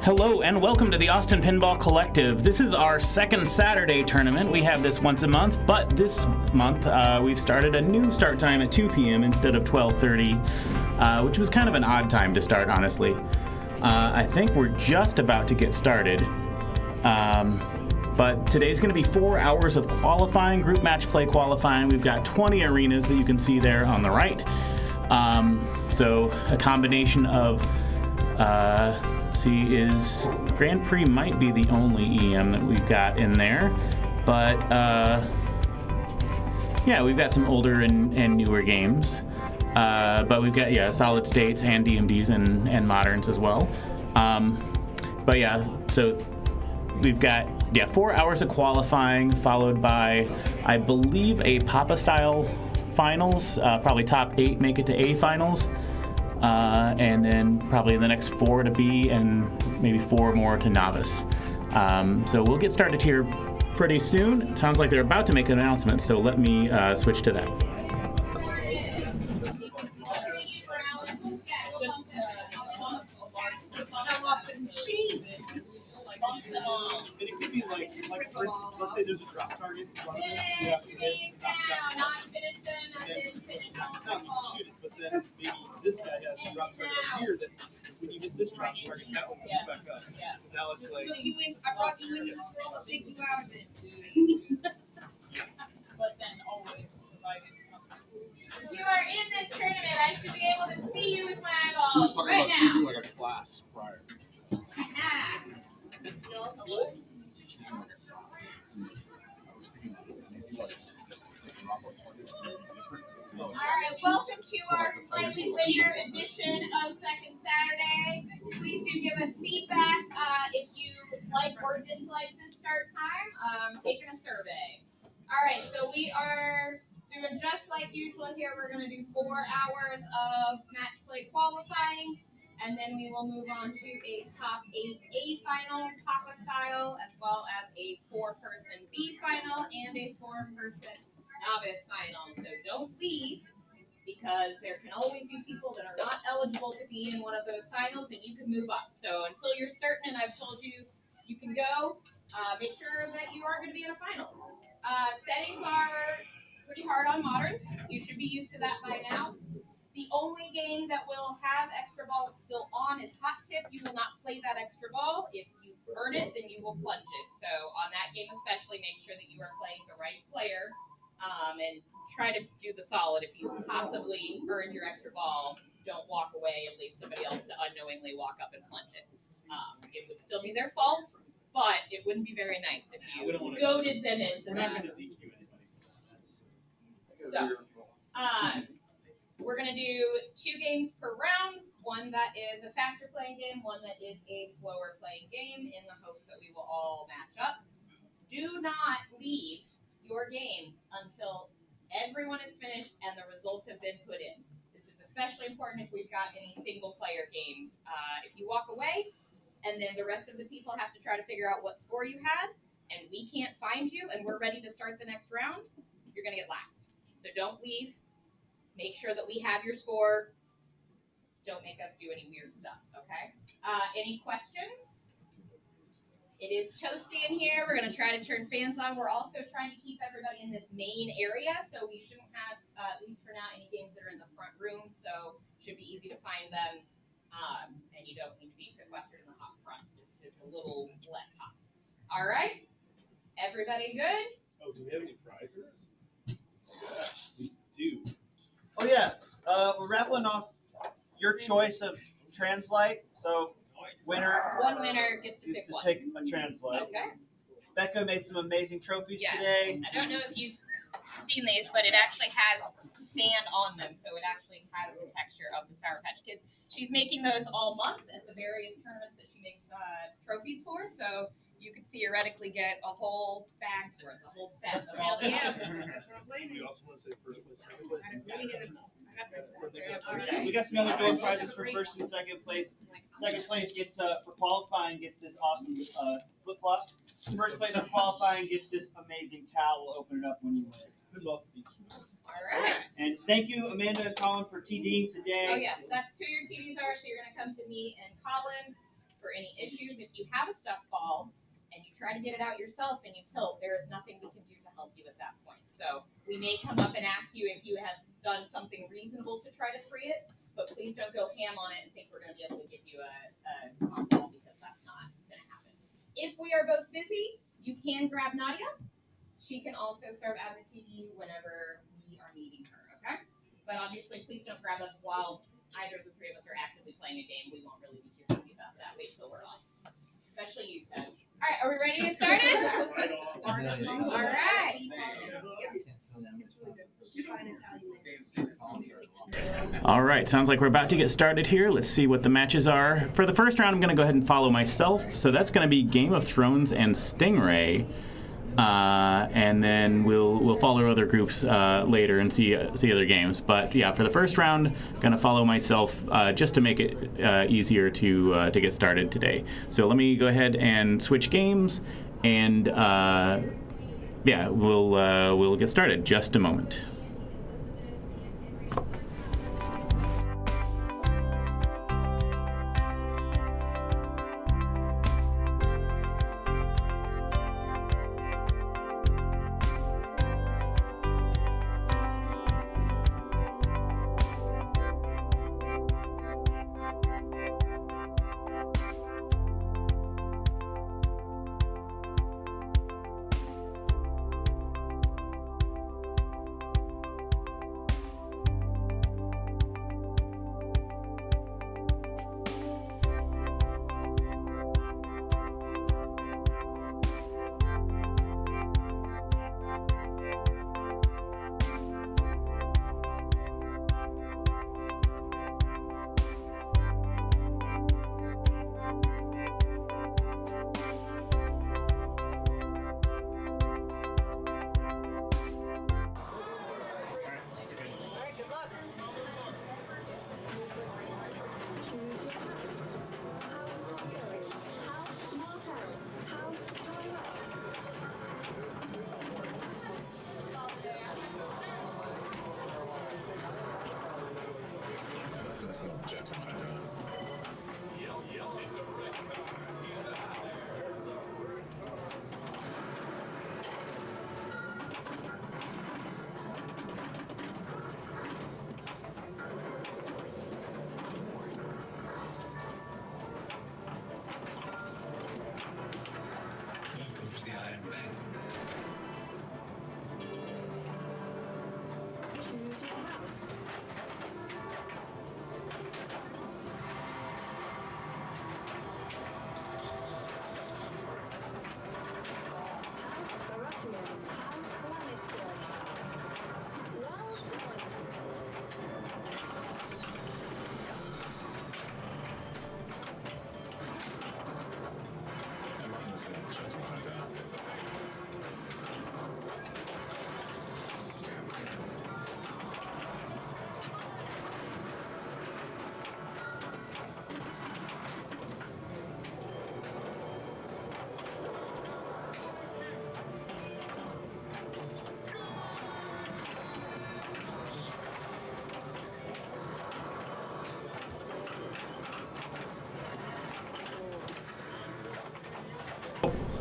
Hello and welcome to the Austin Pinball Collective. This is our second Saturday tournament. We have this once a month, but this month we've started a new start time at 2 p.m. instead of 12:30, which was kind of an odd time to start, honestly. I think we're just about to get started. But today's going to be 4 hours of qualifying, group match play qualifying. We've got 20 arenas that you can see there on the right. So a combination of is Grand Prix might be the only EM that we've got in there, but yeah, we've got some older and newer games, but we've got solid states and DMDs and moderns as well. But yeah, so we've got 4 hours of qualifying followed by, I believe, a Papa style finals. Probably top 8 make it to A finals. And then probably the next 4 to B and maybe 4 more to novice. So we'll get started here pretty soon. It sounds like they're about to make an announcement, so let me switch to that. It could be like for instance, let's say there's a drop target in front of us, you have to hit and knock down. You can shoot it, but then maybe this guy has a drop target up here that when you hit this drop target, that one comes back up. Now it's like, So I brought you into this world to take you out of it. But then always provided something. You are in this tournament. I should be able to see you with my eyeballs He was talking right about now. choosing like a class prior. Ah. Choosing like a class. I was thinking maybe like the drop of targets would be different. All right, welcome to our slightly later edition of Second Saturday. Please do give us feedback if you like or dislike this start time. Taking a survey. All right, so we are doing just like usual here. We're going to do 4 hours of match play qualifying, and then we will move on to a top 8 A final, Papa style, as well as a 4-person B final and a 4-person novice final. So don't leave, because there can always be people that are not eligible to be in one of those finals, and you can move up. So until you're certain, and I've told you you can go, make sure that you are going to be in a final. Settings are pretty hard on moderns. You should be used to that by now. The only game that will have extra balls still on is Hot Tip. You will not play that extra ball. If you earn it, then you will plunge it. So on that game especially, make sure that you are playing the right player, and try to do the solid. If you possibly earned your extra ball, don't walk away and leave somebody else to unknowingly walk up and plunge it. It would still be their fault, but it wouldn't be very nice if you goaded them into we're not that. going to DQ anybody. So, we're going to do 2 games per round, one that is a faster playing game, one that is a slower playing game, in the hopes that we will all match up. Do not leave your games until everyone is finished and the results have been put in. This is especially important if we've got any single player games. If you walk away and then the rest of the people have to try to figure out what score you had, and we can't find you and we're ready to start the next round, you're going to get last. So don't leave. Make sure that we have your score. Don't make us do any weird stuff, okay? Any questions? It is toasty in here. We're going to try to turn fans on. We're also trying to keep everybody in this main area, so we shouldn't have, at least for now, any games that are in the front room, so it should be easy to find them, and you don't need to be sequestered in the hot front. It's a little less hot. All right? Everybody good? Oh, do we have any prizes? Yes, we do. Oh yeah, we're raffling off your choice of translite. So winner. One winner gets to pick one. Pick a translite. Okay. Becca made some amazing trophies Yes. today. I don't know if you've seen these, but it actually has sand on them, so it actually has the texture of the Sour Patch Kids. She's making those all month at the various tournaments that she makes trophies for, so you could theoretically get a whole bag's worth, a whole set of all the We also want to say first place, second place. We got some other door prizes for first and second place. Second place gets for qualifying gets this awesome flip flop. First place for qualifying gets this amazing towel. We'll open it up when you win. All right. And thank you, Amanda and Colin, for TDing today. Oh yes, that's who your TVs are. So you're gonna come to me and Colin for any issues. If you have a stuffed ball and you try to get it out yourself and you tilt, there is nothing we can do to help you at that point. So we may come up and ask you if you have done something reasonable to try to free it, but please don't go ham on it and think we're going to be able to give you a calm ball, because that's not going to happen. If we are both busy, you can grab Nadia. She can also serve as a TD whenever we are needing her, okay? But obviously, please don't grab us while either of the three of us are actively playing a game. We won't really be too happy about that. Wait till we're off. Especially you, Ted. All right, are we ready to get started? All right. All right, sounds like we're about to get started here. Let's see what the matches are. For the first round, I'm going to go ahead and follow myself. So that's going to be Game of Thrones and Stingray. And then we'll follow other groups later and see other games. But yeah, for the first round, I'm gonna follow myself just to make it easier to get started today. So let me go ahead and switch games, and yeah, we'll get started. Just a moment.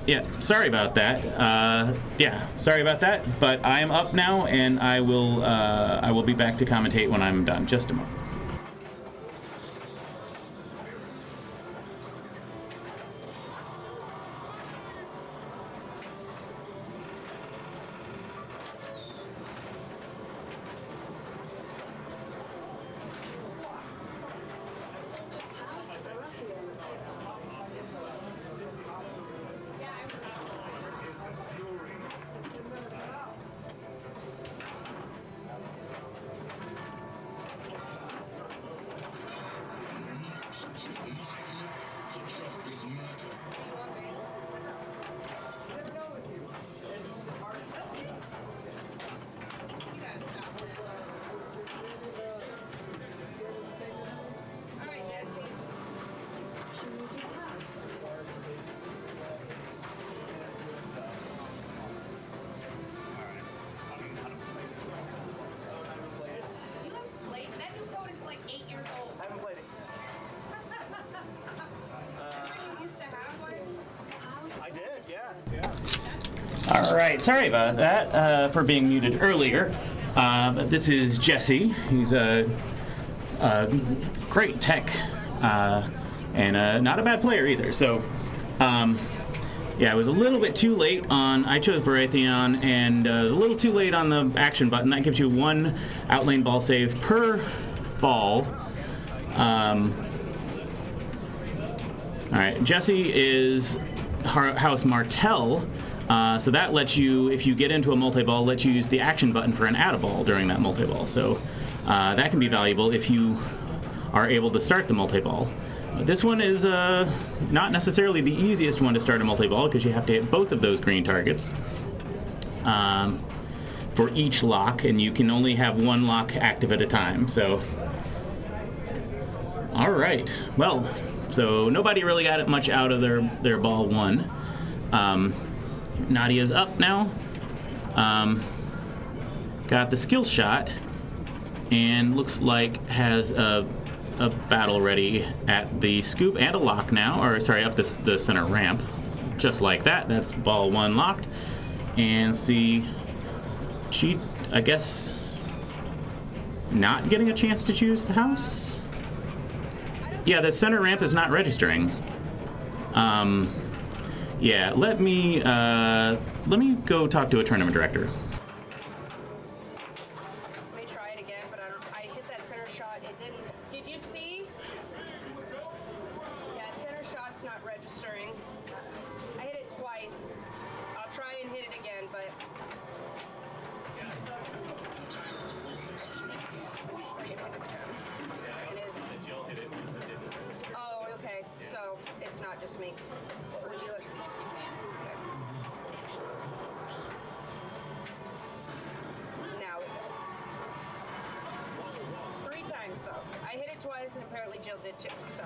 Yeah, sorry about that. Sorry about that. But I am up now, and I will be back to commentate when I'm done. Just a moment. All right, sorry about that for being muted earlier. But this is Jesse. He's a great tech and not a bad player either. So, yeah, I was a little bit too late on. I chose Baratheon, and I was a little too late on the action button. That gives you 1 outlane ball save per ball. All right, Jesse is House Martell. So that lets you, if you get into a multi-ball, lets you use the action button for an add-a-ball during that multi-ball. So that can be valuable if you are able to start the multi-ball. This one is not necessarily the easiest one to start a multi-ball because you have to hit both of those green targets for each lock, and you can only have 1 lock active at a time. So, all right. Well, so nobody really got much out of their ball 1. Nadia's up now. Got the skill shot, and looks like has a battle ready at the scoop and a lock now, or sorry, up the center ramp. Just like that. That's ball 1 locked. And see, she, I guess, not getting a chance to choose the house. Yeah, the center ramp is not registering. Yeah, let me go talk to a tournament director. Let me try it again, but I hit that center shot. It didn't. Did you see? Yeah, center shot's not registering. I hit it twice. I'll try and hit it again, but. Oh, okay. So it's not just me. Would you look? Now it does. 3 times though. I hit it twice and apparently Jill did too, so.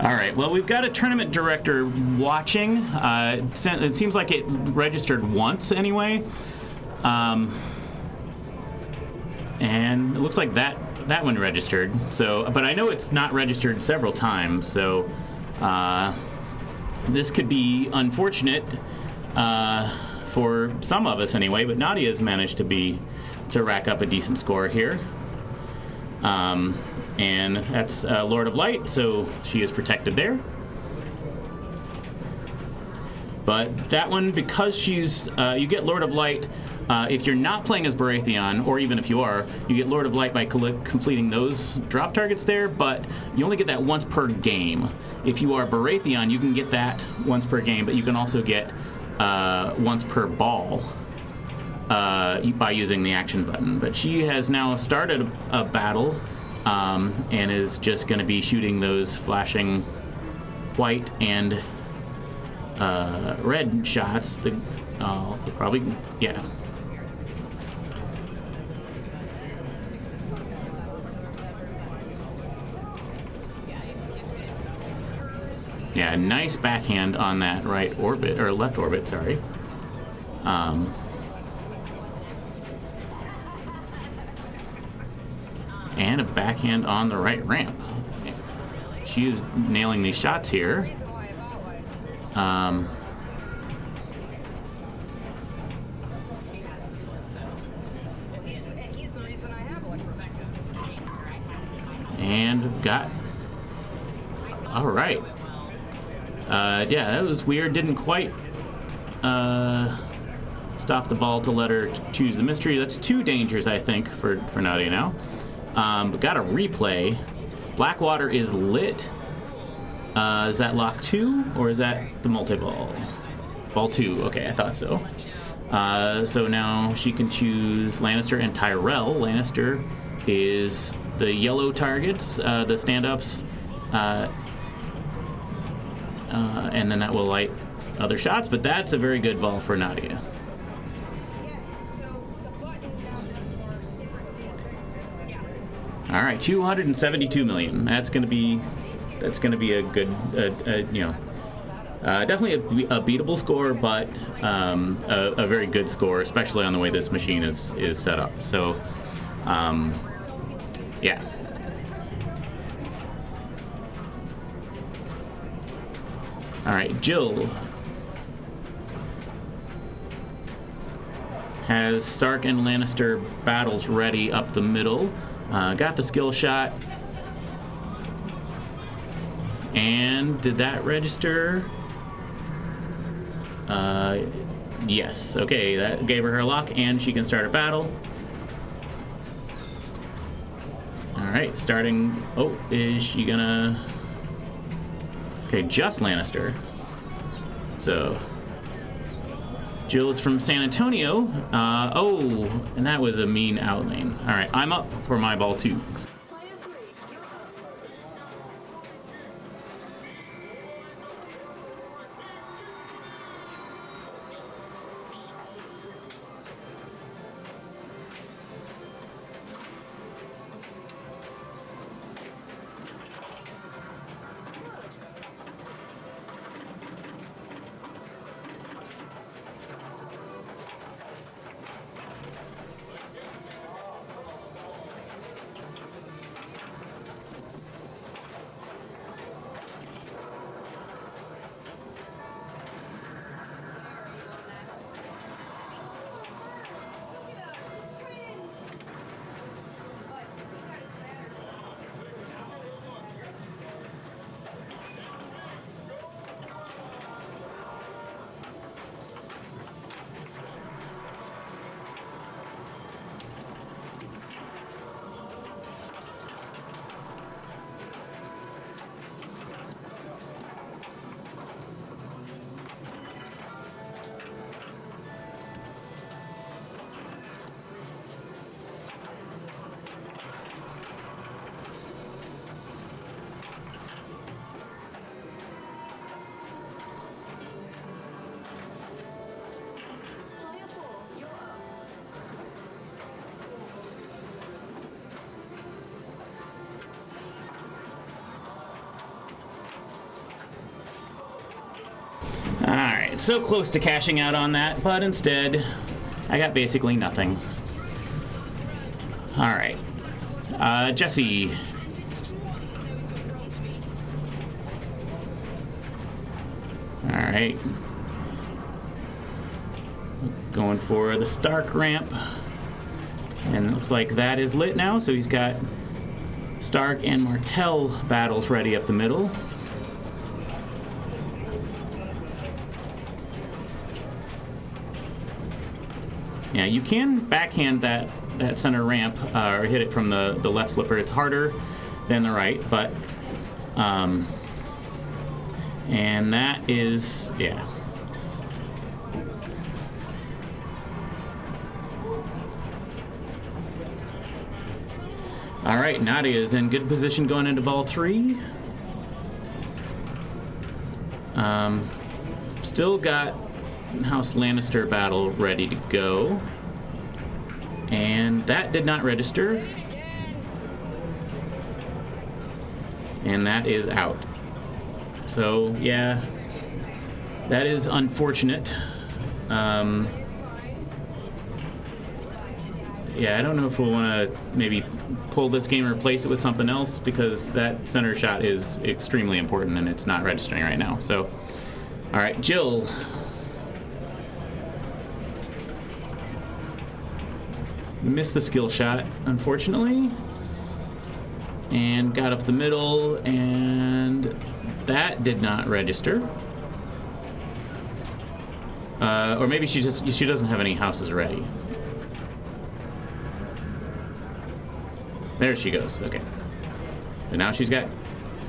All right, well, we've got a tournament director watching. It seems like it registered once anyway. And it looks like that one registered. So, but I know it's not registered several times, so this could be unfortunate for some of us anyway, but Nadia's managed to rack up a decent score here. And that's Lord of Light, so she is protected there. But that one, because she's, you get Lord of Light, if you're not playing as Baratheon, or even if you are, you get Lord of Light by completing those drop targets there, but you only get that once per game. If you are Baratheon, you can get that once per game, but you can also get once per ball by using the action button. But she has now started a battle, and is just going to be shooting those flashing white and red shots. Also probably, yeah. Yeah, nice backhand on that right orbit, or left orbit, sorry. And a backhand on the right ramp. She is nailing these shots here. And got, all right. Yeah, that was weird. Didn't quite stop the ball to let her choose the mystery. That's 2 dangers, I think, for Nadia now. But got a replay. Blackwater is lit. Is that lock 2 or is that the multi-ball? Ball 2. Okay, I thought so. So now she can choose Lannister and Tyrell. Lannister is the yellow targets, the stand-ups, and then that will light other shots. But that's a very good ball for Nadia. All right, 272 million. That's gonna be a good, definitely a beatable score, but a very good score, especially on the way this machine is set up. So, yeah. All right, Jill has Stark and Lannister battles ready up the middle. Got the skill shot. And did that register? Yes. Okay, that gave her lock, and she can start a battle. All right, starting. Oh, is she gonna? Okay, just Lannister. So, Jill is from San Antonio. Oh, and that was a mean outlane. All right, I'm up for my ball 2. Alright, so close to cashing out on that, but instead, I got basically nothing. Alright. Jesse. Alright. Going for the Stark ramp. And it looks like that is lit now, so he's got Stark and Martell battles ready up the middle. Yeah, you can backhand that center ramp or hit it from the left flipper. It's harder than the right, but and that is, yeah. All right, Nadia is in good position going into ball 3. Still got House Lannister battle ready to go, and that did not register, and that is out. So yeah, that is unfortunate. Yeah, I don't know if we'll want to maybe pull this game and replace it with something else, because that center shot is extremely important and it's not registering right now. So, all right, Jill. Missed the skill shot, unfortunately, and got up the middle, and that did not register. Or maybe she doesn't have any houses ready. There she goes. Okay. And now she's got,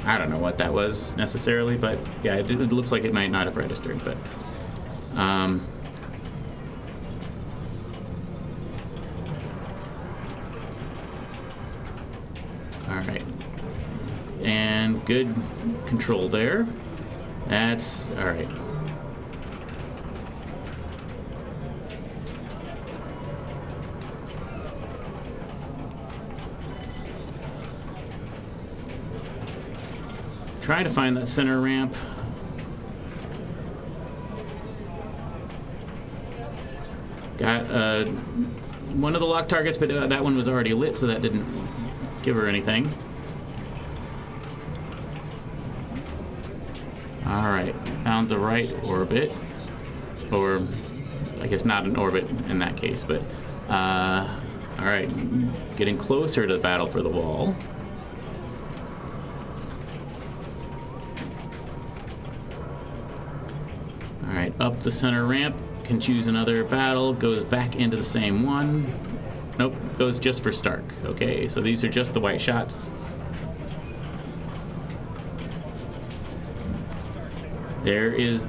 I don't know what that was necessarily, but yeah, it looks like it might not have registered, but all right. And good control there. That's all right. try to find that center ramp. Got one of the lock targets, but that one was already lit, so that didn't give her anything. All right, found the right orbit, or I guess not an orbit in that case, but all right, getting closer to the battle for the wall. All right, up the center ramp, can choose another battle, goes back into the same one. Nope, goes just for Stark. Okay, so these are just the white shots. There is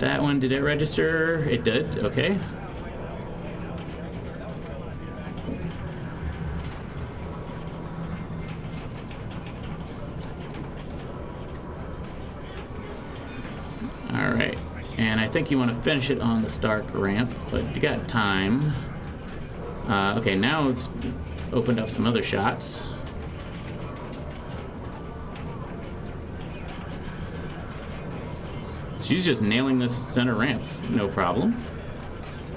that one. Did it register? It did, okay. All right, and I think you want to finish it on the Stark ramp, but you got time. Okay, now it's opened up some other shots. She's just nailing this center ramp, no problem.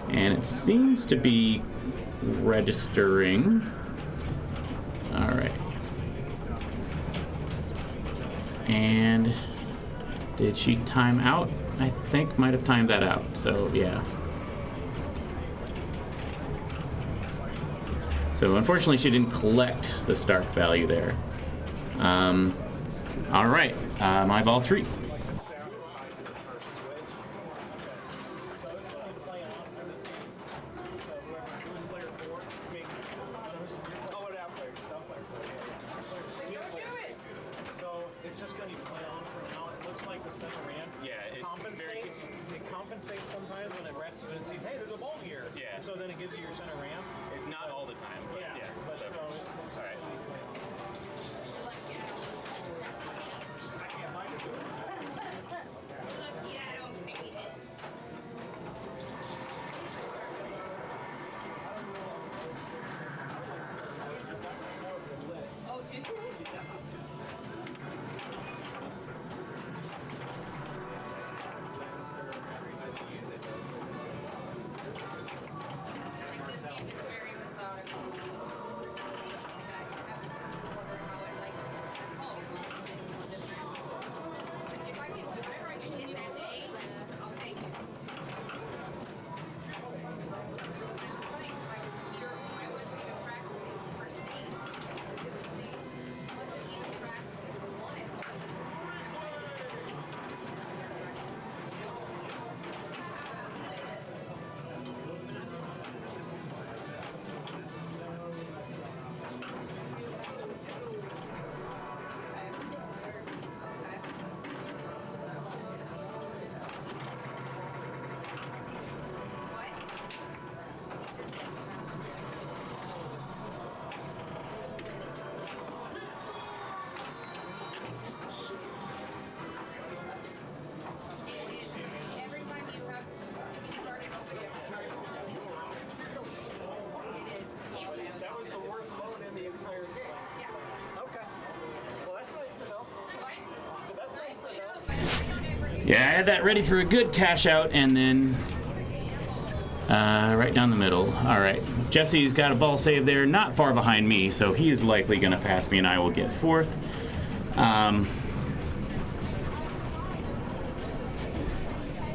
And it seems to be registering. All right. And did she time out? I think might have timed that out, so yeah. So unfortunately she didn't collect the Stark value there. All right, my ball 3. Sometimes when it sees, hey, there's a ball here. Yeah. So then it gives you your center ramp. Not all the time, but yeah. But so all right. I can't find it. Oh, did you? Like this game is very methodical. I have a certain order how I like to call it. If I can, whenever I can hit that day, I'll take it. And it's funny because I was here, I wasn't even practicing for states. I wasn't even practicing for one at home. Every time you have to, if you start it over, you have to start it over. It is. That was the worst mode in the entire game. Yeah. Okay. Well, that's nice to know. What? So that's nice to know. But I don't ever Yeah, I had that ready for a good cash out, and then right down the middle. All right, Jesse's got a ball save there, not far behind me, so he is likely going to pass me, and I will get 4th.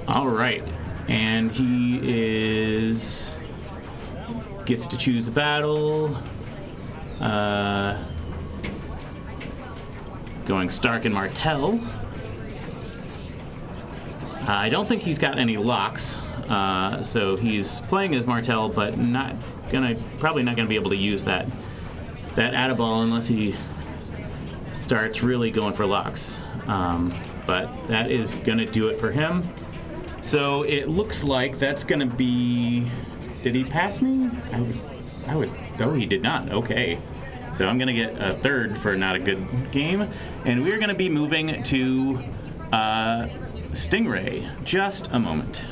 All right, and he gets to choose a battle. Going Stark and Martell. I don't think he's got any locks, so he's playing as Martell, but probably not gonna be able to use that Add-a-Ball unless he starts really going for locks. But that is gonna do it for him. So it looks like that's gonna be. Did he pass me? I would. Oh, he did not. Okay. So I'm gonna get a 3rd for not a good game, and we're gonna be moving to Stingray. Just a moment.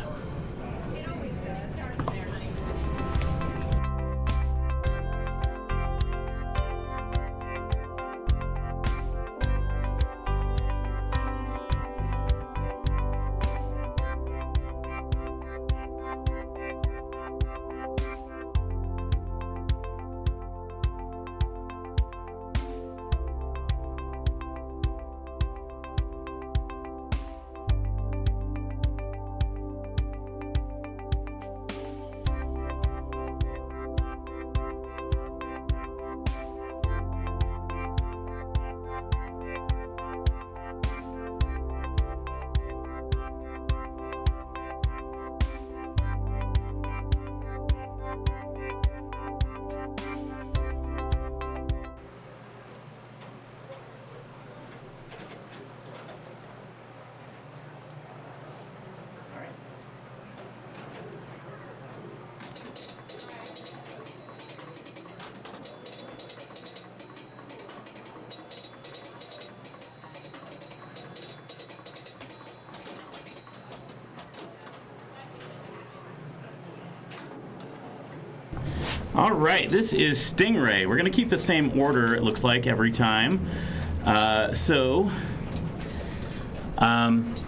All right, this is Stingray. We're going to keep the same order, it looks like, every time.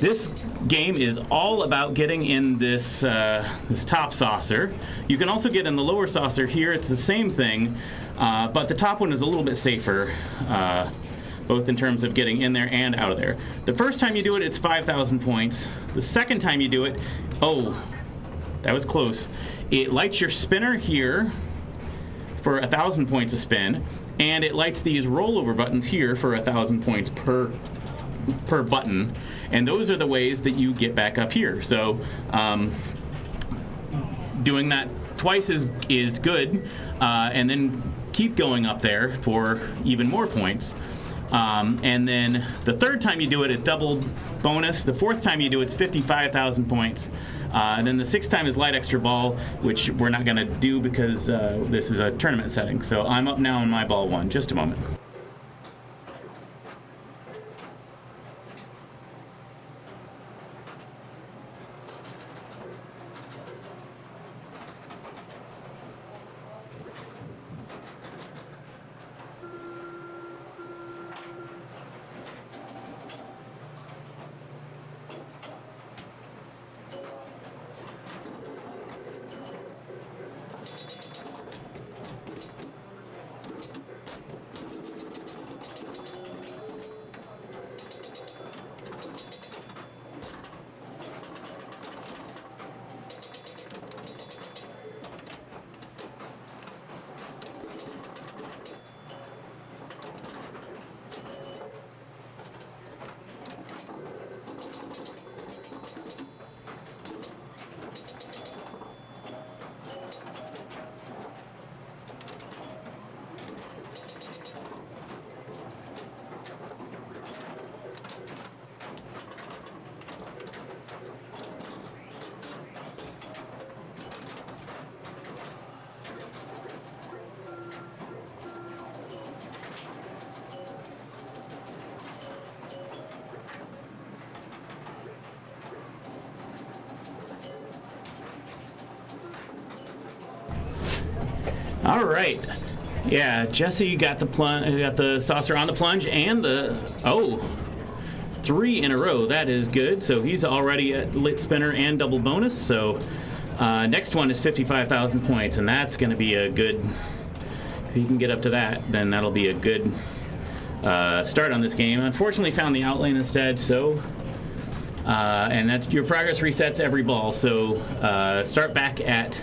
This game is all about getting in this top saucer. You can also get in the lower saucer here. It's the same thing, but the top one is a little bit safer, both in terms of getting in there and out of there. The first time you do it, it's 5,000 points. The second time you do it, oh, that was close. It lights your spinner here for 1,000 points a spin, and it lights these rollover buttons here for 1,000 points per button, and those are the ways that you get back up here. So doing that twice is good, and then keep going up there for even more points. And then the third time you do it, it's double bonus. The fourth time you do it, it's 55,000 points. And then the sixth time is light extra ball, which we're not going to do because this is a tournament setting. So I'm up now on my ball one. Just a moment. All right. Yeah, Jesse got the saucer on the plunge and the 3 in a row. That is good. So he's already at lit spinner and double bonus. So next one is 55,000 points, and that's going to be a good. If he can get up to that, then that'll be a good start on this game. Unfortunately, found the outlane instead. So. And that's your progress resets every ball. So start back at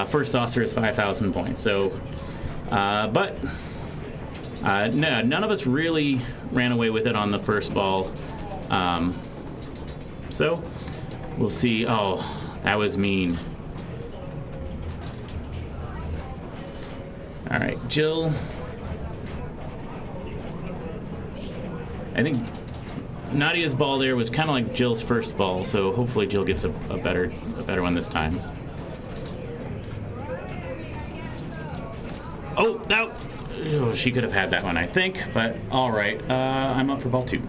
first saucer is 5,000 points. So, but no, none of us really ran away with it on the first ball. So we'll see. Oh, that was mean. All right, Jill. I think Nadia's ball there was kind of like Jill's first ball, so hopefully Jill gets a better one this time. Oh, she could have had that one, I think, but all right. I'm up for ball 2.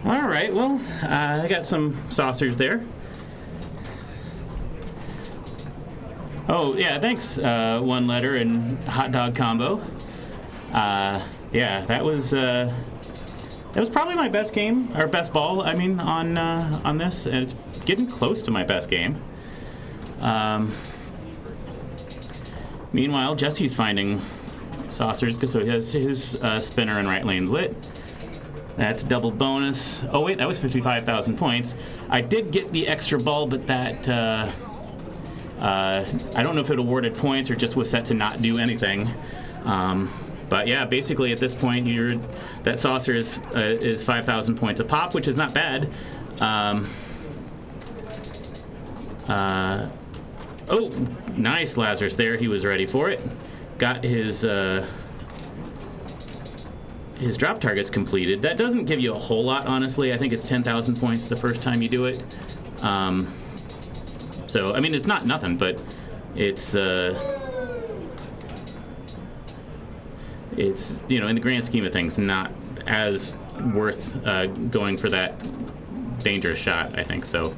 All right, well, I got some saucers there. Oh, yeah, thanks, One Letter and Hot Dog Combo. Yeah, that was probably my best game, or best ball, I mean, on this, and it's getting close to my best game. Meanwhile, Jesse's finding saucers, because so he has his spinner and right lanes lit. That's double bonus. Oh wait, that was 55,000 points. I did get the extra ball, but that I don't know if it awarded points or just was set to not do anything. But yeah, basically at this point, that saucer is 5,000 points a pop, which is not bad. Oh, nice, Lazarus there. He was ready for it. Got his drop targets completed. That doesn't give you a whole lot, honestly. I think it's 10,000 points the first time you do it. So, I mean, it's not nothing, but it's in the grand scheme of things, not as worth going for that dangerous shot, I think. So,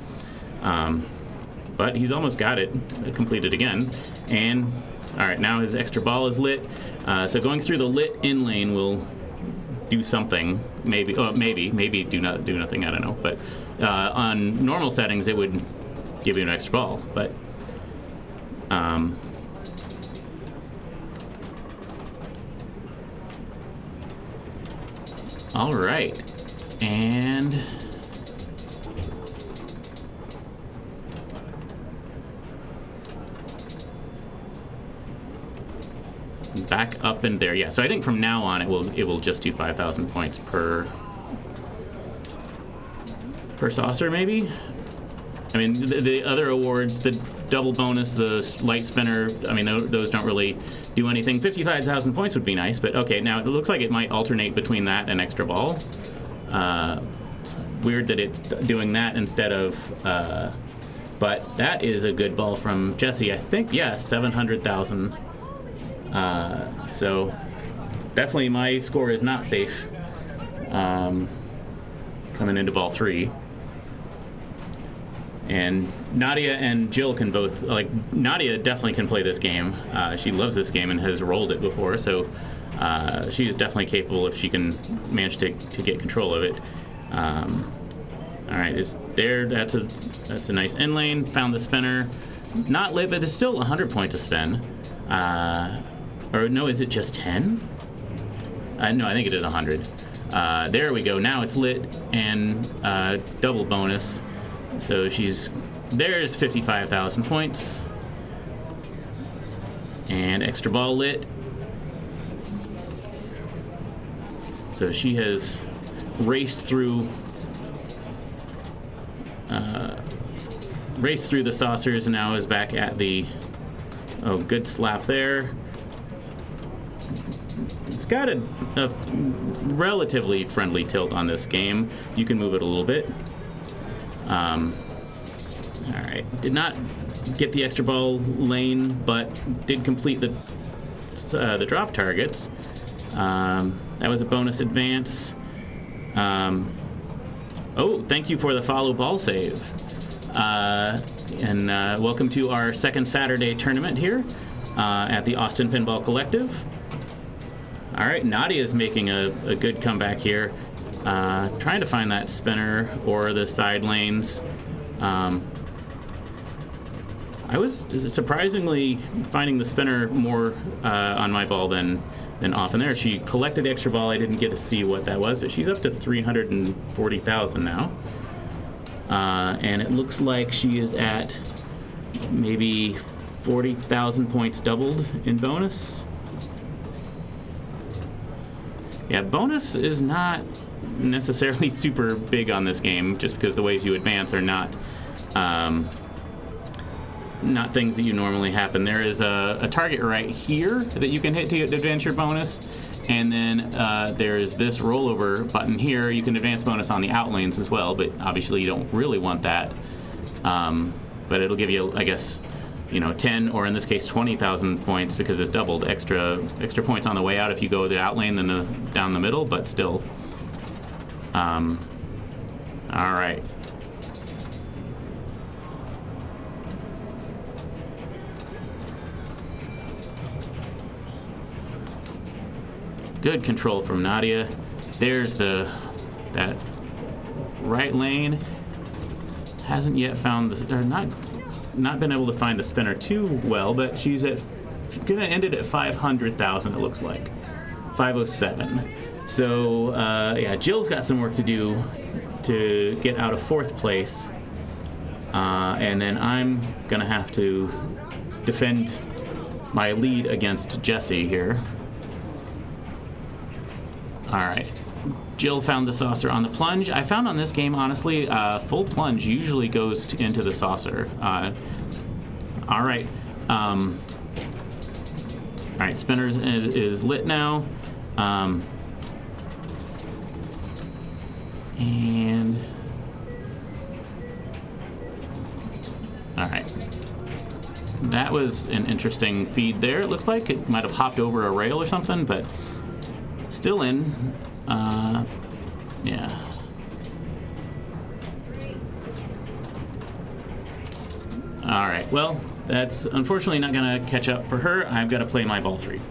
but he's almost got it completed again. And, all right, now his extra ball is lit. So going through the lit in lane will do something, maybe do nothing, I don't know. But on normal settings, it would give you an extra ball. But all right, and back up in there. Yeah, so I think from now on it will just do 5,000 points per saucer, maybe. I mean, the other awards, the double bonus, the light spinner, I mean, those don't really do anything. 55,000 points would be nice, but okay, now it looks like it might alternate between that and extra ball. It's weird that it's doing that instead of, but that is a good ball from Jesse. I think, yeah, 700,000. So definitely my score is not safe coming into ball 3. And Nadia and Jill can both, Nadia definitely can play this game. She loves this game and has rolled it before, so she is definitely capable if she can manage to get control of it. All right, it's there. That's a nice in lane. Found the spinner. Not lit, but it's still 100 points to spin. Or no, is it just 10? No, I think it is 100. There we go. Now it's lit and double bonus. So there's 55,000 points. And extra ball lit. So she has raced through the saucers and now is back at the, oh, good slap there. It's got a relatively friendly tilt on this game. You can move it a little bit. All right, did not get the extra ball lane, but did complete the drop targets. That was a bonus advance. Oh, thank you for the follow ball save. And welcome to our second Saturday tournament here at the Austin Pinball Collective. All right, Nadia is making a good comeback here. Trying to find that spinner or the side lanes. I was surprisingly finding the spinner more on my ball than off in there. She collected the extra ball. I didn't get to see what that was, but she's up to 340,000 now. And it looks like she is at maybe 40,000 points doubled in bonus. Yeah, bonus is not necessarily super big on this game, just because the ways you advance are not things that you normally happen. There is a target right here that you can hit to advance your bonus, and then there's this rollover button here. You can advance bonus on the out lanes as well, but obviously you don't really want that. But it'll give you, I guess, 10 or in this case 20,000 points because it's doubled extra points on the way out if you go the out lane than down the middle, but still. All right. Good control from Nadia. There's that right lane. Hasn't yet found the, or not been able to find the spinner too well, but she's gonna end it at 500,000. It looks like 507. So yeah, Jill's got some work to do to get out of fourth place, and then I'm gonna have to defend my lead against Jesse here. All right. Jill found the saucer on the plunge. I found on this game, honestly, full plunge usually goes into the saucer. All right. All right, spinners is lit now. And all right. That was an interesting feed there. It looks like it might have hopped over a rail or something, but still in. Yeah. All right. Well, that's unfortunately not going to catch up for her. I've got to play my ball 3.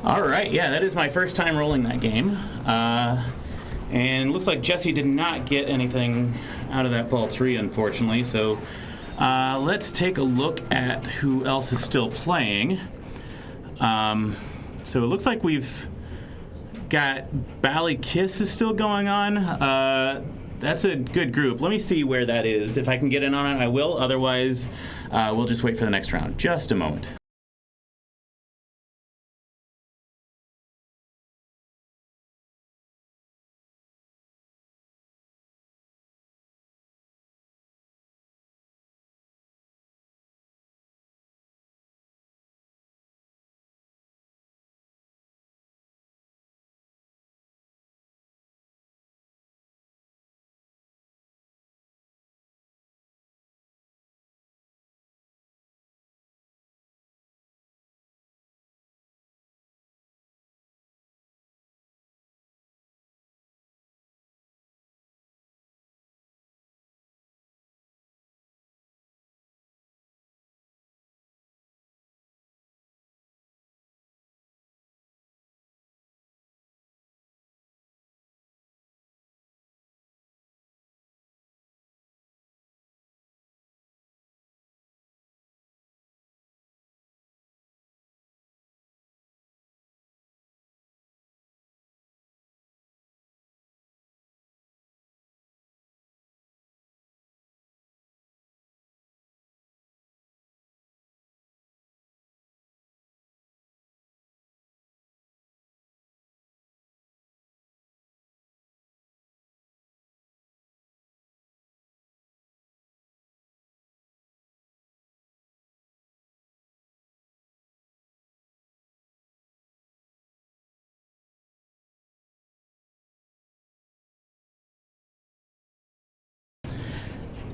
All right, yeah, that is my first time rolling that game. And looks like Jesse did not get anything out of that ball 3, unfortunately. So let's take a look at who else is still playing. So it looks like we've got Bally Kiss is still going on. That's a good group. Let me see where that is. If I can get in on it, I will. Otherwise, we'll just wait for the next round. Just a moment.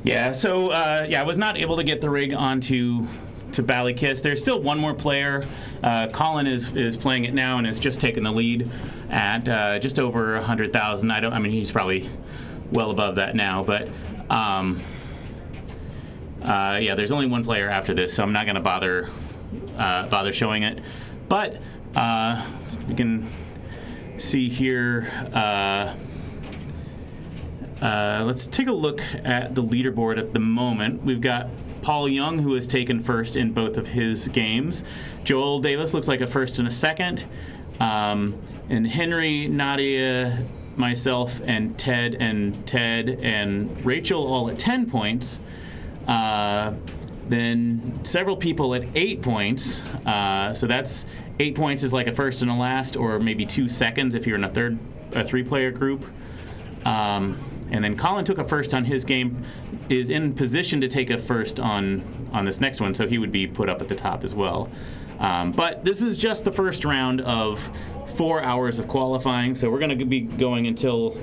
Yeah, so I was not able to get the rig onto Ballykiss. There's still one more player. Colin is playing it now and has just taken the lead at just over 100,000. I mean, he's probably well above that now, but there's only one player after this, so I'm not going to bother showing it. But we can see here. Let's take a look at the leaderboard at the moment. We've got Paul Young, who has taken first in both of his games. Joel Davis looks like a first and a second. And Henry, Nadia, myself, and Ted and Rachel all at 10 points. Then several people at 8 points. So that's 8 points is like a first and a last, or maybe 2 seconds if you're in a 3-player group. And then Colin took a first on his game, is in position to take a first on this next one, so he would be put up at the top as well. But this is just the first round of 4 hours of qualifying, so we're going to be going until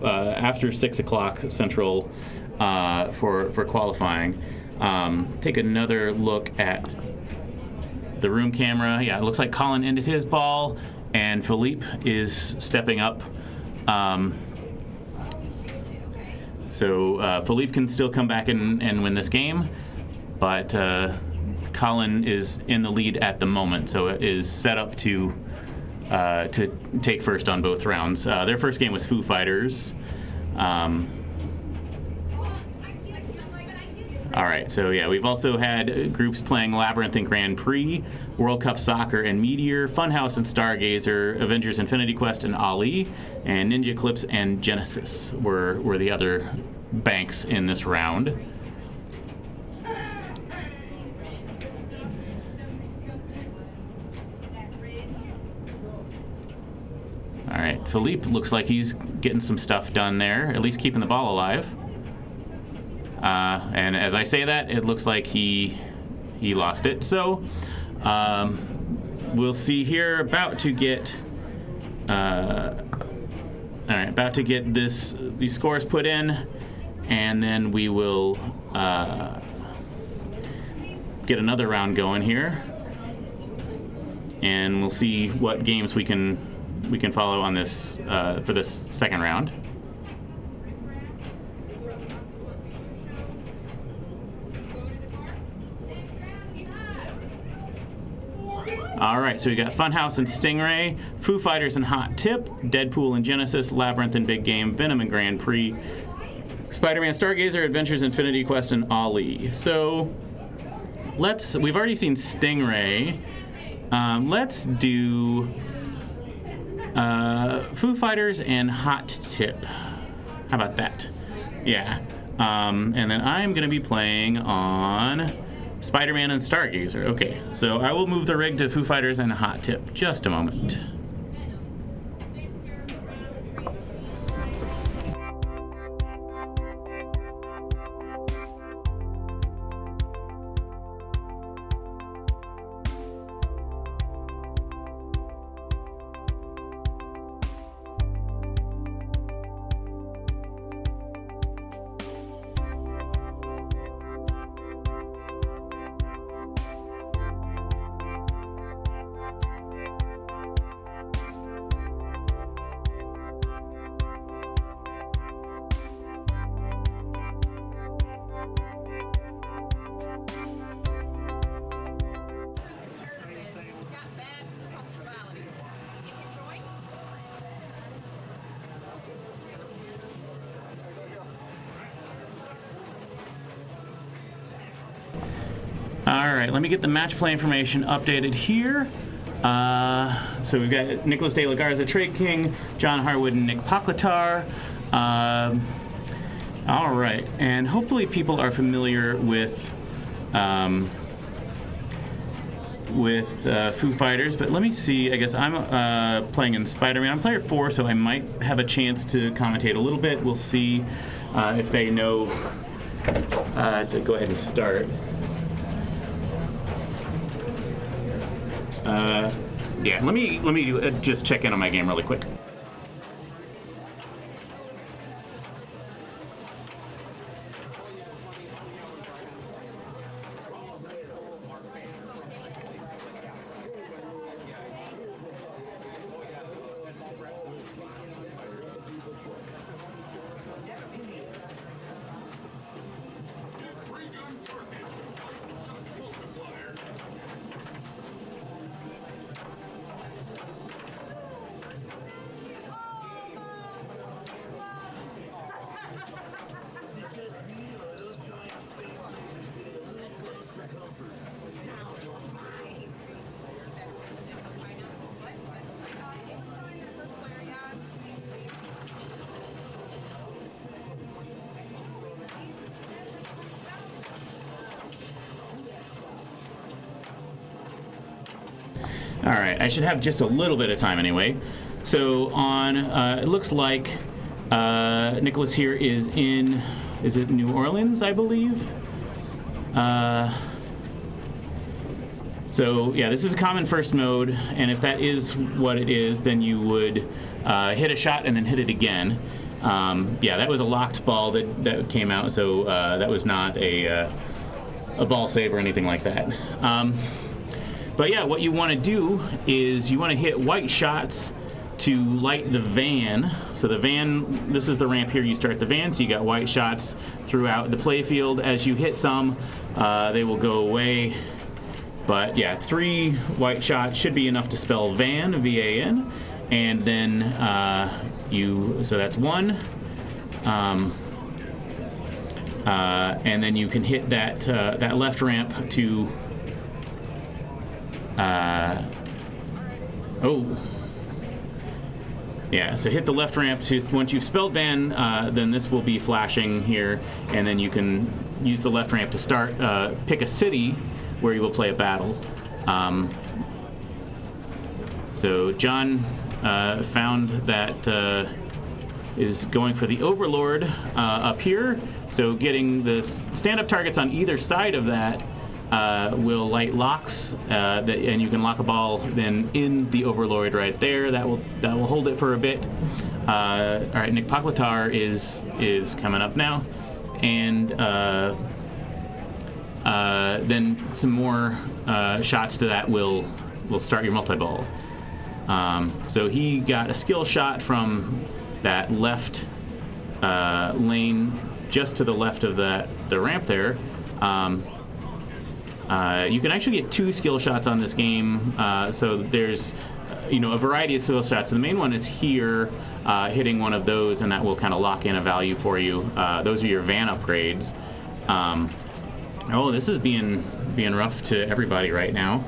after 6 o'clock Central for qualifying. Take another look at the room camera. Yeah, it looks like Colin ended his ball, and Philippe is stepping up. So Philippe can still come back and win this game, but Colin is in the lead at the moment, so it is set up to take first on both rounds. Their first game was Foo Fighters. All right, so yeah, we've also had groups playing Labyrinth and Grand Prix, World Cup Soccer and Meteor, Funhouse and Stargazer, Avengers Infinity Quest and Ali, and Ninja Eclipse and Genesis were the other banks in this round. All right, Philippe looks like he's getting some stuff done there, at least keeping the ball alive. And as I say that, it looks like he lost it. So we'll see here. About to get these scores put in, and then we will get another round going here, and we'll see what games we can follow on this for this second round. All right, so we got Funhouse and Stingray, Foo Fighters and Hot Tip, Deadpool and Genesis, Labyrinth and Big Game, Venom and Grand Prix, Spider-Man, Stargazer, Adventures, Infinity Quest, and Ali. So we've already seen Stingray. Let's do Foo Fighters and Hot Tip. How about that? Yeah. And then I'm going to be playing on Spider-Man and Stargazer. Okay, so I will move the rig to Foo Fighters and Hot Tip. Just a moment. All right, let me get the match play information updated here. So we've got Nicholas De La Garza, Trade King, John Harwood, and Nick Poclatar. All right, and hopefully people are familiar with Foo Fighters, but let me see. I guess I'm playing in Spider-Man. I'm player 4, so I might have a chance to commentate a little bit. We'll see if they know to go ahead and start. Let me just check in on my game really quick. All right, I should have just a little bit of time anyway. So on, it looks like Nicholas here is in, is it New Orleans, I believe? So yeah, this is a common first mode, and if that is what it is, then you would hit a shot and then hit it again. Yeah, that was a locked ball that came out, so that was not a ball save or anything like that. But yeah, what you want to do is you want to hit white shots to light the van. So the van, this is the ramp here, you start the van, so you got white shots throughout the play field. As you hit some, they will go away. But yeah, 3 white shots should be enough to spell van, V-A-N, and then so that's 1. And then you can hit that left ramp to, yeah, so hit the left ramp to, once you've spelled van, then this will be flashing here, and then you can use the left ramp to start, pick a city where you will play a battle. So John found that is going for the Overlord up here. So getting the stand-up targets on either side of that will light locks, and you can lock a ball then in the Overlord right there. That will hold it for a bit. All right, Nick Poklatar is coming up now, and then some more shots to that will start your multi-ball. So he got a skill shot from that left lane just to the left of the ramp there. You can actually get 2 skill shots on this game, so there's a variety of skill shots. The main one is here, hitting one of those, and that will kind of lock in a value for you. Those are your van upgrades. Oh, this is being rough to everybody right now.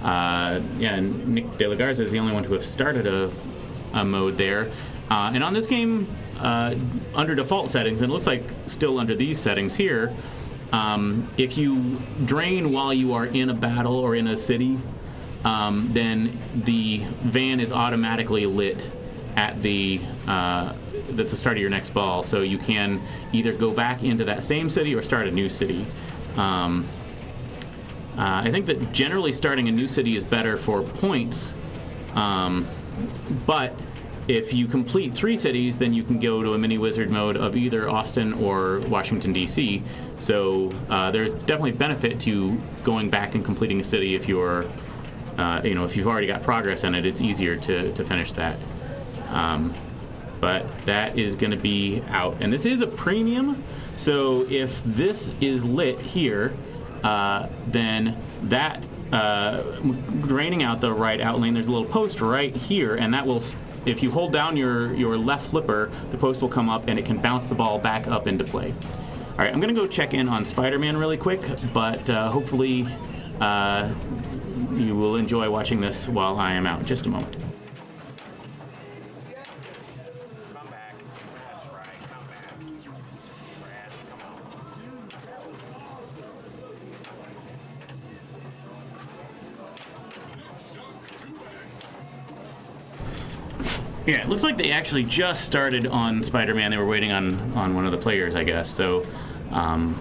Yeah, and Nick De La Garza is the only one to have started a mode there. And on this game, under default settings, and it looks like still under these settings here, if you drain while you are in a battle or in a city, then the van is automatically lit at that's the start of your next ball. So you can either go back into that same city or start a new city. I think that generally starting a new city is better for points, but if you complete 3 cities, then you can go to a mini wizard mode of either Austin or Washington, D.C. So there's definitely benefit to going back and completing a city if you're, if you've already got progress in it, it's easier to finish that. But that is going to be out. And this is a premium, so if this is lit here, then that, draining out the right out lane, there's a little post right here, and that will, if you hold down your left flipper, the post will come up and it can bounce the ball back up into play. All right, I'm going to go check in on Spider-Man really quick, but hopefully you will enjoy watching this while I am out. Just a moment. Come back. That's right. Come back. Brad, come on. Yeah, it looks like they actually just started on Spider-Man. They were waiting on one of the players, I guess. So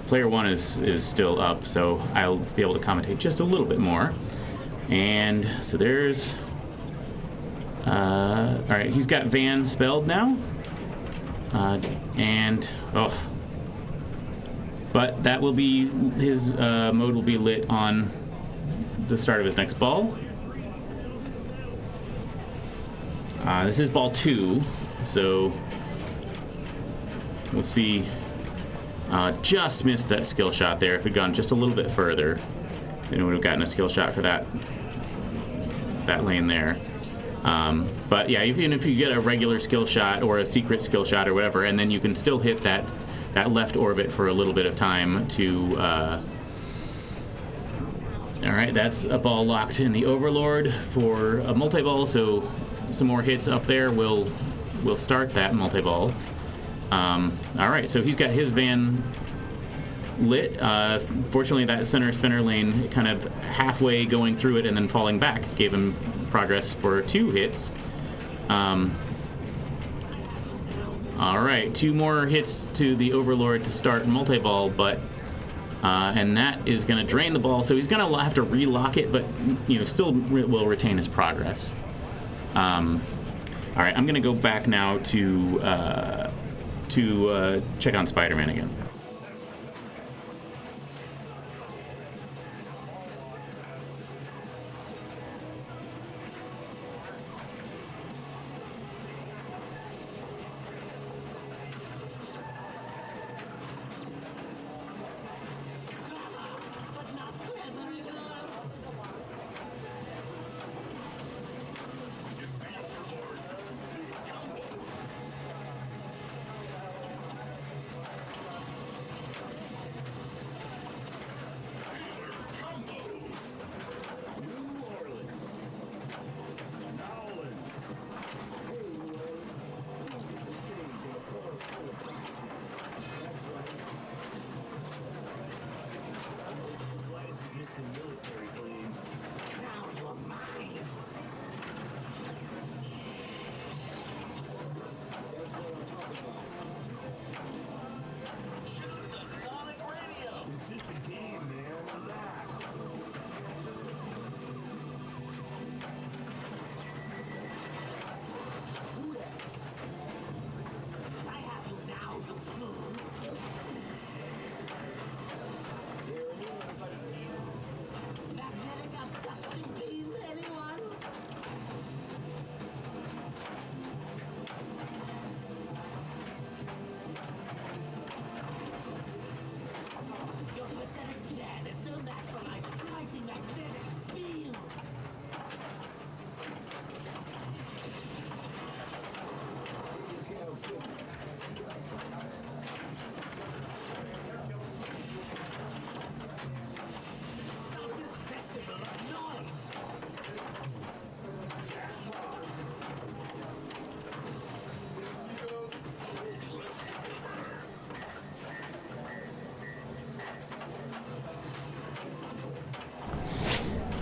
player 1 is still up, so I'll be able to commentate just a little bit more. And so there's... all right, he's got Van spelled now. But that will be... his mode will be lit on the start of his next ball. This is ball 2, so we'll see. Just missed that skill shot there. If we'd gone just a little bit further, then we would have gotten a skill shot for that lane there. But yeah, even if you get a regular skill shot or a secret skill shot or whatever, and then you can still hit that left orbit for a little bit of time to... all right, that's a ball locked in the Overlord for a multi-ball, so some more hits up there will start that multi-ball. All right, so he's got his van lit. Fortunately, that center spinner lane, kind of halfway going through it and then falling back, gave him progress for 2 hits. All right, 2 more hits to the Overlord to start multi-ball, but and that is going to drain the ball, so he's going to have to relock it, but still will retain his progress. All right, I'm going to go back now to check on Spider-Man again.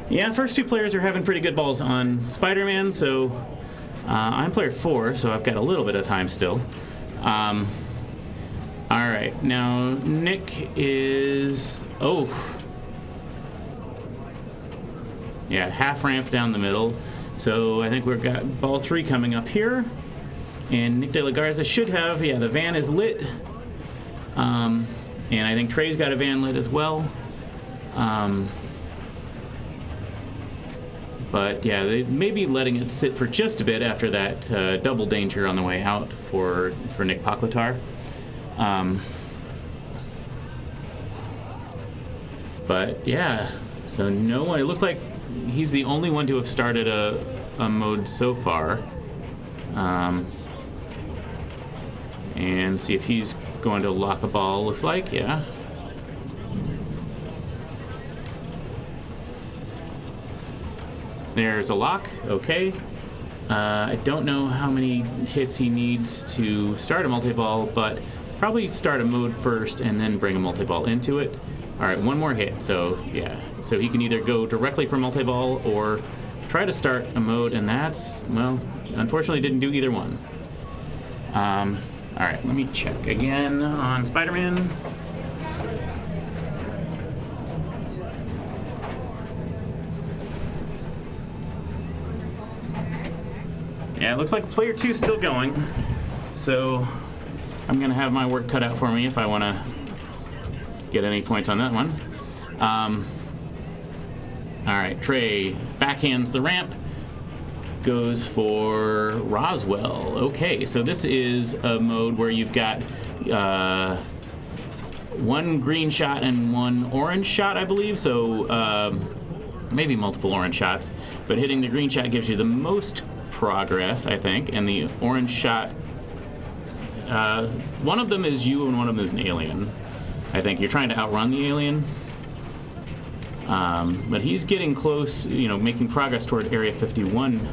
Yeah, first 2 players are having pretty good balls on Spider-Man, so I'm player 4, so I've got a little bit of time still. All right, now Nick is... Oh. Yeah, half ramp down the middle. So I think we've got ball 3 coming up here. And Nick De La Garza should have... Yeah, the van is lit. And I think Trey's got a van lit as well. But yeah, they may be letting it sit for just a bit after that double danger on the way out for Nick Poklitar. But yeah, so no one. It looks like he's the only one to have started a mode so far. And see if he's going to lock a ball. Looks like, yeah. There's a lock, okay. I don't know how many hits he needs to start a multi-ball, but probably start a mode first and then bring a multi-ball into it. All right, 1 more hit, so yeah. So he can either go directly for multi-ball or try to start a mode, and that's, well, unfortunately didn't do either one. All right, let me check again on Spider-Man. Yeah, it looks like player 2's still going, so I'm gonna have my work cut out for me if I want to get any points on that one. All right, Trey backhands the ramp, goes for Roswell. Okay, so this is a mode where you've got 1 green shot and 1 orange shot, I believe. So maybe multiple orange shots, but hitting the green shot gives you the most progress, I think, and the orange shot, one of them is you and one of them is an alien. I think you're trying to outrun the alien, but he's getting close, making progress toward Area 51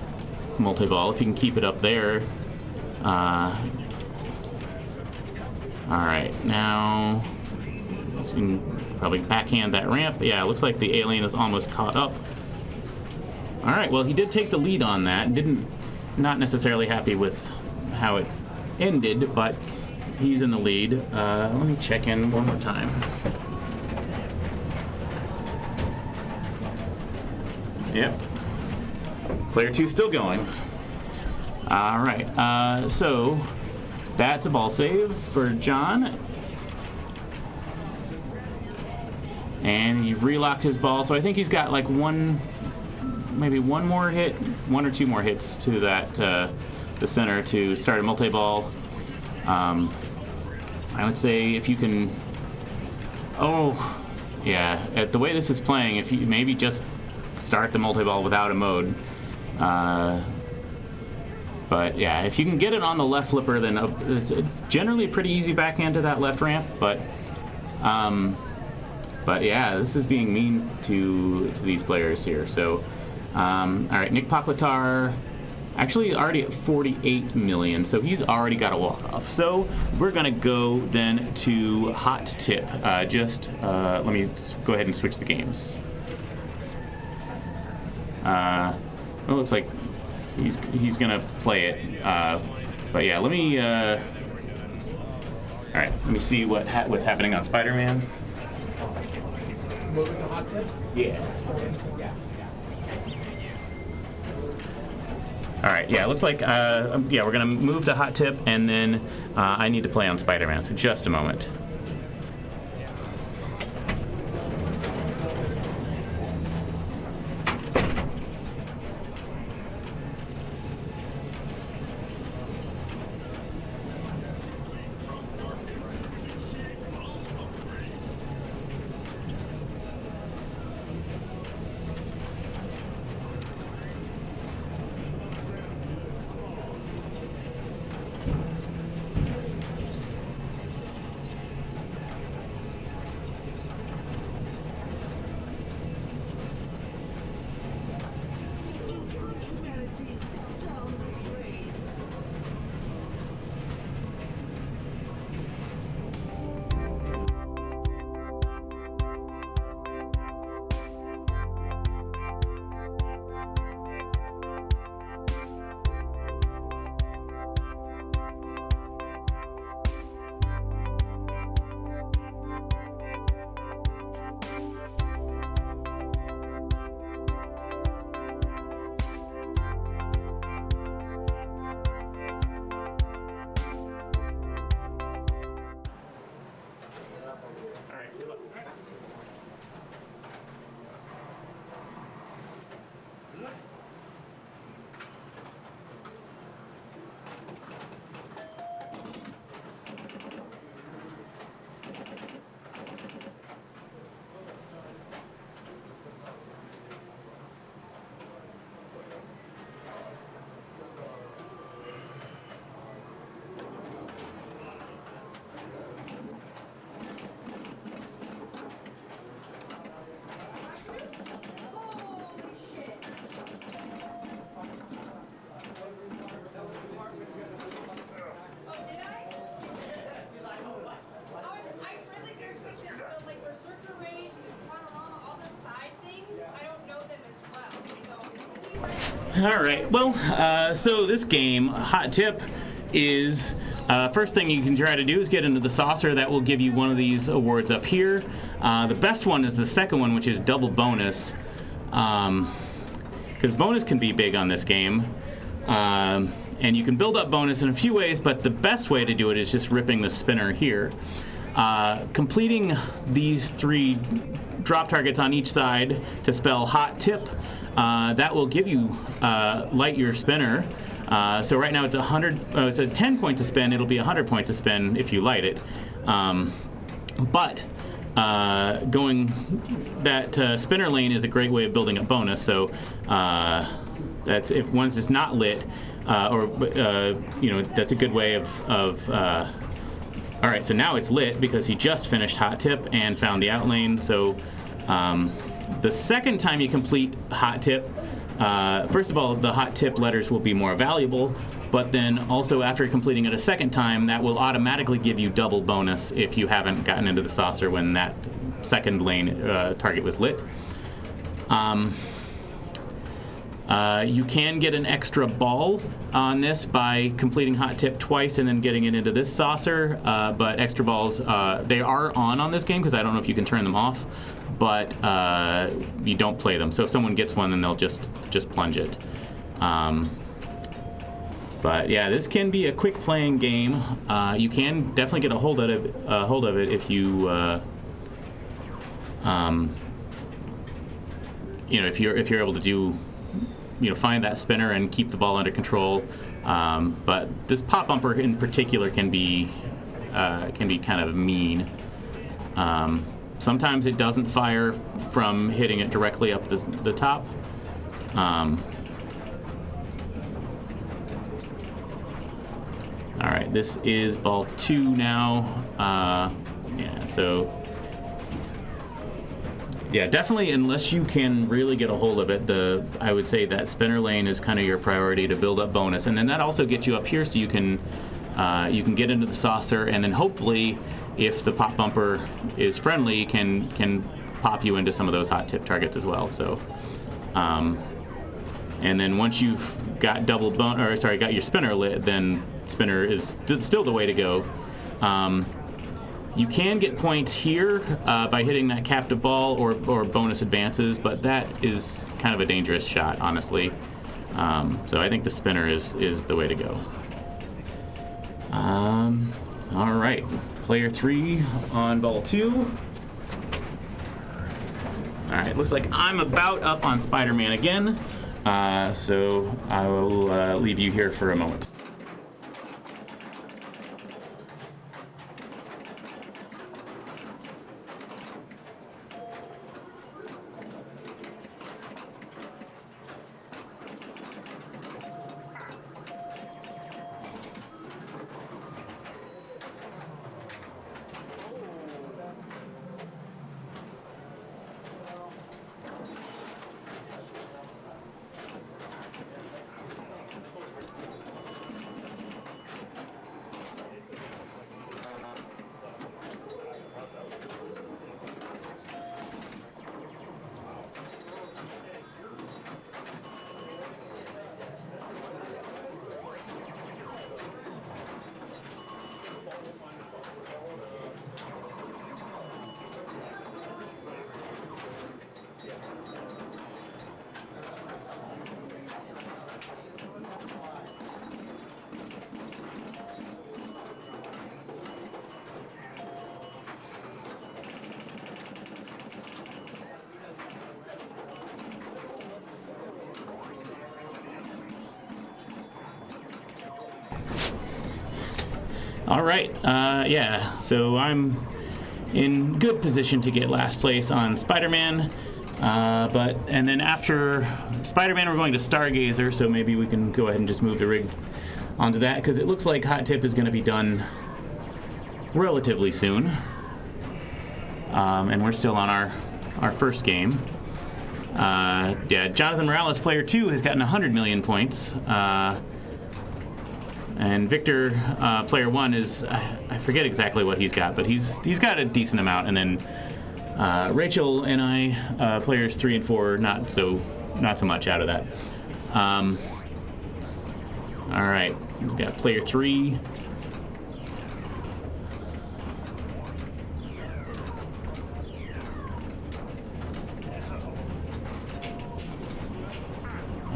multi-ball, if you can keep it up there. All right, now So you can probably backhand that ramp. Yeah, it looks like the alien is almost caught up. All right, well, he did take the lead on that. Not necessarily happy with how it ended, but he's in the lead. Let me check in one more time. Yep. Player 2 still going. All right, so that's a ball save for John. And he relocked his ball, so I think he's got like maybe one or two more hits to that the center to start a multi-ball. I would say if you can, at the way this is playing, if you maybe just start the multi-ball without a mode. But yeah, if you can get it on the left flipper, then it's generally a pretty easy backhand to that left ramp. But yeah, this is being mean to these players here. So, all right, Nick Pockletar actually already at 48 million, so he's already got a walk-off. So we're gonna go then to hot tip. Let me go ahead and switch the games. It looks like he's gonna play it, but yeah, let me. All right, let me see what's happening on Spider-Man. Moving to hot tip? Yeah. All right, yeah, it looks like, we're gonna move to hot tip, and then I need to play on Spider-Man, so just a moment. All right, well, so this game, hot tip, is first thing you can try to do is get into the saucer. That will give you one of these awards up here. The best one is the second one, which is double bonus, because bonus can be big on this game. And you can build up bonus in a few ways, but the best way to do it is just ripping the spinner here. Completing these 3 drop targets on each side to spell hot tip, that will give you light your spinner. So right now it's it's a 10 point to spin. It'll be 100 points to spin if you light it. But going that spinner lane is a great way of building up bonus. So that's if once it's not lit, that's a good way of all right, so now it's lit because he just finished hot tip and found the out lane. So the second time you complete hot tip, first of all, the hot tip letters will be more valuable, but then also after completing it a second time, that will automatically give you double bonus if you haven't gotten into the saucer when that second lane target was lit. You can get an extra ball on this by completing hot tip twice and then getting it into this saucer, but extra balls, they are on this game because I don't know if you can turn them off, but you don't play them. So if someone gets one, then they'll just plunge it. But yeah, this can be a quick playing game. You can definitely get a hold of it if you if you're able to do, find that spinner and keep the ball under control. But this pop bumper in particular can be kind of mean. Sometimes it doesn't fire from hitting it directly up the top. All right, this is ball 2 now. Yeah, definitely, unless you can really get a hold of it, I would say that spinner lane is kind of your priority to build up bonus, and then that also gets you up here so you can get into the saucer, and then hopefully, if the pop bumper is friendly, can pop you into some of those hot tip targets as well. So, and then once you've got got your spinner lit, then spinner is still the way to go. You can get points here by hitting that captive ball or bonus advances, but that is kind of a dangerous shot, honestly. So I think the spinner is the way to go. All right, player 3 on ball 2. All right, looks like I'm about up on Spider-Man again, so I will leave you here for a moment. All right, so I'm in good position to get last place on Spider-Man, and then after Spider-Man we're going to Stargazer, so maybe we can go ahead and just move the rig onto that, because it looks like Hot Tip is going to be done relatively soon, and we're still on our first game. Jonathan Morales, player 2, has gotten 100 million points. And Victor, player 1, is, I forget exactly what he's got, but he's got a decent amount. And then Rachel and I, players 3 and 4, not so much out of that. All right, we've got player 3.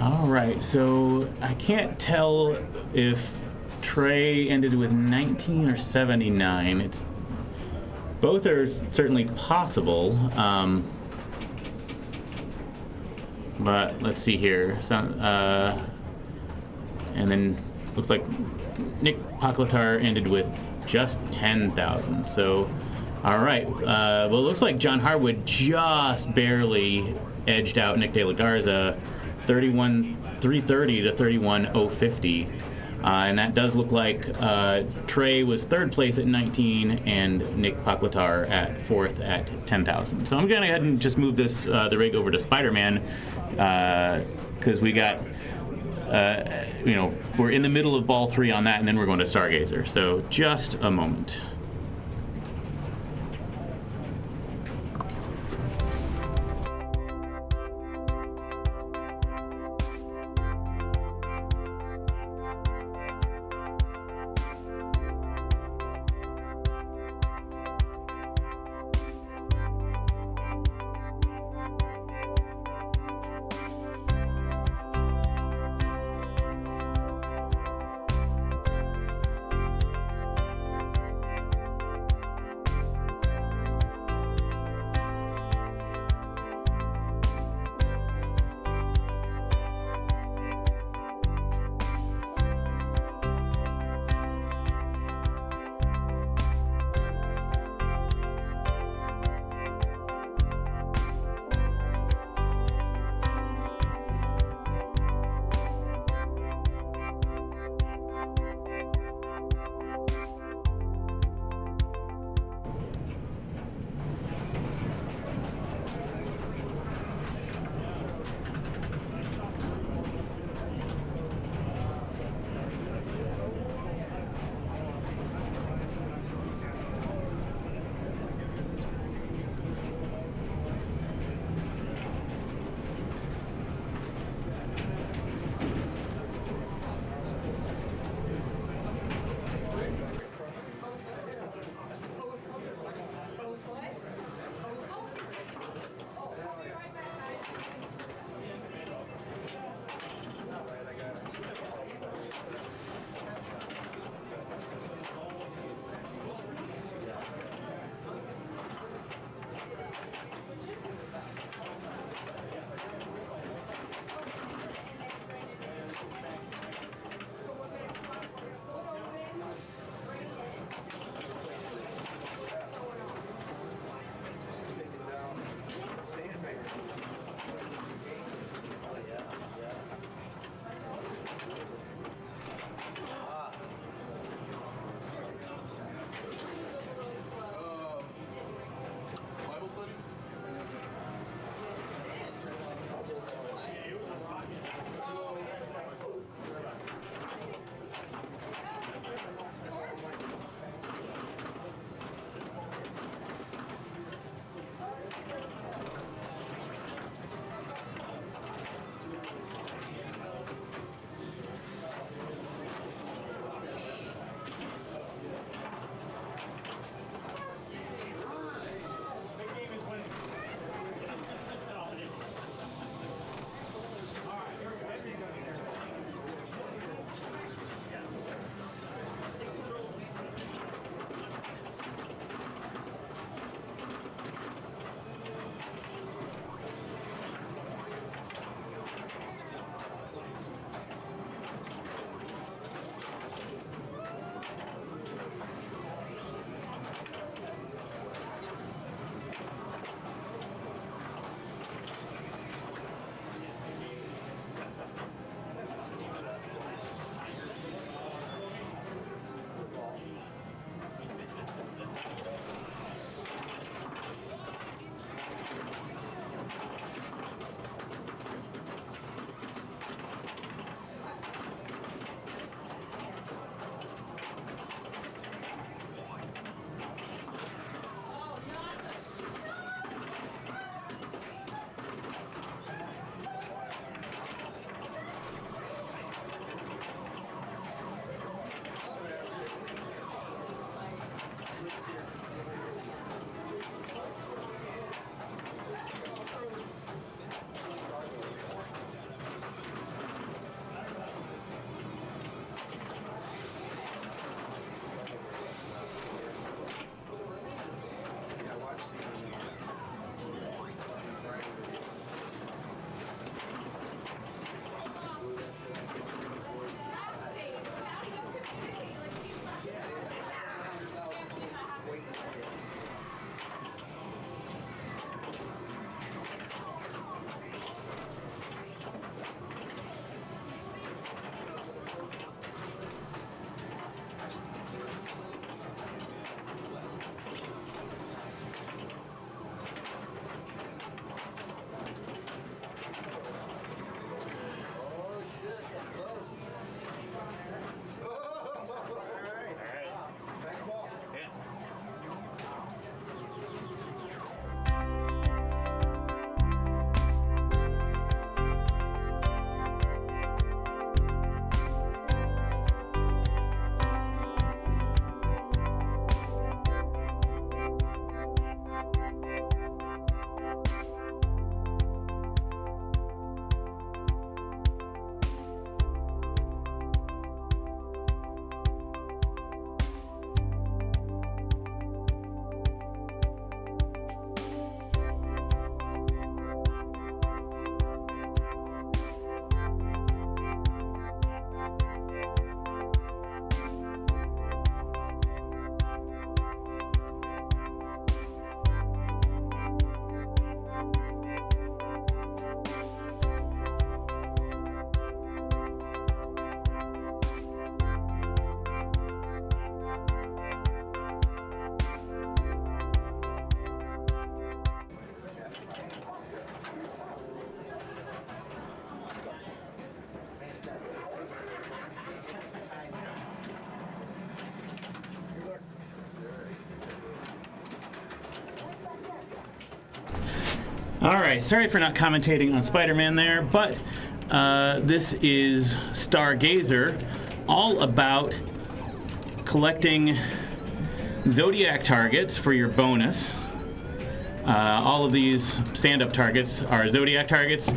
All right, so I can't tell if Trey ended with 19 or 79. Both are certainly possible, but let's see here. And then looks like Nick Poclatar ended with just 10,000. So, all right. Well, it looks like John Harwood just barely edged out Nick De La Garza, 31,330 to 31,050. And that does look like Trey was 3rd place at 19 and Nick Poclatar at 4th at 10,000. So I'm going to go ahead and just move the rig over to Spider-Man, because we got we're in the middle of ball 3 on that, and then we're going to Stargazer. So just a moment. All right, sorry for not commentating on Spider-Man there, but this is Stargazer, all about collecting Zodiac targets for your bonus. All of these stand-up targets are Zodiac targets.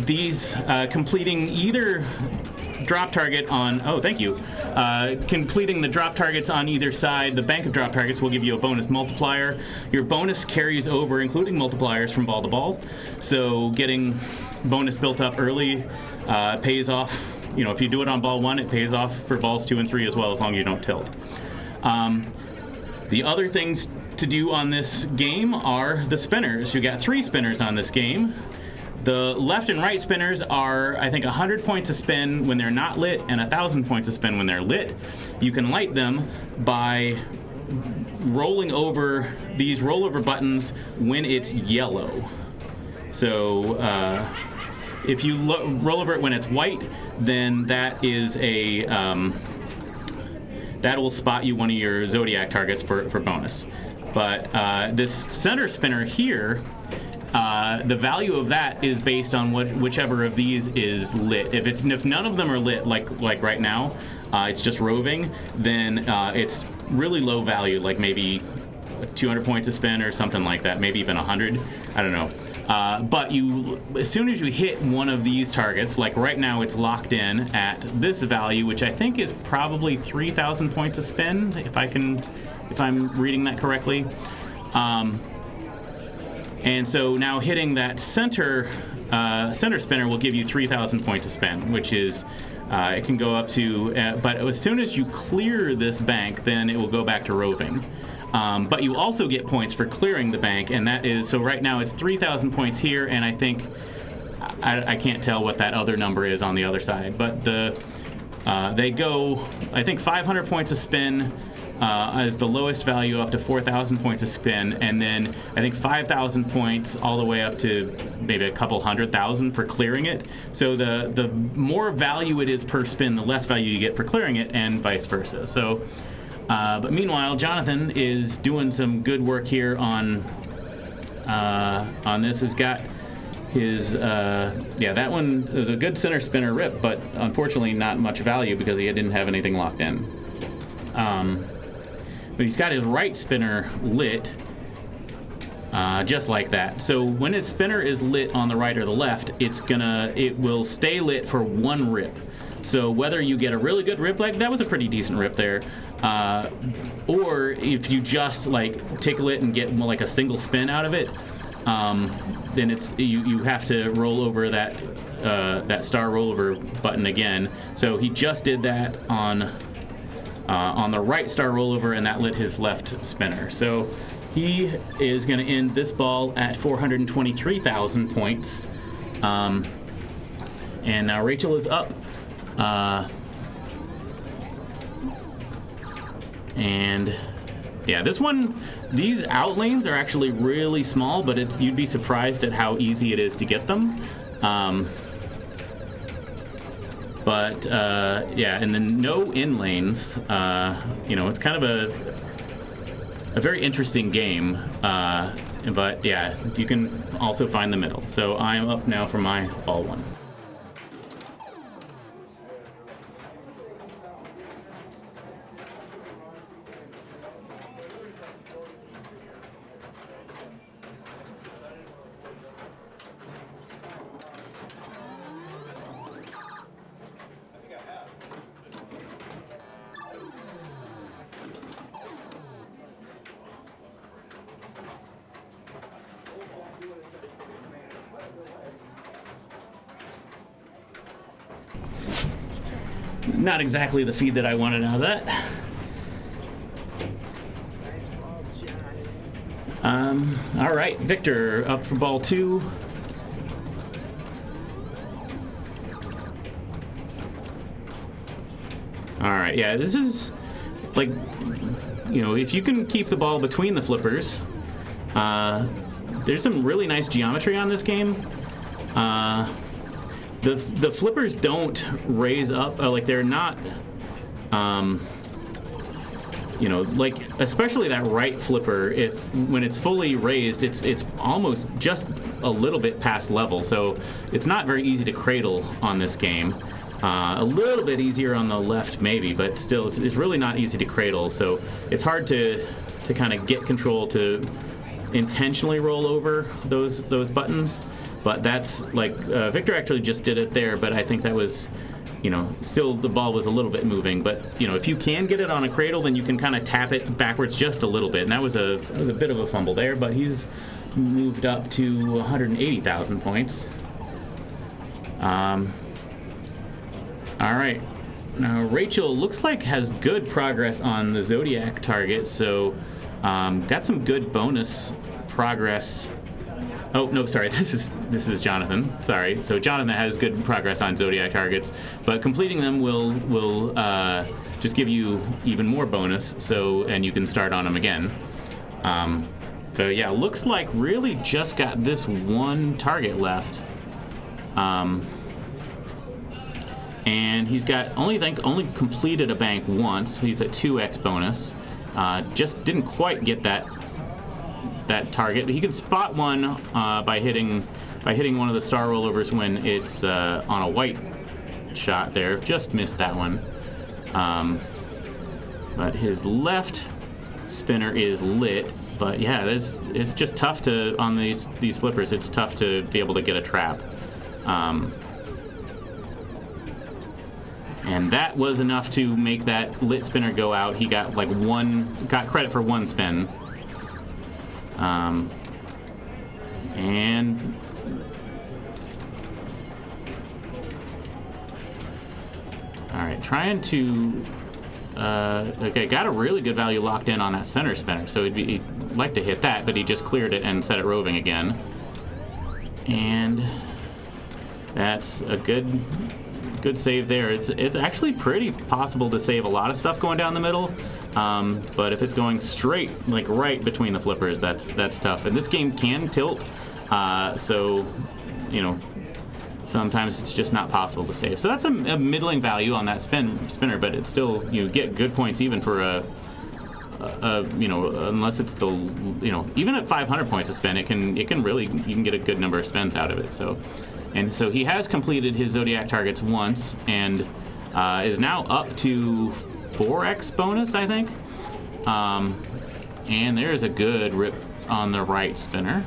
These completing either drop target on, completing the drop targets on either side, the bank of drop targets will give you a bonus multiplier. Your bonus carries over, including multipliers from ball to ball. So getting bonus built up early pays off. You know, if you do it on ball 1, it pays off for balls 2 and 3 as well, as long as you don't tilt. The other things to do on this game are the spinners. You got 3 spinners on this game. The left and right spinners are, I think, 100 points a spin when they're not lit and 1,000 points a spin when they're lit. You can light them by rolling over these rollover buttons when it's yellow. So if you roll over it when it's white, then that is that will spot you one of your Zodiac targets for bonus. But this center spinner here, the value of that is based on whichever of these is lit. If none of them are lit, like right now, it's just roving, then it's really low value, like maybe 200 points a spin or something like that, maybe even 100. I don't know. But as soon as you hit one of these targets, like right now, it's locked in at this value, which I think is probably 3,000 points a spin, if I'm reading that correctly. And so now hitting that center spinner will give you 3,000 points a spin, which is, it can go up to, but as soon as you clear this bank, then it will go back to roving. But you also get points for clearing the bank, and that is, so right now it's 3,000 points here, and I think, I can't tell what that other number is on the other side, but they go, I think 500 points a spin, as the lowest value up to 4,000 points a spin, and then I think 5,000 points all the way up to maybe a couple 100,000 for clearing it. So the more value it is per spin, the less value you get for clearing it, and vice versa. So, but meanwhile, Jonathan is doing some good work here on this. Has got his that one was a good center spinner rip, but unfortunately not much value because he didn't have anything locked in. But he's got his right spinner lit, just like that. So when his spinner is lit on the right or the left, it will stay lit for one rip. So whether you get a really good rip, like that was a pretty decent rip there, or if you just like take a lit and get like a single spin out of it, then you have to roll over that star rollover button again. So he just did that on the right star rollover, and that lit his left spinner. So he is going to end this ball at 423,000 points. And now Rachel is up. And yeah, these out lanes are actually really small, but you'd be surprised at how easy it is to get them. But yeah, and then no in lanes. It's kind of a very interesting game. But yeah, you can also find the middle. So I'm up now for my ball 1. Not exactly the feed that I wanted out of that. All right, Victor up for ball 2. All right, yeah, this is like, if you can keep the ball between the flippers, there's some really nice geometry on this game. The flippers don't raise up, like they're not, you know, like especially that right flipper, if when it's fully raised, it's almost just a little bit past level, so it's not very easy to cradle on this game. A little bit easier on the left maybe, but still it's really not easy to cradle, so it's hard to kind of get control to intentionally roll over those buttons. But that's like Victor actually just did it there, but I think that was, you know, still the ball was a little bit moving. But you know, if you can get it on a cradle, then you can kind of tap it backwards just a little bit, and that was a bit of a fumble there. But he's moved up to 180,000 points. All right, now Rachel looks like has good progress on the Zodiac target, so got some good bonus progress. Oh no, sorry, this is Jonathan. Sorry, so Jonathan has good progress on Zodiac targets, but completing them will just give you even more bonus. So and you can start on them again. So yeah, looks like really just got this one target left. And he's got only completed a bank once. He's at 2x bonus. Just didn't quite get that target. He can spot one by hitting one of the star rollovers when it's on a white shot there. Just missed that one. But his left spinner is lit. But yeah, it's just tough to on these flippers. It's tough to be able to get a trap. And that was enough to make that lit spinner go out. He got got credit for one spin. And all right, trying to okay, got a really good value locked in on that center spinner, so he'd like to hit that, but he just cleared it and set it roving again. And that's a good save there. It's actually pretty possible to save a lot of stuff going down the middle, but if it's going straight, like right between the flippers, that's tough. And this game can tilt, so you know, sometimes it's just not possible to save. So that's a middling value on that spinner, but it's still, you get good points even for a you know, unless it's the, you know, even at 500 points a spin, it can really, you can get a good number of spins out of it. So. And so he has completed his Zodiac targets once and is now up to 4x bonus, I think. And there's a good rip on the right spinner.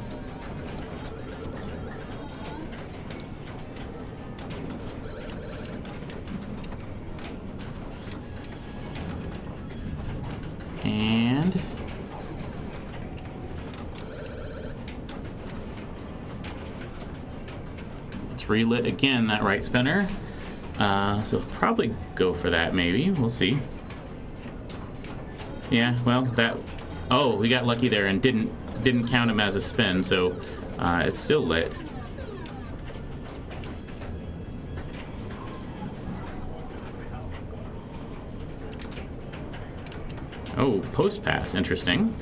And relit again, that right spinner. So probably go for that, maybe. We'll see. Yeah, well, oh, we got lucky there and didn't count him as a spin, so it's still lit. Oh, post pass, interesting.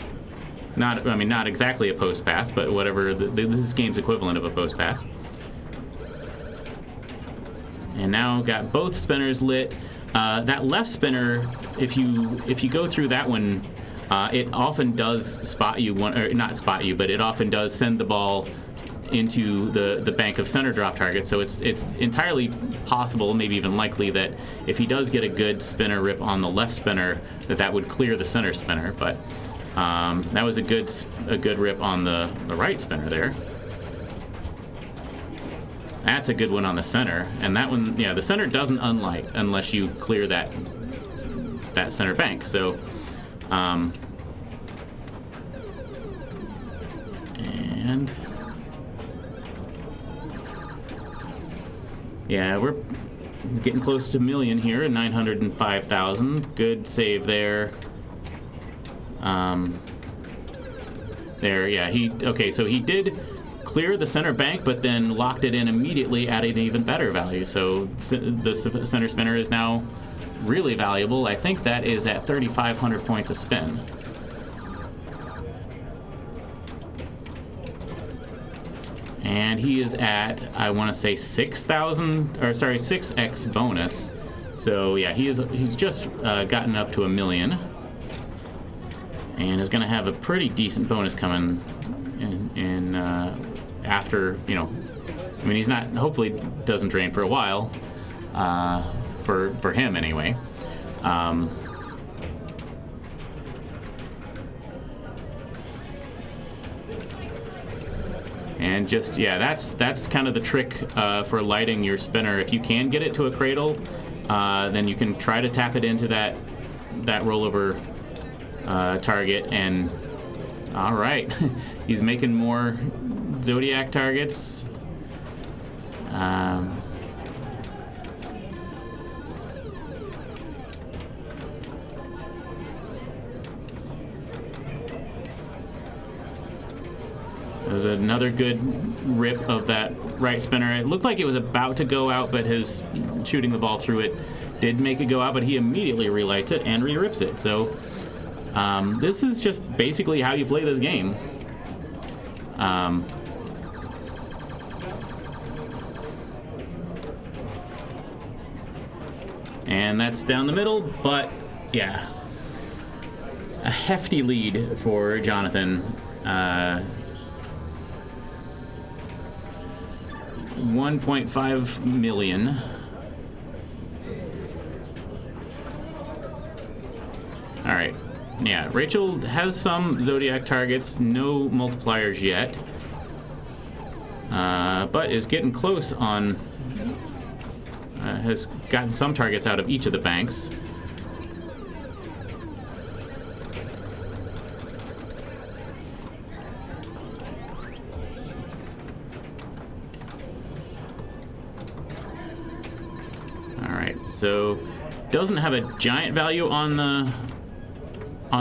Not exactly a post pass, but whatever, this game's equivalent of a post pass. And now got both spinners lit. That left spinner, if you go through that one, it often does spot you, or not spot you, but it often does send the ball into the bank of center drop targets. So it's entirely possible, maybe even likely, that if he does get a good spinner rip on the left spinner, that would clear the center spinner. But that was a good rip on the right spinner there. That's a good one on the center, and that one, yeah, the center doesn't unlight unless you clear that center bank. So, and yeah, we're getting close to a million here at 905,000. Good save there. There, yeah, so he did clear the center bank, but then locked it in immediately at an even better value. So the center spinner is now really valuable. I think that is at 3,500 points a spin. And he is at, I want to say 6x bonus. So yeah, he's just gotten up to 1 million. and is going to have a pretty decent bonus coming in after, you know, I mean, he's not, hopefully doesn't drain for a while, for him anyway. And just, yeah, that's kind of the trick for lighting your spinner. If you can get it to a cradle, then you can try to tap it into that rollover target. And all right, he's making more Zodiac targets. There's another good rip of that right spinner. It looked like it was about to go out, but his shooting the ball through it did make it go out, but he immediately relights it and re-rips it. So this is just basically how you play this game. And that's down the middle, but yeah, a hefty lead for Jonathan. 1.5 million. All right. Yeah, Rachel has some Zodiac targets, no multipliers yet, but is getting close on, has gotten some targets out of each of the banks. So doesn't have a giant value on the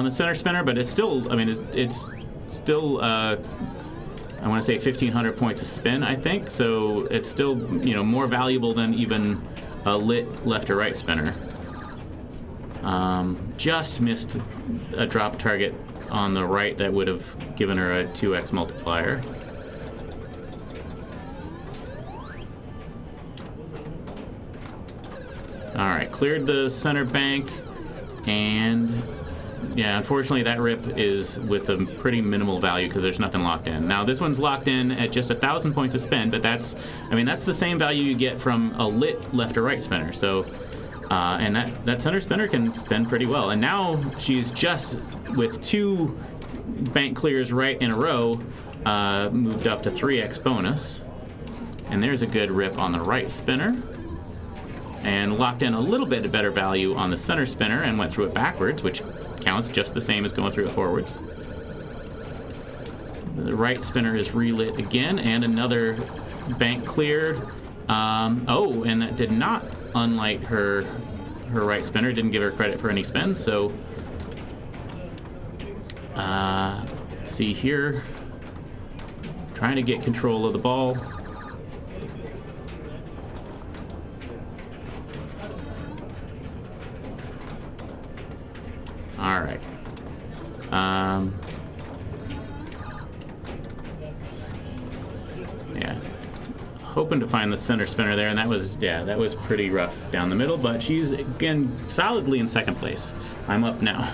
center spinner, but it's still, I mean, it's still I want to say 1,500 points a spin, I think. So it's still, you know, more valuable than even a lit left or right spinner. Just missed a drop target on the right that would have given her a 2x multiplier. All right, cleared the center bank, and yeah, unfortunately that rip is with a pretty minimal value because there's nothing locked in. Now this one's locked in at just 1,000 points a spin, but that's the same value you get from a lit left or right spinner. So, and that center spinner can spin pretty well. And now she's just with 2 bank clears right in a row, moved up to 3x bonus. And there's a good rip on the right spinner. And locked in a little bit better value on the center spinner and went through it backwards, which counts just the same as going through it forwards. The right spinner is relit again, and another bank cleared. Oh, and that did not unlight her right spinner, didn't give her credit for any spins, so let's see here. Trying to get control of the ball. All right. Yeah. Hoping to find the center spinner there, and that was pretty rough down the middle, but she's again solidly in second place. I'm up now.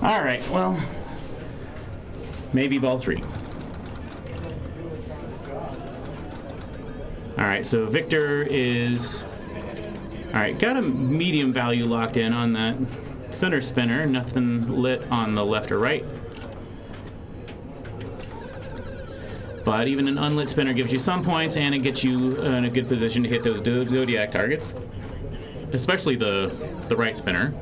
All right, well, maybe ball 3. All right, so Victor is... All right, got a medium value locked in on that center spinner. Nothing lit on the left or right. But even an unlit spinner gives you some points, and it gets you in a good position to hit those Zodiac targets, especially the right spinner.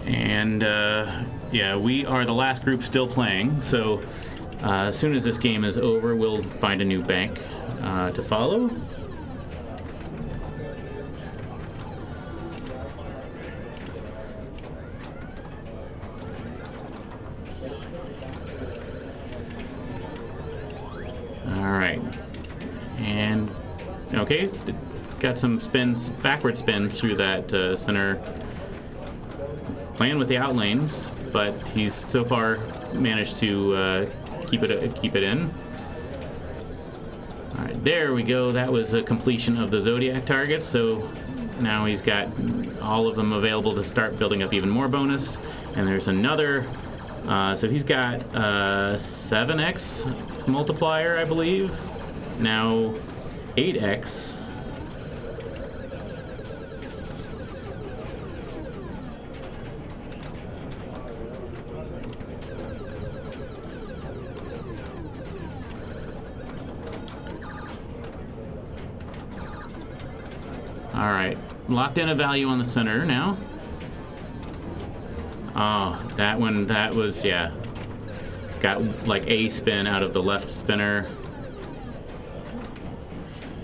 And yeah, we are the last group still playing, so as soon as this game is over, we'll find a new bank to follow. Alright, and okay, got some spins, backward spins through that center, playing with the out lanes, but he's so far managed to keep it in. Alright, there we go, that was a completion of the Zodiac targets, so now he's got all of them available to start building up even more bonus, and there's another. So he's got 7x multiplier, I believe. Now 8x. All right, locked in a value on the center now. Oh, that one, that was, yeah. Got like a spin out of the left spinner.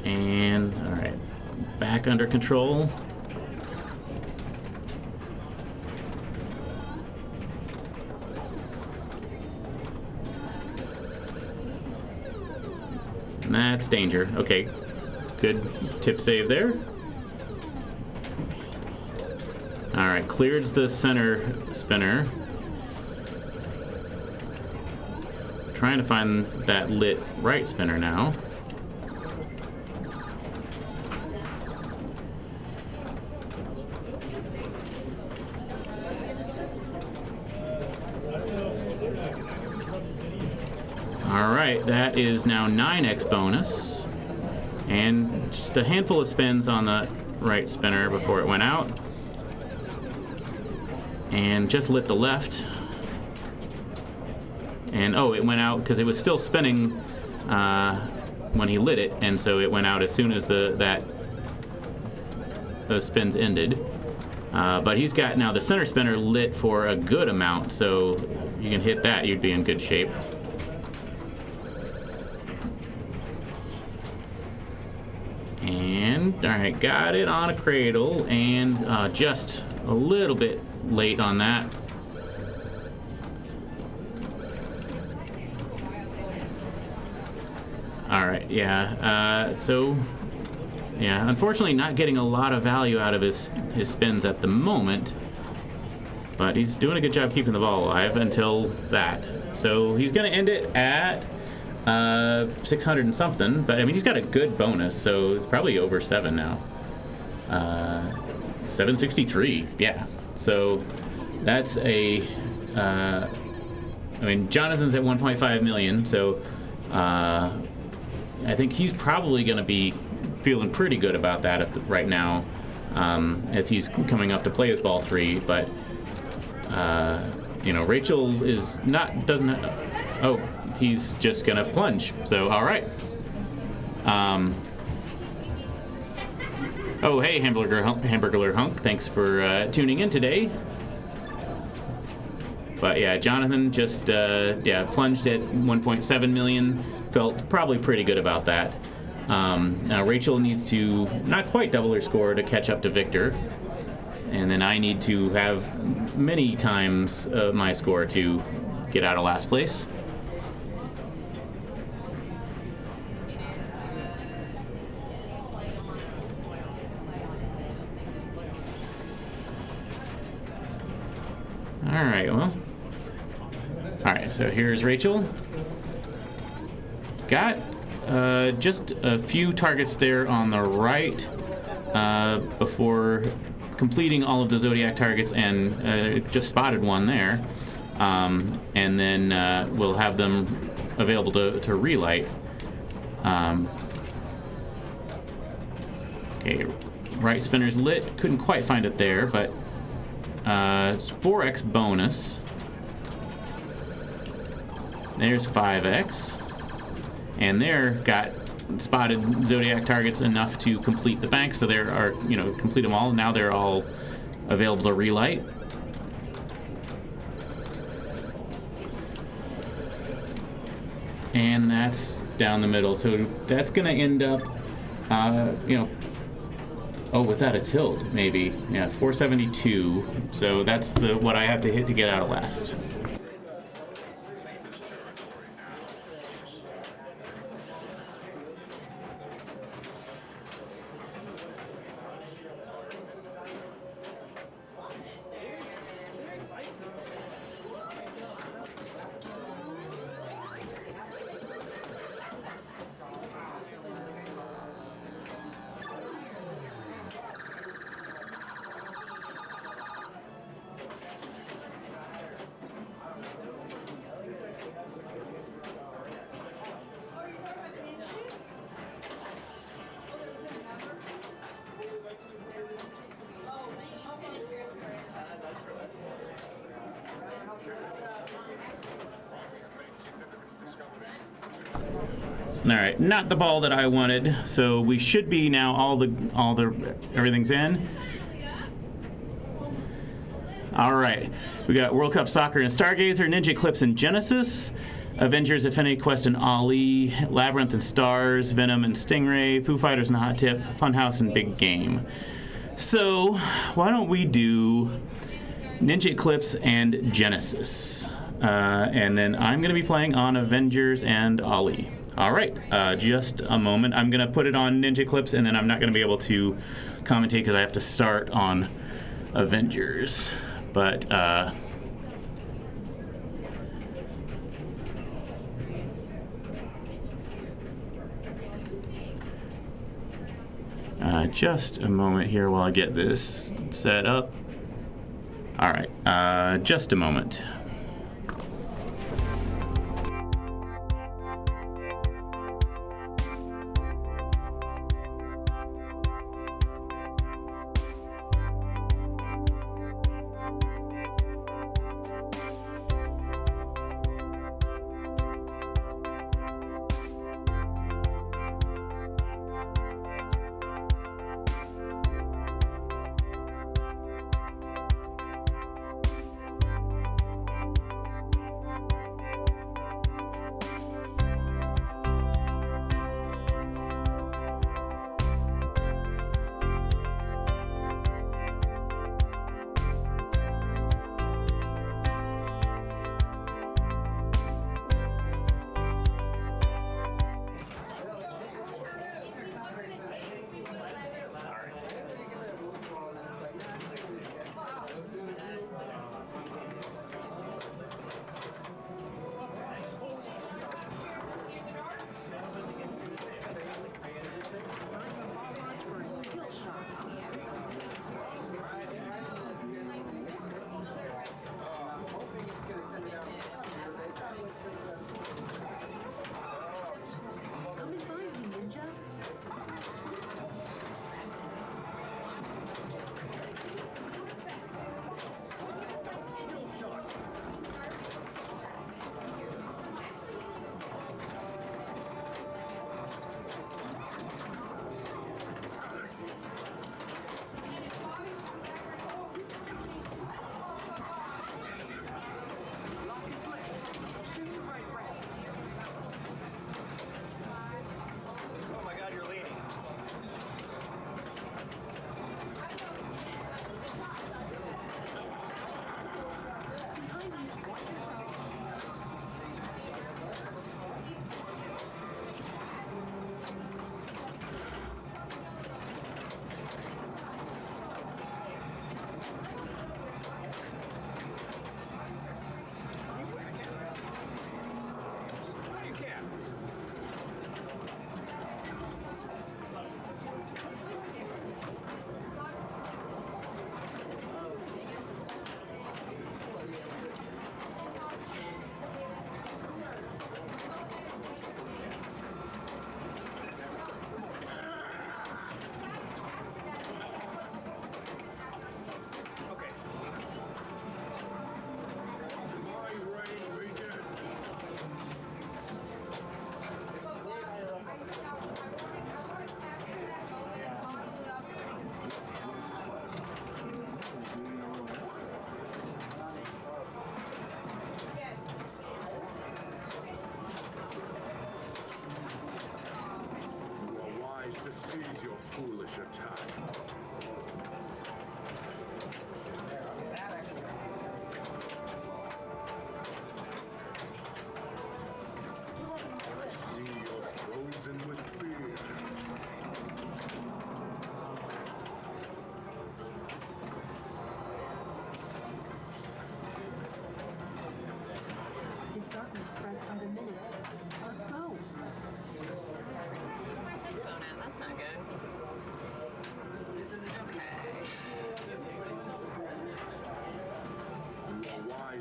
And, all right, back under control. And that's danger. Okay, good tip save there. All right, clears the center spinner. Trying to find that lit right spinner now. All right, that is now 9x bonus. And just a handful of spins on the right spinner before it went out. And just lit the left. And oh, it went out because it was still spinning when he lit it, and so it went out as soon as those spins ended. But he's got now the center spinner lit for a good amount, so you can hit that, you'd be in good shape. And all right, got it on a cradle, and just a little bit late on that. All right, yeah. So, yeah, unfortunately, not getting a lot of value out of his spins at the moment, but he's doing a good job keeping the ball alive until that. So he's going to end it at 600 and something, but I mean he's got a good bonus, so it's probably over 7 now. 763, yeah. So that's a. I mean Jonathan's at 1.5 million, so I think he's probably going to be feeling pretty good about that right now, as he's coming up to play his ball 3. But you know, Rachel is not doesn't. Oh, he's just gonna plunge. So all right. Oh, hey, Hamburger Hunk. Thanks for tuning in today. But yeah, Jonathan just plunged at 1.7 million. Felt probably pretty good about that. Now Rachel needs to not quite double her score to catch up to Victor, and then I need to have many times my score to get out of last place. All right, well. All right, so here's Rachel. Got just a few targets there on the right before completing all of the Zodiac targets, and just spotted one there. And then we'll have them available to relight. Okay, right spinner's lit. Couldn't quite find it there, but it's 4x bonus. There's 5x. And there got spotted Zodiac targets enough to complete the bank, so there are, complete them all. Now they're all available to relight. And that's down the middle, so that's going to end up, oh, was that a tilt? Maybe. Yeah, 472. So that's what I have to hit to get out of last. All right, not the ball that I wanted. So we should be now all the everything's in. All right, we got World Cup Soccer and Stargazer, Ninja Eclipse and Genesis, Avengers, Affinity Quest and Ollie, Labyrinth and Stars, Venom and Stingray, Foo Fighters and Hot Tip, Funhouse and Big Game. So why don't we do Ninja Eclipse and Genesis, and then I'm going to be playing on Avengers and Ollie. All right, just a moment. I'm going to put it on Ninja Eclipse, and then I'm not going to be able to commentate because I have to start on Avengers. But just a moment here while I get this set up. All right, just a moment.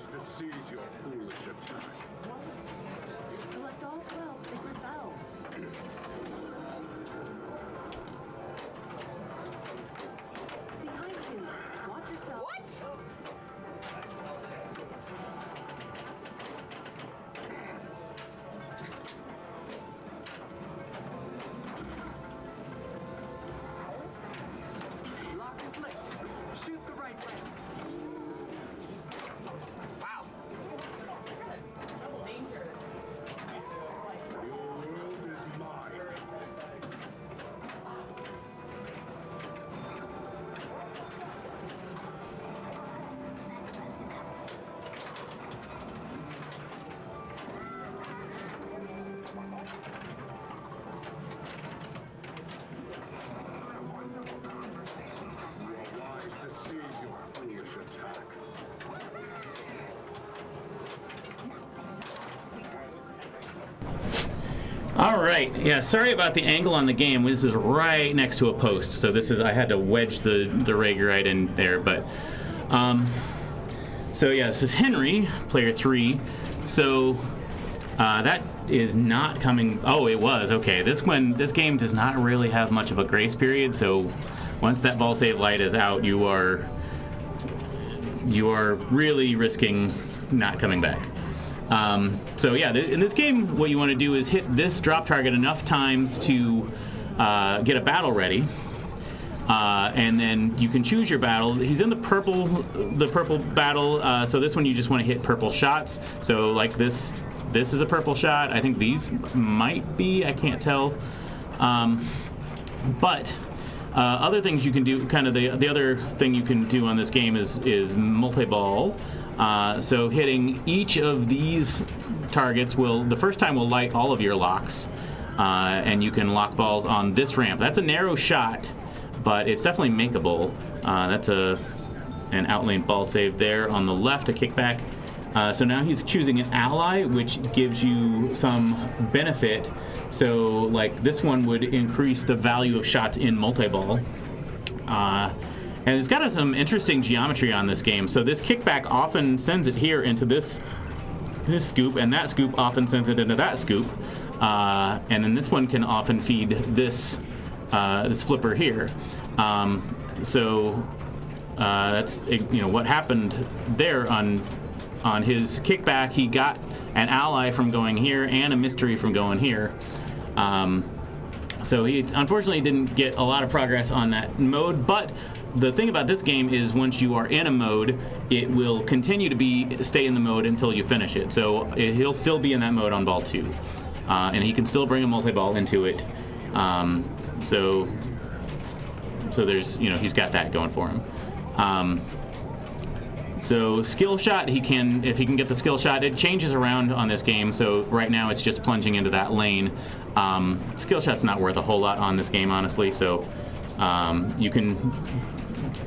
wise to seize your foolish attack. Select all 12 sacred bells. Behind you. Watch yourself. What? Lock is lit. Shoot the right way. Wow. Your world is mine. You are wise to seize your foolish attack. All right. Yeah. Sorry about the angle on the game. This is right next to a post, so this is I had to wedge the rig right in there. But so yeah, this is Henry, player 3. So that is not coming. Oh, it was okay. This game does not really have much of a grace period. So once that ball save light is out, you are really risking not coming back. So yeah, in this game, what you want to do is hit this drop target enough times to get a battle ready, and then you can choose your battle. He's in the purple battle. So this one you just want to hit purple shots. So like this is a purple shot. I think these might be. I can't tell. But other things you can do. Kind of the other thing you can do on this game is multi-ball. So hitting each of these targets the first time will light all of your locks, and you can lock balls on this ramp. That's a narrow shot, but it's definitely makeable. That's an outlane ball save there. On the left, a kickback. So now he's choosing an ally, which gives you some benefit. So like this one would increase the value of shots in multi-ball. And it's got some interesting geometry on this game. So this kickback often sends it here into this scoop, and that scoop often sends it into that scoop. And then this one can often feed this flipper here. So that's what happened there on his kickback. He got an ally from going here and a mystery from going here. So he unfortunately didn't get a lot of progress on that mode, but the thing about this game is once you are in a mode, it will continue to stay in the mode until you finish it. So he'll still be in that mode on ball 2. And he can still bring a multi-ball into it. So there's, he's got that going for him. So skill shot, if he can get the skill shot, it changes around on this game. So right now it's just plunging into that lane. Skill shot's not worth a whole lot on this game, honestly. So you can,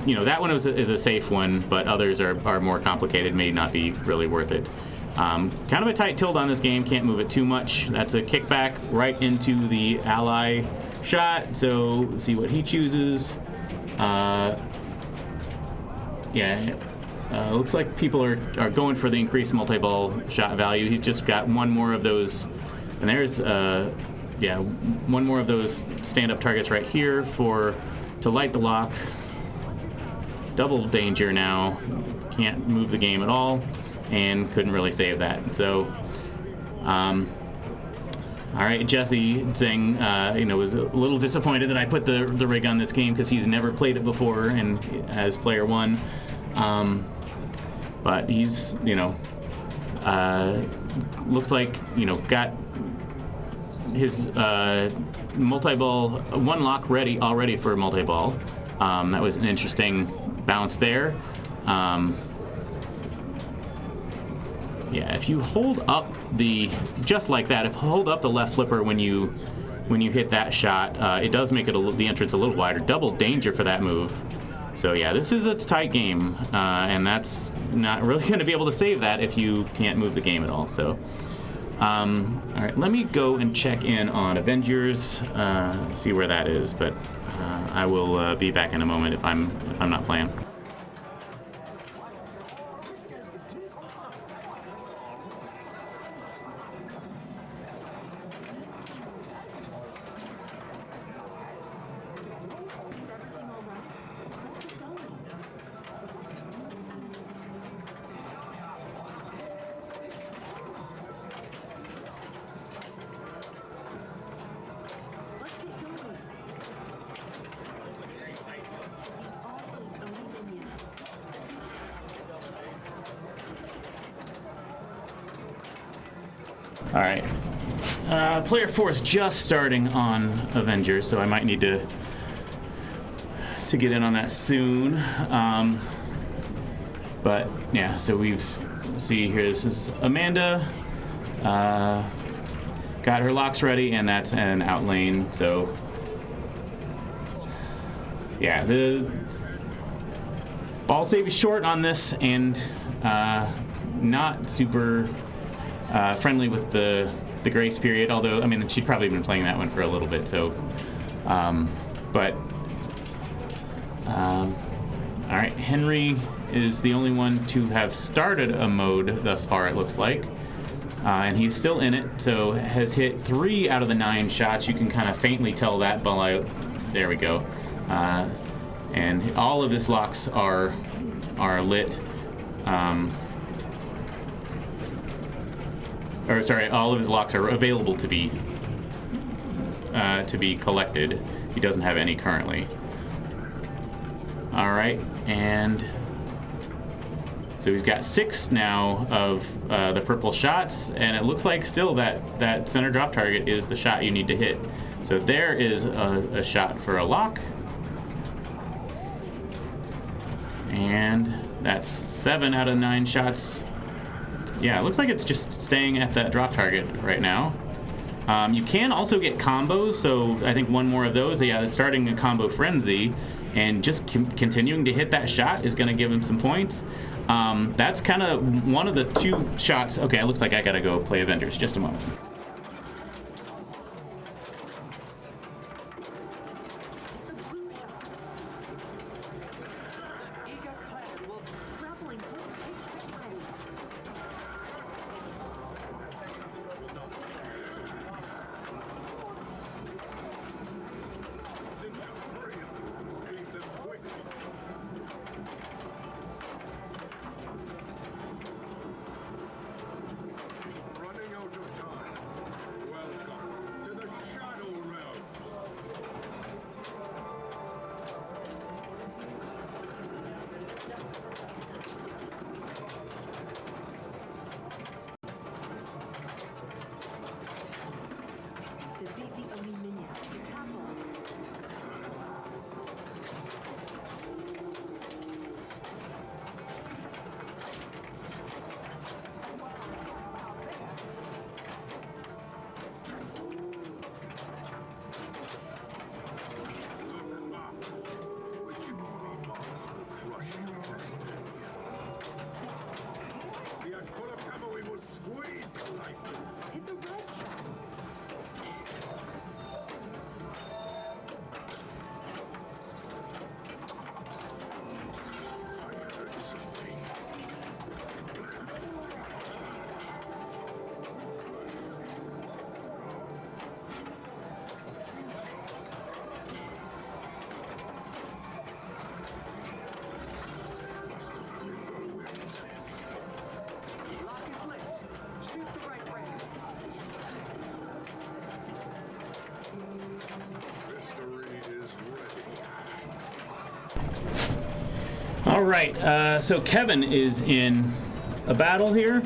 that one is a safe one, but others are more complicated, may not be really worth it. Kind of a tight tilt on this game, can't move it too much. That's a kickback right into the ally shot. So let's see what he chooses. Looks like people are going for the increased multi-ball shot value. He's just got one more of those, and there's one more of those stand-up targets right here to light the lock. Double danger now. Can't move the game at all, and couldn't really save that. So, all right, Jesse saying, was a little disappointed that I put the rig on this game because he's never played it before and as player 1. But he's, looks like, got his multi-ball, one lock ready already for multi-ball. That was an interesting bounce there. If you hold up just like that, if you hold up the left flipper when you hit that shot, it does make the entrance a little wider. Double danger for that move. So yeah, this is a tight game, and that's not really going to be able to save that if you can't move the game at all. So, all right, let me go and check in on Avengers, see where that is. But I will be back in a moment if I'm not playing. All right. Player 4 is just starting on Avengers, so I might need to get in on that soon. But yeah, so see here. This is Amanda. Got her locks ready, and that's an out lane. So yeah, the ball save is short on this, and not super friendly with the grace period. Although, I mean, she'd probably been playing that one for a little bit. So, all right, Henry is the only one to have started a mode thus far, it looks like. And he's still in it, so has hit 3 out of the 9 shots. You can kind of faintly tell that by, there we go. And all of his locks are lit. Or sorry, all of his locks are available to be collected. He doesn't have any currently. All right, and so he's got 6 now of the purple shots, and it looks like still that center drop target is the shot you need to hit. So there is a shot for a lock. And that's 7 out of 9 shots. Yeah, it looks like it's just staying at that drop target right now. You can also get combos, so I think one more of those. Yeah, starting a combo frenzy and just continuing to hit that shot is going to give him some points. That's kind of one of the 2 shots. Okay, it looks like I got to go play Avengers. Just a moment. All right, so Kevin is in a battle here.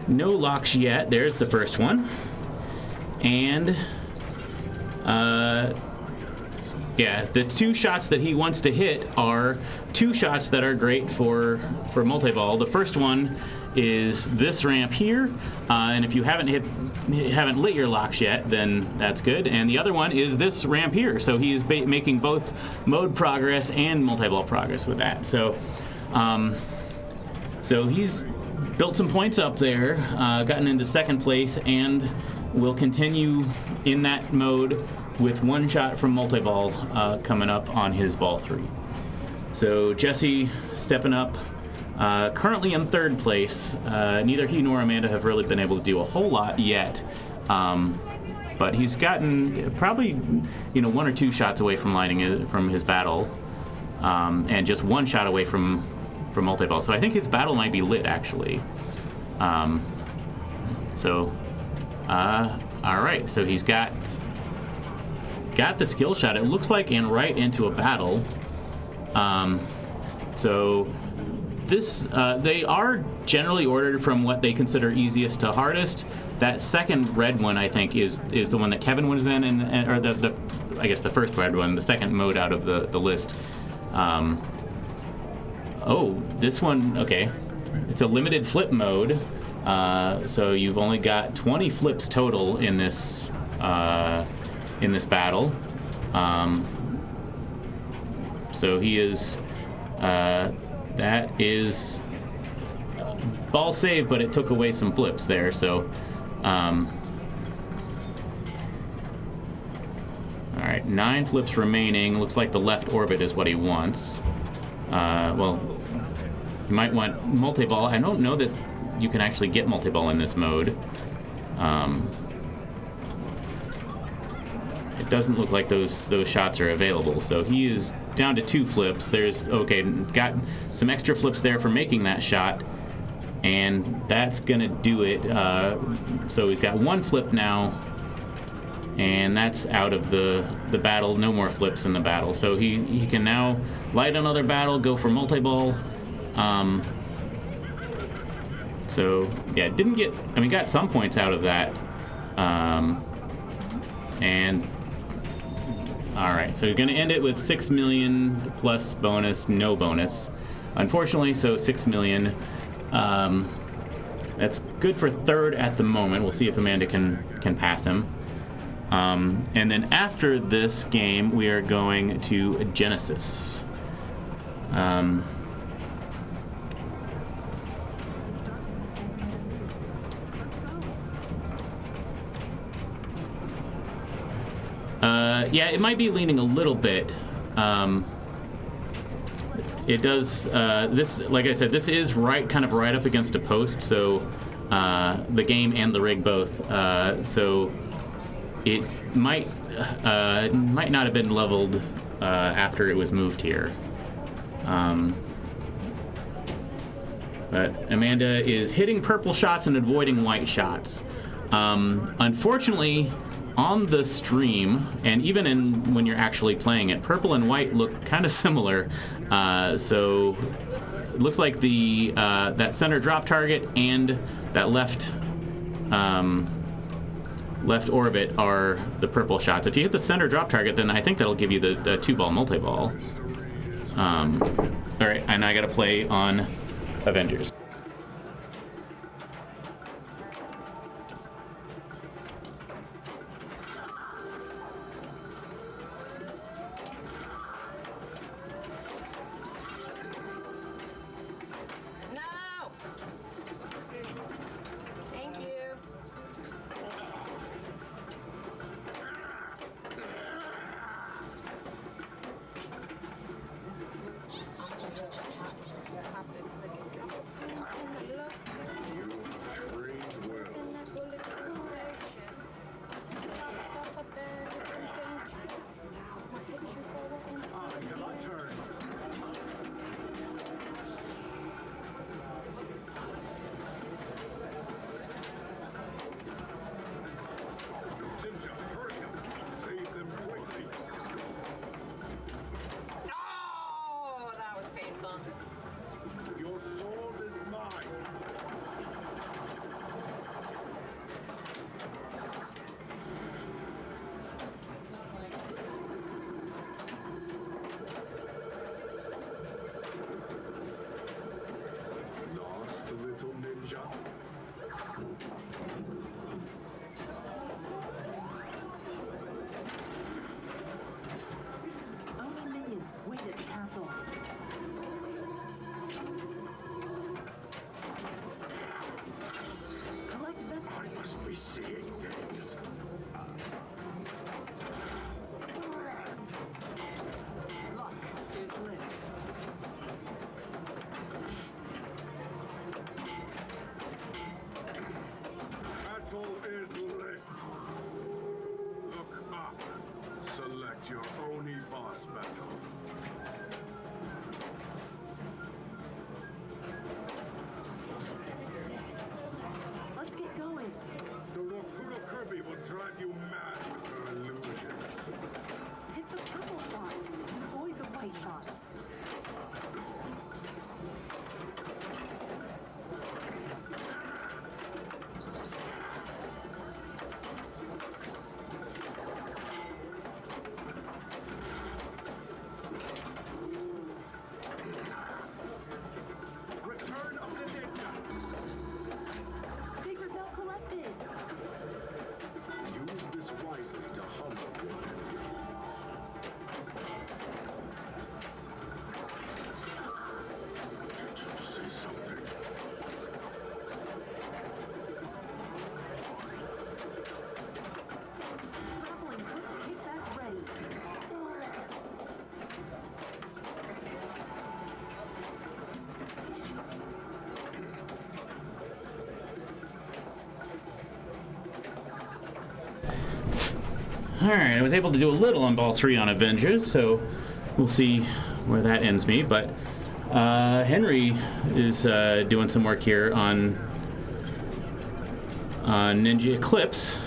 No locks yet. There's the first one. And yeah, the 2 shots that he wants to hit are 2 shots that are great for multi-ball. The first one is this ramp here, and if you haven't lit your locks yet, then that's good. And the other one is this ramp here. So he's making both mode progress and multi-ball progress with that. So, so he's built some points up there, gotten into 2nd place, and will continue in that mode with 1 shot from multi-ball coming up on his ball 3. So Jesse stepping up, currently in 3rd place. Neither he nor Amanda have really been able to do a whole lot yet, but he's gotten probably 1 or 2 shots away from lighting it from his battle, and just 1 shot away from multi-ball. So I think his battle might be lit actually. All right, so he's got the skill shot, it looks like, and right into a battle. So this they are generally ordered from what they consider easiest to hardest. That second red one, I think, is the one that Kevin was in, and or the I guess the first red one, the second mode out of the list. Oh, this one, okay. It's a limited flip mode, so you've only got 20 flips total in this battle. So he is, that is ball save, but it took away some flips there. So, all right, 9 flips remaining. Looks like the left orbit is what he wants. Well, you might want multi-ball. I don't know that you can actually get multi-ball in this mode. It doesn't look like those shots are available. So he is down to 2 flips. There's, okay, got some extra flips there for making that shot. And that's gonna do it. So he's got 1 flip now. And that's out of the battle. No more flips in the battle. So he can now light another battle, go for multi-ball. So yeah, didn't get, I mean, got some points out of that. And all right, so you're gonna end it with 6 million plus bonus, no bonus, unfortunately. So 6 million. That's good for third at the moment. We'll see if Amanda can pass him. And then after this game, we are going to Genesis. Yeah, it might be leaning a little bit. It does, this, like I said, this is kind of right up against a post, so the game and the rig both. So it might not have been leveled after it was moved here. But Amanda is hitting purple shots and avoiding white shots. Unfortunately, on the stream, and even when you're actually playing it, purple and white look kind of similar. So it looks like that center drop target and that left orbit are the purple shots. If you hit the center drop target, then I think that'll give you the 2-ball multi-ball. All right, and I got to play on Avengers. No! Thank you. Pop it, flick it, drop it. right, I was able to do a little on ball 3 on Avengers, so we'll see where that ends me. But Henry is doing some work here on Ninja Eclipse.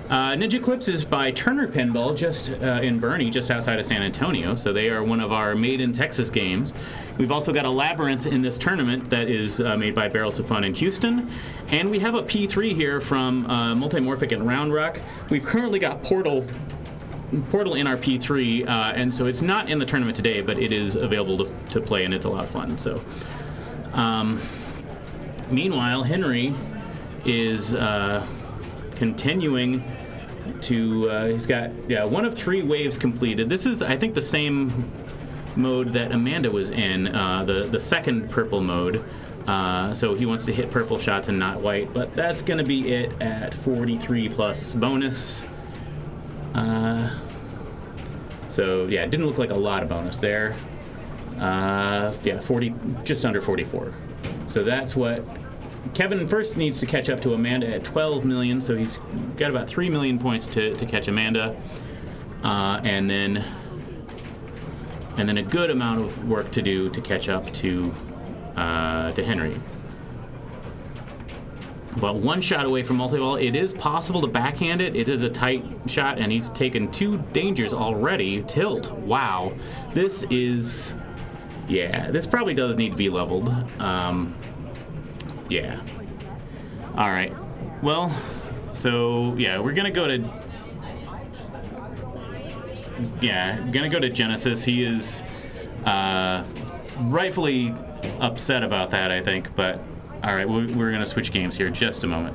Ninja Eclipse is by Turner Pinball, just in Bernie, just outside of San Antonio. So they are one of our made in Texas games. We've also got a Labyrinth in this tournament that is made by Barrels of Fun in Houston. And we have a P3 here from Multimorphic and Round Rock. We've currently got Portal in our P3, and so it's not in the tournament today, but it is available to play, and it's a lot of fun. So, meanwhile, Henry is continuing to. He's got one of 3 waves completed. This is, I think, the same mode that Amanda was in, the second purple mode. So he wants to hit purple shots and not white, but that's going to be it at 43 plus bonus. So yeah, it didn't look like a lot of bonus there. 40, just under 44. So that's what Kevin first needs to catch up to Amanda at 12 million. So he's got about 3 million points to catch Amanda, and then a good amount of work to do to catch up to Henry. But 1 shot away from multi-ball. It is possible to backhand it. It is a tight shot, and he's taken 2 dangers already. Tilt. Wow. This is... Yeah, this probably does need to be leveled. Yeah. All right. Well, so, yeah, we're going to go to... Yeah, going to go to Genesis. He is rightfully upset about that, I think, but... All right, we're going to switch games here in just a moment.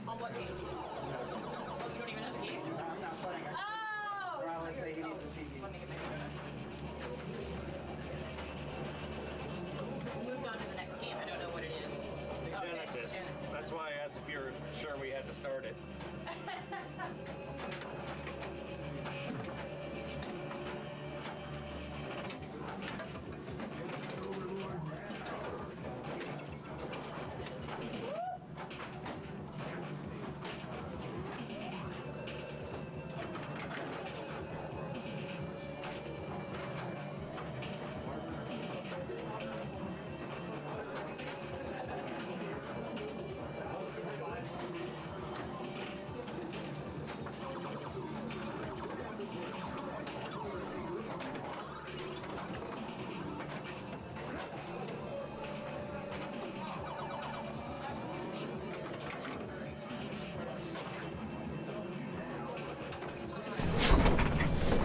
On what game? Oh, you don't even know the game? I'm not playing. Oh! Morales say he needs a TV. Let me get my moved on to the next game. I don't know what it is. Genesis. That's why I asked if you were sure we had to start it.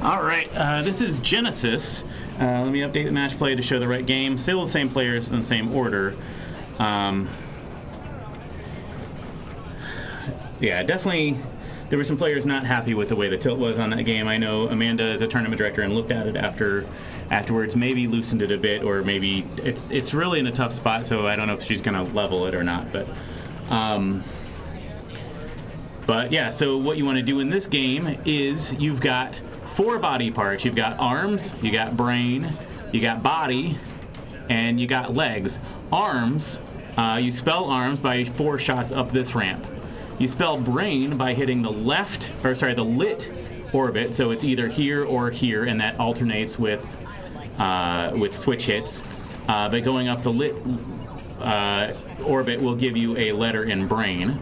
All right, this is Genesis. Let me update the match play to show the right game. Still the same players in the same order. Yeah, definitely. There were some players not happy with the way the tilt was on that game. I know Amanda is a tournament director and looked at it afterwards, maybe loosened it a bit, or maybe it's really in a tough spot. So I don't know if she's going to level it or not. But yeah, so what you want to do in this game is you've got 4 body parts. You've got arms, you got brain, you got body, and you got legs. Arms, you spell arms by 4 shots up this ramp. You spell brain by hitting the lit orbit, so it's either here or here, and that alternates with switch hits. But going up the lit orbit will give you a letter in brain.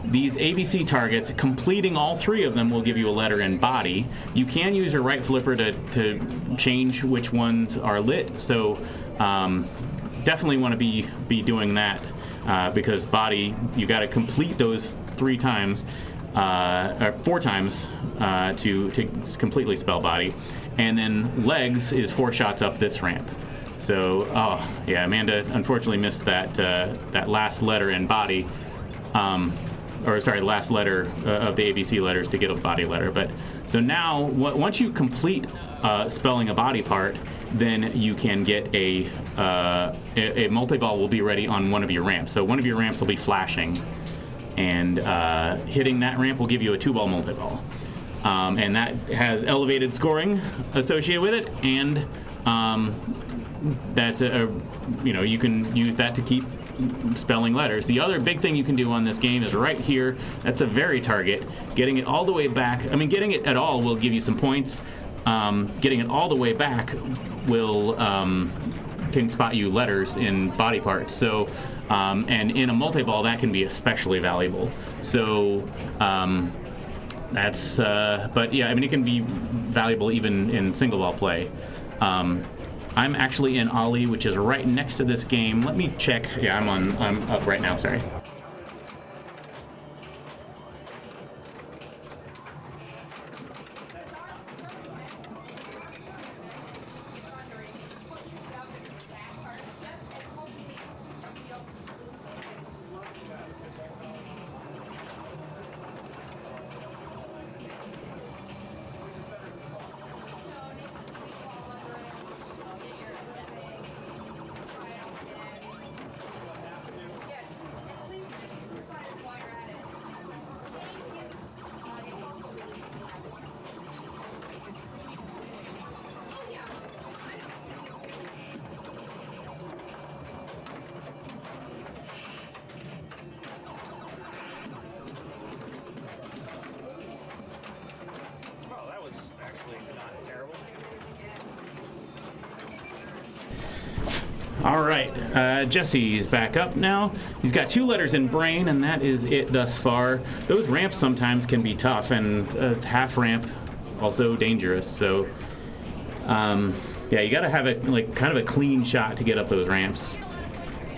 These ABC targets, completing all 3 of them will give you a letter in body. You can use your right flipper to change which ones are lit, so definitely want to be doing that. Because body, you got to complete those 3 times, or 4 times to completely spell body, and then legs is 4 shots up this ramp. So, yeah, Amanda unfortunately missed that last letter in body, last letter of the ABC letters to get a body letter. But so now, once you complete spelling a body part, then you can get a multi-ball will be ready on one of your ramps. So one of your ramps will be flashing, and hitting that ramp will give you a 2-ball multi-ball. And that has elevated scoring associated with it, and that's you can use that to keep spelling letters. The other big thing you can do on this game is right here. That's a very target. Getting it all the way back. I mean, getting it at all will give you some points. Getting it all the way back will can spot you letters in body parts. So, and in a multi-ball, that can be especially valuable. So that's. But yeah, I mean, it can be valuable even in single ball play. I'm actually in Ollie, which is right next to this game. Let me check. Yeah, I'm up right now. Sorry. All right, Jesse's back up now. He's got 2 letters in brain, and that is it thus far. Those ramps sometimes can be tough, and half ramp also dangerous. So, yeah, you got to have kind of a clean shot to get up those ramps.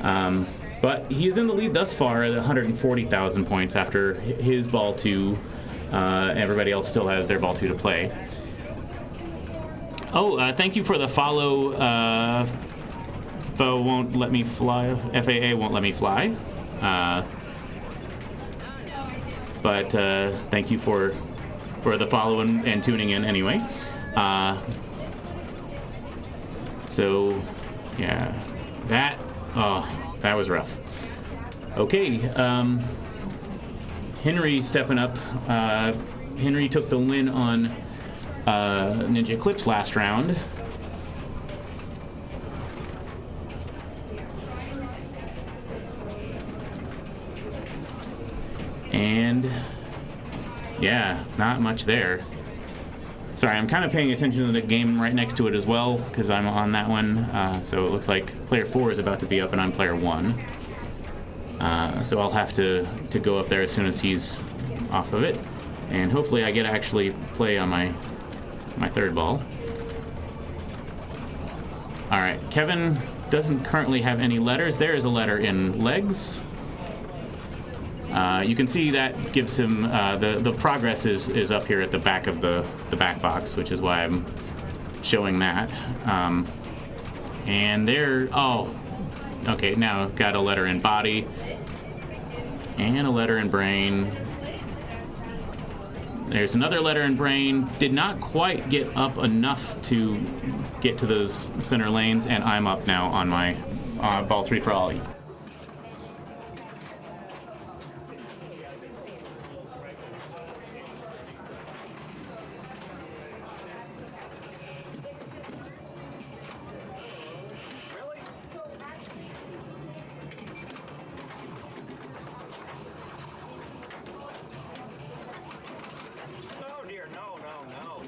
But he is in the lead thus far at 140,000 points after his ball 2. Everybody else still has their ball 2 to play. Oh, thank you for the follow. FAA won't let me fly. But thank you for the follow and tuning in anyway. So yeah, that was rough. Okay, Henry stepping up. Henry took the win on Ninja Eclipse last round. And yeah, not much there. Sorry, I'm kind of paying attention to the game right next to it as well because I'm on that one. So it looks like player 4 is about to be up and I'm player 1. So I'll have to go up there as soon as he's off of it. And hopefully I get to actually play on my 3rd ball. All right, Kevin doesn't currently have any letters. There is a letter in legs. You can see that gives him the progress is up here at the back of the back box, which is why I'm showing that. And there, Okay, now I've got a letter in body and a letter in brain. There's another letter in brain. Did not quite get up enough to get to those center lanes, and I'm up now on my ball 3 for Ollie. Oh dear, no, no, no.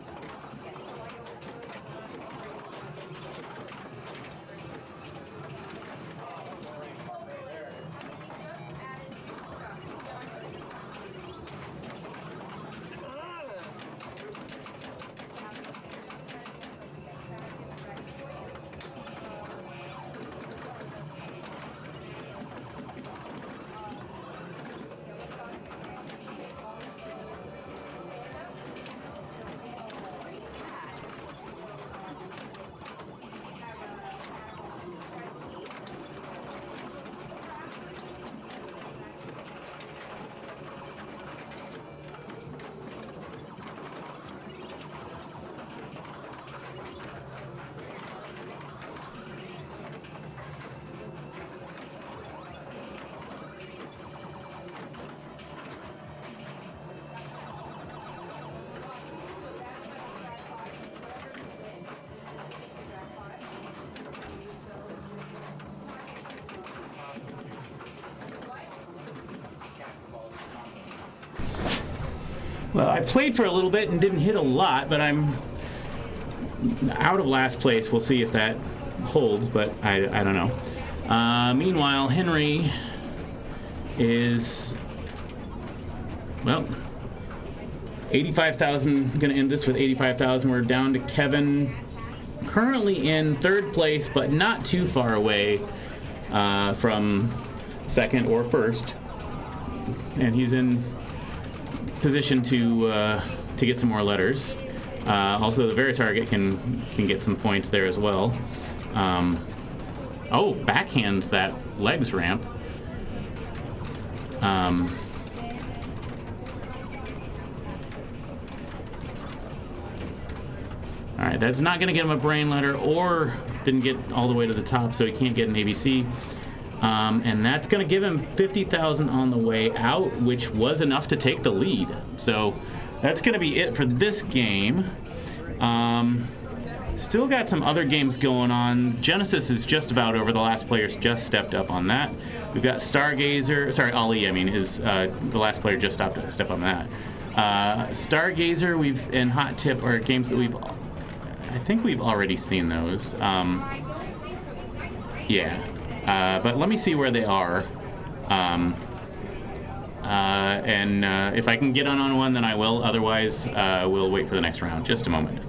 Well, I played for a little bit and didn't hit a lot, but I'm out of last place. We'll see if that holds, but I don't know. Meanwhile, Henry is, well, 85,000. Going to end this with 85,000. We're down to Kevin, currently in third place, but not too far away from second or first. And he's in position to get some more letters. Also, the Veritarget can get some points there as well. Oh, backhands that legs ramp. All right, that's not going to get him a brain letter, or didn't get all the way to the top, so he can't get an ABC. And that's going to give him 50,000 on the way out, which was enough to take the lead. So that's going to be it for this game. Still got some other games going on. Genesis is just about over. The last player's just stepped up on that. We've got Stargazer. Sorry, Ollie, is the last player just stepped on that. Stargazer and Hot Tip are games that I think we've already seen those. Yeah. But let me see where they are. And if I can get on one, then I will. Otherwise, we'll wait for the next round. Just a moment.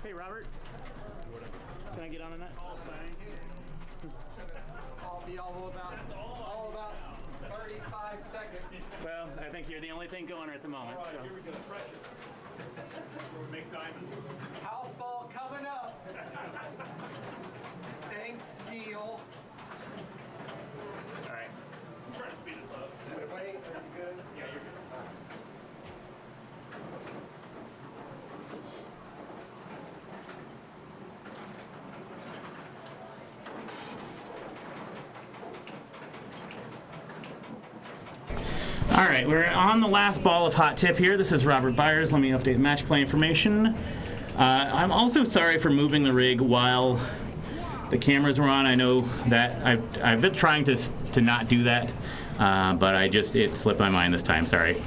Hey, Robert. Can I get on that? Oh, thank you. I'll be all about 35 seconds. Well, I think you're the only thing going at the moment. All right, So. here we go. Pressure. We'll make diamonds. House ball coming up. Thanks, Neil. All right. I'm trying to speed this up. Wait, are you good? Yeah, you're good. All right, we're on the last ball of Hot Tip here. This is Robert Byers. Let me update match play information. I'm also sorry for moving the rig while the cameras were on. I know that I've been trying to not do that, but it slipped my mind this time. Sorry.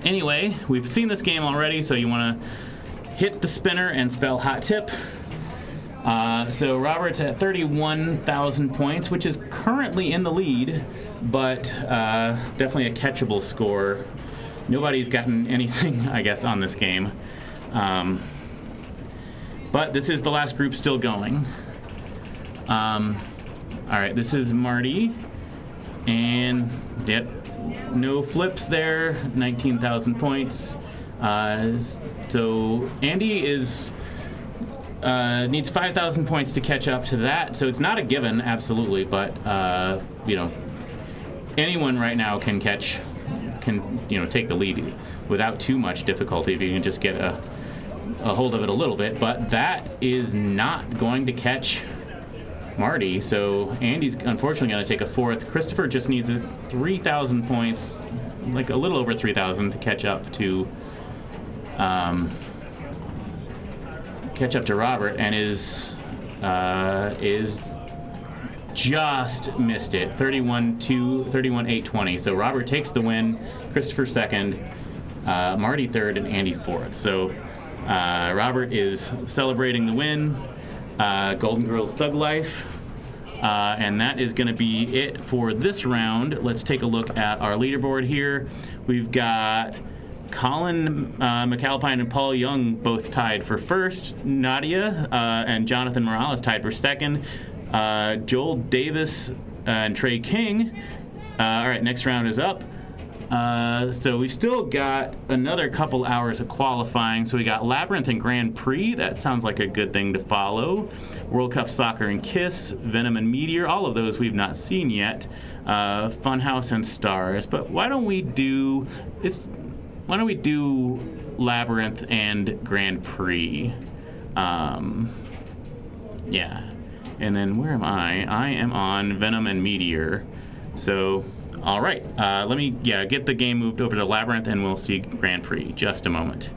Anyway, we've seen this game already, so you want to hit the spinner and spell hot tip. So Robert's at 31,000 points, which is currently in the lead, but definitely a catchable score. Nobody's gotten anything, I guess, on this game. But this is the last group still going. All right, this is Marty. And, yep, no flips there, 19,000 points. So Andy needs 5,000 points to catch up to that. So it's not a given, absolutely, but, anyone right now can take the lead without too much difficulty if you can just get a hold of it a little bit. But that is not going to catch Marty, so Andy's unfortunately going to take a fourth. Christopher just needs 3,000 points, like a little over 3,000 to catch up to Robert, and is just missed it, 31,820. So Robert takes the win, Christopher second, Marty third, and Andy fourth. So Robert is celebrating the win. Golden Girls Thug Life. And that is going to be it for this round. Let's take a look at our leaderboard here. We've got Colin McAlpine and Paul Young both tied for first. Nadia and Jonathan Morales tied for second. Joel Davis and Trey King. All right, next round is up. So we still got another couple hours of qualifying. So we got Labyrinth and Grand Prix. That sounds like a good thing to follow. World Cup Soccer and Kiss, Venom and Meteor. All of those we've not seen yet. Funhouse and Stars. But why don't we do Labyrinth and Grand Prix? Yeah. And then where am I? I am on Venom and Meteor. So. All right, let me get the game moved over to Labyrinth, and we'll see Grand Prix. Just a moment.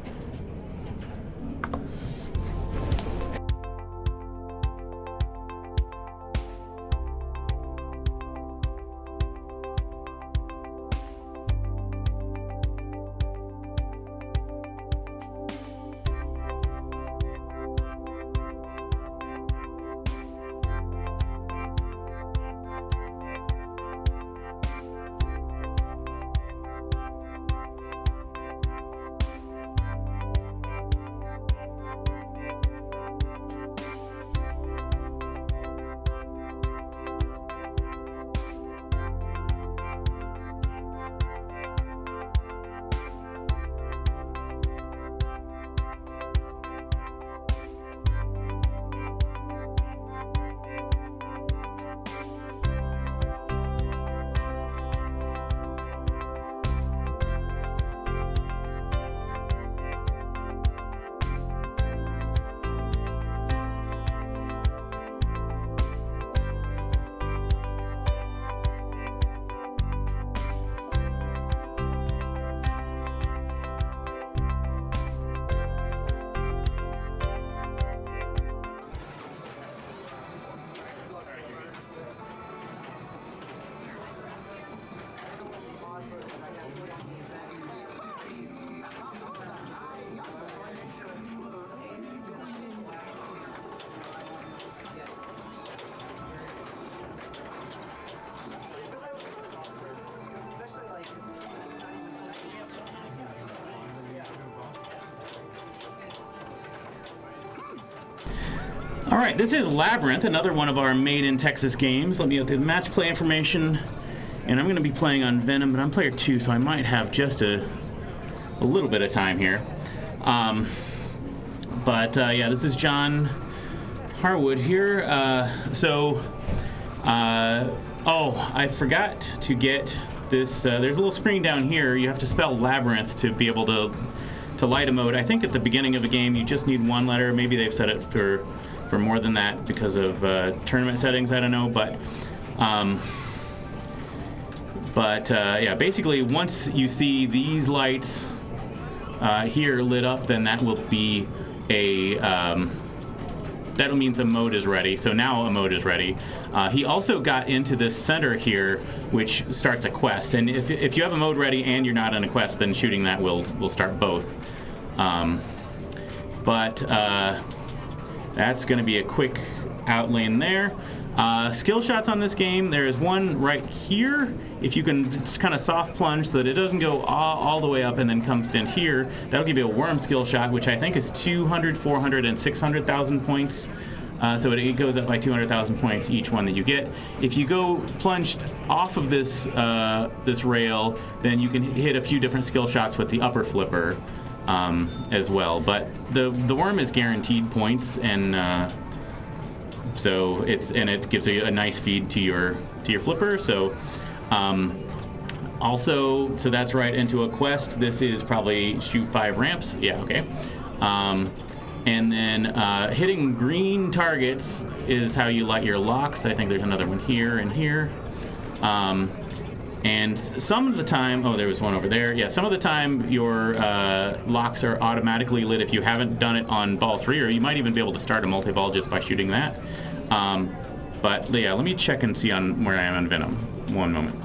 All right, this is Labyrinth, another one of our Made in Texas games. Let me get the match play information, and I'm going to be playing on Venom, but I'm player 2, so I might have just a little bit of time here. This is John Harwood here. I forgot to get this. There's a little screen down here. You have to spell Labyrinth to be able to light a mode. I think at the beginning of the game you just need one letter. Maybe they've set it for more than that because of tournament settings. I don't know, basically once you see these lights here lit up, then that will be a that means a mode is ready. So now a mode is ready. He also got into this center here, which starts a quest. And if you have a mode ready and you're not in a quest, then shooting that will start both. But that's going to be a quick outlane there. Skill shots on this game, there is one right here. If you can just kind of soft plunge so that it doesn't go all the way up and then comes in here, that'll give you a worm skill shot, which I think is 200, 400, and 600,000 points. So it goes up by 200,000 points each one that you get. If you go plunged off of this this rail, then you can hit a few different skill shots with the upper flipper as well. But the worm is guaranteed points, and so it gives you a nice feed to your flipper. So also, so that's right into a quest. This is probably shoot 5 ramps. Yeah, okay. And then hitting green targets is how you light your locks. I think there's another one here and here. And some of the time, oh, there was one over there. Yeah, some of the time your locks are automatically lit if you haven't done it on ball 3, or you might even be able to start a multi-ball just by shooting that. But yeah, let me check and see on where I am on Venom. One moment.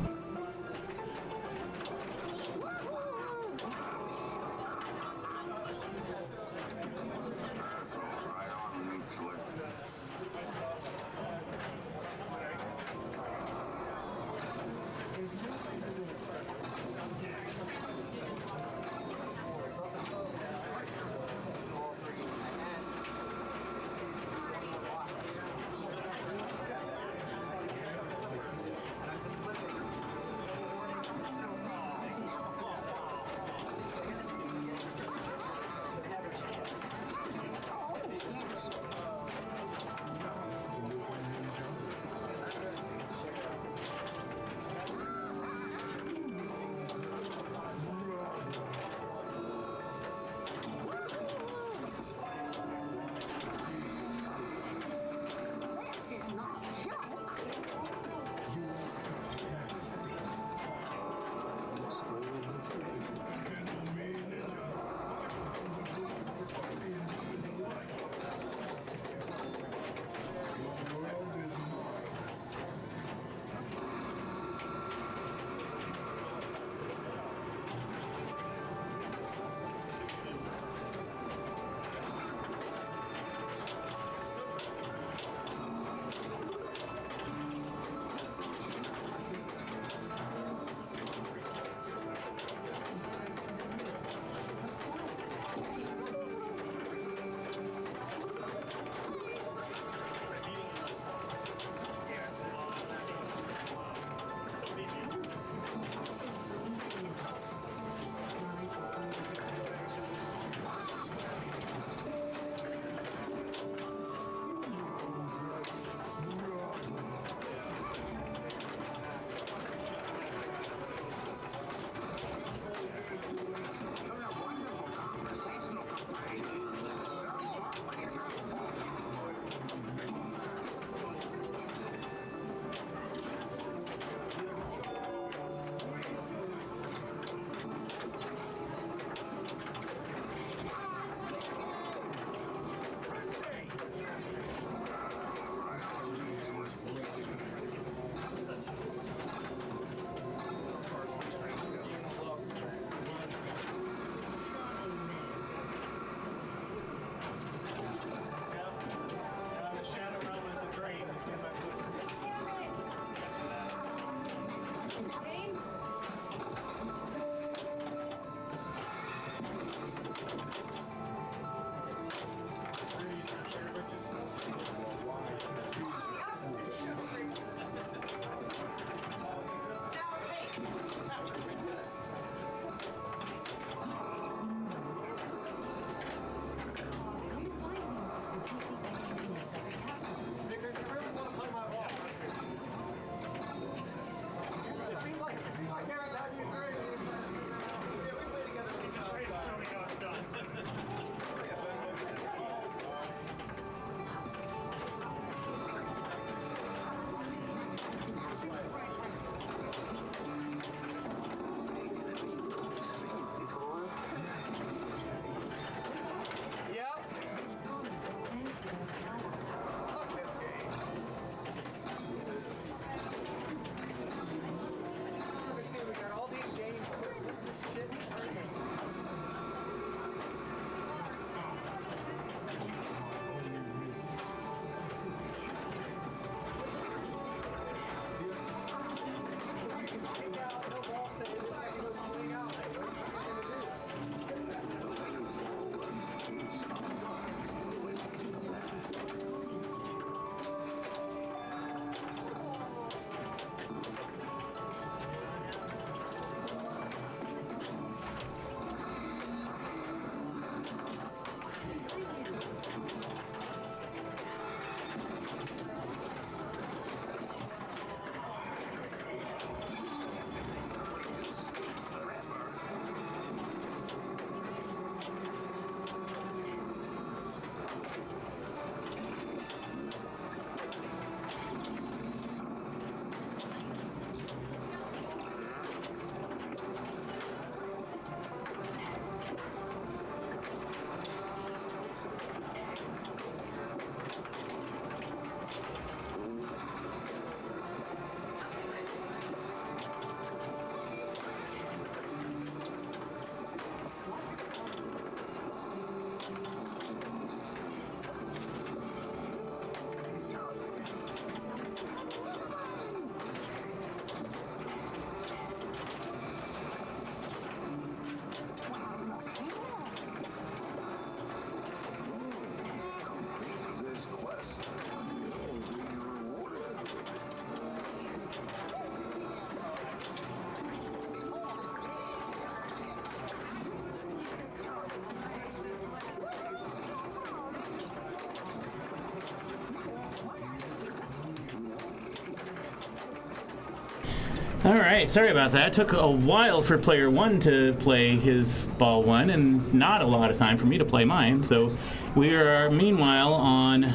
All right, sorry about that. It took a while for player 1 to play his ball 1 and not a lot of time for me to play mine. So we are meanwhile on,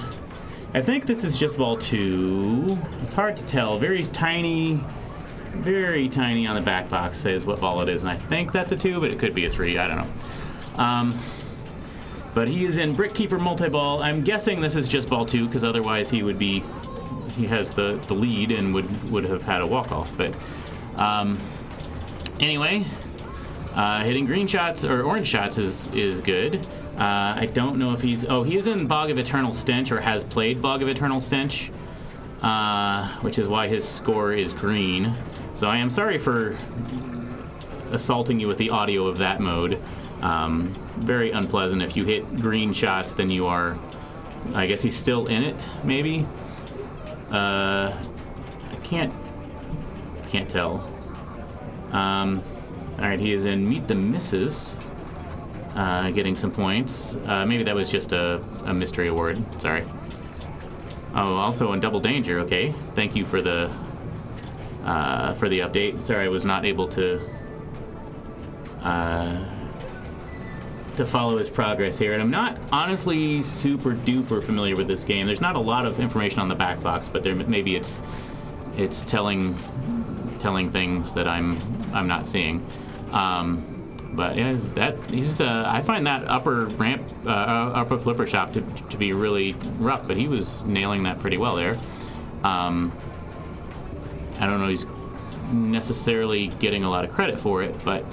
I think this is just ball 2. It's hard to tell. Very tiny on the back box says what ball it is, and I think that's a 2, but it could be a 3. I don't know. But he is in Brickkeeper multi-ball. I'm guessing this is just ball 2 because otherwise he has the lead and would have had a walk-off. But anyway, hitting green shots or orange shots is good. I don't know if he is in Bog of Eternal Stench or has played Bog of Eternal Stench, which is why his score is green. So I am sorry for assaulting you with the audio of that mode. Very unpleasant. If you hit green shots, then you are, I guess he's still in it, maybe? I can't tell. Alright, he is in Meet the Misses, getting some points. Maybe that was just a mystery award. Sorry. Oh, also in Double Danger. Okay, thank you for the update. Sorry, I was not able to follow his progress here, and I'm not honestly super duper familiar with this game. There's not a lot of information on the back box, but maybe it's telling things that I'm not seeing. But yeah, I find that upper flipper shot to be really rough, but he was nailing that pretty well there. I don't know, he's necessarily getting a lot of credit for it, but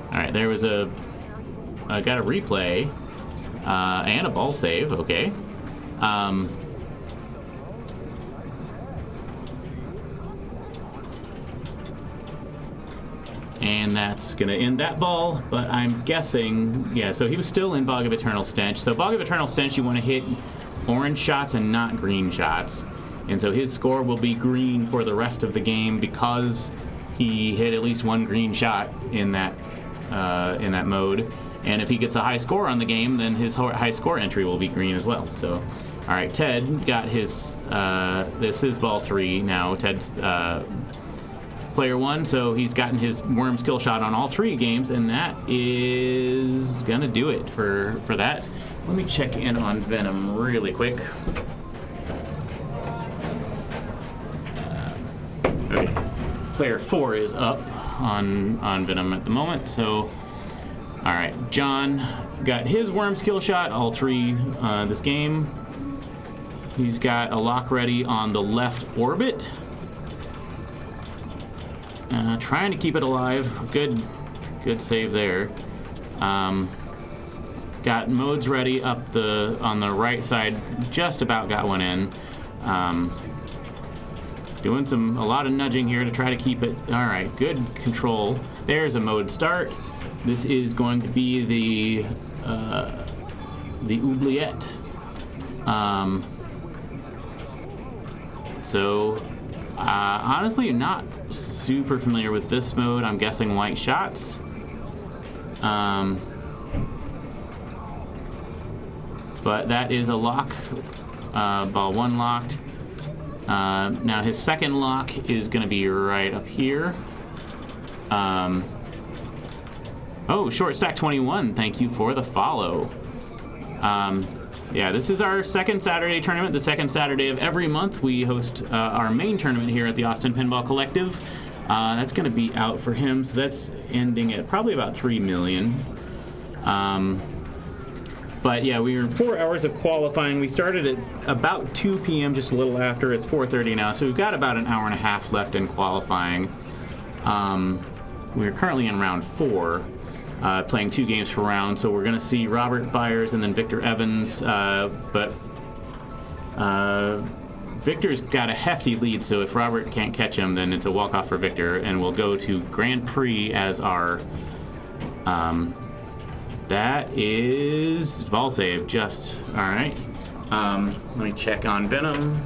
all right, there was I got a replay and a ball save. Okay. And that's going to end that ball, but I'm guessing, yeah, so he was still in Bog of Eternal Stench. So Bog of Eternal Stench, you want to hit orange shots and not green shots. And so his score will be green for the rest of the game because he hit at least one green shot in that mode. And if he gets a high score on the game, then his high score entry will be green as well. So, all right, Ted got his, this is ball 3 now. Ted's player 1, so he's gotten his worm skill shot on all 3 games, and that is gonna do it for that. Let me check in on Venom really quick. Okay, player 4 is up on Venom at the moment, so all right, John got his worm skill shot all 3 this game. He's got a lock ready on the left orbit. Trying to keep it alive. Good save there. Got modes ready up on the right side. Just about got one in. Doing a lot of nudging here to try to keep it. All right, good control. There's a mode start. This is going to be the oubliette. Honestly, not super familiar with this mode. I'm guessing white shots. But that is a lock. Ball 1 locked. Now his second lock is going to be right up here. Oh, short stack 21. Thank you for the follow. Yeah, this is our second Saturday tournament. The second Saturday of every month, we host our main tournament here at the Austin Pinball Collective. That's going to be out for him, so that's ending at probably about 3 million. But yeah, we were in 4 hours of qualifying. We started at about 2 p.m., just a little after. It's 4:30 now, so we've got about an hour and a half left in qualifying. We're currently in round 4. Playing 2 games per round, so we're going to see Robert Byers and then Victor Evans, but Victor's got a hefty lead, so if Robert can't catch him, then it's a walk-off for Victor, and we'll go to Grand Prix as our, that is ball save, just, all right. Let me check on Venom.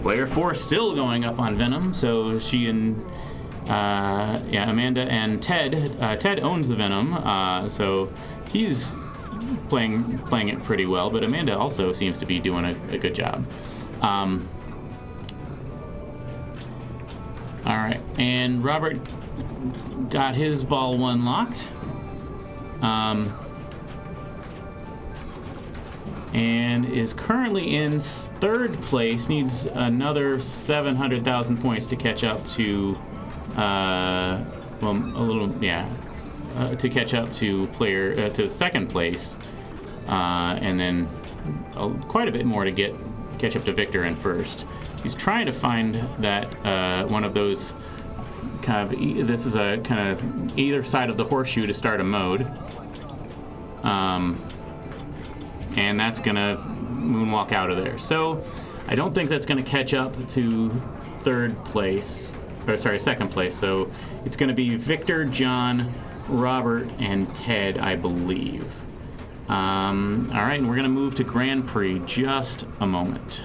Player 4 still going up on Venom, so she and Amanda and Ted. Ted owns the Venom, so he's playing it pretty well, but Amanda also seems to be doing a good job. All right, and Robert got his ball one locked. And is currently in third place. Needs another 700,000 points to catch up to, to catch up to to second place, and then quite a bit more to catch up to Victor in first. He's trying to find that one of those kind of. This is a kind of either side of the horseshoe to start a mode. And that's gonna moonwalk out of there. So I don't think that's gonna catch up to second place. So it's gonna be Victor, John, Robert, and Ted, I believe. All right, and we're gonna move to Grand Prix just a moment.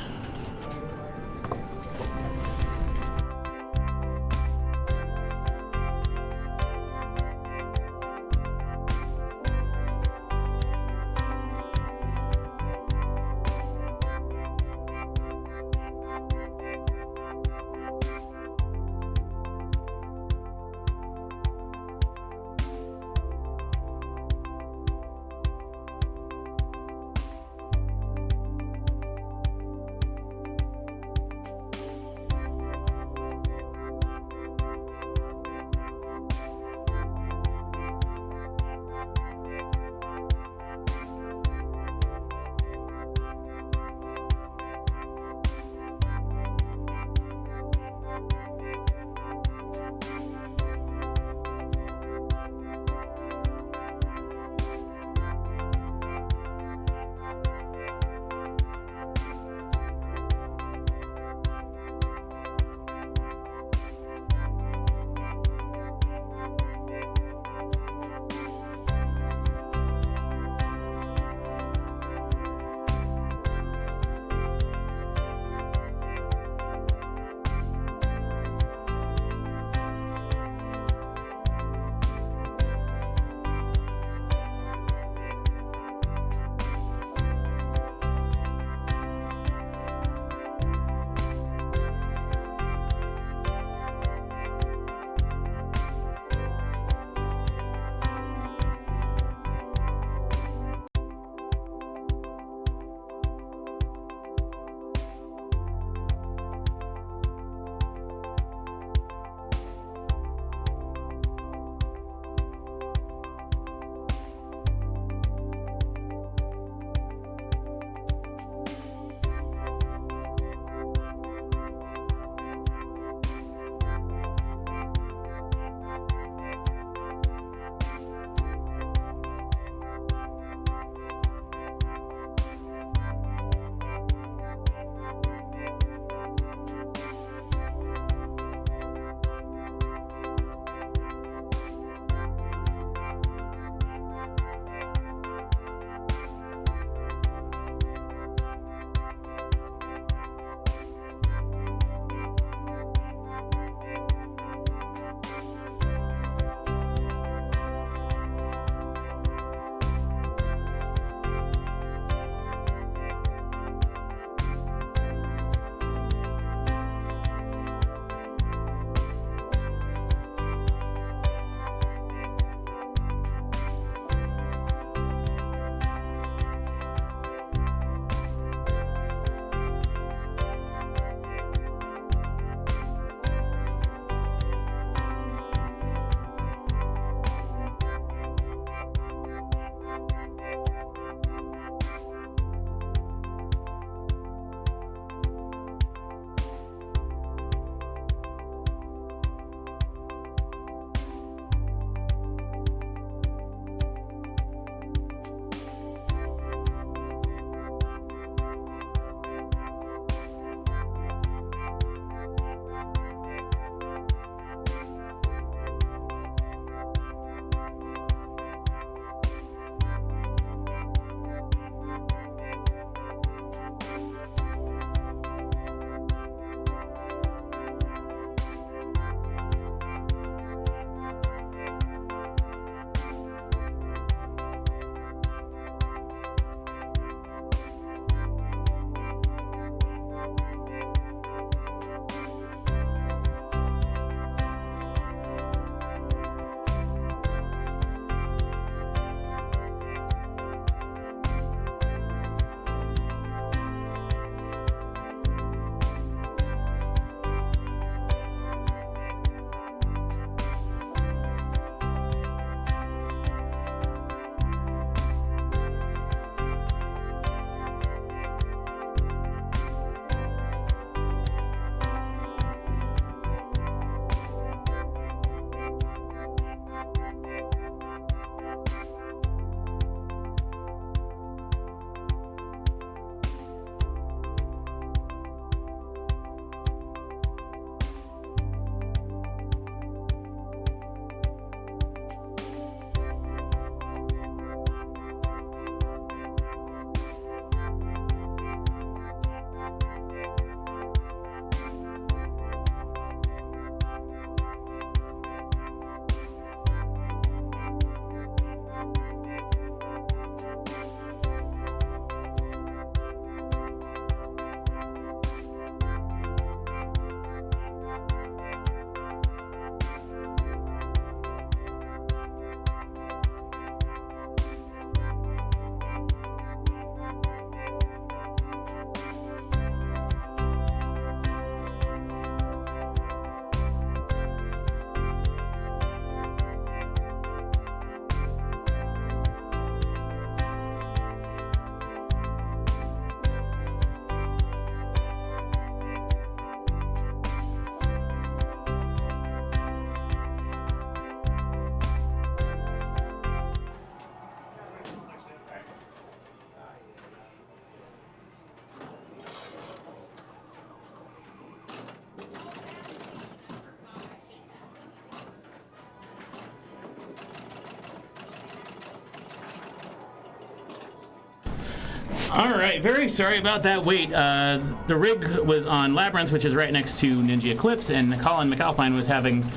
All right, very sorry about that wait. The rig was on Labyrinth, which is right next to Ninja Eclipse, and Colin McAlpine was having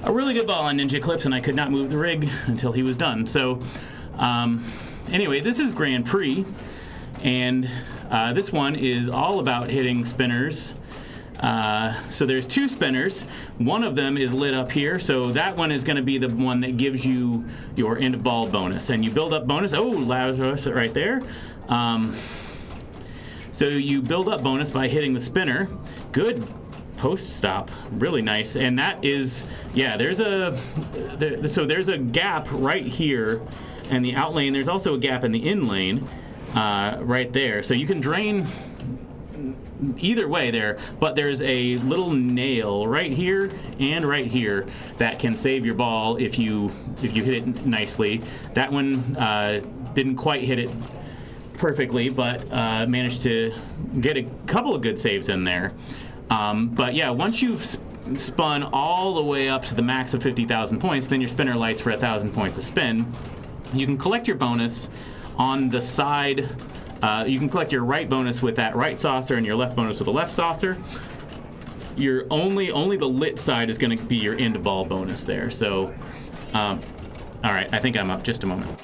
a really good ball on Ninja Eclipse, and I could not move the rig until he was done. So, anyway, this is Grand Prix, and this one is all about hitting spinners. So there's 2 spinners. One of them is lit up here, so that one is going to be the one that gives you your end of ball bonus. And you build up bonus. Oh, Lazarus right there. So you build up bonus by hitting the spinner. Good post stop, really nice. And that is, yeah, there's a gap right here in the out lane. There's also a gap in the in lane right there. So you can drain either way there, but there's a little nail right here and right here that can save your ball if you hit it nicely. That one didn't quite hit it perfectly, but managed to get a couple of good saves in there. But yeah, once you've spun all the way up to the max of 50,000 points, then your spinner lights for 1,000 points a spin. You can collect your bonus on the side. You can collect your right bonus with that right saucer and your left bonus with the left saucer. Your only the lit side is going to be your end ball bonus there. So, all right, I think I'm up. Just a moment.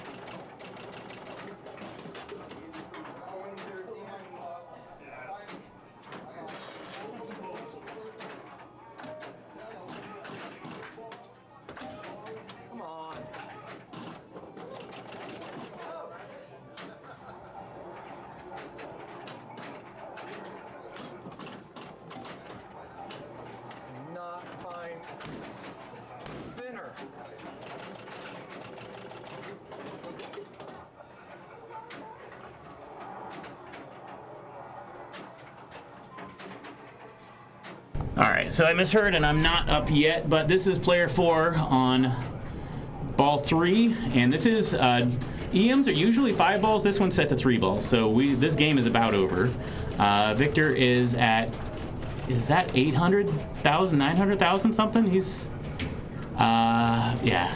Come on. Not fine. Spinner. All right, so I misheard and I'm not up yet, but this is player 4 on ball 3, and this is EMs are usually 5 balls. This one's set to 3 balls, so this game is about over. Victor is at, is that 800,000, 900,000 something? He's yeah,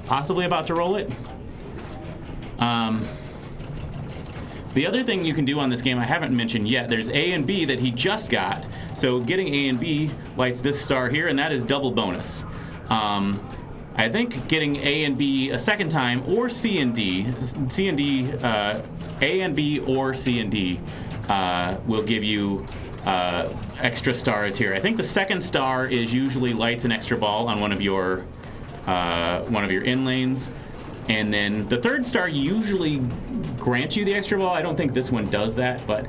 possibly about to roll it. The other thing you can do on this game I haven't mentioned yet, there's A and B that he just got. So getting A and B lights this star here, and that is double bonus. I think getting A and B a second time, or C and D, A and B or C and D will give you extra stars here. I think the second star is usually lights an extra ball on one of your in lanes. And then the third star usually grants you the extra ball. I don't think this one does that, but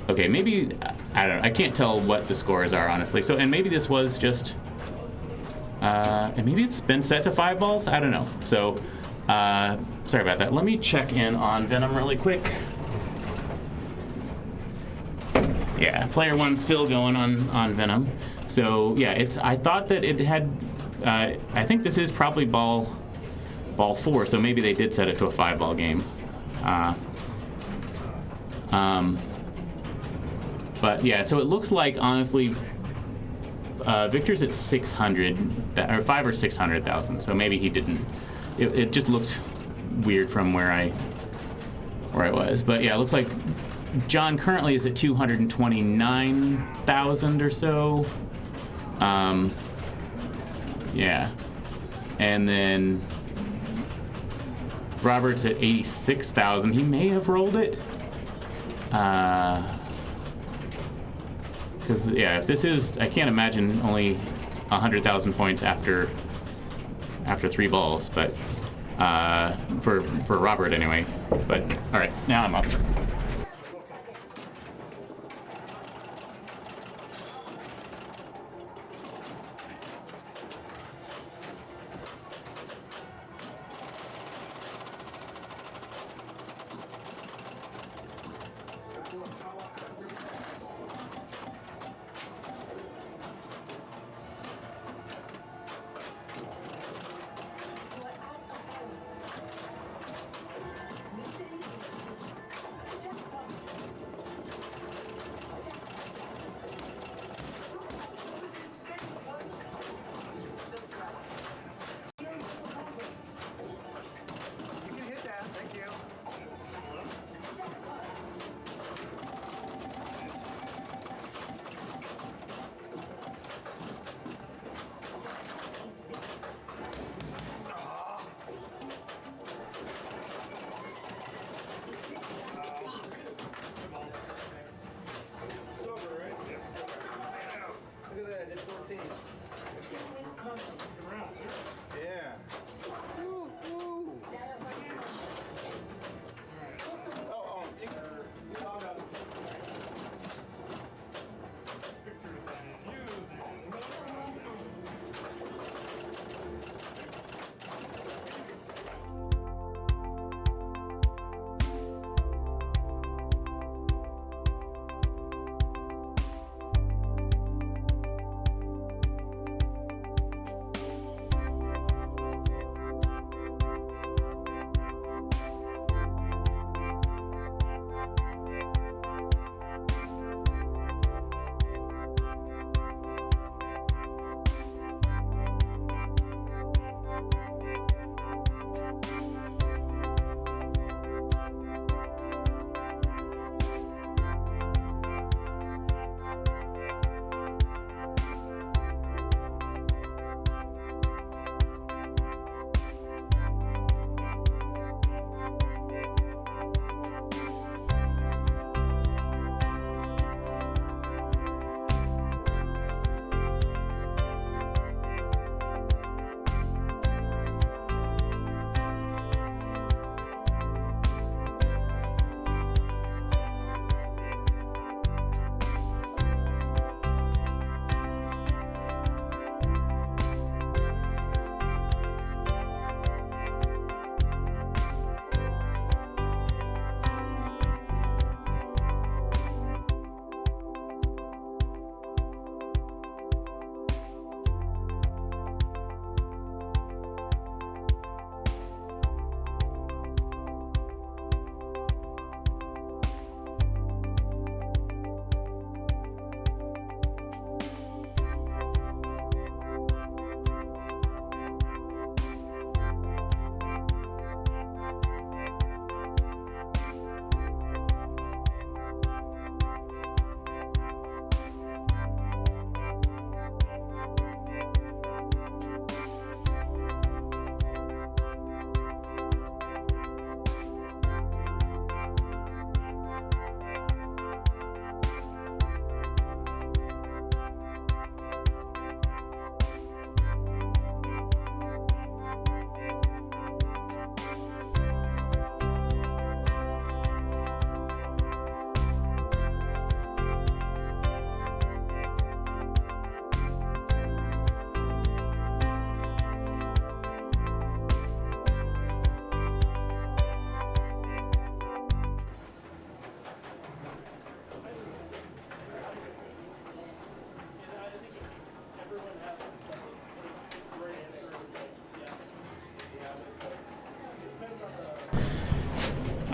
okay, maybe, I don't know. I can't tell what the scores are, honestly. So, and maybe this was just, and maybe it's been set to 5 balls? I don't know. So, sorry about that. Let me check in on Venom really quick. Yeah, player 1's still going on Venom. So, yeah, I thought that it had, I think this is probably ball 4, so maybe they did set it to a 5-ball game. But yeah, so it looks like, honestly, Victor's at 600, or 5 or 600,000. So maybe he didn't. It just looked weird from where I was. But yeah, it looks like John currently is at 229,000 or so. Yeah, and then Robert's at 86,000. He may have rolled it. Because yeah, if this is, I can't imagine only 100,000 points after 3 balls, but for Robert anyway. But all right, now I'm up.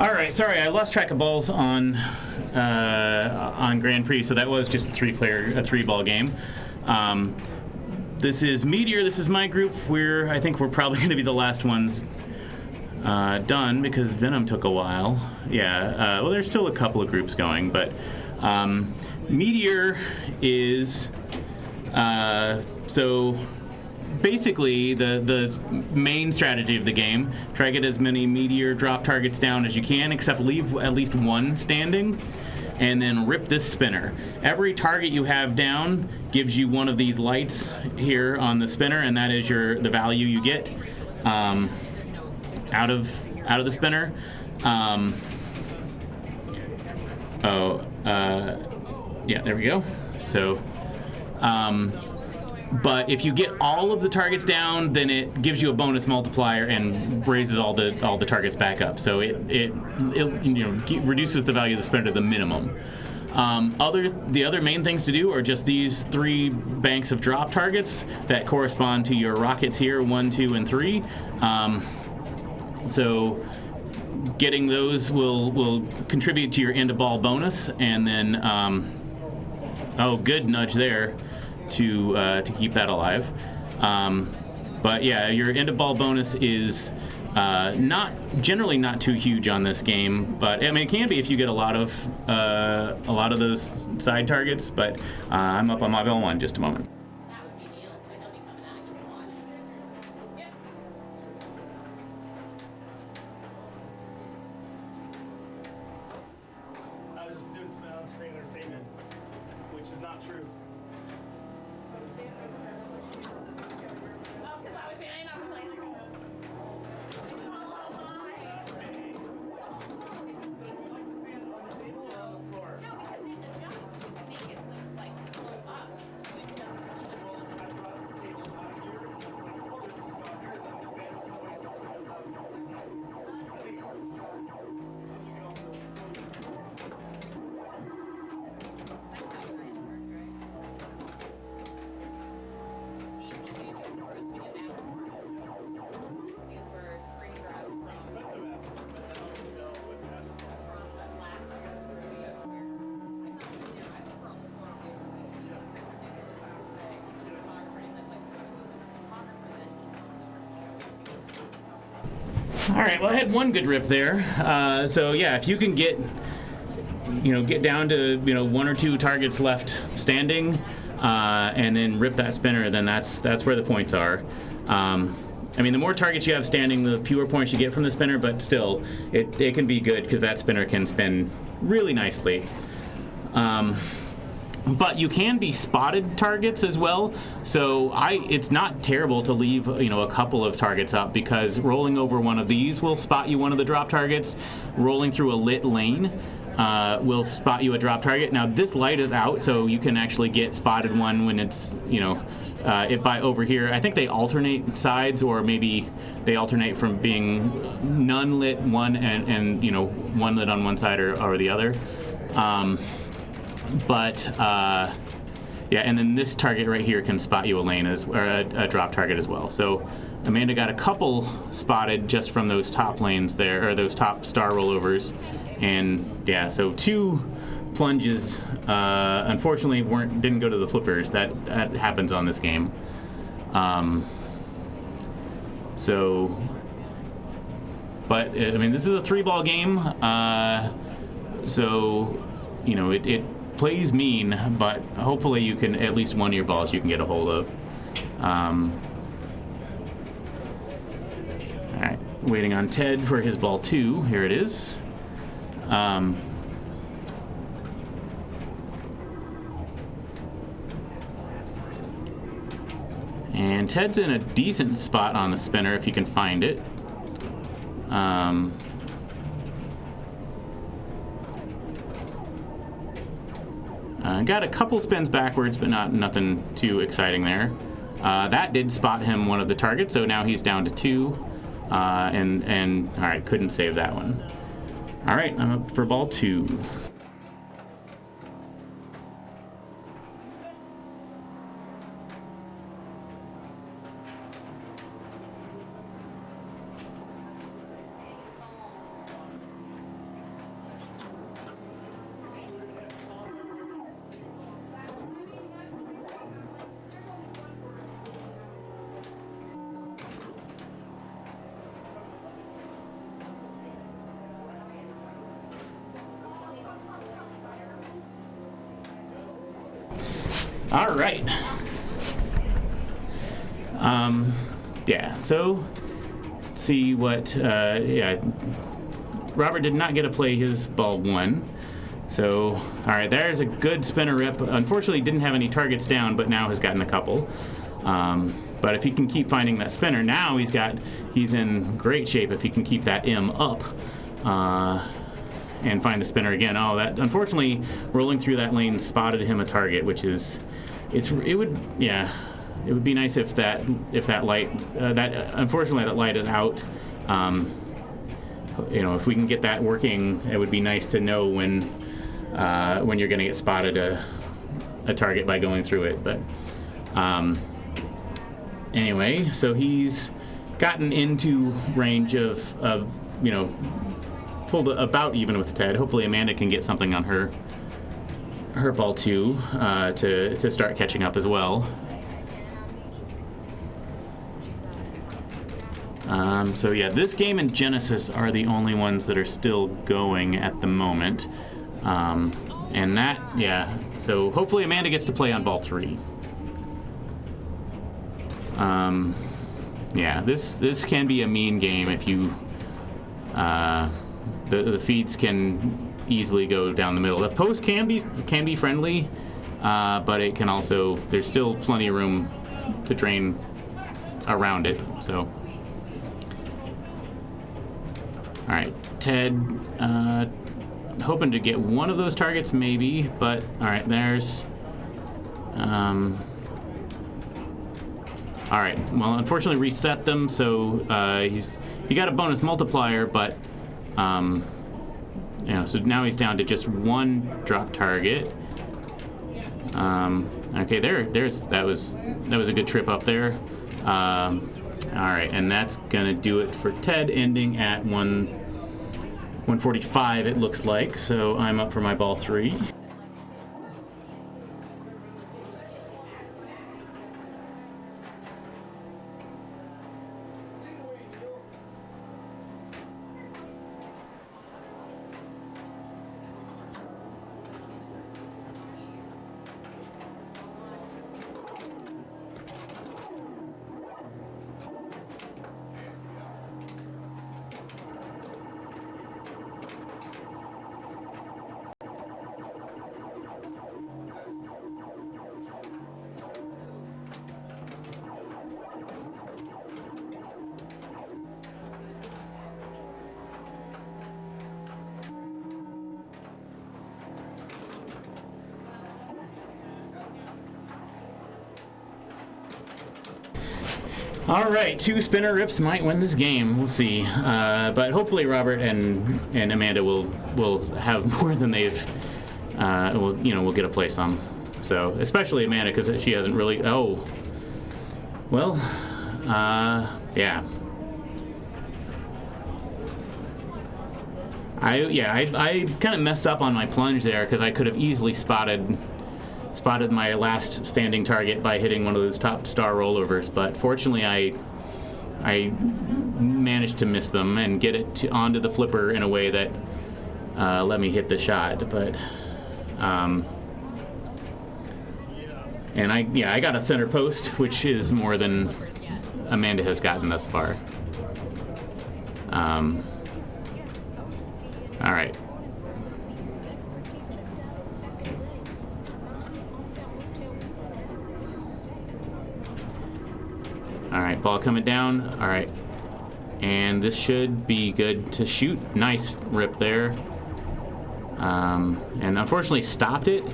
All right, sorry, I lost track of balls on Grand Prix, so that was just a three-ball game. This is Meteor. This is my group. I think we're probably going to be the last ones done because Venom took a while. Yeah. Well, there's still a couple of groups going, but Meteor is so. Basically, the main strategy of the game, try to get as many Meteor drop targets down as you can, except leave at least one standing, and then rip this spinner. Every target you have down gives you one of these lights here on the spinner, and that is the value you get out of the spinner. Yeah, there we go. So, but if you get all of the targets down, then it gives you a bonus multiplier and raises all the targets back up. So it reduces the value of the spinner to the minimum. The other main things to do are just these 3 banks of drop targets that correspond to your rockets here, 1, 2, and 3. So getting those will contribute to your end of ball bonus, and then good nudge there to keep that alive. But yeah, your end of ball bonus is generally not too huge on this game, but I mean it can be if you get a lot of those side targets. But I'm up on my bell 1 just a moment. I was just doing some on-screen entertainment, which is not true. All right, well, I had one good rip there. So yeah, if you can get down to 1 or 2 targets left standing, and then rip that spinner, then that's where the points are. I mean, the more targets you have standing, the fewer points you get from the spinner, but still, it can be good because that spinner can spin really nicely. But you can be spotted targets as well, so it's not terrible to leave a couple of targets up, because rolling over one of these will spot you one of the drop targets. Rolling through a lit lane will spot you a drop target. Now this light is out, so you can actually get spotted one when it's by over here. I think they alternate sides, or maybe they alternate from being none lit one and one lit on one side or the other. Yeah, and then this target right here can spot you a lane or a drop target as well. So Amanda got a couple spotted just from those top lanes there, or those top star rollovers, and yeah, so 2 plunges unfortunately didn't go to the flippers. That happens on this game. But I mean, this is a 3-ball game, so it plays mean, but hopefully you can at least one of your balls you can get a hold of. All right, waiting on Ted for his ball 2. Here it is. And Ted's in a decent spot on the spinner if you can find it. Got a couple spins backwards, but nothing too exciting there. That did spot him one of the targets, so now he's down to 2. And all right, couldn't save that one. All right, I'm up for ball 2. All right. Yeah, so let's see what, yeah, Robert did not get to play his ball 1. So, all right, there's a good spinner rip. Unfortunately, didn't have any targets down, but now has gotten a couple. But if he can keep finding that spinner, now he's in great shape if he can keep that M up and find the spinner again. Oh, that unfortunately rolling through that lane spotted him a target, which is, it would be nice if that light unfortunately that light is out. You know, if we can get that working, it would be nice to know when you're going to get spotted a target by going through it. But anyway, so he's gotten into range of you know, pulled about even with Ted. Hopefully Amanda can get something on her ball 2 to start catching up as well. So yeah, this game and Genesis are the only ones that are still going at the moment. And that, yeah, so hopefully Amanda gets to play on ball 3. Yeah, this can be a mean game if you, the feeds can easily go down the middle. The post can be friendly, but it can also, there's still plenty of room to drain around it, so. All right, Ted, hoping to get one of those targets maybe, but all right, there's, all right, well, unfortunately reset them, so he got a bonus multiplier, but, you know, so now he's down to just 1 drop target. Okay, that was a good trip up there. All right, and that's gonna do it for Ted, ending at 145 it looks like, so I'm up for my ball 3. All right, 2 spinner rips might win this game. We'll see, but hopefully Robert and Amanda will have more than they've. We'll get a play some. So especially Amanda, because she hasn't really. Oh, well, yeah. I kind of messed up on my plunge there because I could have easily spotted my last standing target by hitting one of those top star rollovers, but fortunately I managed to miss them and get it onto the flipper in a way that let me hit the shot. But and I got a center post, which is more than Amanda has gotten thus far. All right. All right, ball coming down. All right, and this should be good to shoot. Nice rip there. And unfortunately stopped it.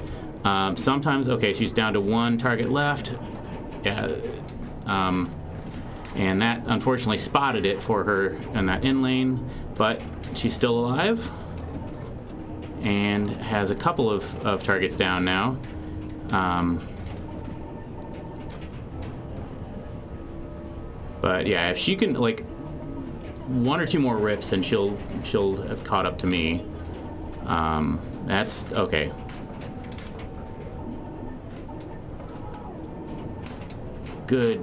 Sometimes, okay, she's down to 1 target left. Yeah, and that unfortunately spotted it for her in that in lane, but she's still alive and has a couple of targets down now. But yeah, if she can, like, 1 or 2 more rips and she'll have caught up to me. That's okay. Good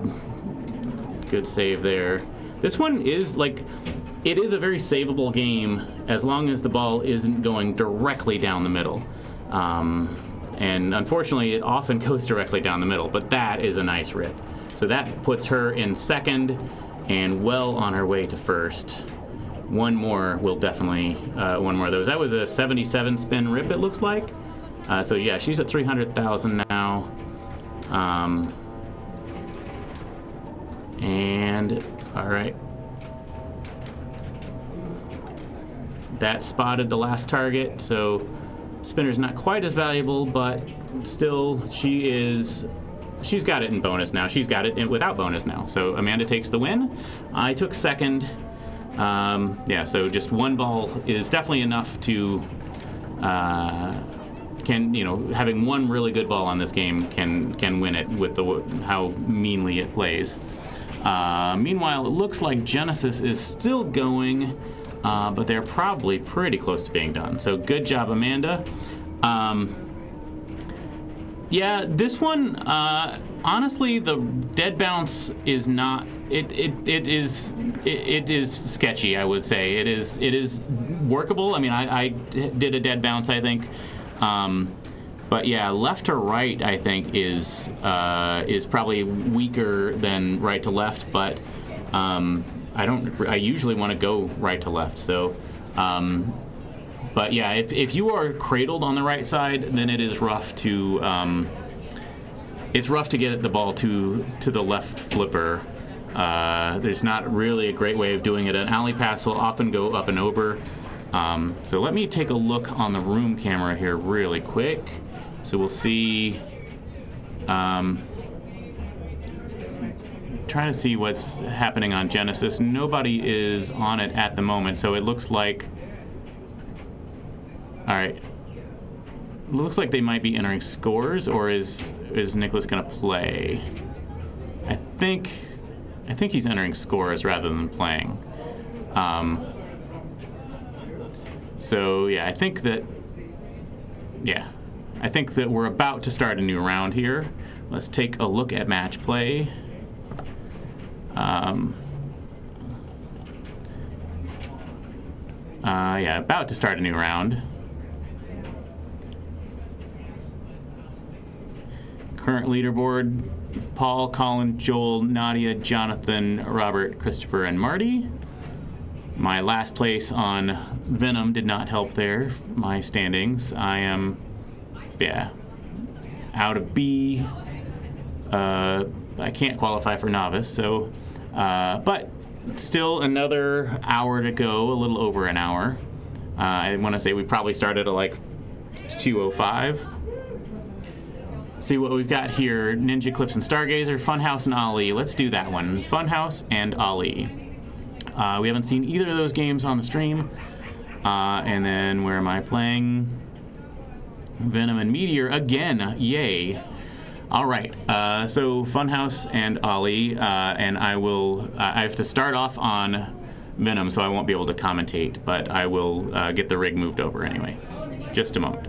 save there. This one is it is a very savable game as long as the ball isn't going directly down the middle. And unfortunately, it often goes directly down the middle, but that is a nice rip. So that puts her in second and well on her way to first. One more will definitely, one more of those. That was a 77 spin rip, it looks like. So yeah, she's at 300,000 now. And, all right. That spotted the last target, so spinner's not quite as valuable, but still she's got it in bonus now. She's got it without bonus now. So Amanda takes the win. I took second. Yeah, so just one ball is definitely enough to, having one really good ball on this game can win it with how meanly it plays. Meanwhile, it looks like Genesis is still going, but they're probably pretty close to being done. So good job, Amanda. Yeah, this one, honestly, the dead bounce is not. It is sketchy, I would say. It is workable. I mean, I did a dead bounce, I think. But yeah, left to right, I think, is probably weaker than right to left. But I usually want to go right to left. So, but yeah, if you are cradled on the right side, then it is rough to get the ball to the left flipper. There's not really a great way of doing it. An alley pass will often go up and over. So let me take a look on the room camera here really quick. So we'll see. Trying to see what's happening on Genesis. Nobody is on it at the moment, so it looks like. All right. It looks like they might be entering scores, or is Nicholas gonna play? I think he's entering scores rather than playing. So yeah, I think that we're about to start a new round here. Let's take a look at match play. Yeah, about to start a new round. Current leaderboard: Paul, Colin, Joel, Nadia, Jonathan, Robert, Christopher, and Marty. My last place on Venom did not help there, my standings. I am, out of B. I can't qualify for novice, so, but still another hour to go, a little over an hour. I want to say we probably started at like 2:05. See what we've got here: Ninja Eclipse and Stargazer, Funhouse and Ali. Let's do that one. Funhouse and Ali. We haven't seen either of those games on the stream. And then where am I playing? Venom and Meteor again. Yay. All right. So Funhouse and Ali, and I have to start off on Venom, so I won't be able to commentate, but I will get the rig moved over anyway. Just a moment.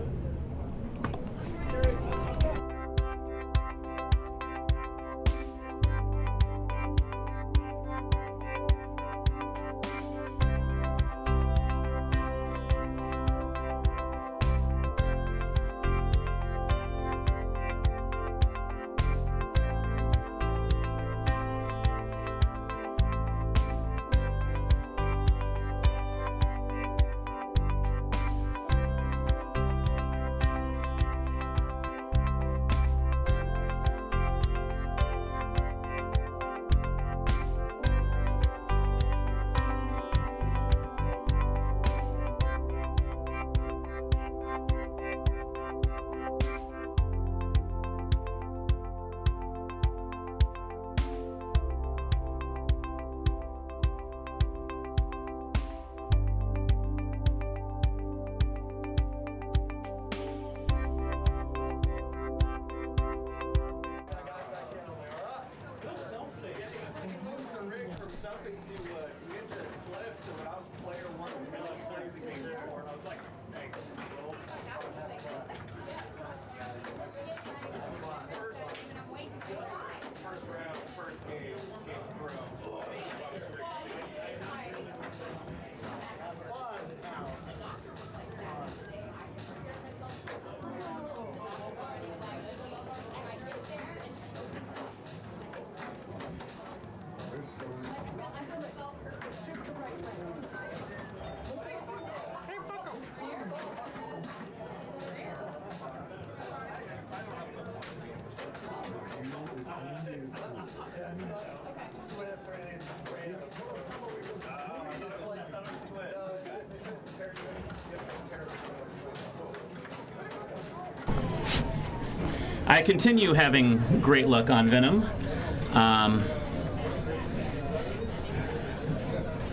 I continue having great luck on Venom.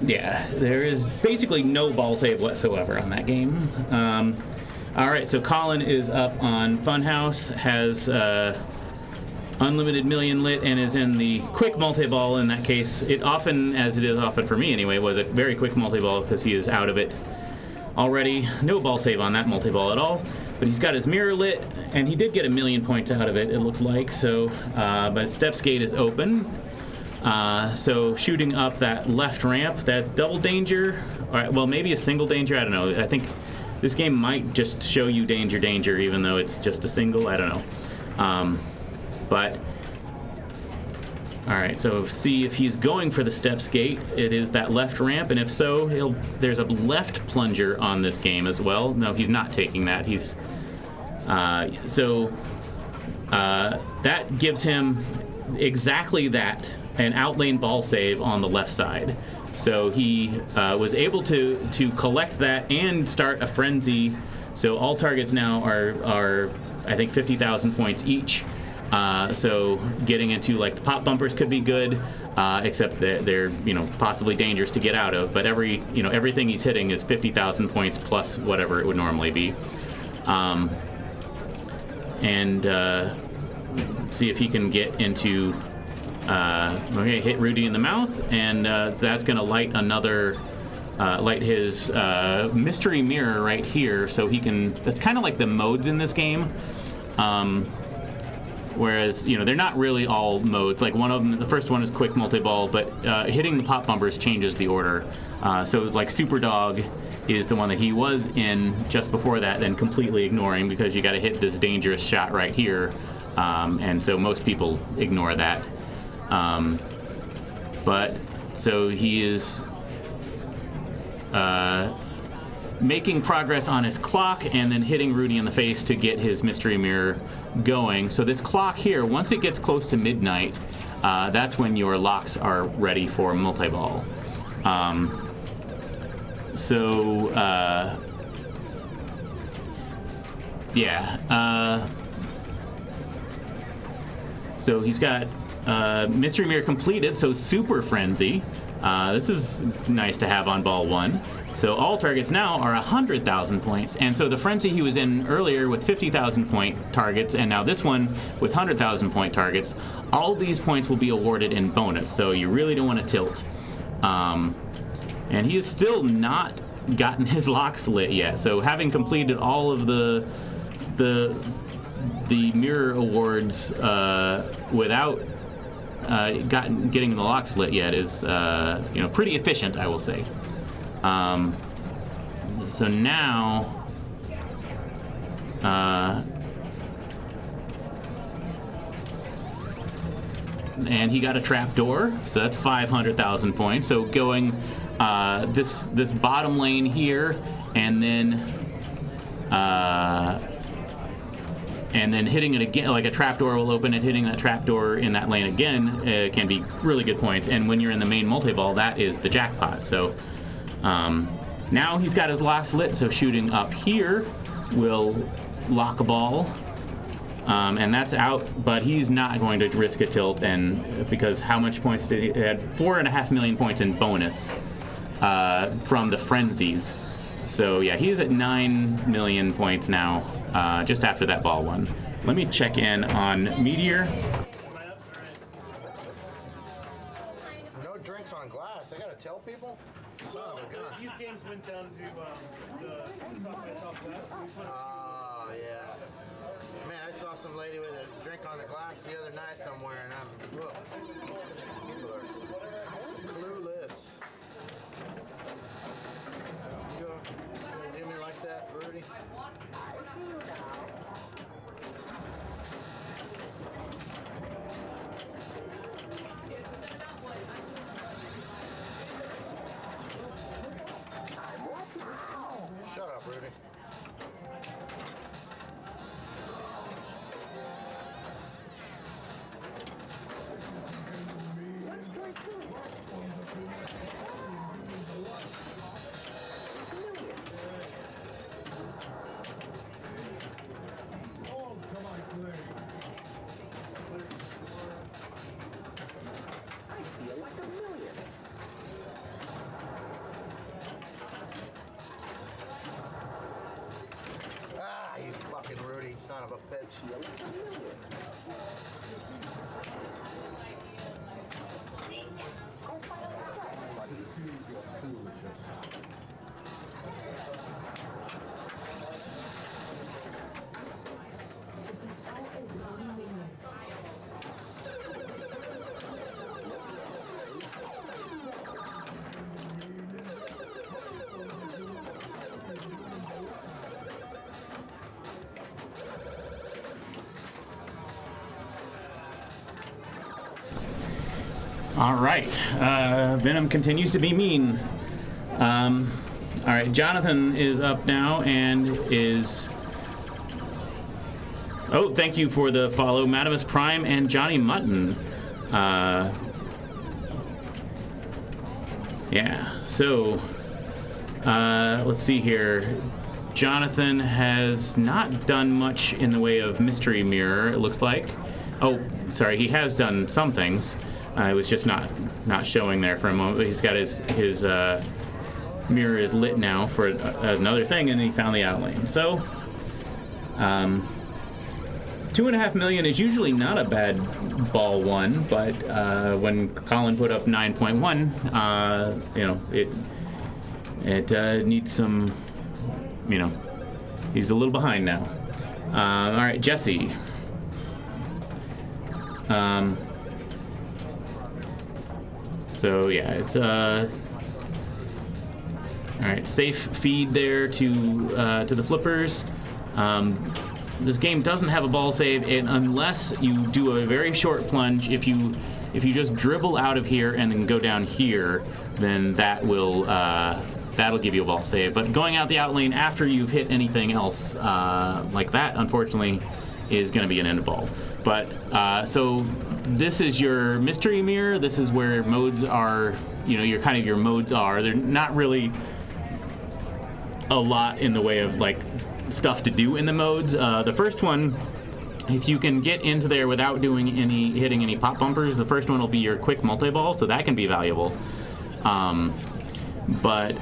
Yeah, there is basically no ball save whatsoever on that game. All right, so Colin is up on Funhouse, has unlimited million lit, and is in the quick multi-ball. In that case, it often, as it is often for me anyway, was a very quick multi-ball because he is out of it already. No ball save on that multi-ball at all, but he's got his mirror lit, and he did get 1,000,000 points out of it, it looked like. So, but Steps Gate is open. So shooting up that left ramp, that's double danger. All right, well, maybe a single danger, I don't know. I think this game might just show you danger, even though it's just a single, I don't know. But, all right, so see if he's going for the Steps Gate. It is that left ramp, and if so, there's a left plunger on this game as well. No, he's not taking that. He's, that gives him exactly that, an outlane ball save on the left side. So he was able to collect that and start a frenzy. So all targets now are I think 50,000 points each. So getting into like the pop bumpers could be good, except that they're possibly dangerous to get out of. But everything he's hitting is 50,000 points plus whatever it would normally be. And see if he can get into. Okay, hit Rudy in the mouth, and that's going to light his mystery mirror right here, so he can. That's kind of like the modes in this game. Whereas they're not really all modes. Like one of them, the first one is quick multi-ball, but hitting the pop bumpers changes the order. So like Super Dog is the one that he was in just before that, then completely ignoring because you got to hit this dangerous shot right here, and so most people ignore that. But so he is making progress on his clock and then hitting Rudy in the face to get his mystery mirror going. So this clock here, once it gets close to midnight, that's when your locks are ready for multi-ball. So he's got mystery mirror completed, so super frenzy. This is nice to have on ball one. So all targets now are 100,000 points, and so the frenzy he was in earlier with 50,000 point targets, and now this one with 100,000 point targets, all these points will be awarded in bonus. So you really don't want to tilt. And he has still not gotten his locks lit yet. So having completed all of the mirror awards without getting the locks lit yet is pretty efficient, I will say. So now and he got a trap door, so that's 500,000 points. So going this bottom lane here, and then hitting it again, like a trapdoor will open it, hitting that trapdoor in that lane again can be really good points. And when you're in the main multi-ball, that is the jackpot. So now he's got his locks lit, so shooting up here will lock a ball. And that's out, but he's not going to risk a tilt, and because how much points did he had? 4.5 million points in bonus from the frenzies. So yeah, he's at 9 million points now, just after that ball one. Let me check in on Meteor. No drinks on glass. I gotta tell people. Son of a gun. These games went down to the South by Southwest. Oh yeah. Man, I saw some lady with a drink on the glass the other night somewhere, and people are clueless. You gonna do me like that, Rudy? Shut up, Rudy. son of a bitch. All right. Venom continues to be mean. All right, Jonathan is up now and is... Oh, thank you for the follow, Madamus Prime and Johnny Mutton. Yeah, so... let's see here. Jonathan has not done much in the way of Mystery Mirror, it looks like. Oh, sorry, he has done some things. It was just not showing there for a moment. But he's got his mirror is lit now for another thing, and he found the outlane. So, 2.5 million is usually not a bad ball one, but when Colin put up 9.1, you know, it needs some, you know, he's a little behind now. All right, Jesse. So yeah, it's all right. Safe feed there to the flippers. This game doesn't have a ball save, and unless you do a very short plunge, if you just dribble out of here and then go down here, then that will that'll give you a ball save. But going out the out lane after you've hit anything else like that, unfortunately, is going to be an end ball. But so this is your mystery mirror. This is where modes are. You know, your modes are. They're not really a lot in the way of like stuff to do in the modes. The first one, if you can get into there without hitting any pop bumpers, the first one will be your quick multi-ball, so that can be valuable. But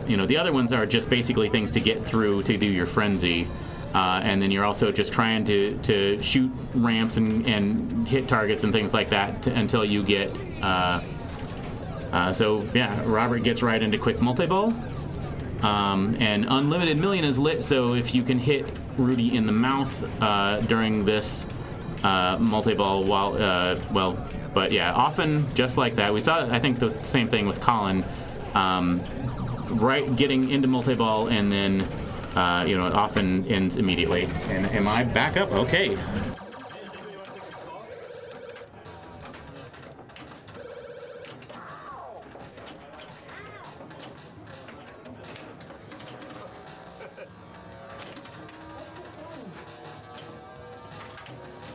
you know, the other ones are just basically things to get through to do your frenzy. And then you're also just trying to shoot ramps and hit targets and things like that until you get... so, yeah, Robert gets right into quick multi-ball. And Unlimited Million is lit, so if you can hit Rudy in the mouth during this multi-ball while... but yeah, often just like that. We saw, I think, the same thing with Colin. Right, getting into multi-ball and then... you know, it often ends immediately. And am I back up? Okay.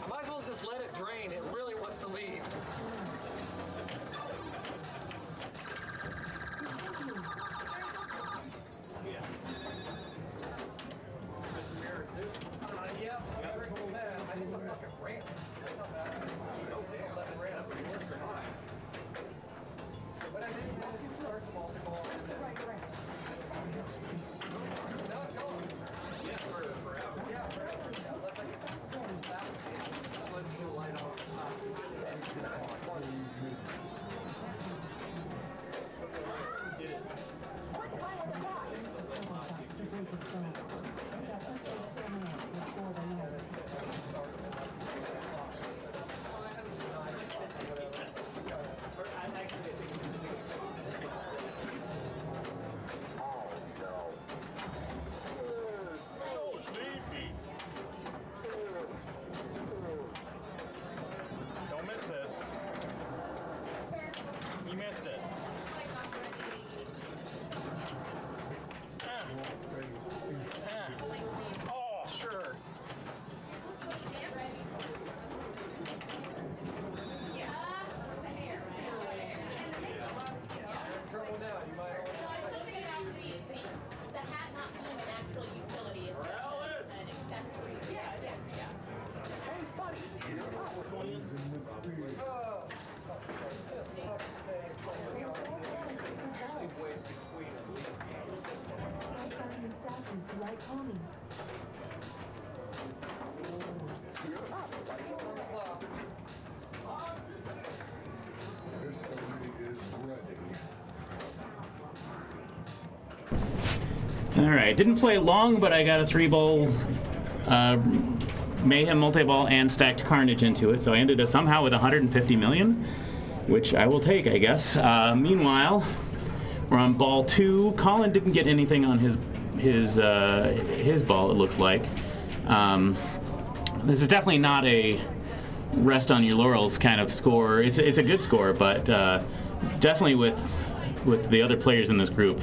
Might as well just let it drain. It really wants to leave. Yeah, every cool man. I think All right, didn't play long, but I got a 3-ball Mayhem multi-ball and stacked Carnage into it, so I ended up somehow with 150 million, which I will take, I guess. Meanwhile, we're on ball 2. Colin didn't get anything on his ball, it looks like. This is definitely not a rest on your laurels kind of score. It's a good score, but definitely with the other players in this group,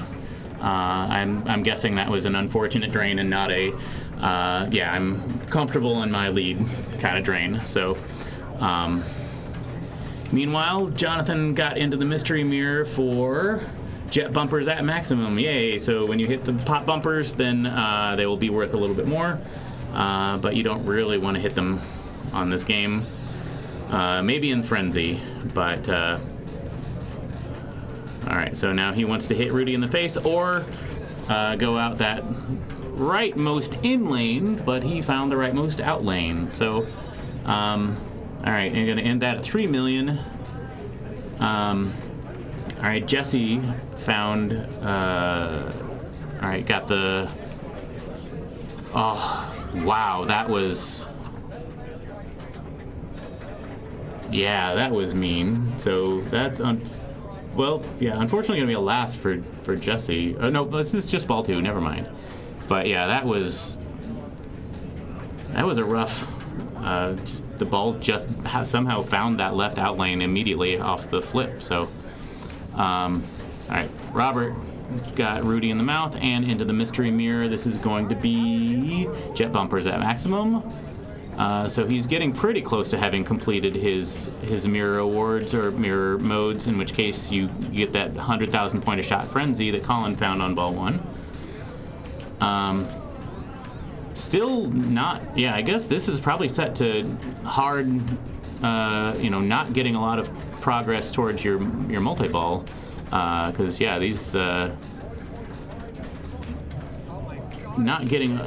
I'm guessing that was an unfortunate drain and not a I'm comfortable in my lead kind of drain. So meanwhile, Jonathan got into the mystery mirror for jet bumpers at maximum. Yay! So when you hit the pop bumpers, then they will be worth a little bit more, but you don't really want to hit them on this game. Maybe in Frenzy, but alright, so now he wants to hit Rudy in the face or go out that rightmost in lane, but he found the rightmost out lane. So, alright, I'm going to end that at 3 million. Alright, Jesse found, alright, got the, oh, wow, that was, yeah, that was mean. So that's, well, yeah, unfortunately going to be a last for Jesse. Oh, no, this is just ball 2, never mind. But yeah, that was a rough, just the ball just somehow found that left out lane immediately off the flip. So, all right, Robert got Rudy in the mouth and into the mystery mirror. This is going to be jet bumpers at maximum. So he's getting pretty close to having completed his mirror awards or mirror modes, in which case you get that 100,000 point a shot frenzy that Colin found on ball 1. Still not, yeah, I guess this is probably set to hard, not getting a lot of progress towards your multi-ball, because, yeah, these, not getting,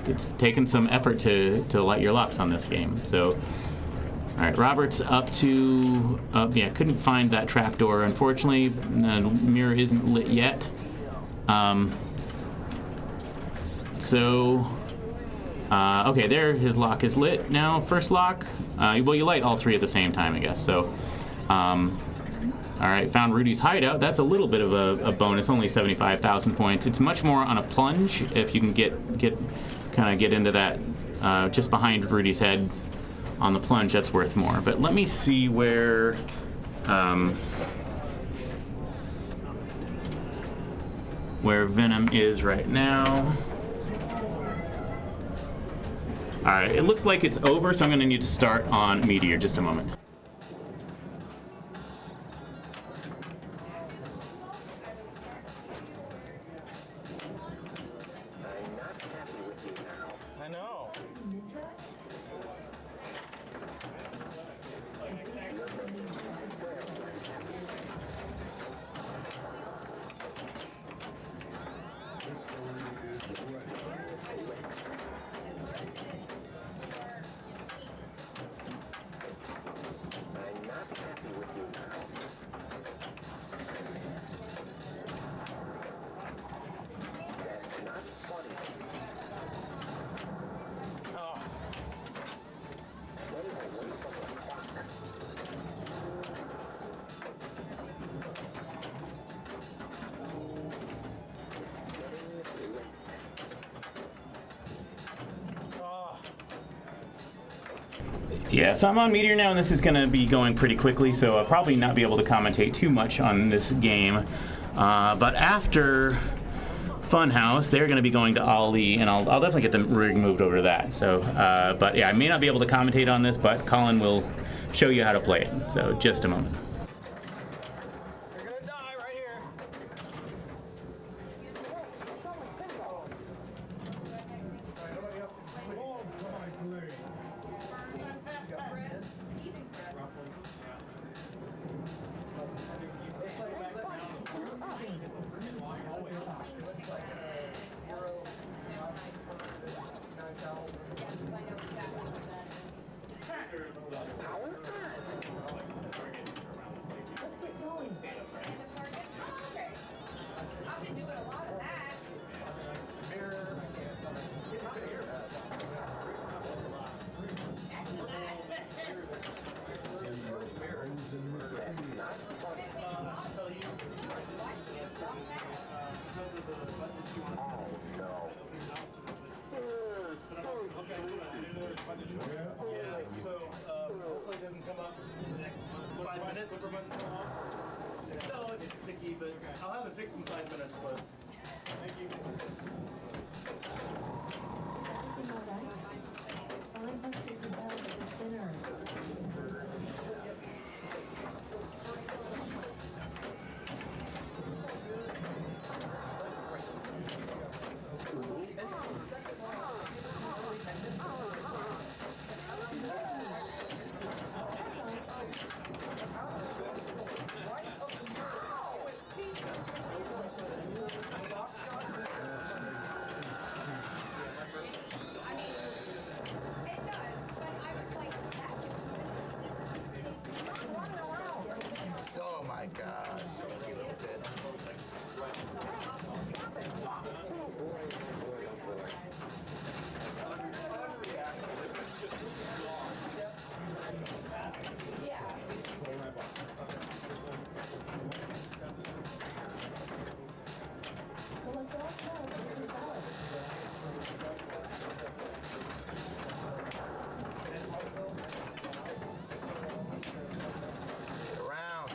it's taken some effort to light your locks on this game. So, all right, Robert's up to, couldn't find that trapdoor, unfortunately. The mirror isn't lit yet. Okay, there, his lock is lit now. First lock. Well, you light all 3 at the same time, I guess. So, all right, found Rudy's hideout. That's a little bit of a bonus, only 75,000 points. It's much more on a plunge if you can get into that just behind Rudy's head on the plunge. That's worth more. But let me see where Venom is right now. All right, it looks like it's over, so I'm going to need to start on Meteor. Just a moment. I know. Yeah, so I'm on Meteor now, and this is going to be going pretty quickly, so I'll probably not be able to commentate too much on this game. But after Funhouse, they're going to be going to Ali, and I'll definitely get the rig moved over to that. So, but yeah, I may not be able to commentate on this, but Colin will show you how to play it. So, just a moment. You're gonna die right here. flipper button come off? No, it's just sticky, but I'll have it fixed in 5 minutes, but thank you. Everything all right? All I must is the bell at the center. I mean, it does, but I was like, that's Oh my God. You little bitch. Well, it's all close. It's the bell. Get around.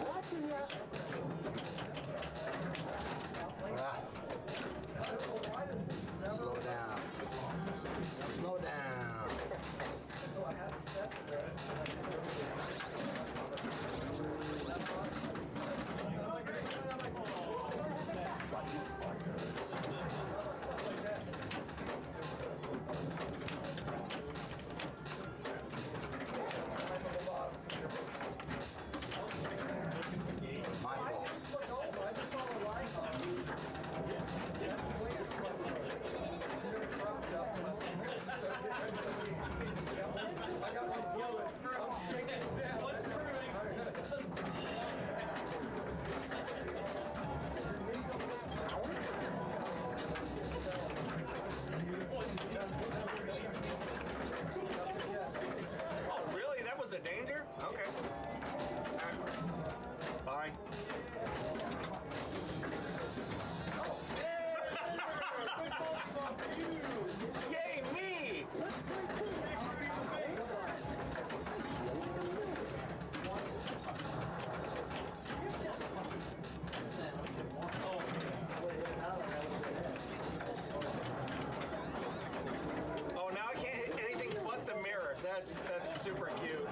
Watching ya. Slow down. Slow down. So I had to step My fault. I just saw the line on you. I got one blowing. I'm shaking it down. What's Oh, really? That was a danger? Okay. Fine. Yay, me! Oh, now I can't hit anything but the mirror. That's super cute.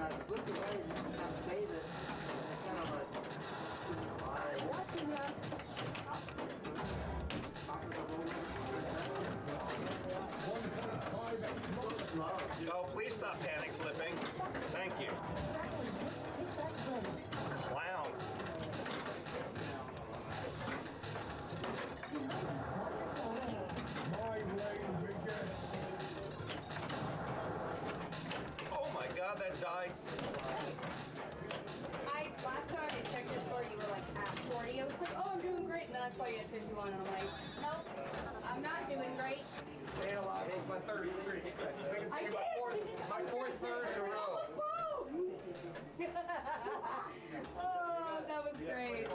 I flipped away, you can kind of save it. Kind of like, just Watching ya. so slow. Oh, please stop panic flipping. Thank you. Take that place. Clown. Oh my God, that died. Last time I checked your score, you were like at 40. I was like, oh, I'm doing great. And then I saw you at 51, and I'm like, nope, I'm not doing great. They had a lot of my 33. I think it's I gonna be did. my fourth third in a row. Oh, that was great.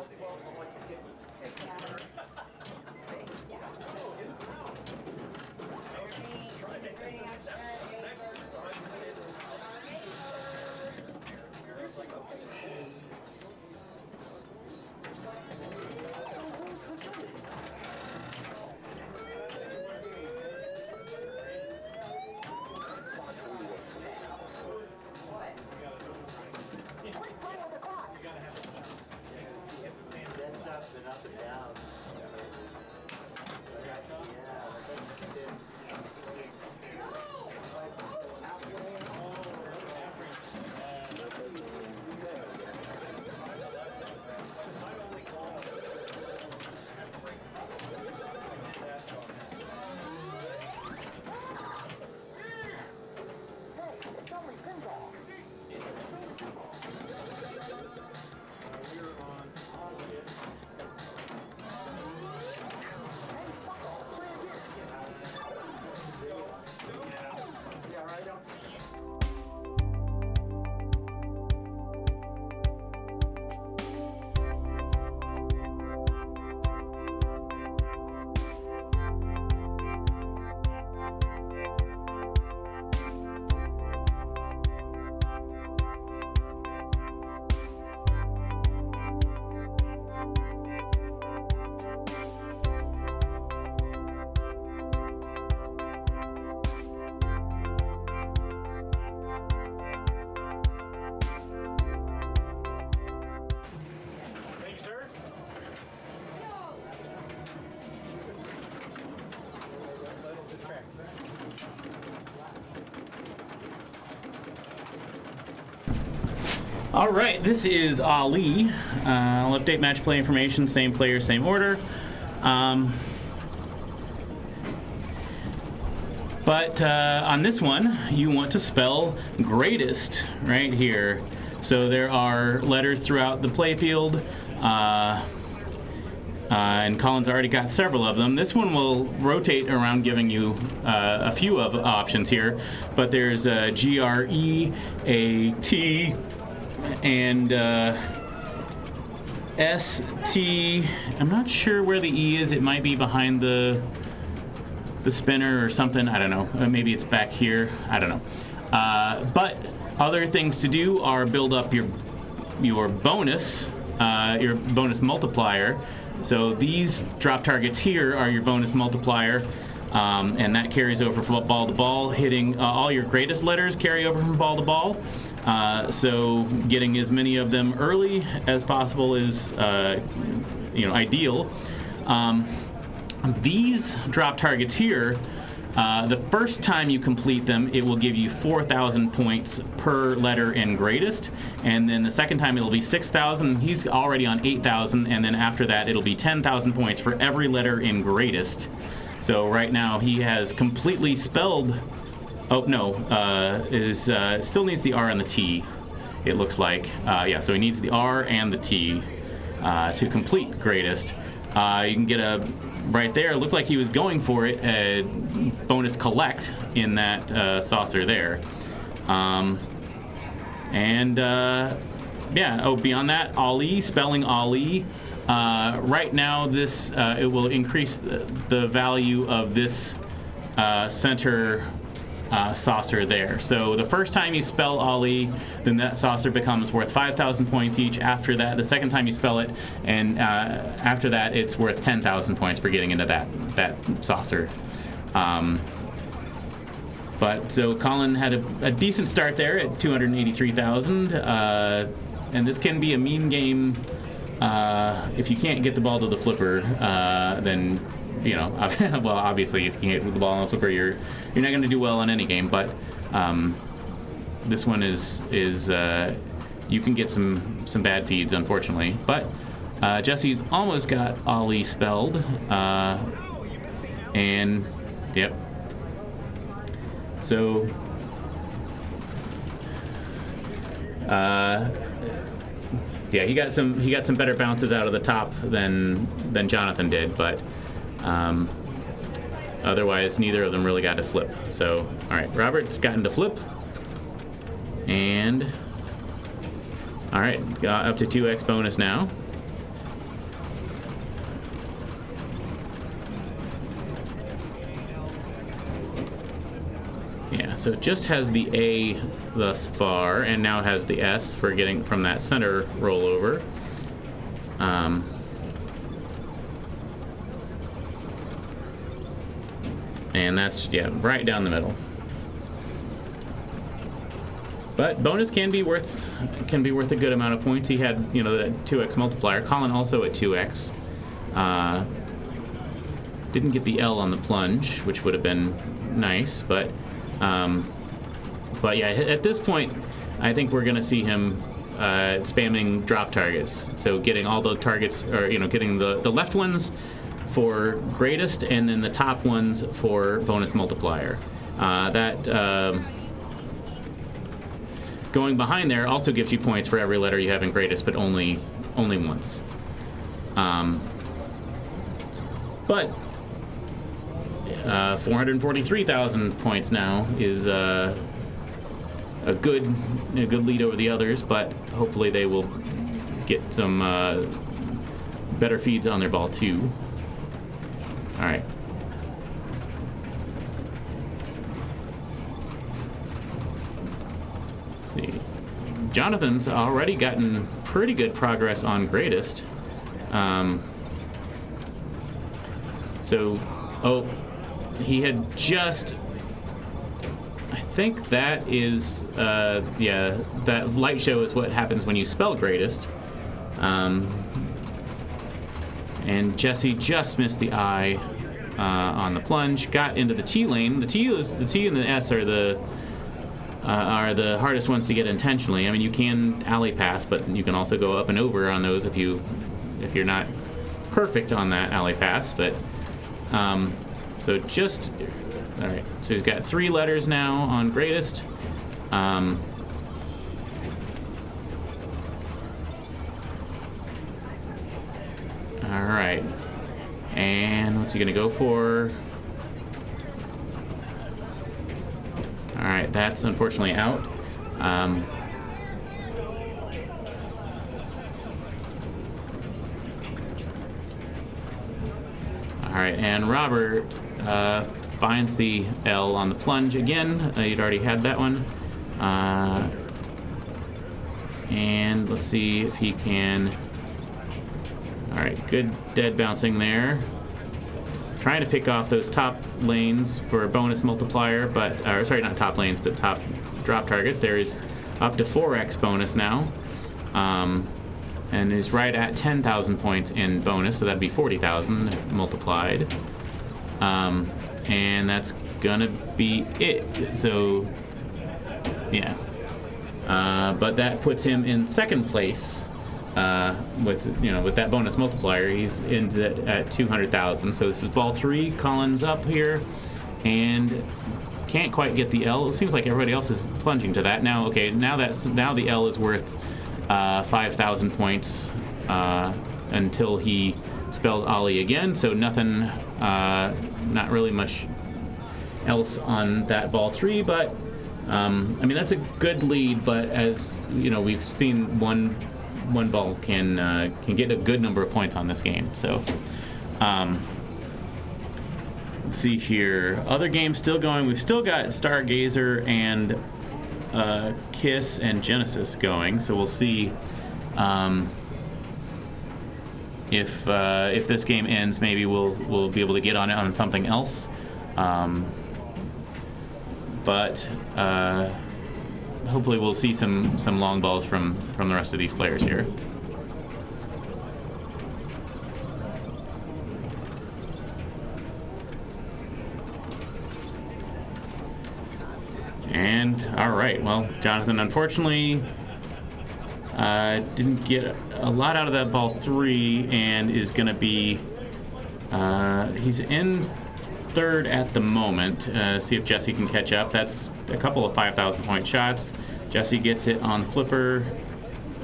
That stuff's been up and down. All right, this is Ali. I'll update match play information, same player, same order. But on this one, you want to spell greatest right here. So there are letters throughout the playfield, and Colin's already got several of them. This one will rotate around, giving you a few of options here. But there's a GRE, a T, and ST. I'm not sure where the E is. It might be behind the spinner or something. I don't know. Maybe it's back here. I don't know. But other things to do are build up your bonus multiplier. So these drop targets here are your bonus multiplier, and that carries over from ball to ball. Hitting all your greatest letters carry over from ball to ball. So getting as many of them early as possible is ideal. These drop targets here, the first time you complete them, it will give you 4,000 points per letter in greatest, and then the second time it'll be 6,000. He's already on 8,000, and then after that it'll be 10,000 points for every letter in greatest. So right now he has completely spelled. Oh no, still needs the R and the T. It looks like. So he needs the R and the T to complete greatest. You can get a right there. It looked like he was going for it. A bonus collect in that saucer there. Beyond that, Ali, spelling Ali. Right now, this it will increase the value of this center saucer there. So the first time you spell Ali, then that saucer becomes worth 5,000 points each. After that, the second time you spell it, and after that, it's worth 10,000 points for getting into that saucer. But so Colin had a decent start there at 283,000, and this can be a mean game. If you can't get the ball to the flipper, then well, obviously, if you can't get the ball on the flipper, you're not going to do well on any game. But this one is you can get some bad feeds, unfortunately. But Jesse's almost got Ali spelled, and yep. So he got some better bounces out of the top than Jonathan did, but. Otherwise, neither of them really got to flip. So, all right, Robert's gotten to flip, and all right, got up to 2x bonus now. Yeah, so it just has the A thus far, and now has the S for getting from that center rollover. And that's right down the middle. But bonus can be worth a good amount of points. He had that 2x multiplier. Colin also at 2x. Didn't get the L on the plunge, which would have been nice, but yeah, at this point, I think we're gonna see him spamming drop targets. So getting all the targets, or getting the left ones for greatest, and then the top ones for bonus multiplier. Going behind there also gives you points for every letter you have in greatest, but only once. But 443,000 points now is a good lead over the others, but hopefully they will get some better feeds on their ball too. All right. Let's see. Jonathan's already gotten pretty good progress on greatest. He had just. I think that is, that light show is what happens when you spell greatest. And Jesse just missed the I on the plunge, got into the T lane. The T and the S are the are the hardest ones to get intentionally. I mean, you can alley pass, but you can also go up and over on those if you're not perfect on that alley pass. But so just all right. So he's got 3 letters now on greatest. All right. And what's he gonna go for? All right, that's unfortunately out. All right, and Robert finds the L on the plunge again. You'd already had that one. And let's see if he can. All right, good dead bouncing there. Trying to pick off those top lanes for a bonus multiplier, but sorry, not top lanes, but top drop targets. There is up to 4x bonus now, and is right at 10,000 points in bonus, so that'd be 40,000 multiplied, and that's gonna be it. So, yeah, but that puts him in second place. With that bonus multiplier, he's at 200,000. So this is ball 3. Colin's up here, and can't quite get the L. It seems like everybody else is plunging to that now. Okay, now the L is worth 5,000 points until he spells Ollie again. So nothing, not really much else on that ball 3, but I mean that's a good lead. But as you know, we've seen one ball can get a good number of points on this game. So let's see here. Other games still going. We've still got Stargazer and Kiss and Genesis going. So we'll see if this game ends. Maybe we'll be able to get on something else. But hopefully we'll see some long balls from the rest of these players here. And all right, well, Jonathan unfortunately didn't get a lot out of that ball 3 and is going to be he's in third at the moment. See if Jesse can catch up. That's a couple of 5,000 point shots. Jesse gets it on the flipper.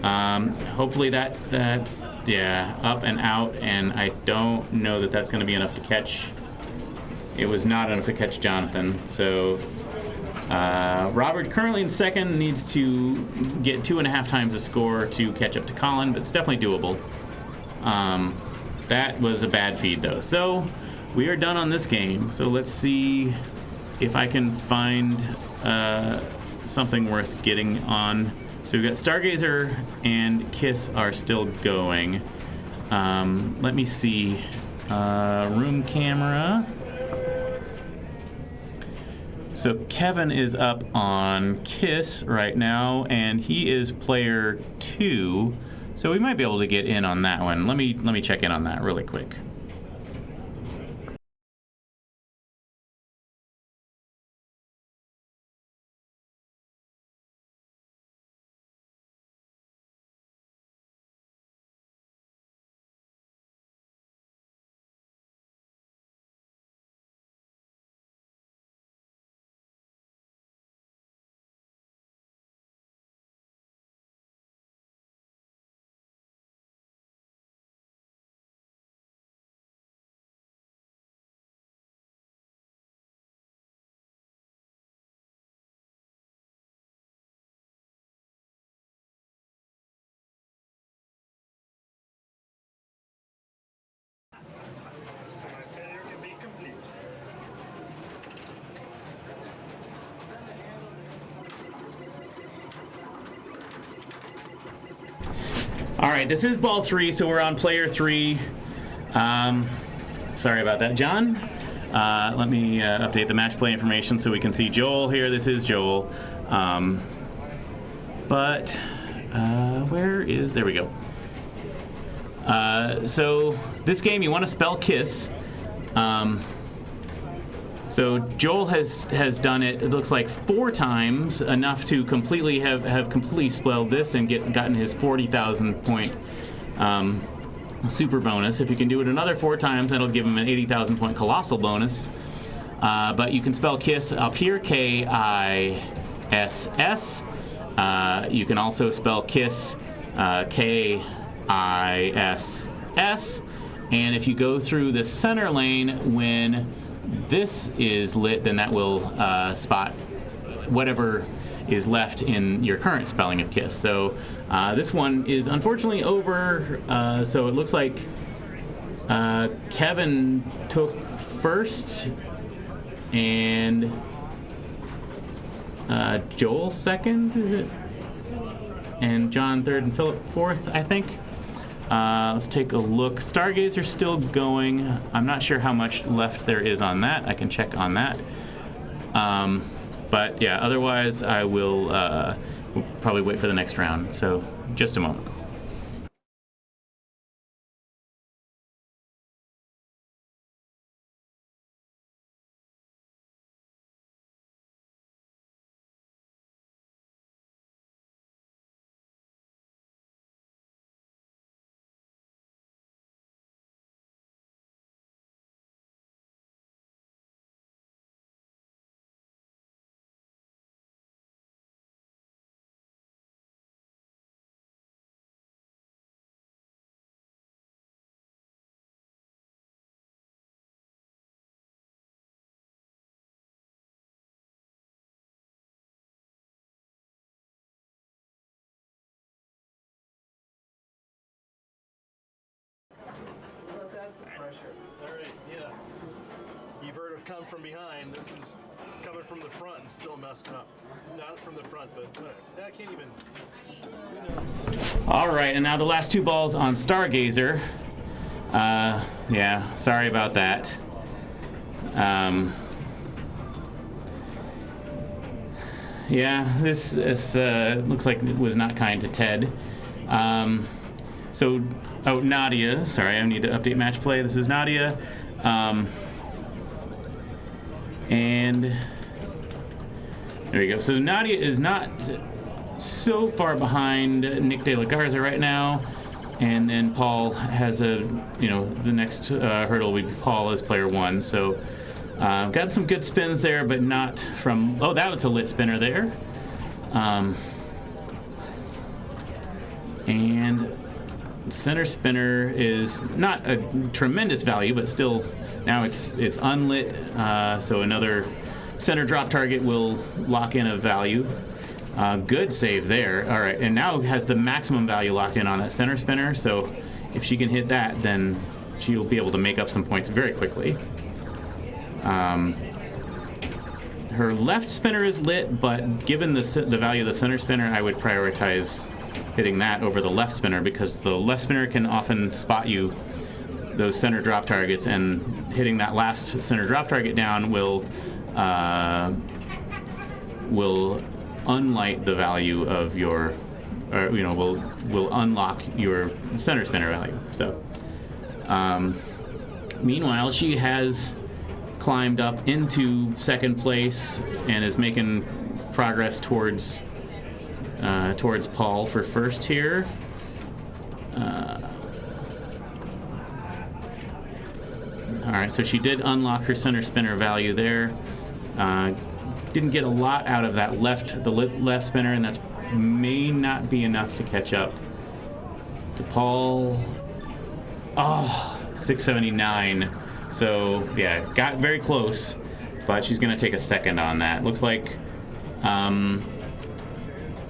Hopefully that's up and out, and I don't know that that's going to be enough to catch. It was not enough to catch Jonathan. So Robert currently in second, needs to get 2.5 times the score to catch up to Colin, but it's definitely doable. That was a bad feed though. So we are done on this game. So let's see if I can find something worth getting on. So we've got Stargazer and Kiss are still going. Let me see. Room camera. So Kevin is up on Kiss right now, and he is player 2. So we might be able to get in on that one. Let me check in on that really quick. All right, this is ball 3, so we're on player 3. Sorry about that, John. Let me update the match play information so we can see Joel here. This is Joel. Where is... There we go. So this game, you want to spell Kiss. So Joel has done it. It looks like 4 times, enough to completely have completely spoiled this and gotten his 40,000 point super bonus. If you can do it another 4 times, that'll give him an 80,000 point colossal bonus. But you can spell KISS up here, KISS. You can also spell KISS, KISS. And if you go through the center lane when this is lit, then that will spot whatever is left in your current spelling of KISS. So this one is unfortunately over. So it looks like Kevin took first and Joel second, and John third and Philip fourth, I think. Let's take a look. Stargazer still going. I'm not sure how much left there is on that. I can check on that. But yeah, otherwise I will we'll probably wait for the next round. So just a moment. Let's add some pressure. All right, yeah. You've heard of come from behind. This is coming from the front and still messing up. Not from the front, but whatever. I can't even. Who knows? All right, and now the last 2 balls on Stargazer. Yeah, sorry about that. Yeah, this looks like it was not kind to Ted. So, Nadia, sorry, I need to update match play. This is Nadia. And there we go. So Nadia is not so far behind Nick De La Garza right now. And then Paul has the next hurdle will be Paul as player 1. So got some good spins there, but not from, that was a lit spinner there. And center spinner is not a tremendous value, but still now it's unlit, so another center drop target will lock in a value. Good save there. All right, and now has the maximum value locked in on that center spinner, so if she can hit that, then she'll be able to make up some points very quickly. Her left spinner is lit, but given the value of the center spinner, I would prioritize hitting that over the left spinner, because the left spinner can often spot you those center drop targets, and hitting that last center drop target down will unlight the value of your, will unlock your center spinner value. So meanwhile, she has climbed up into second place and is making progress towards Paul for first here. All right, so she did unlock her center spinner value there. Didn't get a lot out of that left spinner, and that's may not be enough to catch up to Paul. 679. So yeah, got very close, but she's gonna take a second on that. Looks like,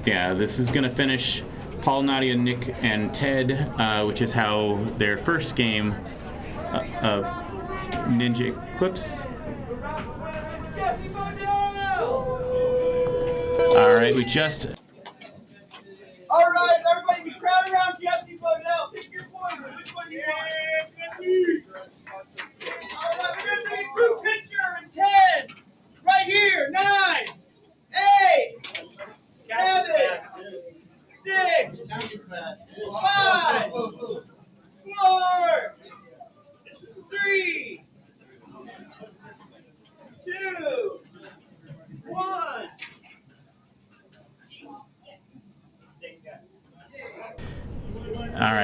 this is gonna finish Paul, Nadia, Nick, and Ted, which is how their first game of Ninja Eclipse. All right, we just. All right, everybody, be crowd around Jesse Bodell. Pick your poison. Which one do you want? All right, we're gonna take a group picture in 10. Right here. 9, 8, 7, 6, 5, 4, 3, 2,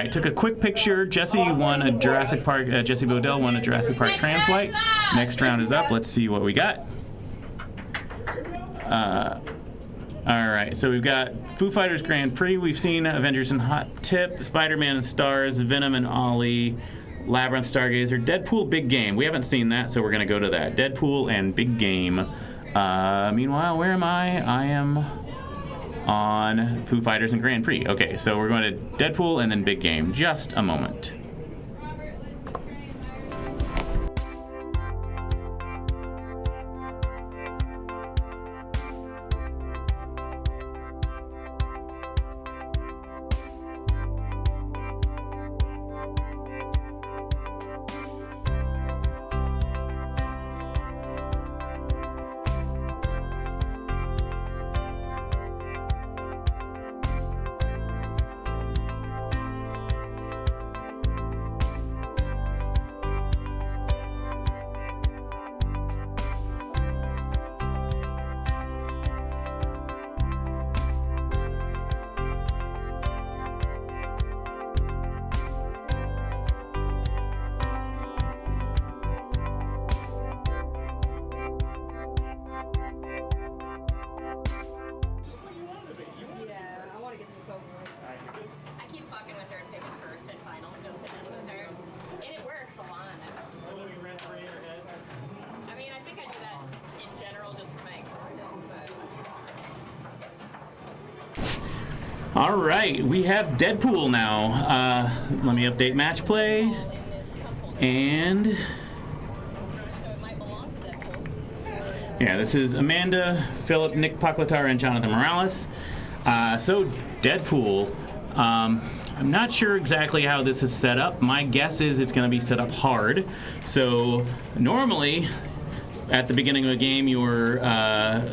right, took a quick picture. Jesse won a Jurassic Park. Jesse Bodell won a Jurassic Park Translite. Next round is up. Let's see what we got. All right, so we've got Foo Fighters Grand Prix. We've seen Avengers and Hot Tip, Spider-Man and Stars, Venom and Ollie, Labyrinth, Stargazer, Deadpool, Big Game. We haven't seen that, so we're going to go to that. Deadpool and Big Game. Meanwhile, where am I? I am on Foo Fighters and Grand Prix. Okay, so we're going to Deadpool and then Big Game. Just a moment. All right, we have Deadpool now. Let me update match play. And yeah, this is Amanda, Philip, Nick Paclatar, and Jonathan Morales. So Deadpool. I'm not sure exactly how this is set up. My guess is it's going to be set up hard. So normally, at the beginning of a game, your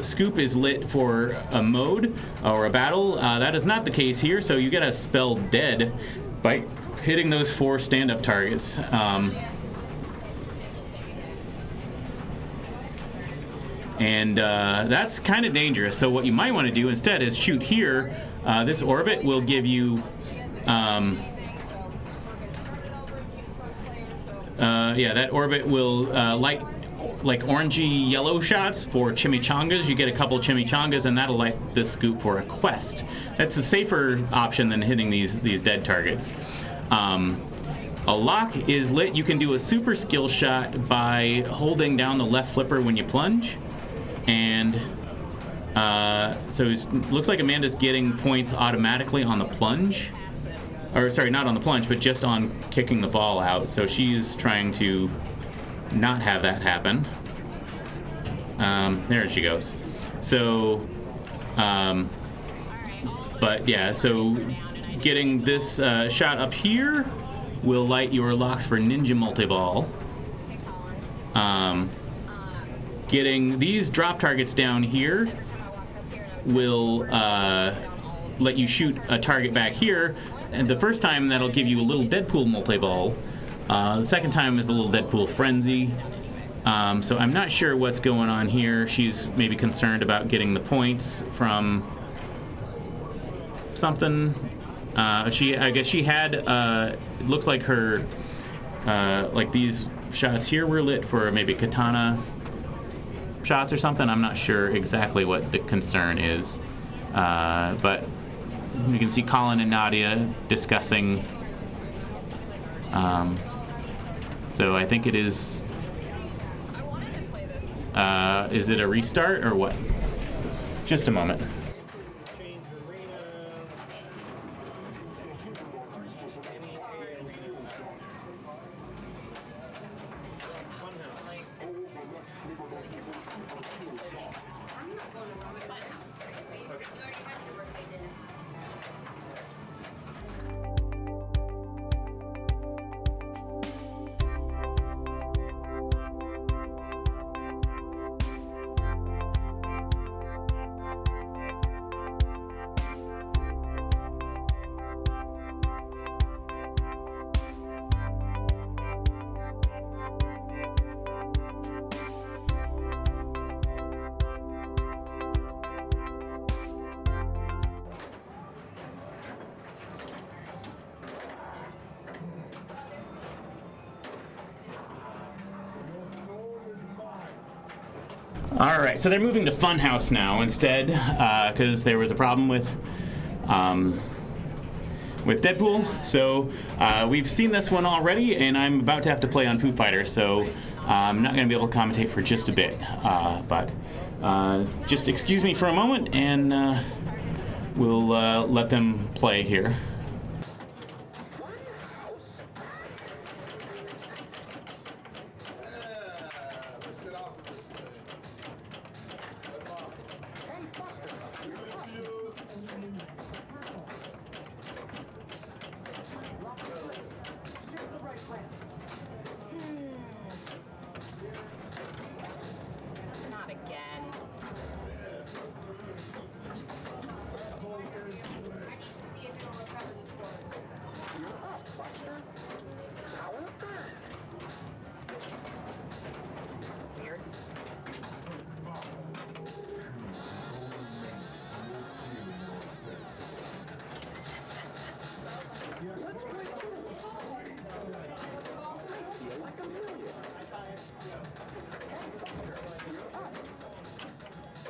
scoop is lit for a mode or a battle. That is not the case here, so you get a spell dead by hitting those 4 stand-up targets. And that's kind of dangerous. So what you might want to do instead is shoot here. This orbit will give you... yeah, that orbit will light like orangey yellow shots for chimichangas. You get a couple chimichangas and that'll light the scoop for a quest. That's a safer option than hitting these dead targets. A lock is lit. You can do a super skill shot by holding down the left flipper when you plunge. And so it looks like Amanda's getting points automatically on the plunge. Or sorry, not on the plunge, but just on kicking the ball out. So she's trying to not have that happen. There she goes. So, but yeah, so getting this shot up here will light your locks for Ninja Multi-Ball. Getting these drop targets down here will let you shoot a target back here. And the first time that'll give you a little Deadpool Multi-Ball. The second time is a little Deadpool Frenzy. So I'm not sure what's going on here. She's maybe concerned about getting the points from something. I guess she had, it looks like her, like these shots here were lit for maybe katana shots or something. I'm not sure exactly what the concern is. But you can see Colin and Nadia discussing. So I think it is. Is it a restart or what? Just a moment. All right, so they're moving to Funhouse now instead, because there was a problem with Deadpool. So we've seen this one already, and I'm about to have to play on Foo Fighters, so I'm not going to be able to commentate for just a bit. But just excuse me for a moment, and we'll let them play here. Not again. I need to see if it'll recover the scores. Weird.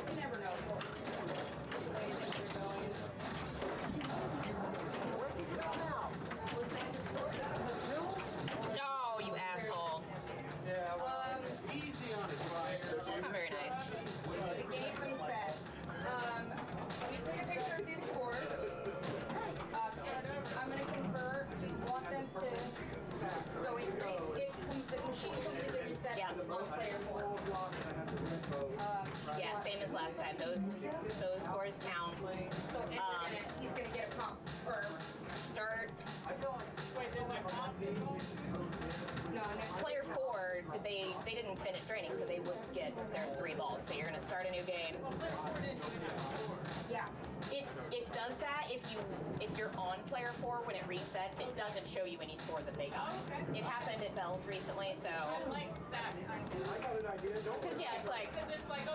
You never know, of course. Where you think you're going. No, you asshole. Easy on it, Ryan. Not very nice. The game reset. Let me take a picture of these scores. I'm going to convert. Just want them to. So the machine completely reset on player 4. Yeah, same as last time. Those scores count. So he's going to get a comp or Start. wait, there's like comp. No, Player 4, they didn't finish draining, so they wouldn't get their 3 balls. So you're gonna start a new game. Yeah. It does that if you're on player 4 when it resets. It doesn't show you any score that they got. It happened at Bell's recently, so. I like that kind of. I got an idea. Don't Cause yeah, it's like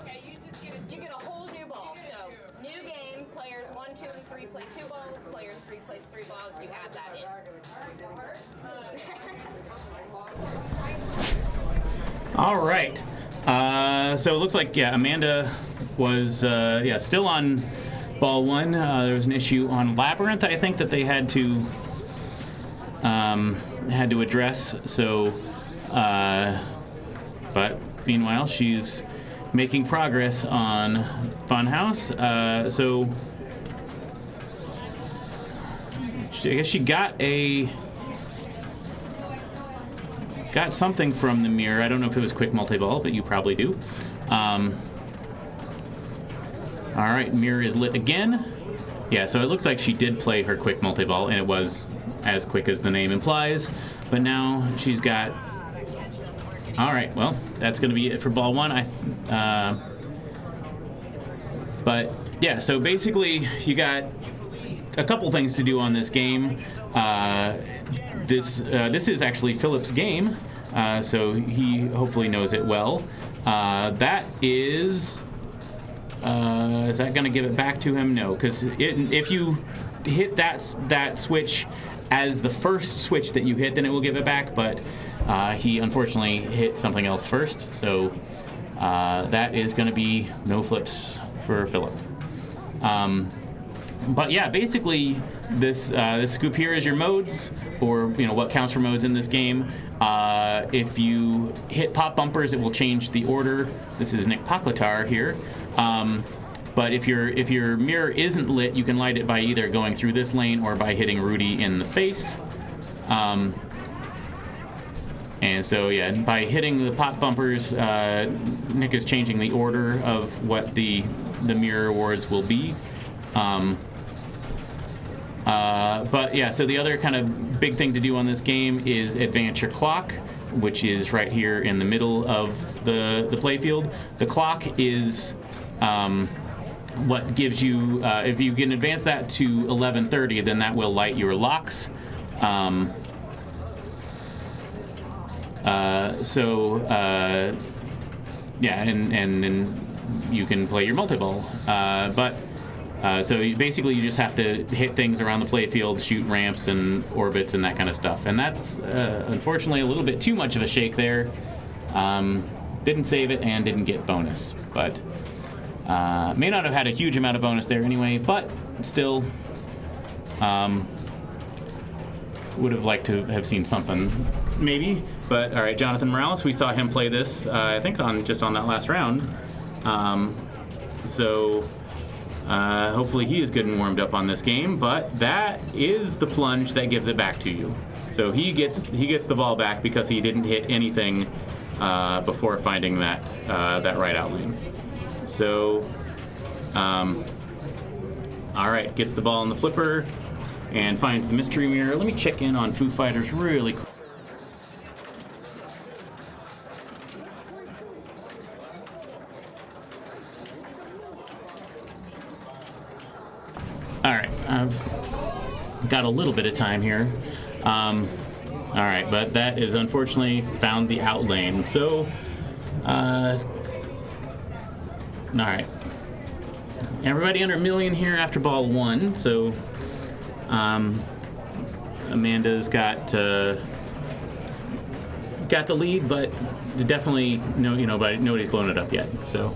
Okay, you just get you get a whole new ball. So new game, players 1, 2, and 3 play 2 balls. Player 3 plays 3 balls. You add that in. All right. So it looks like, yeah, Amanda was still on ball 1. There was an issue on Labyrinth, I think, that they had to address. So, but meanwhile, she's making progress on Funhouse. So I guess she got something from the mirror. I don't know if it was quick multi-ball, but you probably do. All right, mirror is lit again. Yeah, so it looks like she did play her quick multi-ball, and it was as quick as the name implies. But now she's got... All right, well, that's going to be it for ball 1. But yeah, so basically you got a couple things to do on this game. This is actually Philip's game, so he hopefully knows it well. That is that going to give it back to him? No, because if you hit that switch as the first switch that you hit, then it will give it back. But he unfortunately hit something else first, so that is going to be no flips for Philip. But yeah, basically this scoop here is your modes, or what counts for modes in this game. If you hit pop bumpers, it will change the order. This is Nick Poklitar here. But if your mirror isn't lit, you can light it by either going through this lane or by hitting Rudy in the face. And so yeah, by hitting the pop bumpers, Nick is changing the order of what the mirror awards will be. But yeah, so the other kind of big thing to do on this game is advance your clock, which is right here in the middle of the playfield. The clock is what gives you, if you can advance that to 11:30, then that will light your locks. Yeah, and then you can play your multi-ball. So basically you just have to hit things around the playfield, shoot ramps and orbits and that kind of stuff. And that's unfortunately a little bit too much of a shake there. didn't save it and didn't get bonus, but may not have had a huge amount of bonus there anyway, but still would have liked to have seen something maybe. But all right, Jonathan Morales, we saw him play this I think on that last round, so hopefully he is good and warmed up on this game. But that is the plunge that gives it back to you. So he gets the ball back because he didn't hit anything before finding that right out lane. So, all right, gets the ball in the flipper and finds the mystery mirror. Let me check in on Foo Fighters really quick. All right, I've got a little bit of time here. All right, but that is unfortunately found the out lane. So, all right. Everybody under a million here after ball 1. So, Amanda's got the lead, but definitely nobody's blown it up yet. So,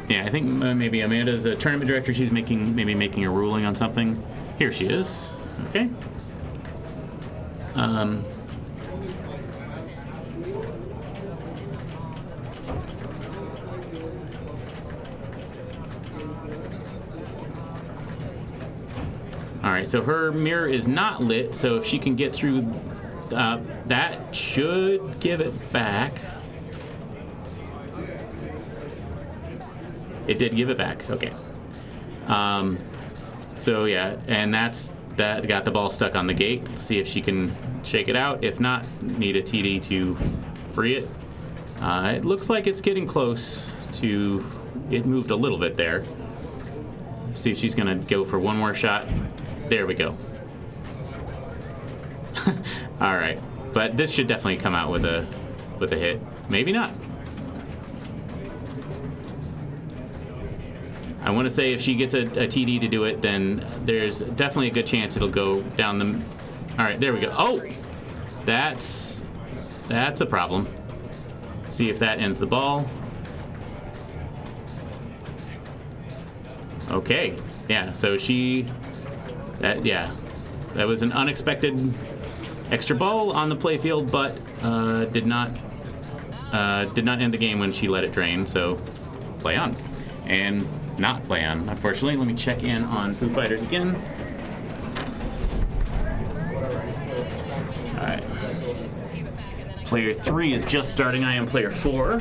yeah, I think maybe Amanda's a tournament director. She's making a ruling on something. Here she is. Okay. All right, so her mirror is not lit, so if she can get through, that should give it back. It did give it back. Okay. So yeah, and that got the ball stuck on the gate. Let's see if she can shake it out. If not, need a TD to free it. It looks like it's getting close to. It moved a little bit there. See if she's gonna go for one more shot. There we go. All right, but this should definitely come out with a hit. Maybe not. I want to say if she gets a TD to do it, then there's definitely a good chance it'll go down the... All right, there we go. Oh! That's a problem. See if that ends the ball. Okay. Yeah, so that was an unexpected extra ball on the playfield, but did not end the game when she let it drain, so play on. And not play on, unfortunately. Let me check in on Foo Fighters again. All right. Player 3 is just starting. I am player 4.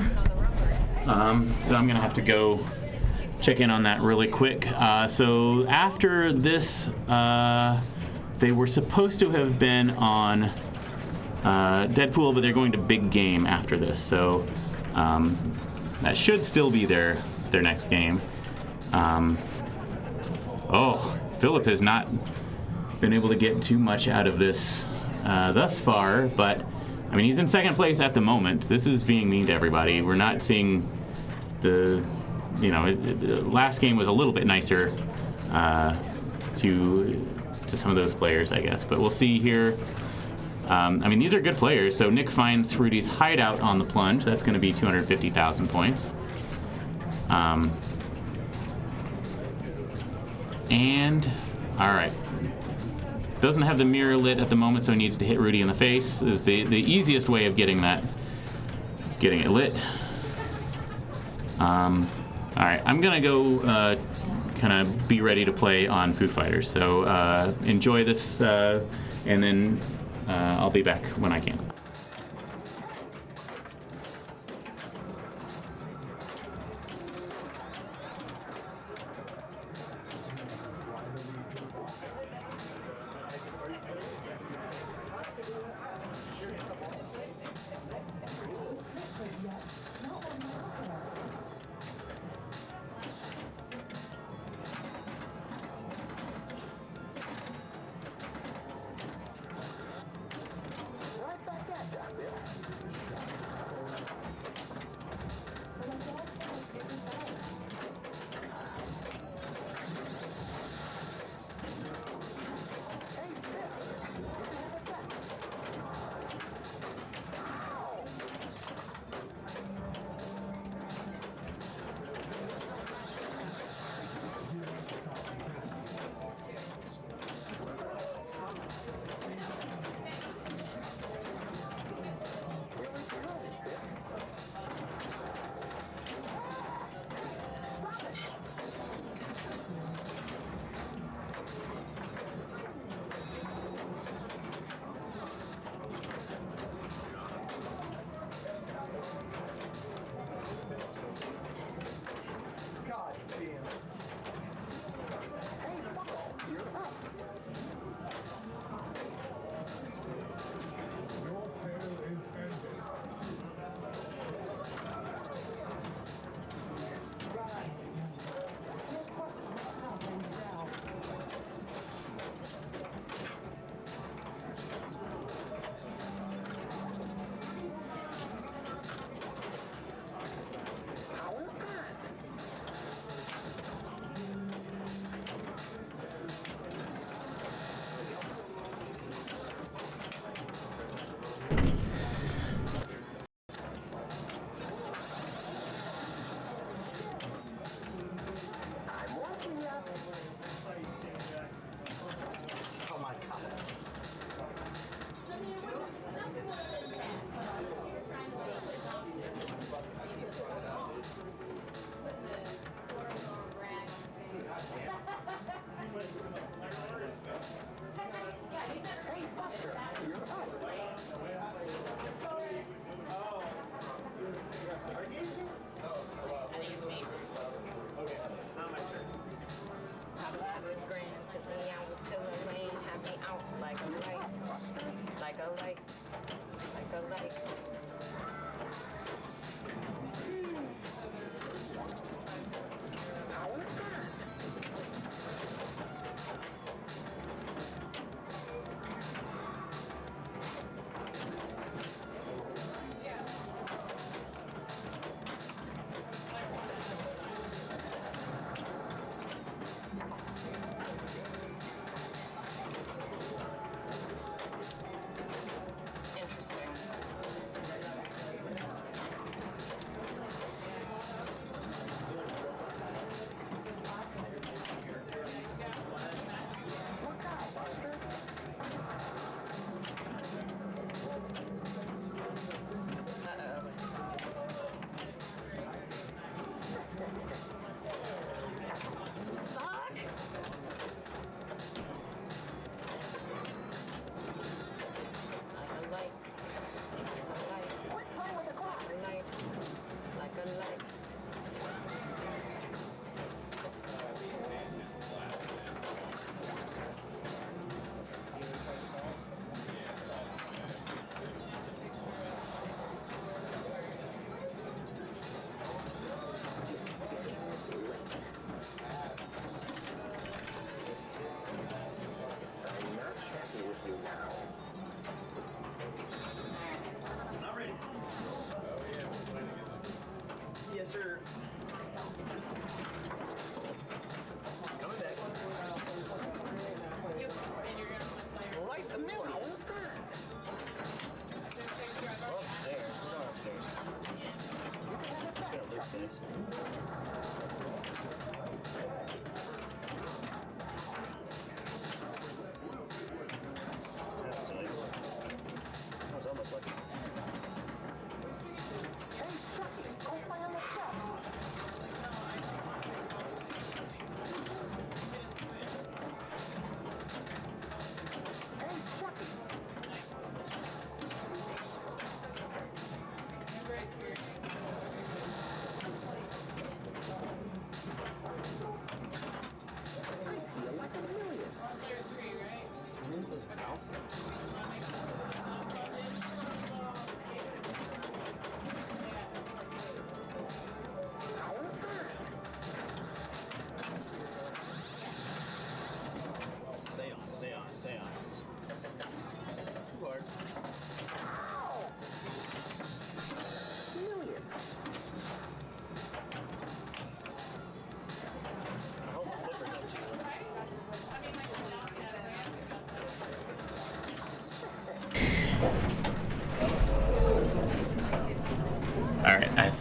So I'm gonna have to go check in on that really quick. So after this, they were supposed to have been on Deadpool, but they're going to Big Game after this. So that should still be their next game. Philip has not been able to get too much out of this thus far, but I mean, he's in second place at the moment. This is being mean to everybody. We're not seeing the last game was a little bit nicer to some of those players, I guess, but we'll see here. I mean, these are good players. So Nick finds Rudy's hideout on the plunge. That's going to be 250,000 points. And all right, doesn't have the mirror lit at the moment, so he needs to hit Rudy in the face. Is the easiest way of getting it lit. All right, I'm gonna go kind of be ready to play on Foo Fighters. So enjoy this, and then I'll be back when I can. Right back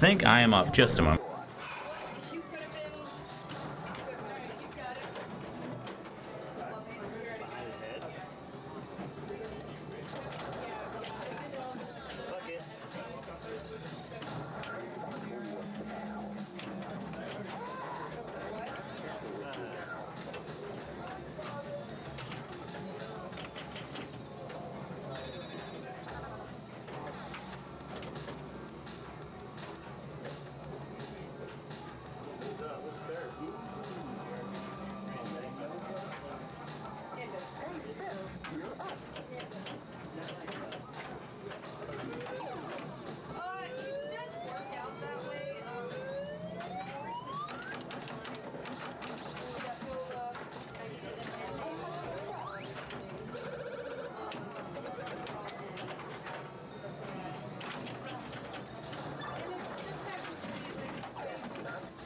think I am up. Just a moment. You could have been. Alright, you got it. Behind his head. Fuck it. It does work out that way.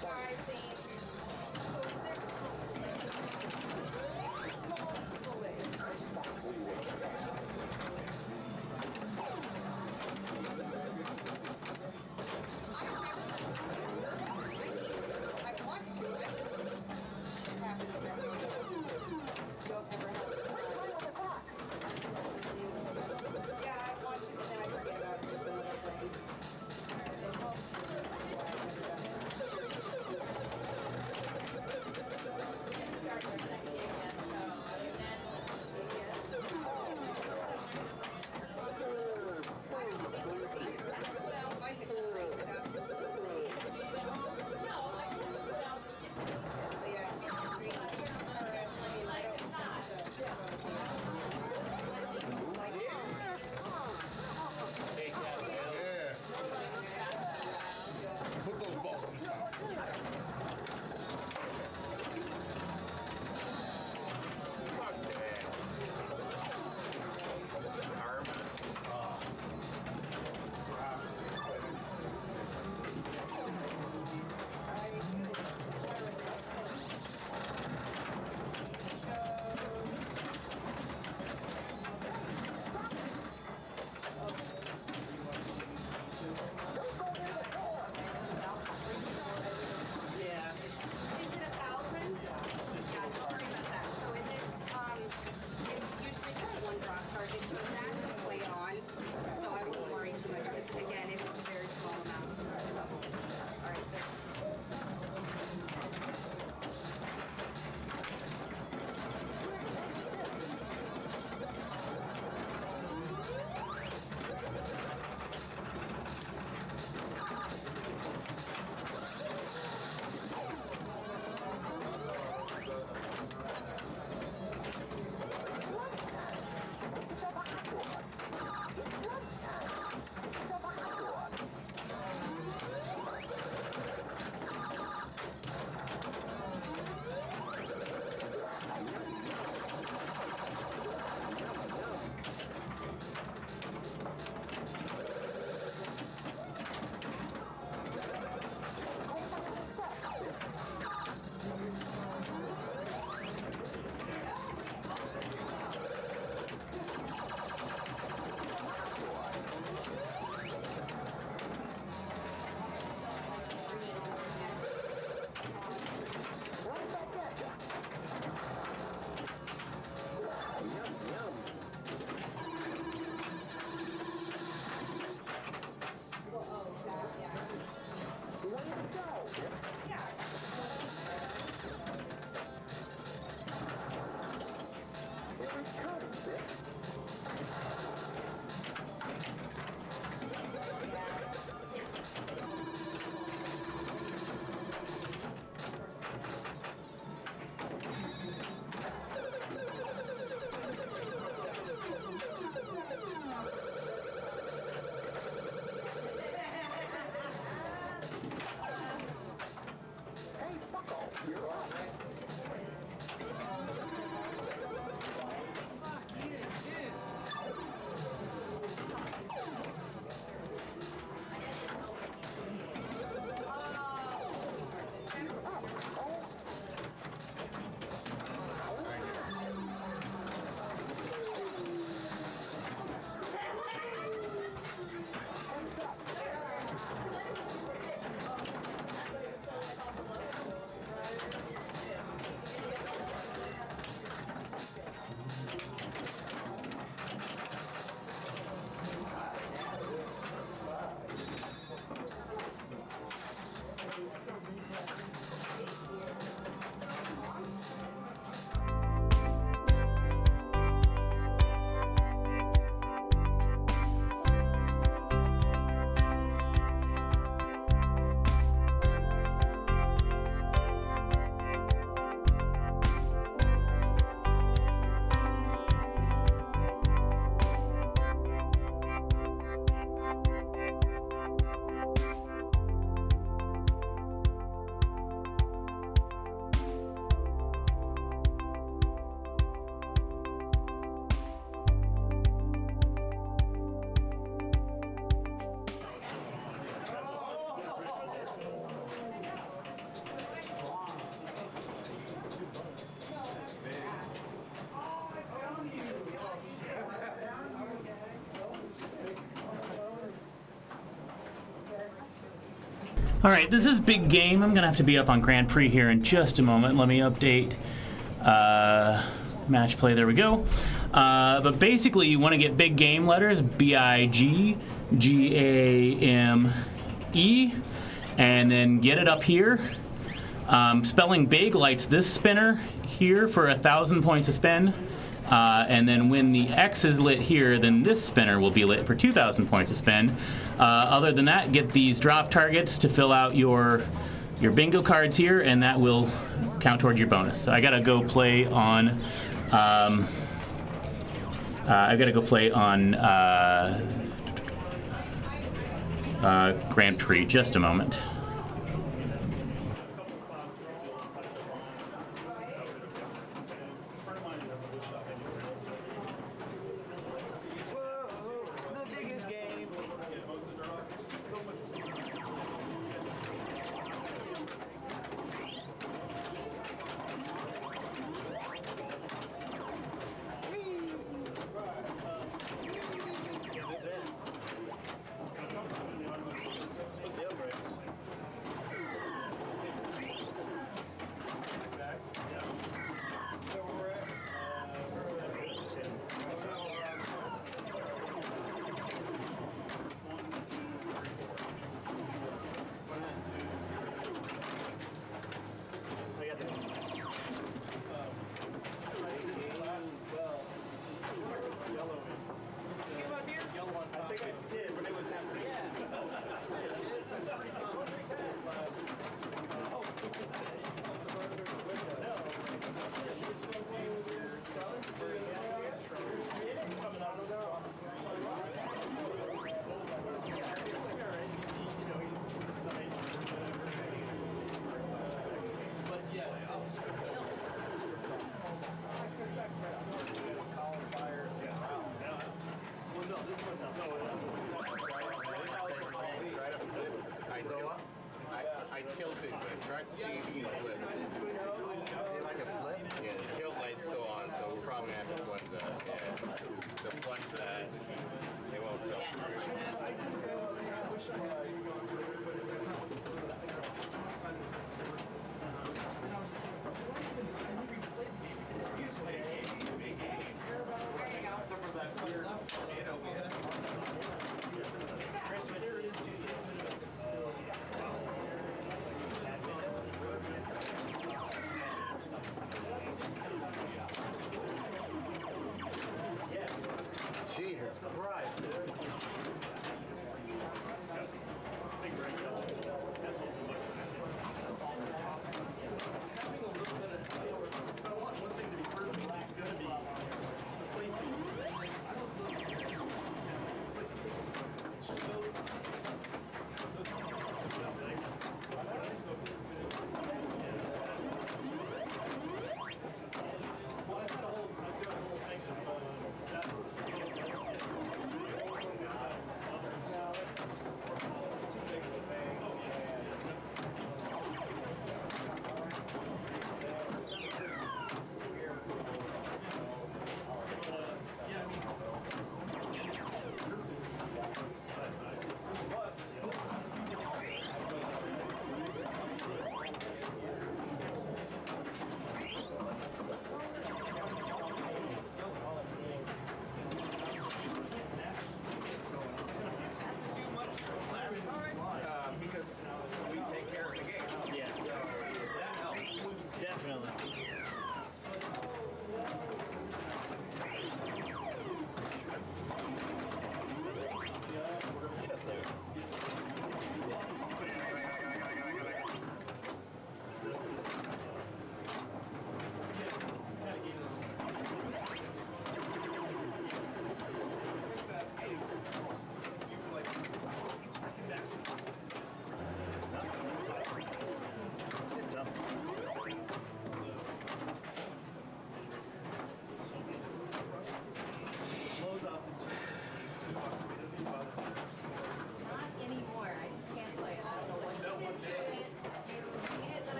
Sky themed. All right, this is big game. I'm gonna have to be up on Grand Prix here in just a moment. Let me update match play. There we go. But basically, you want to get big game letters, BIGGAME, and then get it up here. Spelling big lights this spinner here for 1,000 points a spin. And then when the X is lit here, then this spinner will be lit for 2,000 points a spin. Other than that, get these drop targets to fill out your bingo cards here, and that will count toward your bonus. So I gotta go play on. Grand Prix. Just a moment. I tilted, but I tried to see if you could flip. See if I can flip? Yeah, the tilt light's still on, so we're probably gonna have to plunge that. Yeah. So plunge that. It won't tilt.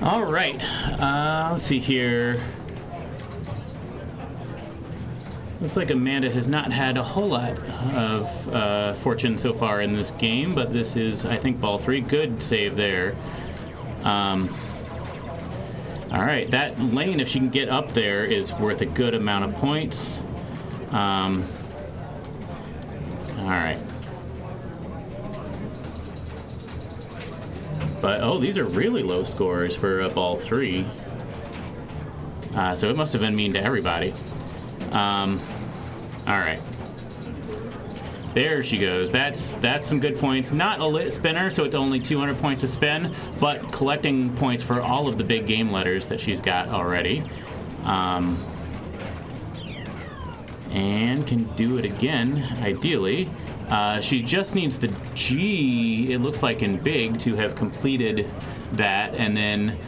All right. Let's see here. Looks like Amanda has not had a whole lot of fortune so far in this game, but this is, I think, ball 3. Good save there. All right, that lane, if she can get up there, is worth a good amount of points. All right. But, oh, these are really low scores for ball 3. So it must have been mean to everybody. All right. There she goes. That's some good points. Not a lit spinner, so it's only 200 points to spin, but collecting points for all of the big game letters that she's got already. And can do it again, ideally. She just needs the G, it looks like in big, to have completed that, and then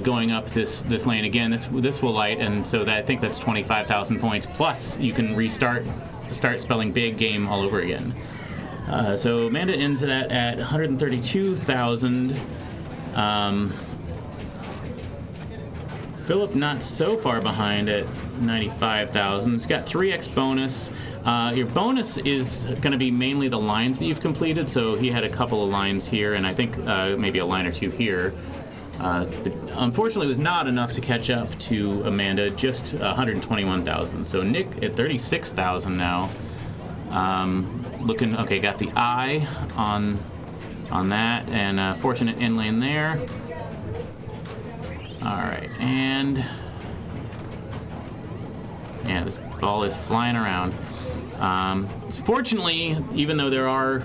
going up this lane again, this will light, and so that, I think that's 25,000 points, plus you can start spelling big game all over again. So Amanda ends that at 132,000. Philip not so far behind at 95,000. He's got 3x bonus. Your bonus is going to be mainly the lines that you've completed, so he had a couple of lines here, and I think maybe a line or two here. But unfortunately, it was not enough to catch up to Amanda, just 121,000. So Nick at 36,000 now. Looking, okay, got the eye on that, and fortunate in lane there. All right, and yeah, this ball is flying around. Fortunately, even though there are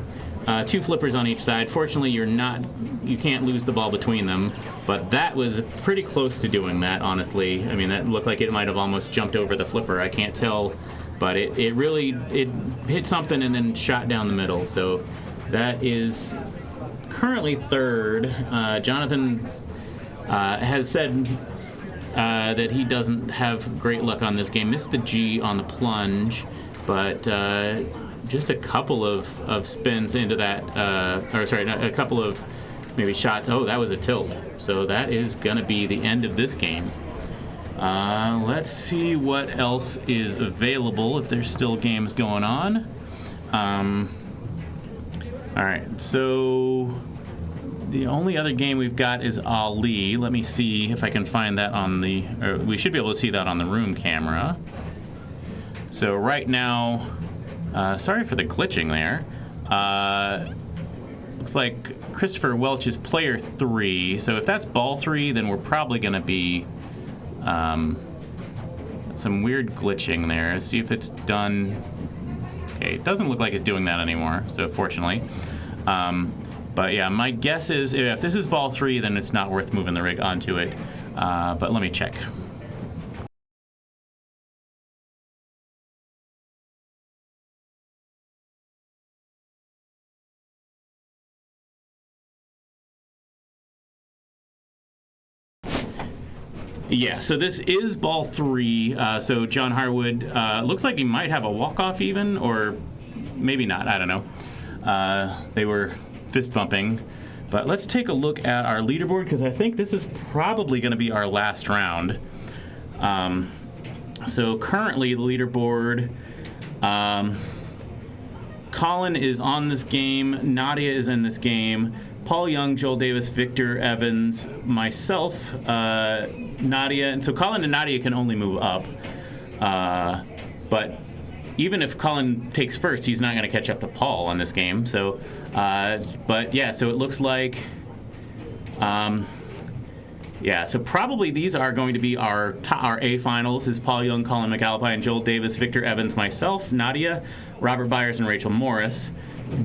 2 flippers on each side, fortunately you can't lose the ball between them. But that was pretty close to doing that, honestly. I mean, that looked like it might have almost jumped over the flipper. I can't tell, but it really hit something and then shot down the middle. So that is currently 3rd. Jonathan has said that he doesn't have great luck on this game. Missed the G on the plunge, but just a couple of spins into that, a couple of maybe shots. Oh, that was a tilt. So that is going to be the end of this game. Let's see what else is available, if there's still games going on. All right, so the only other game we've got is Ali. Let me see if I can find that on we should be able to see that on the room camera. So right now, sorry for the glitching there. Looks like Christopher Welch is player 3. So if that's ball 3, then we're probably going to be some weird glitching there. Let's see if it's done. Okay, it doesn't look like it's doing that anymore, so fortunately. But yeah, my guess is if this is ball 3, then it's not worth moving the rig onto it. But let me check. Yeah, so this is ball 3. So John Harwood looks like he might have a walk-off even, or maybe not. I don't know. They were fist bumping. But let's take a look at our leaderboard, because I think this is probably going to be our last round. So currently the leaderboard, Colin is on this game, Nadia is in this game, Paul Young, Joel Davis, Victor Evans, myself, Nadia, and so Colin and Nadia can only move up. But even if Colin takes first, he's not going to catch up to Paul on this game. So, but yeah, so it looks like, yeah, so probably these are going to be our A finals is Paul Young, Colin McAlpine, and Joel Davis, Victor Evans, myself, Nadia, Robert Byers, and Rachel Morris.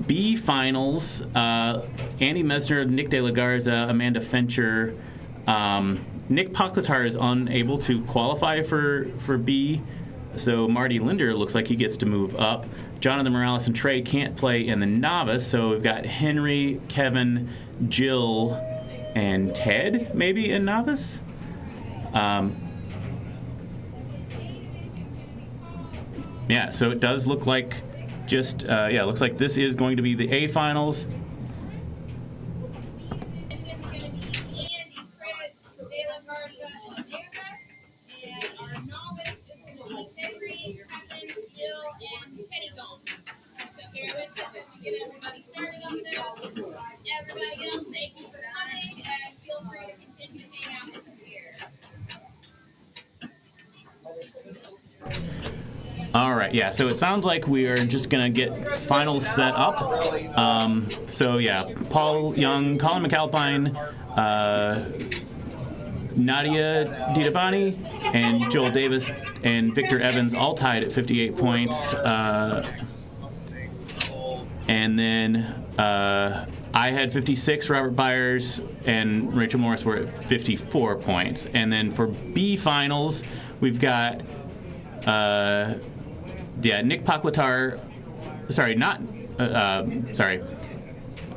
B finals, Andy Mesner, Nick De La Garza, Amanda Fincher. Nick Pocklatar is unable to qualify for B, so Marty Linder looks like he gets to move up. Jonathan Morales and Trey can't play in the novice, so we've got Henry, Kevin, Jill, and Ted maybe in novice. Yeah, so it does look like just, yeah, it looks like this is going to be the A finals. everybody else, thank you for coming, and feel free to continue to hang out with us here. All right, yeah, so it sounds like we are just going to get finals set up. So, yeah, Paul Young, Colin McAlpine, Nadia Didabani, and Joel Davis and Victor Evans all tied at 58 points. And then I had 56, Robert Byers and Rachel Morris were at 54 points. And then for B finals, we've got Nick Poclatar,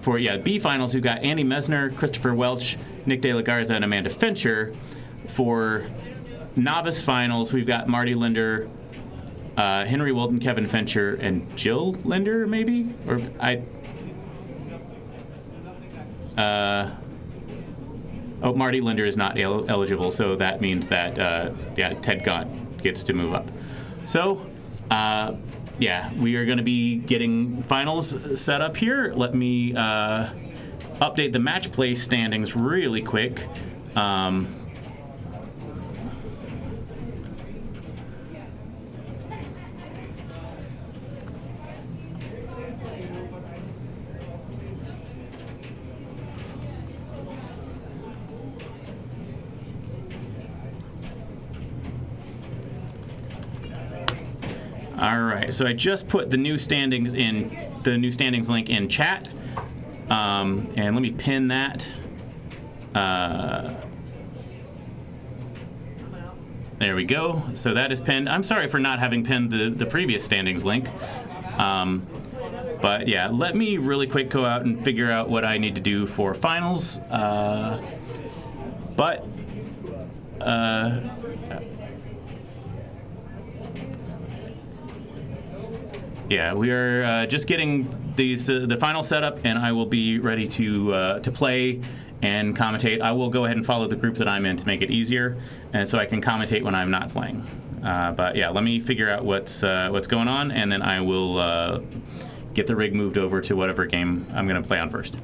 For B finals, we've got Andy Mesner, Christopher Welch, Nick De La Garza, and Amanda Fincher. For novice finals, we've got Marty Linder, Henry Wilton, Kevin Fincher, and Jill Linder, maybe? Marty Linder is not eligible, so that means that, Ted Gaunt gets to move up. So, we are going to be getting finals set up here. Let me update the match play standings really quick. All right, so I just put the new standings link in chat, and let me pin that. There we go. So that is pinned. I'm sorry for not having pinned the previous standings link, but yeah, let me really quick go out and figure out what I need to do for finals. Yeah, we are just getting the final setup, and I will be ready to play and commentate. I will go ahead and follow the group that I'm in to make it easier, and so I can commentate when I'm not playing. But yeah, let me figure out what's going on, and then I will get the rig moved over to whatever game I'm going to play on first.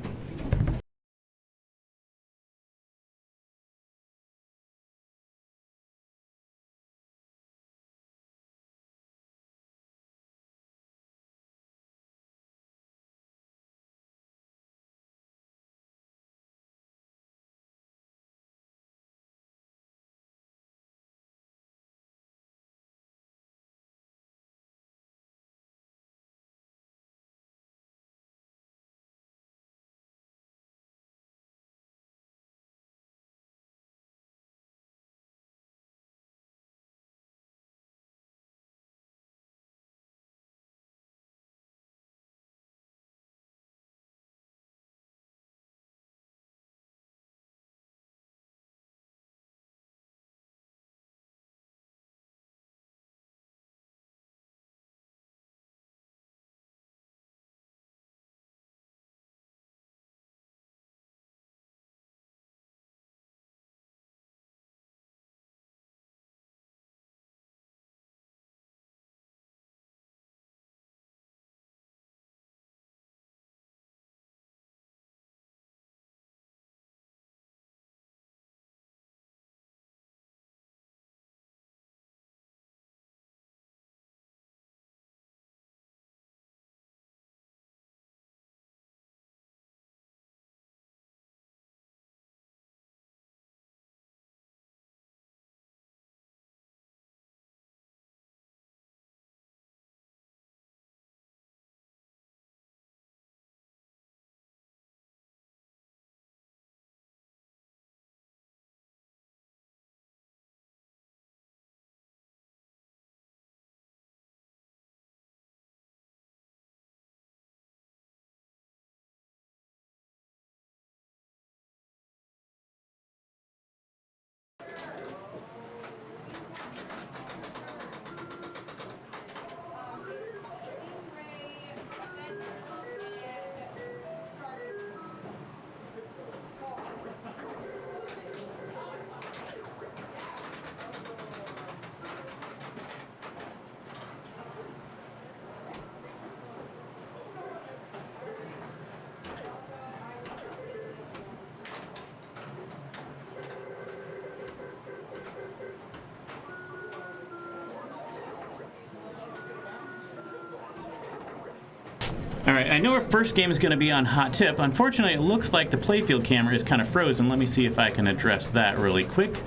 All right, I know our first game is going to be on hot tip. Unfortunately, it looks like the playfield camera is kind of frozen. Let me see if I can address that really quick.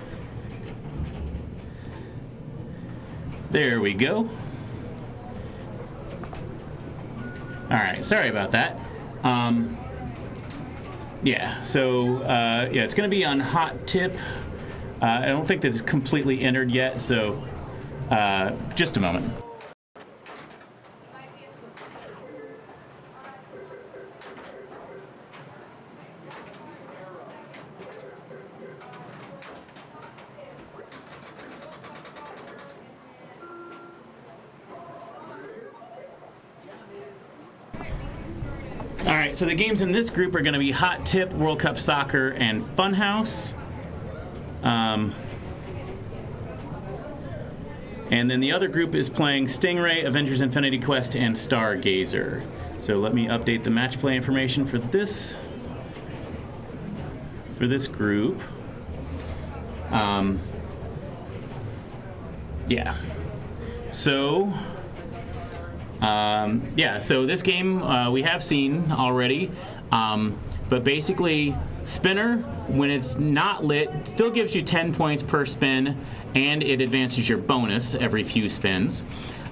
There we go. All right, sorry about that. Yeah, so yeah, it's going to be on hot tip. I don't think that it's completely entered yet, so just a moment. All right, so the games in this group are going to be Hot Tip, World Cup Soccer, and Funhouse. And then the other group is playing Stingray, Avengers Infinity Quest, and Stargazer. So let me update the match play information for this group. Yeah. So yeah, so this game we have seen already, but basically spinner, when it's not lit, still gives you 10 points per spin, and it advances your bonus every few spins.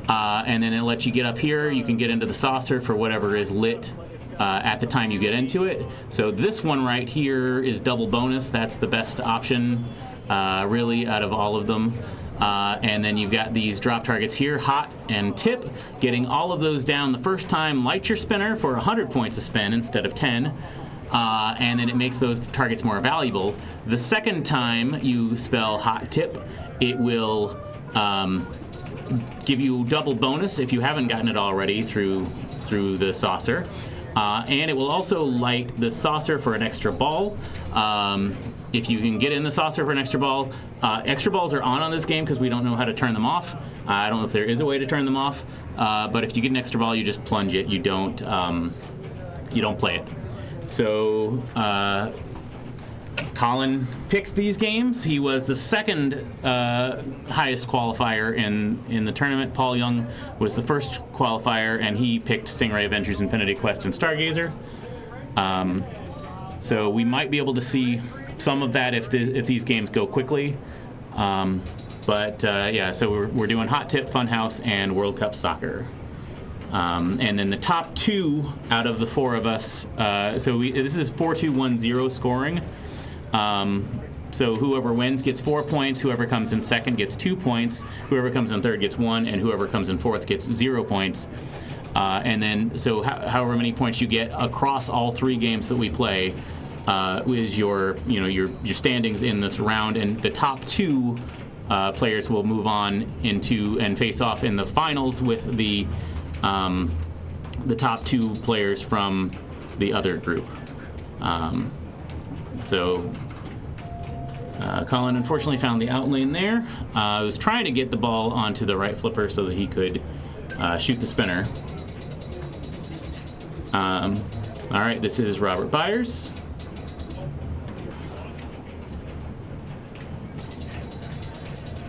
And then it lets you get up here. You can get into the saucer for whatever is lit at the time you get into it. So this one right here is double bonus. That's the best option, really, out of all of them. And then you've got these drop targets here, hot and tip. Getting all of those down the first time lights your spinner for 100 points a spin instead of 10. And then it makes those targets more valuable. The second time you spell hot tip, it will give you double bonus if you haven't gotten it already through the saucer. And it will also light the saucer for an extra ball. If you can get in the saucer for an extra ball. Extra balls are on this game because we don't know how to turn them off. I don't know if there is a way to turn them off. But if you get an extra ball, you just plunge it. You don't play it. So Colin picked these games. He was the second highest qualifier in the tournament. Paul Young was the first qualifier, and he picked Stingray, Avengers Infinity Quest, and Stargazer. So we might be able to see some of that if these games go quickly. But yeah, so we're doing Hot Tip, Funhouse, and World Cup Soccer. And then the top two out of the four of us, so this is 4-2-1-0 scoring. So whoever wins gets 4 points, whoever comes in second gets 2 points, whoever comes in third gets 1, and whoever comes in fourth gets 0 points. And then, so however many points you get across all three games that we play is your standings in this round, and the top two players will move on into and face off in the finals with the top two players from the other group. So Colin unfortunately found the out lane there. I was trying to get the ball onto the right flipper so that he could shoot the spinner. All right, this is Robert Byers.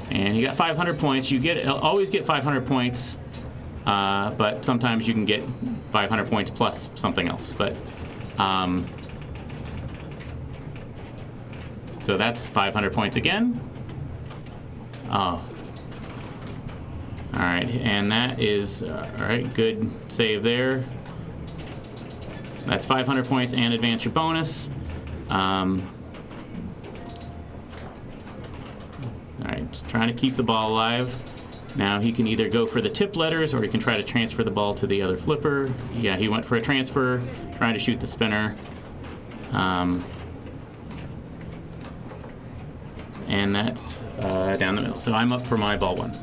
And he got 500 points. You always get 500 points, but sometimes you can get 500 points plus something else. But so that's 500 points again. Oh. All right, and that is, all right, good save there. That's 500 points and advance your bonus. All right, just trying to keep the ball alive. Now he can either go for the tip letters or he can try to transfer the ball to the other flipper. Yeah, he went for a transfer, trying to shoot the spinner. And that's down the middle. So I'm up for my ball one.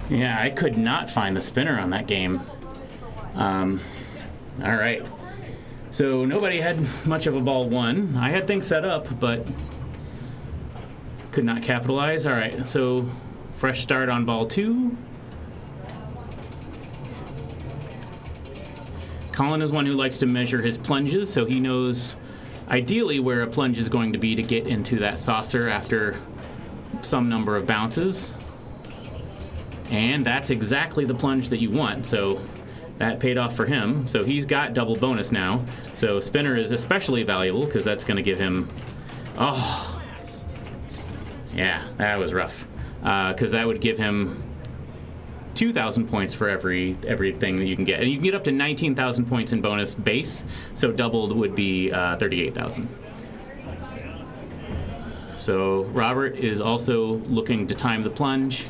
Yeah, I could not find the spinner on that game. All right. So nobody had much of a ball 1. I had things set up, but could not capitalize. All right, so fresh start on ball 2. Colin is one who likes to measure his plunges, so he knows ideally where a plunge is going to be to get into that saucer after some number of bounces. And that's exactly the plunge that you want, so that paid off for him. So he's got double bonus now. So spinner is especially valuable because that's going to give him... Oh, yeah, that was rough. Because that would give him 2,000 points for everything that you can get. And you can get up to 19,000 points in bonus base, so doubled would be 38,000. So Robert is also looking to time the plunge.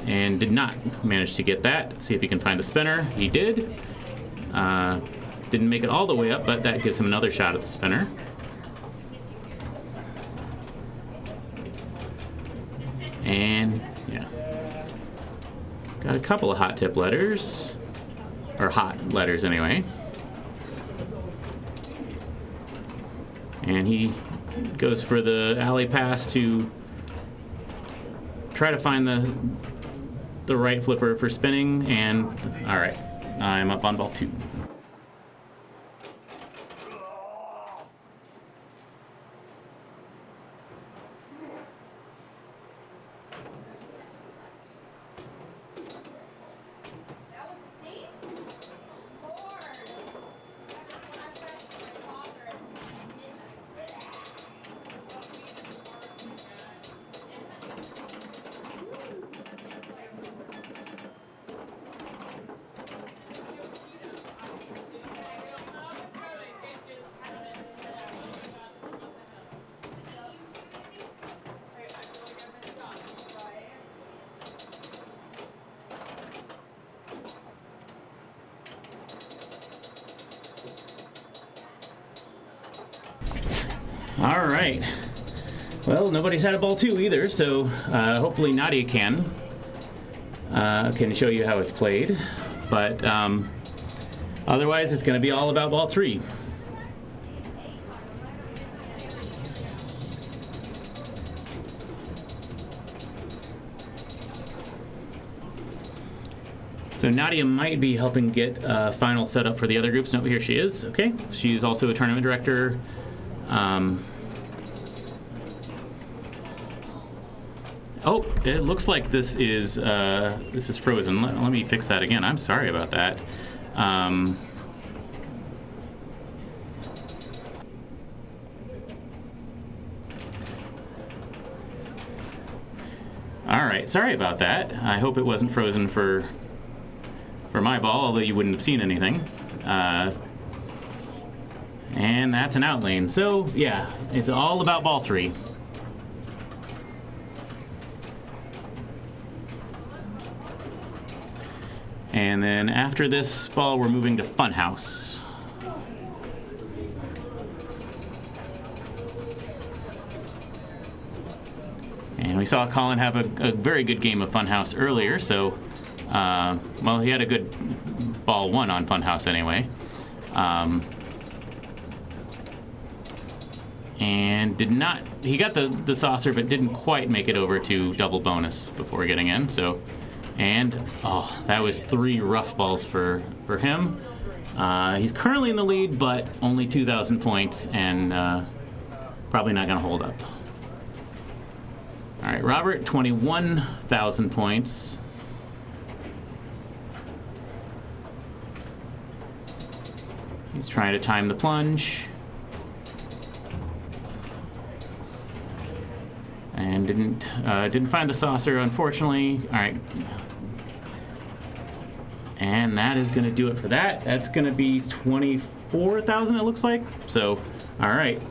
And did not manage to get that. Let's see if he can find the spinner. He did. Didn't make it all the way up, but that gives him another shot at the spinner. And yeah, got a couple of hot tip letters, or hot letters anyway. And he goes for the alley pass to try to find the right flipper for spinning, and all right, I'm up on ball 2. All right. Well, nobody's had a ball 2 either, so hopefully Nadia can show you how it's played. But otherwise, it's going to be all about ball 3. So Nadia might be helping get a final setup for the other groups. No, here she is. Okay, she's also a tournament director. Oh, it looks like this is frozen. Let me fix that again. I'm sorry about that. All right, sorry about that. I hope it wasn't frozen for my ball, although you wouldn't have seen anything. And that's an out lane. So yeah, it's all about ball 3. And then after this ball, we're moving to Funhouse. And we saw Colin have a very good game of Funhouse earlier, so, well, he had a good ball 1 on Funhouse anyway. And did not, he got the saucer, but didn't quite make it over to double bonus before getting in, so. And, oh, that was 3 rough balls for him. He's currently in the lead, but only 2,000 points, and probably not going to hold up. All right, Robert, 21,000 points. He's trying to time the plunge. And didn't find the saucer, unfortunately. All right. And that is going to do it for that. That's going to be 24,000, it looks like. So, all right.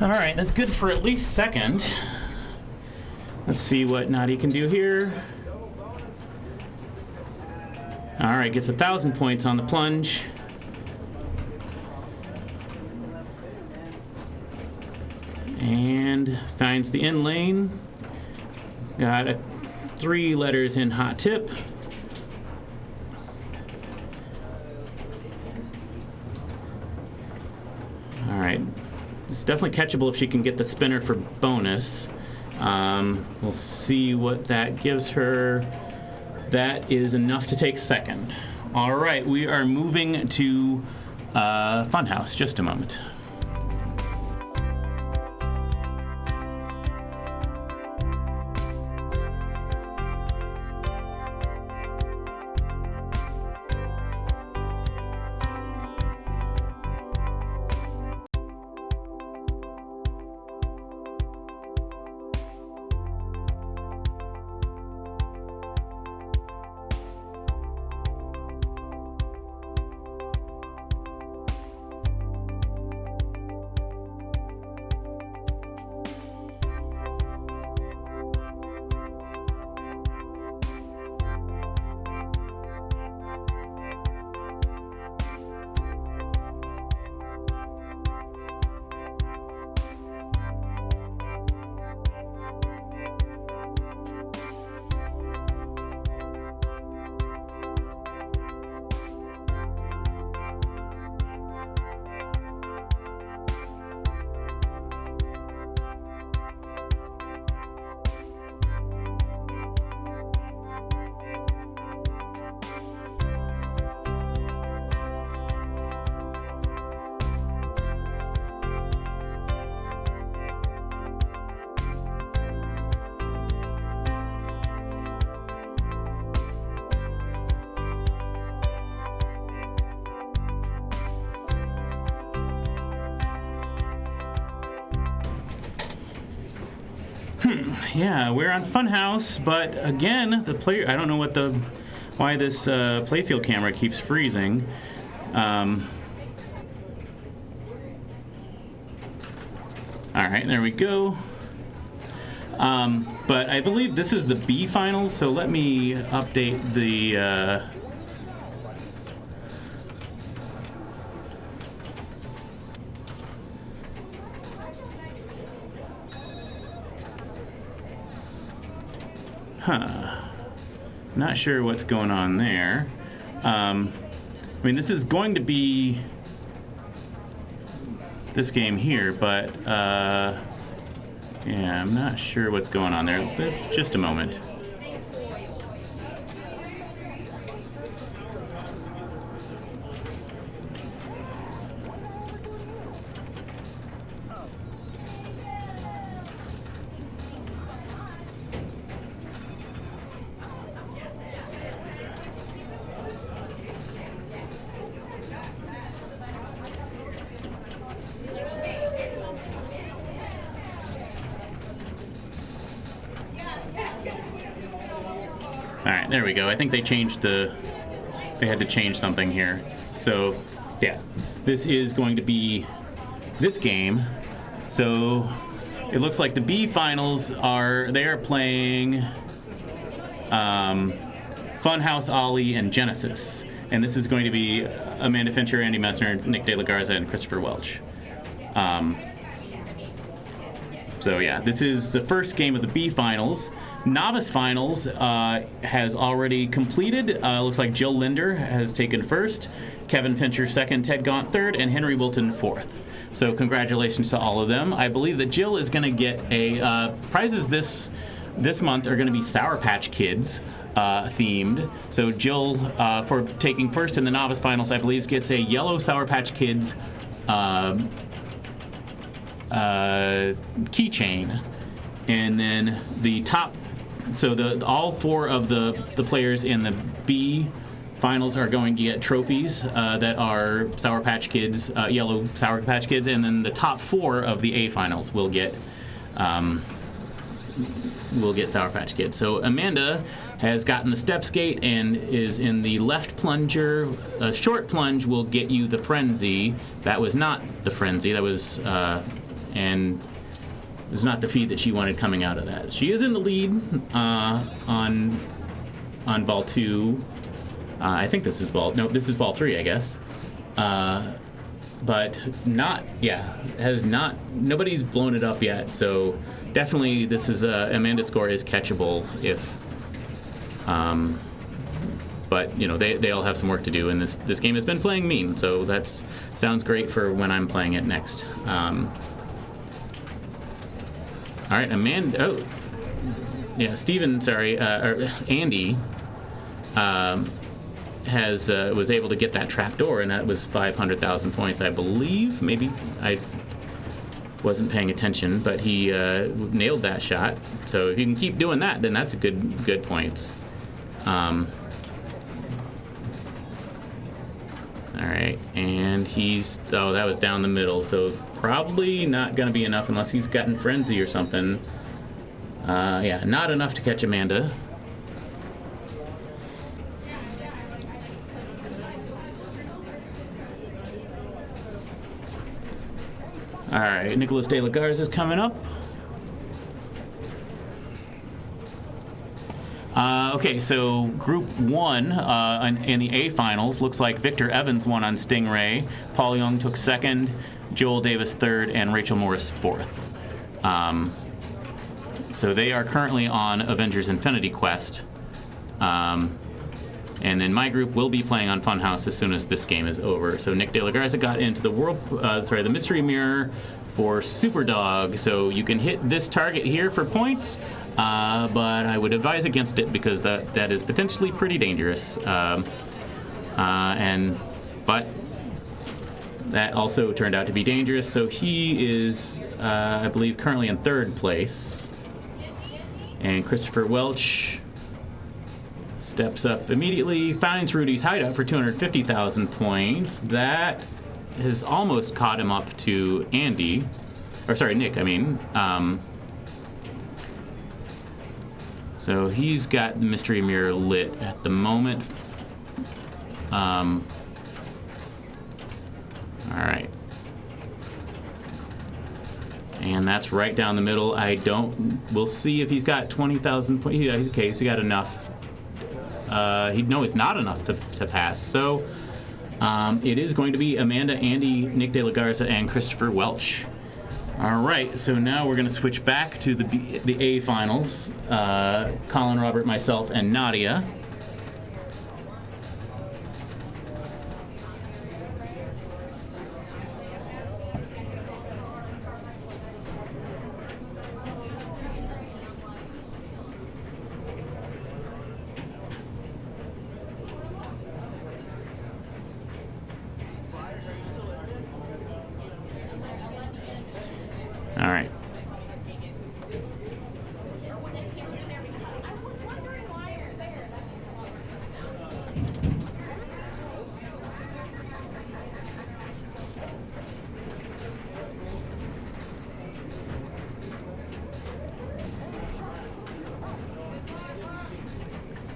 All right, that's good for at least second. Let's see what Nadi can do here. All right, gets 1,000 points on the plunge. And finds the in lane. Got 3 letters in hot tip. All right, it's definitely catchable if she can get the spinner for bonus. We'll see what that gives her. That is enough to take second. All right, we are moving to Funhouse. Just a moment. Yeah, we're on Funhouse, but again, the player. I don't know why this playfield camera keeps freezing. All right, there we go. But I believe this is the B finals, so let me update the. Not sure what's going on there. I mean, this is going to be this game here, but yeah, I'm not sure what's going on there. Just a moment. Alright, there we go. I think they changed they had to change something here. So, yeah. This is going to be this game. So, it looks like the B finals they are playing Funhouse, Ollie, and Genesis. And this is going to be Amanda Fincher, Andy Messner, Nick De La Garza, and Christopher Welch. So yeah, this is the first game of the B finals. Novice finals has already completed. Looks like Jill Linder has taken first, Kevin Fincher second, Ted Gaunt third, and Henry Wilton fourth. So congratulations to all of them. I believe that Jill is going to get a prizes this month are going to be Sour Patch Kids themed. So Jill, for taking first in the novice finals, I believe gets a yellow Sour Patch Kids keychain, and then the top. So all 4 of the players in the B finals are going to get trophies that are Sour Patch Kids, yellow Sour Patch Kids, and then the top 4 of the A finals will get Sour Patch Kids. So Amanda has gotten the step skate and is in the left plunger. A short plunge will get you the Frenzy. That was not the Frenzy. That was and it was not the feed that she wanted coming out of that. She is in the lead on ball 2. I think this is ball 3, I guess. But nobody's blown it up yet, so definitely this is Amanda's score is catchable if but they all have some work to do, and this game has been playing mean, so that sounds great for when I'm playing it next. All right, Amanda. Oh, yeah, Steven. Sorry, or Andy. Was able to get that trap door, and that was 500,000 points, I believe. Maybe I wasn't paying attention, but he nailed that shot. So if you can keep doing that, then that's a good points. All right, and that was down the middle, so probably not going to be enough unless he's gotten frenzy or something. Yeah, not enough to catch Amanda. All right, Nicholas De La Garza is coming up. Okay, so Group 1 in the A finals looks like Victor Evans won on Stingray, Paul Young took 2nd, Joel Davis 3rd, and Rachel Morris 4th. So they are currently on Avengers Infinity Quest. And then my group will be playing on Funhouse as soon as this game is over. So Nick De La Garza got into the Mystery Mirror for Super Dog. So you can hit this target here for points, but I would advise against it because that is potentially pretty dangerous. But that also turned out to be dangerous. So he is, I believe, currently in 3rd place. And Christopher Welch steps up immediately, finds Rudy's hideout for 250,000 points. That has almost caught him up to Nick, I mean. So he's got the Mystery Mirror lit at the moment. All right. And that's right down the middle. We'll see if he's got 20,000 points. Yeah, he's okay, so he got enough. It's not enough to pass. So it is going to be Amanda, Andy, Nick De La Garza, and Christopher Welch. All right, so now we're going to switch back to the A finals. Colin, Robert, myself, and Nadia. All right.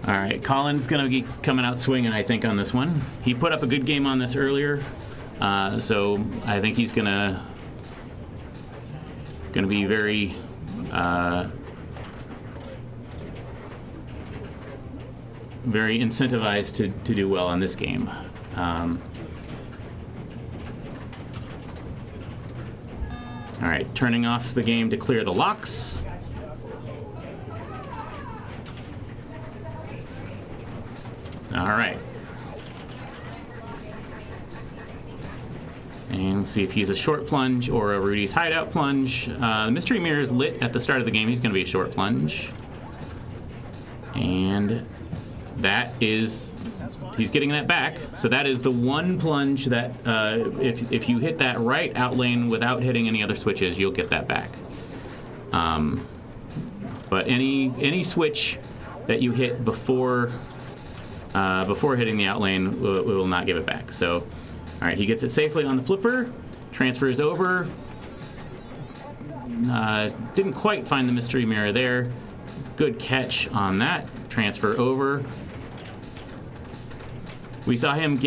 All right, Colin's going to be coming out swinging, I think, on this one. He put up a good game on this earlier, so I think he's going to be very very incentivized to do well on this game. All right, turning off the game to clear the locks. All right. And let's see if he's a short plunge or a Rudy's hideout plunge. The Mystery Mirror is lit at the start of the game. He's going to be a short plunge. And he's getting that back. So that is the one plunge that if you hit that right out lane without hitting any other switches, you'll get that back. But any switch that you hit before hitting the out lane, we will not give it back. So, all right, he gets it safely on the flipper, transfers over. Didn't quite find the Mystery Mirror there. Good catch on that. Transfer over. We saw him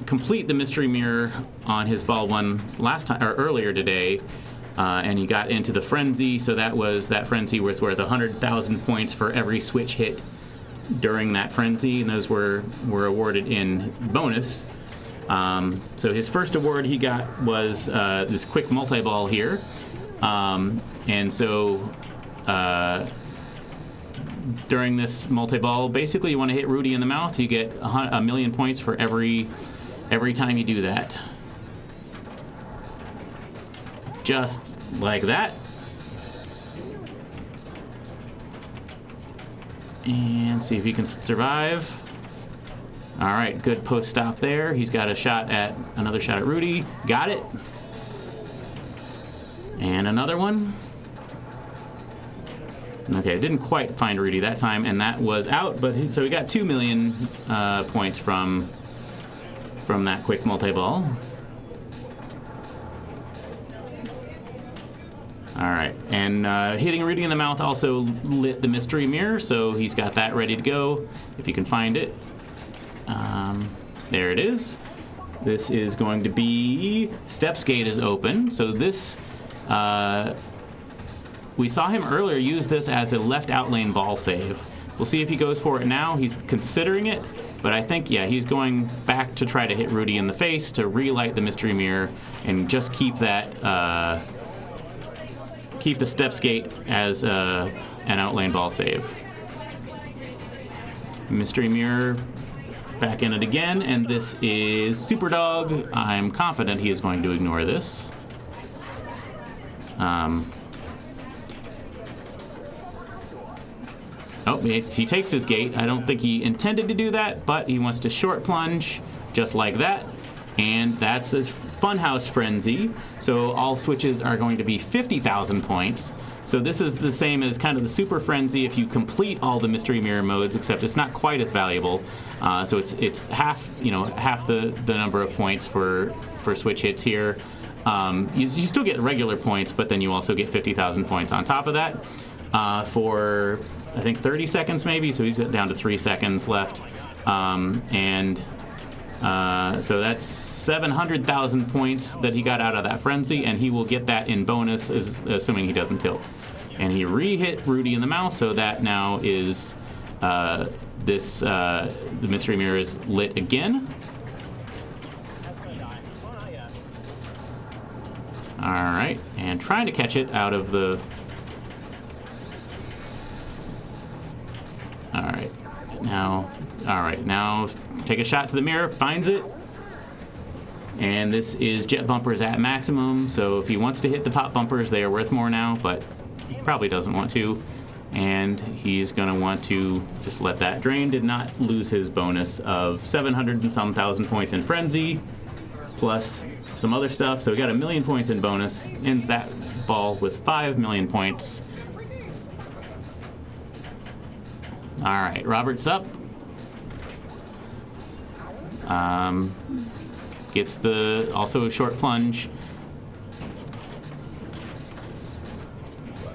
complete the Mystery Mirror on his ball one last time or earlier today, and he got into the frenzy. So that frenzy was worth 100,000 points for every switch hit during that frenzy, and those were awarded in bonus. So his first award he got was this quick multi-ball here, and so during this multi-ball, basically you want to hit Rudy in the mouth. You get 1,000,000 points for every time you do that. Just like that. And see if he can survive. All right, good post stop there. He's got another shot at Rudy. Got it. And another one. Okay, didn't quite find Rudy that time, and that was out. But so he got 2,000,000 points from that quick multi-ball. All right, and hitting Rudy in the mouth also lit the mystery mirror, so he's got that ready to go if you can find it. There it is. This is going to be Steps Gate is open, so this we saw him earlier use this as a left out lane ball save. We'll see if he goes for it now. He's considering it, but I think, yeah, he's going back to try to hit Rudy in the face to relight the mystery mirror and just keep that. Keep the Steps Gate as an outlane ball save. Mystery mirror back in it again, and this is Super Dog. I'm confident he is going to ignore this. Oh, he takes his gate. I don't think he intended to do that, but he wants to short plunge just like that. And that's this Funhouse Frenzy. So all switches are going to be 50,000 points. So this is the same as kind of the Super Frenzy if you complete all the Mystery Mirror modes, except it's not quite as valuable. So it's half the number of points for switch hits here. You still get regular points, but then you also get 50,000 points on top of that for I think 30 seconds maybe. So he's down to 3 seconds left, so that's 700,000 points that he got out of that frenzy, and he will get that in bonus, assuming he doesn't tilt. And he re-hit Rudy in the mouth, so that now is the mystery mirror is lit again. All right, and trying to catch it out of the. All right, now take a shot to the mirror, finds it. And this is jet bumpers at maximum, so if he wants to hit the pop bumpers, they are worth more now, but he probably doesn't want to. And he's going to want to just let that drain. Did not lose his bonus of 700 and some thousand points in Frenzy, plus some other stuff. So we got 1,000,000 points in bonus. Ends that ball with 5,000,000 points. All right, Robert's up. Gets also a short plunge.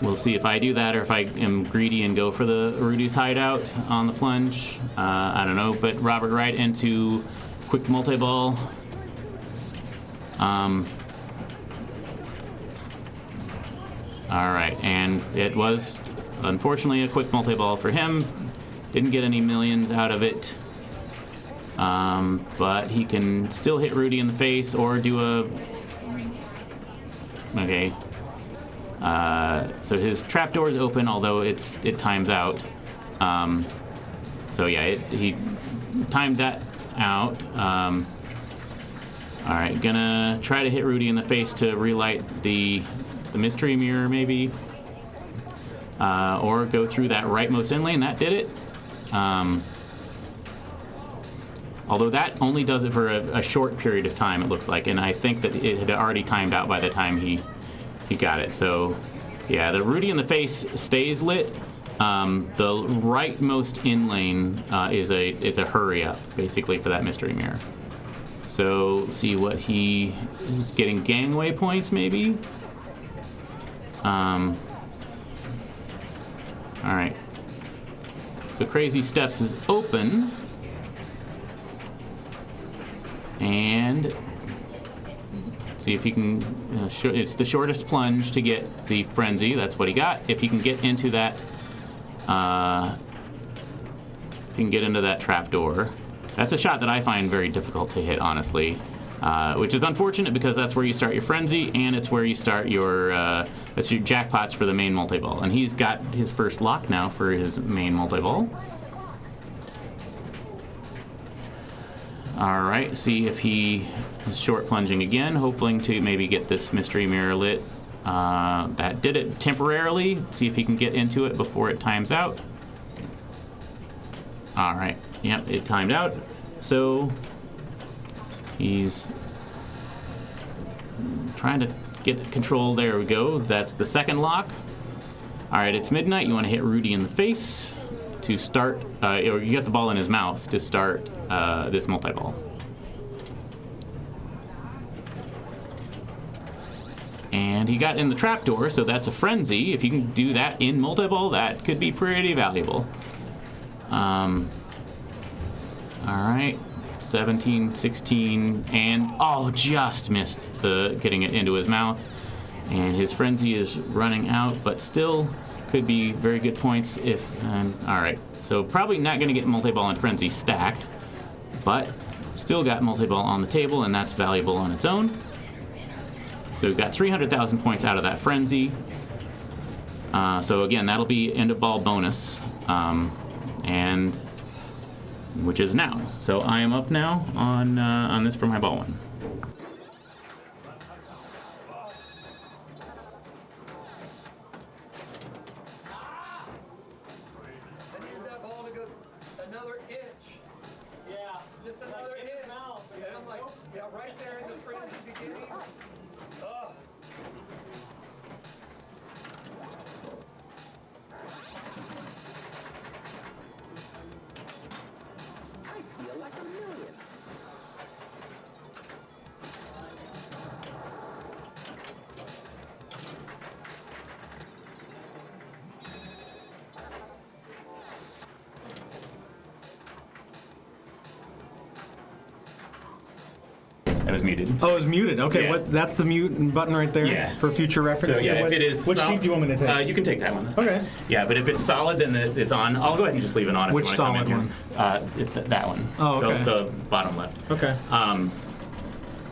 We'll see if I do that or if I am greedy and go for the Rudy's hideout on the plunge. I don't know, but Robert right into quick multi-ball. All right, and it was unfortunately a quick multi-ball for him. Didn't get any millions out of it. But he can still hit Rudy in the face or do a. Okay. So his trapdoor is open, although it times out. So yeah, he timed that out. All right, gonna try to hit Rudy in the face to relight the mystery mirror, maybe, or go through that rightmost in lane. That did it. Although that only does it for a short period of time, it looks like, and I think that it had already timed out by the time he got it. So, yeah, the Rudy in the face stays lit. The rightmost in lane is a hurry up, basically, for that mystery mirror. So, let's see what he is getting. Gangway points, maybe. All right. So Crazy Steps is open. See if he can. It's the shortest plunge to get the frenzy. That's what he got. If he can get into that, trapdoor, that's a shot that I find very difficult to hit, honestly. Which is unfortunate because that's where you start your frenzy, and it's where you start your that's your jackpots for the main multi-ball. And he's got his first lock now for his main multi-ball. All right, see if he is short plunging again, hoping to maybe get this mystery mirror lit. That did it temporarily. See if he can get into it before it times out. All right, yep, it timed out. So he's trying to get control. There we go. That's the second lock. All right, it's midnight. You want to hit Rudy in the face to start, or you get the ball in his mouth to start this multi-ball. And he got in the trapdoor, so that's a frenzy. If you can do that in multi-ball, that could be pretty valuable. All right, 17, 16, and just missed the getting it into his mouth. And his frenzy is running out, but still could be very good points if. All right, so probably not going to get multi-ball and frenzy stacked, but still got multi-ball on the table, and that's valuable on its own. So we've got 300,000 points out of that frenzy. So again, that'll be end of ball bonus, and which is now. So I am up now on this for my ball one. I need that ball to go another inch. Yeah, just another inch. And I'm like, yeah, right there in the frenzy beginning. Oh. I feel like a million. That was muted. Oh, it was muted. Okay, Yeah. that's the mute button right there. Yeah. For future reference. So yeah, if it is Which sheet do you want me to take? You can take that one. That's fine. Okay. Yeah, but if it's solid, then it's on. I'll go ahead and just leave it on. If Which you want to come in solid here. That one. Oh, okay. The bottom left. Okay.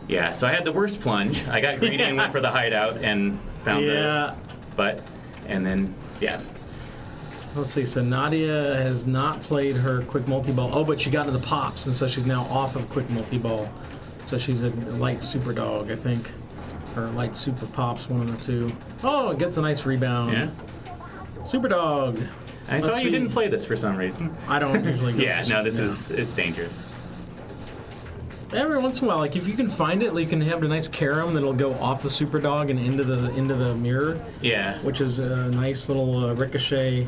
Yeah. So I had the worst plunge. I got greedy and went for the hideout and found and then Let's see. So Nadia has not played her quick multi-ball. Oh, but she got into the pops, and so she's now off of quick multi-ball. So she's a light super dog, I think, or light super pops, one of the two. Oh, it gets a nice rebound. Yeah. Super dog. I saw you didn't play this for some reason. I don't usually. It's dangerous. Every once in a while, like if you can find it, you can have a nice carom that'll go off the super dog and into the mirror. Yeah. Which is a nice little ricochet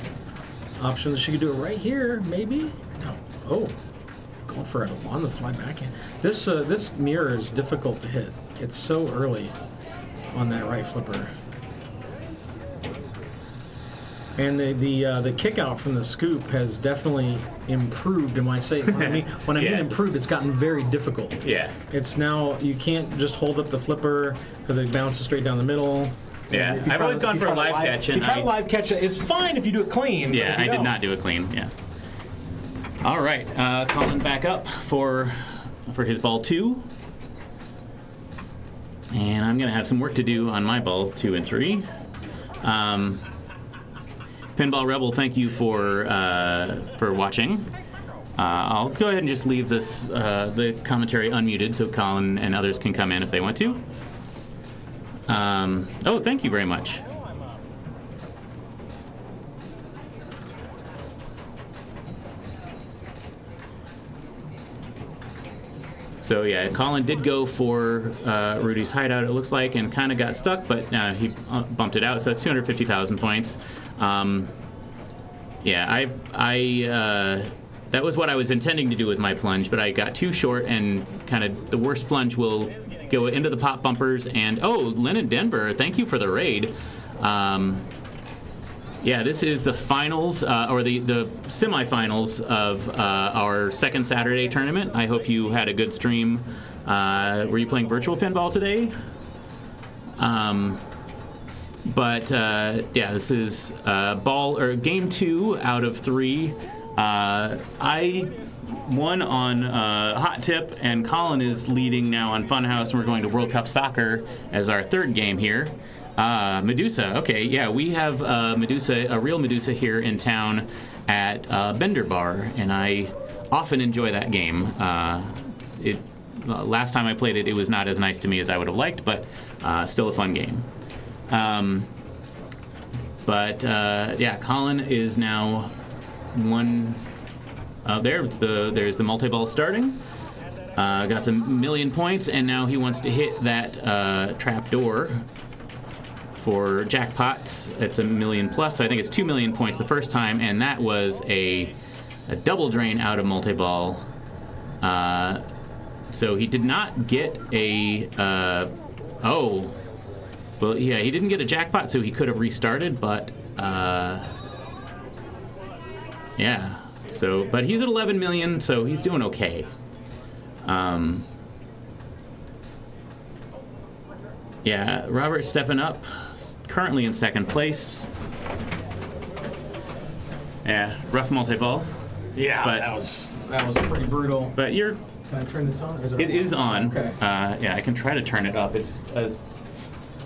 option. She could do it right here, maybe. No. Oh, going for it on the fly backhand. This mirror is difficult to hit. It's so early on that right flipper. And the kick out from the scoop has definitely improved. And when I mean improved, it's gotten very difficult. Yeah. It's now you can't just hold up the flipper because it bounces straight down the middle. Yeah, I've always gone for a live catch. You try live catch. It's fine if you do it clean. Yeah, I did not do it clean. Yeah. All right, Colin back up for his ball 2. And I'm going to have some work to do on my ball 2 and 3. Pinball Rebel, thank you for watching. I'll go ahead and just leave this the commentary unmuted so Colin and others can come in if they want to. Oh, thank you very much. So yeah, Colin did go for Rudy's hideout, it looks like, and kind of got stuck, but he bumped it out, so that's 250,000 points. Yeah, that was what I was intending to do with my plunge, but I got too short, and kind of the worst plunge will go into the pop bumpers. And oh, Lynn in Denver, thank you for the raid. Yeah, this is the finals, or the semifinals of our second Saturday tournament. I hope you had a good stream. Were you playing virtual pinball today? Yeah, this is game 2 out of 3. I won on Hot Tip, and Colin is leading now on Funhouse, and we're going to World Cup Soccer as our third game here. Medusa. Okay, yeah, we have Medusa, a real Medusa here in town at Bender Bar, and I often enjoy that game. Last time I played it, it was not as nice to me as I would have liked, but still a fun game. Yeah, Colin is now one. There's the multi-ball starting. Got some million points, and now he wants to hit that trap door for jackpots. It's a million plus, so I think it's 2 million points the first time, and that was a double drain out of multi-ball. So he did not get a well, yeah, he didn't get a jackpot, so he could have restarted, but yeah. So, but he's at 11 million, so he's doing okay. Yeah, Robert's stepping up, currently in second place. Yeah, rough multi-ball. Yeah, but that was pretty brutal. But you're. Can I turn this on? Or is It is on. Okay. Yeah, I can try to turn it up. It's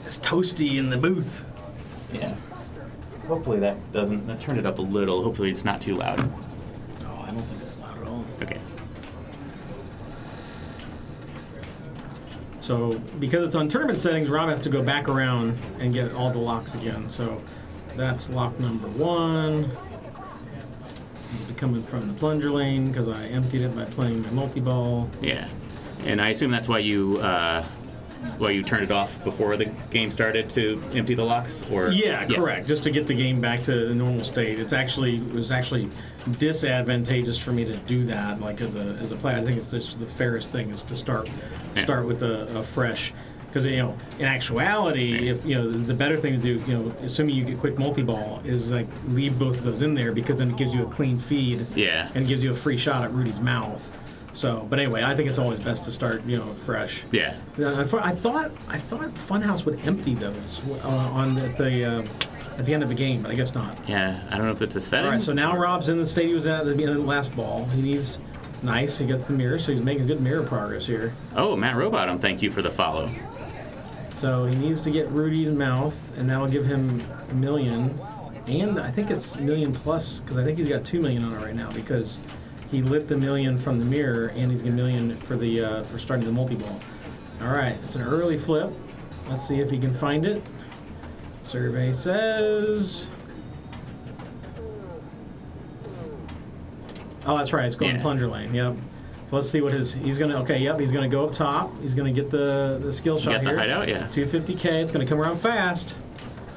toasty in the booth. Yeah. Hopefully that doesn't. I turned it up a little. Hopefully it's not too loud. Oh, I don't think it's loud at all. Okay. So because it's on tournament settings, Rob has to go back around and get all the locks again. So that's lock number 1. It'll be coming from the plunger lane because I emptied it by playing my multi-ball. Yeah, and I assume that's why you turned it off before the game started to empty the locks, or yeah, correct. Just to get the game back to the normal state. It was actually disadvantageous for me to do that. Like as a player, I think it's just the fairest thing is to start with a fresh. Because in actuality, if the better thing to do, assuming you get quick multi-ball, is like leave both of those in there because then it gives you a clean feed. Yeah. And gives you a free shot at Rudy's mouth. So, but anyway, I think it's always best to start, fresh. Yeah. I thought Funhouse would empty those at the end of the game, but I guess not. Yeah, I don't know if it's a setting. All right, so now Rob's in the state he was at the beginning of the last ball. He needs nice. He gets the mirror, so he's making good mirror progress here. Oh, Matt Robottom, thank you for the follow. So he needs to get Rudy's mouth, and that will give him $1 million. And I think it's $1 million plus, because I think he's got $2 million on it right now, because he lit the $1 million from the mirror, and he's got $1 million for starting the multi-ball. All right, it's an early flip. Let's see if he can find it. Survey says... Oh, that's right. It's going plunger lane. Yep. So let's see what he's gonna. Okay, yep. He's gonna go up top. He's gonna get the skill shot here. Get the hideout, yeah. 250K. It's gonna come around fast.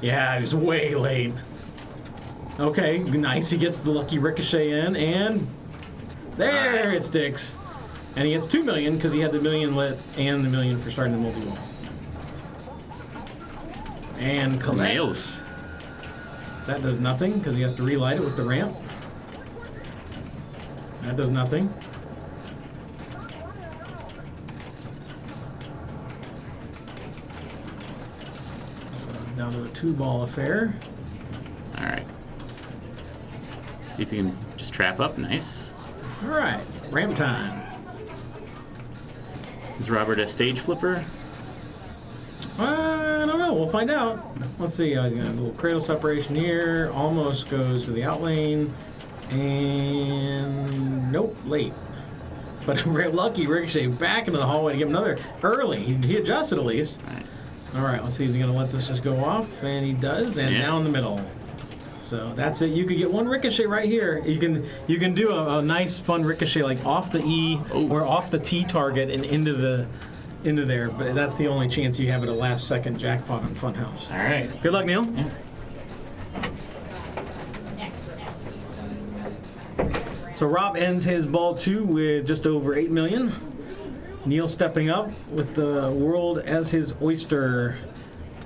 Yeah, he was way late. Okay, nice. He gets the lucky ricochet in, and there it sticks. And he gets $2 million because he had the $1 million lit and the $1 million for starting the multi-wall. And collects. Nails. That does nothing because he has to relight it with the ramp. That does nothing. So down to a 2-ball affair. All right. See if you can just trap up. Nice. All right. Ramp time. Is Robert a stage flipper? I don't know. We'll find out. Let's see. He's got a little cradle separation here. Almost goes to the out lane. And nope, late. But lucky ricochet back into the hallway to give him another early. He adjusted at least. All right, let's see. Is he going to let this just go off? And he does. And now in the middle. So that's it. You could get one ricochet right here. You can do a nice fun ricochet like off the E or off the T target and into there. But that's the only chance you have at a last second jackpot on Funhouse. All right. Good luck, Neil. Yeah. So Rob ends his ball 2 with just over $8 million. Neil stepping up with the world as his oyster.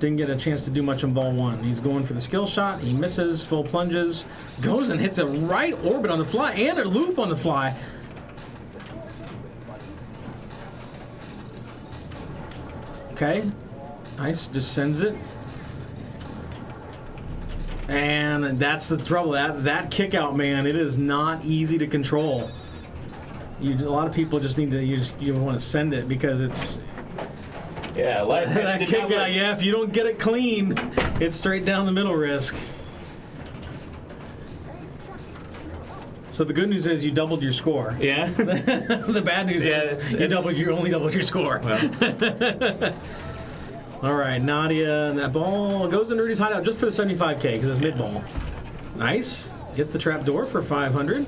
Didn't get a chance to do much on ball 1. He's going for the skill shot. He misses, full plunges, goes and hits a right orbit on the fly and a loop on the fly. Okay, nice, just sends it. And that's the trouble. That kick out, man, it is not easy to control. A lot of people just need to you want to send it because it's that kick out. Yeah, if you don't get it clean, it's straight down the middle risk. So the good news is you doubled your score. Yeah. The bad news is you only doubled your score. Well. All right, Nadia, and that ball goes in Rudy's hideout just for the 75K because it's mid ball. Nice. Gets the trap door for 500.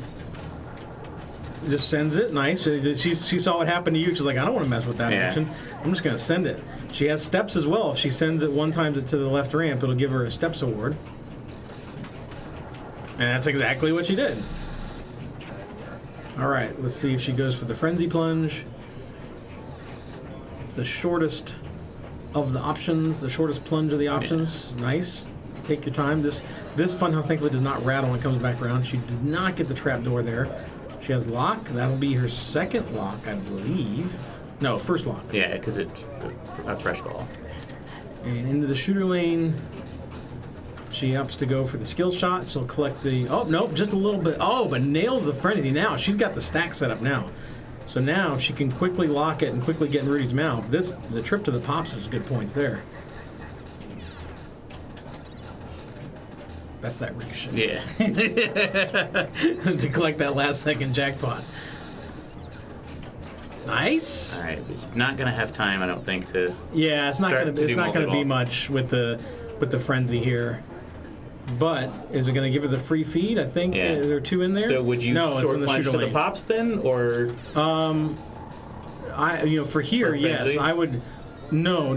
Just sends it. Nice. She saw what happened to you. She's like, I don't want to mess with that action. I'm just going to send it. She has steps as well. If she sends it one time to the left ramp, it'll give her a steps award. And that's exactly what she did. All right, let's see if she goes for the frenzy plunge. It's the shortest of the options, the shortest plunge of the options. Nice. Take your time. This funhouse thankfully does not rattle when it comes back around. She did not get the trap door there. She has lock. That'll be her second lock, I believe. No, first lock. Yeah, because it's a fresh ball. And into the shooter lane. She opts to go for the skill shot. She'll collect the... Oh, nope, just a little bit. Oh, but nails the frenzy now. She's got the stack set up now. So now if she can quickly lock it and quickly get in Rudy's mouth, the trip to the pops is good points there. That's that ricochet. Yeah. To collect that last second jackpot. Nice. All right, but not gonna have time, I don't think, to. Yeah, it's not gonna be multi-ball. much with the frenzy here. But is it going to give her the free feed? I think there are 2 in there. So would you short plunge to the lane. pops then, or? For here, yes, I would. No,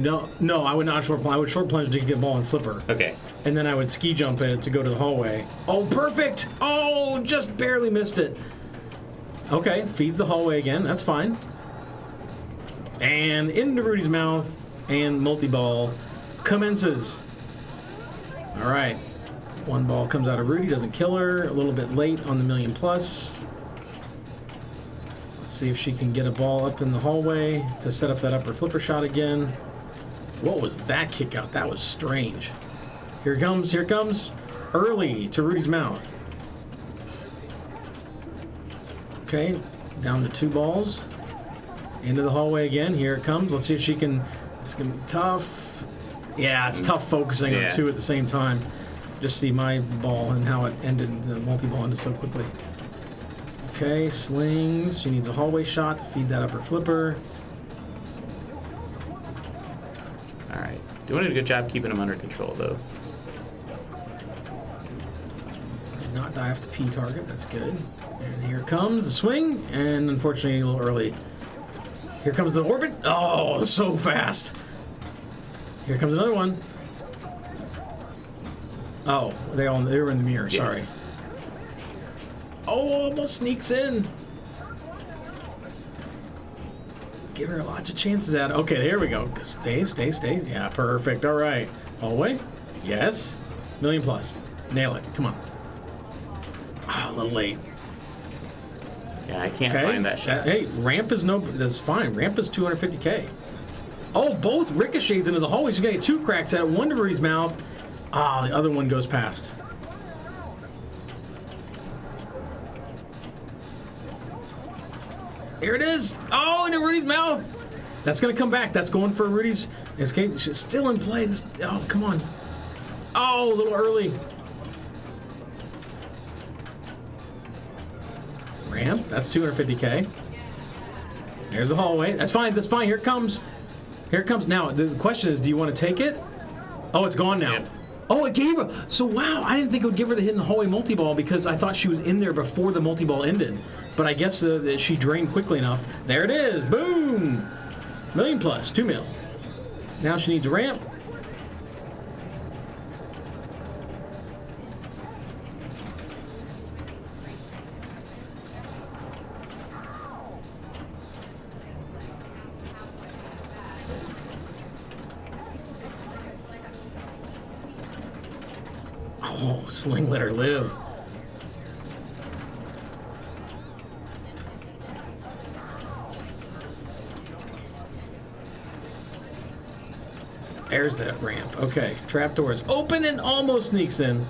I would not short plunge. I would short plunge to get ball and flipper. Okay. And then I would ski jump it to go to the hallway. Oh, perfect! Oh, just barely missed it. Okay, feeds the hallway again. That's fine. And into Rudy's mouth, and multi-ball commences. All right. 1 ball comes out of Rudy, doesn't kill her. A little bit late on the million plus. Let's see if she can get a ball up in the hallway to set up that upper flipper shot again. What was that kick out? That was strange. Here it comes. Early to Rudy's mouth. Okay, down to 2 balls. Into the hallway again. Here it comes. Let's see if she can. It's going to be tough. Yeah, it's tough focusing on 2 at the same time. Just see my ball and how it ended. The multi-ball ended so quickly. Okay, slings. She needs a hallway shot to feed that upper flipper. All right. Doing a good job keeping him under control, though. Did not die off the P target. That's good. And here comes the swing. And unfortunately, a little early. Here comes the orbit. Oh, so fast. Here comes another one. Oh, they were in the mirror. Yeah. Sorry. Oh, almost sneaks in. Give her lots of chances at it. Okay, here we go. Stay. Yeah, perfect. All right. Hallway. Yes. Million plus. Nail it. Come on. Oh, a little late. Yeah, I can't find that shot. Hey, ramp is that's fine. Ramp is 250K. Oh, both ricochets into the hallway. She's going to get 2 cracks at it. One to Rudy's mouth. Ah, the other one goes past. Here it is. Oh, into Rudy's mouth. That's going to come back. That's going for Rudy's. It's still in play. Oh, come on. Oh, a little early. Ramp. That's 250K. There's the hallway. That's fine. Here it comes. Now, the question is, do you want to take it? Oh, it's gone now. Yep. Oh, it gave her. So, wow, I didn't think it would give her the hit in the hallway multi-ball because I thought she was in there before the multi-ball ended. But I guess she drained quickly enough. There it is. Boom. Million plus. 2 mil. Now she needs a ramp. Oh, Sling let her live. There's that ramp. Okay, trapdoor is open and almost sneaks in.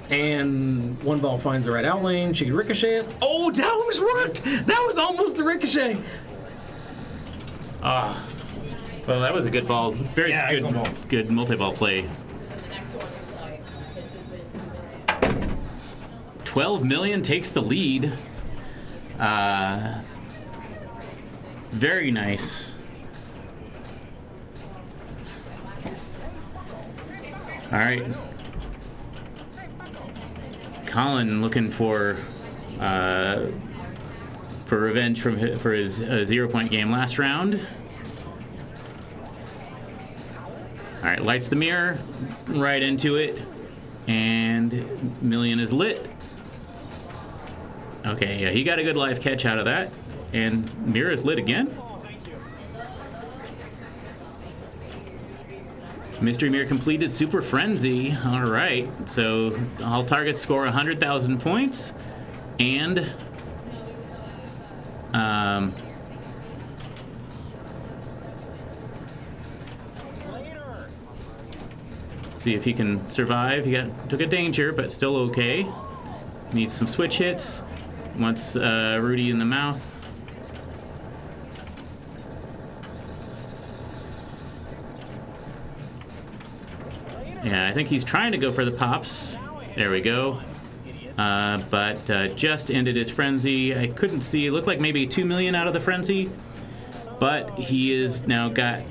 And one ball finds the right out lane. She can ricochet it. Oh, that almost worked! That was almost the ricochet. Ah. Well, that was a good ball. Very good, ball. Good multi-ball play. 12 million takes the lead. Very nice. All right. Colin looking for revenge for his 0-point game last round. All right, lights the mirror right into it, and million is lit. Okay, yeah, he got a good live catch out of that, and mirror is lit again. Mystery Mirror completed. Super Frenzy. All right. So all targets score 100,000 points. And see if he can survive. He took a danger, but still okay. Needs some switch hits. Wants Rudy in the mouth. Yeah, I think he's trying to go for the pops. There we go. But just ended his frenzy. I couldn't see. It looked like maybe 2 million out of the frenzy. But he is now got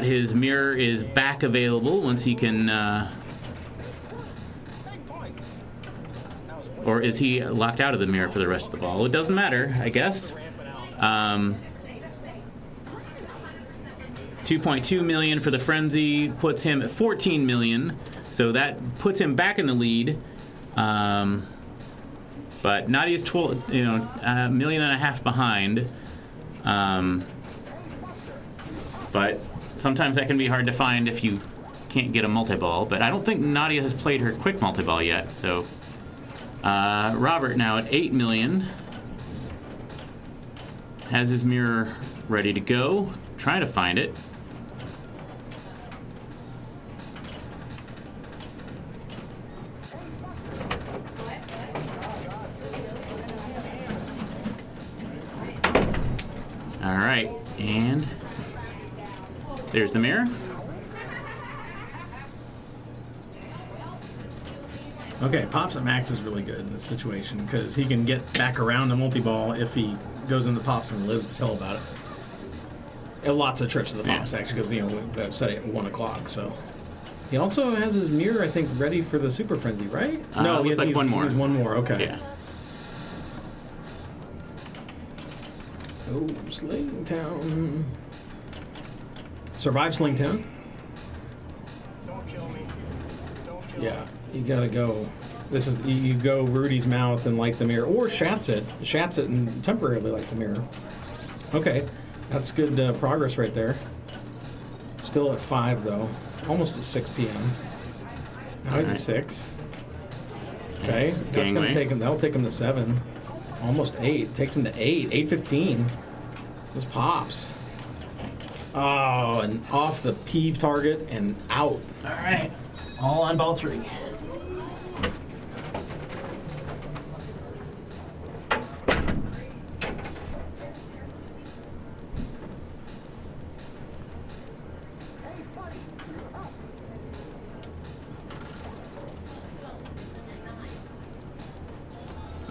his mirror is back available once he can. Or is he locked out of the mirror for the rest of the ball? It doesn't matter, I guess. 2.2 million for the frenzy puts him at 14 million, so that puts him back in the lead. But Nadia's 12, $1.5 million behind. But sometimes that can be hard to find if you can't get a multi-ball. But I don't think Nadia has played her quick multi-ball yet. So Robert now at 8 million has his mirror ready to go. Trying to find it. All right, and there's the mirror. Okay, Pops at Max is really good in this situation because he can get back around the multi-ball if he goes into Pops and lives to tell about it. And lots of trips to the Pops, actually, because, we set it at 1 o'clock, so. He also has his mirror, I think, ready for the Super Frenzy, right? No, he has like one more. There's one more, okay. Yeah. Oh, Slingtown. Survive Slingtown. Yeah, you gotta go. This is, you go Rudy's mouth and light the mirror, or Shats it and temporarily light the mirror. Okay, that's good progress right there. Still at 5 though, almost at 6 p.m. Now he's at 6. Okay, that's gonna take him. That'll take him to 7. Almost 8. Takes him to 8. 8:15. This Pops. Oh, and off the P target and out. All right. All on ball 3.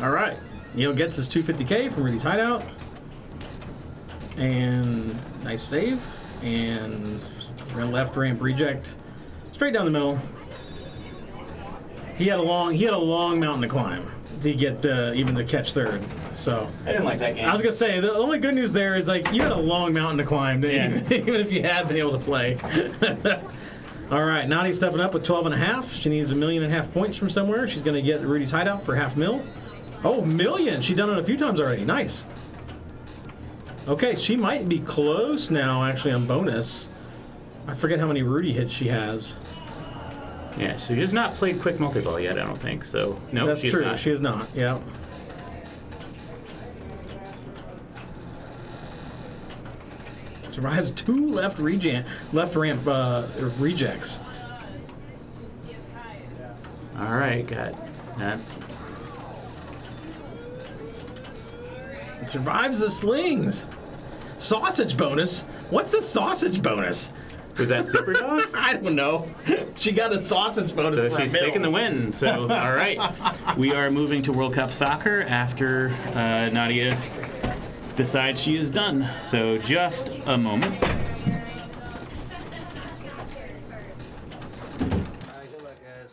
All right. Neil gets his 250K from Rudy's hideout. And nice save. And left ramp reject. Straight down the middle. He had a long mountain to climb to get even to catch third. So I didn't like that game. I was gonna say the only good news there is you had a long mountain to climb, even if you had been able to play. All right, Nadia's stepping up with 12.5. She needs 1.5 million points from somewhere. She's gonna get Rudy's hideout for $500,000. Oh, $1 million! She's done it a few times already. Nice. Okay, she might be close now, actually, on bonus. I forget how many Rudy hits she has. Yeah, she has not played quick multi-ball yet, I don't think. So, no, That's she's true. not. She is not. Yeah. Survives 2 left ramp rejects. All right, got that. It survives the slings. Sausage bonus? What's the sausage bonus? Was that Super Dog? I don't know. She got a sausage bonus So for she's a middle. taking the win. So, all right. We are moving to World Cup Soccer after Nadia decides she is done. So just a moment. Alright, good luck, guys.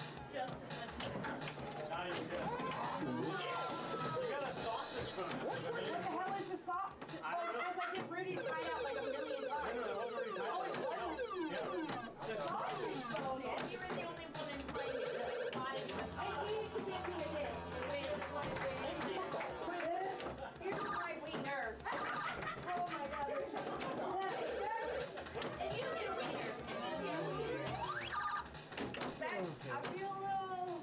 What the hell is the sauce? Because I did Rudy's hideout like a million times. Oh, it wasn't. The sausage bonus. You were the only woman playing it, so it's not in the I see it can't be a hit. Here's the right wiener. Oh my god. And you get a winner. I feel a little.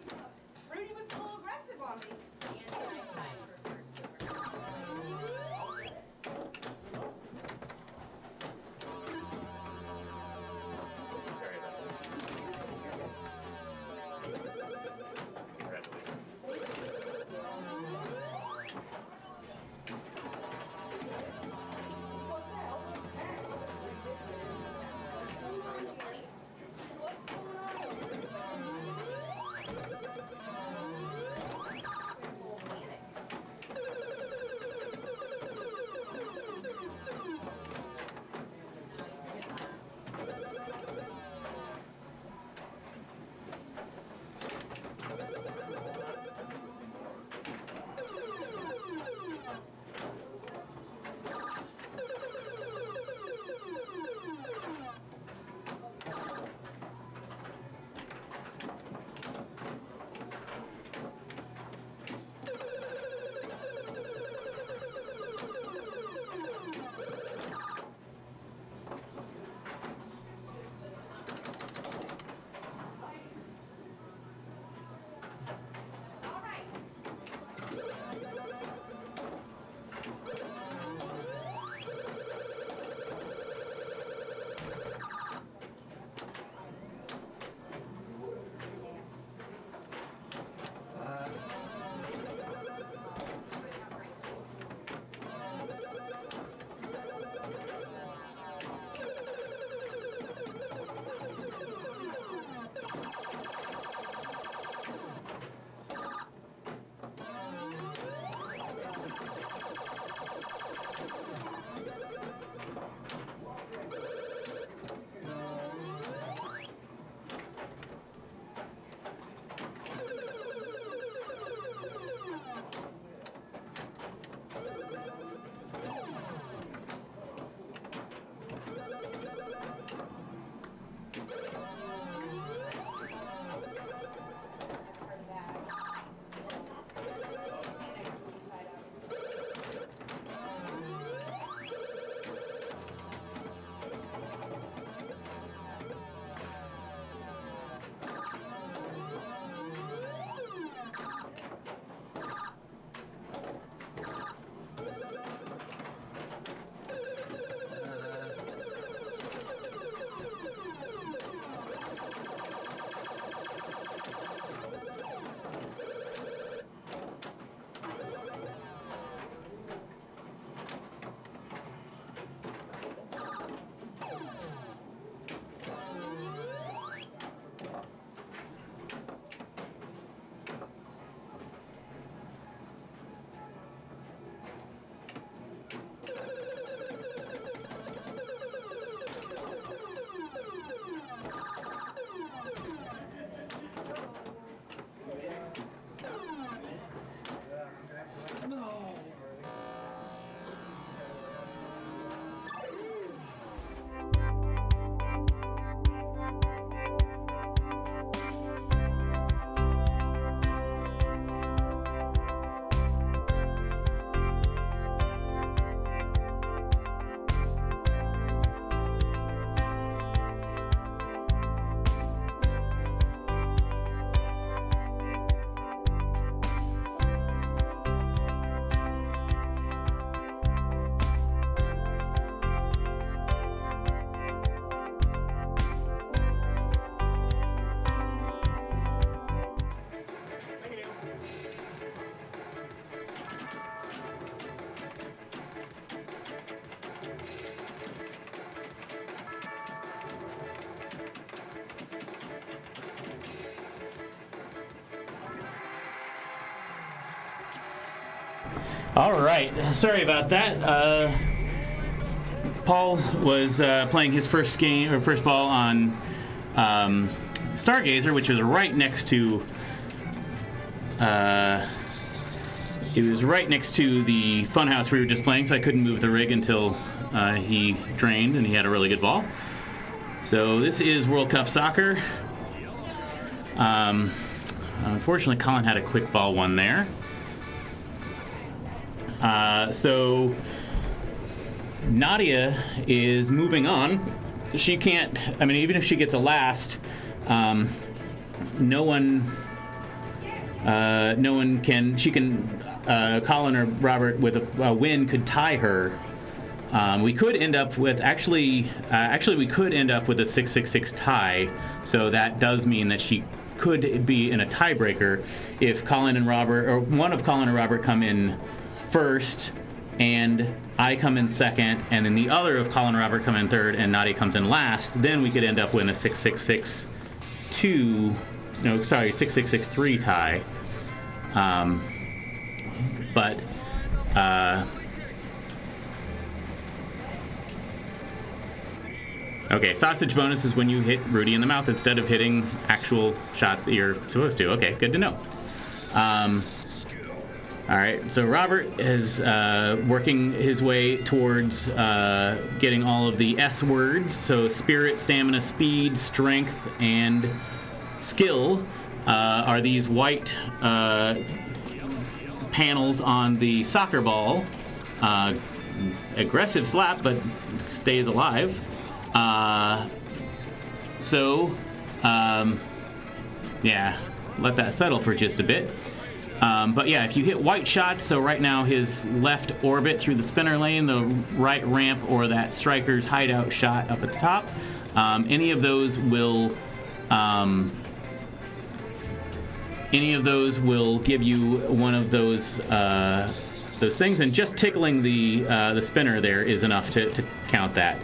Rudy was a little aggressive on me. Sorry about that. Congratulations. All right, sorry about that. Paul was playing his first ball on Stargazer, which was right next to. It was right next to the funhouse we were just playing, so I couldn't move the rig until he drained, and he had a really good ball. So this is World Cup Soccer. Unfortunately, Colin had a quick ball one there. So Nadia is moving on. She can't, I mean, even if she gets a last, no one can, Colin or Robert with a win could tie her. We could end up with, actually we could end up with a 6-6-6 tie, so that does mean that she could be in a tiebreaker if Colin and Robert, or one of Colin and Robert come in first, and I come in second, and then the other of Colin and Robert come in third, and Nadia comes in last. Then we could end up with a 6-6-6-3 tie. Okay, sausage bonus is when you hit Rudy in the mouth instead of hitting actual shots that you're supposed to. Okay, good to know. All right, so Robert is working his way towards getting all of the S words. So spirit, stamina, speed, strength, and skill are these white panels on the soccer ball. Aggressive slap, but stays alive. Yeah, let that settle for just a bit. But yeah, if you hit white shots, so right now his left orbit through the spinner lane, the right ramp, or that striker's hideout shot up at the top, any of those will give you one of those things, and just tickling the spinner there is enough to count that.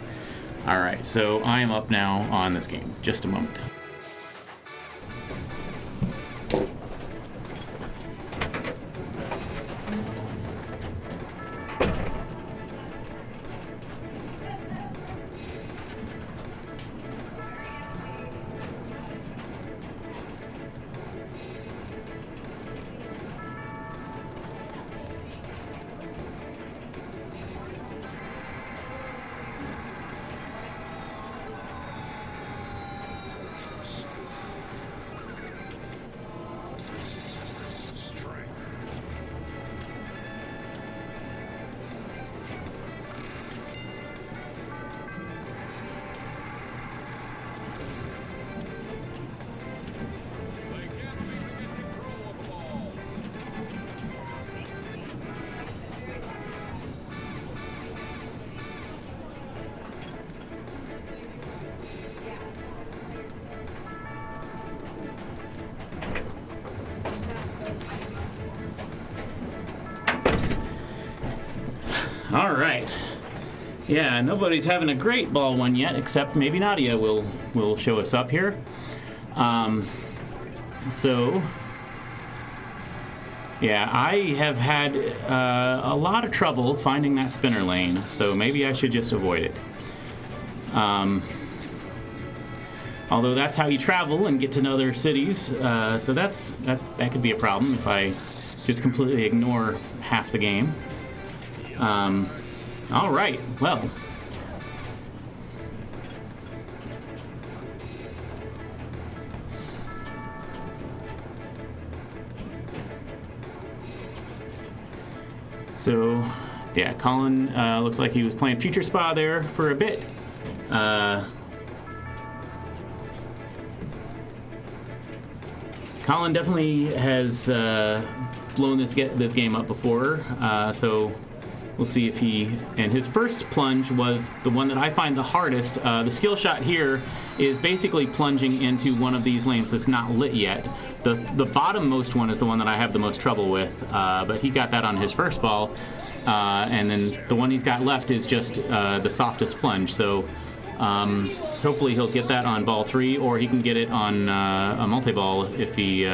All right, so I am up now on this game. Just a moment. All right. Yeah, nobody's having a great ball one yet, except maybe Nadia will show us up here. So, yeah, I have had a lot of trouble finding that spinner lane, so maybe I should just avoid it. Although that's how you travel and get to other cities, so that could be a problem if I just completely ignore half the game. All right, well. So, yeah, Colin looks like he was playing Future Spa there for a bit. Colin definitely has blown this game up before, so we'll see if and his first plunge was the one that I find the hardest. The skill shot here is basically plunging into one of these lanes that's not lit yet. The bottommost one is the one that I have the most trouble with, but he got that on his first ball, and then the one he's got left is just the softest plunge. So hopefully he'll get that on ball 3, or he can get it on a multi-ball if he...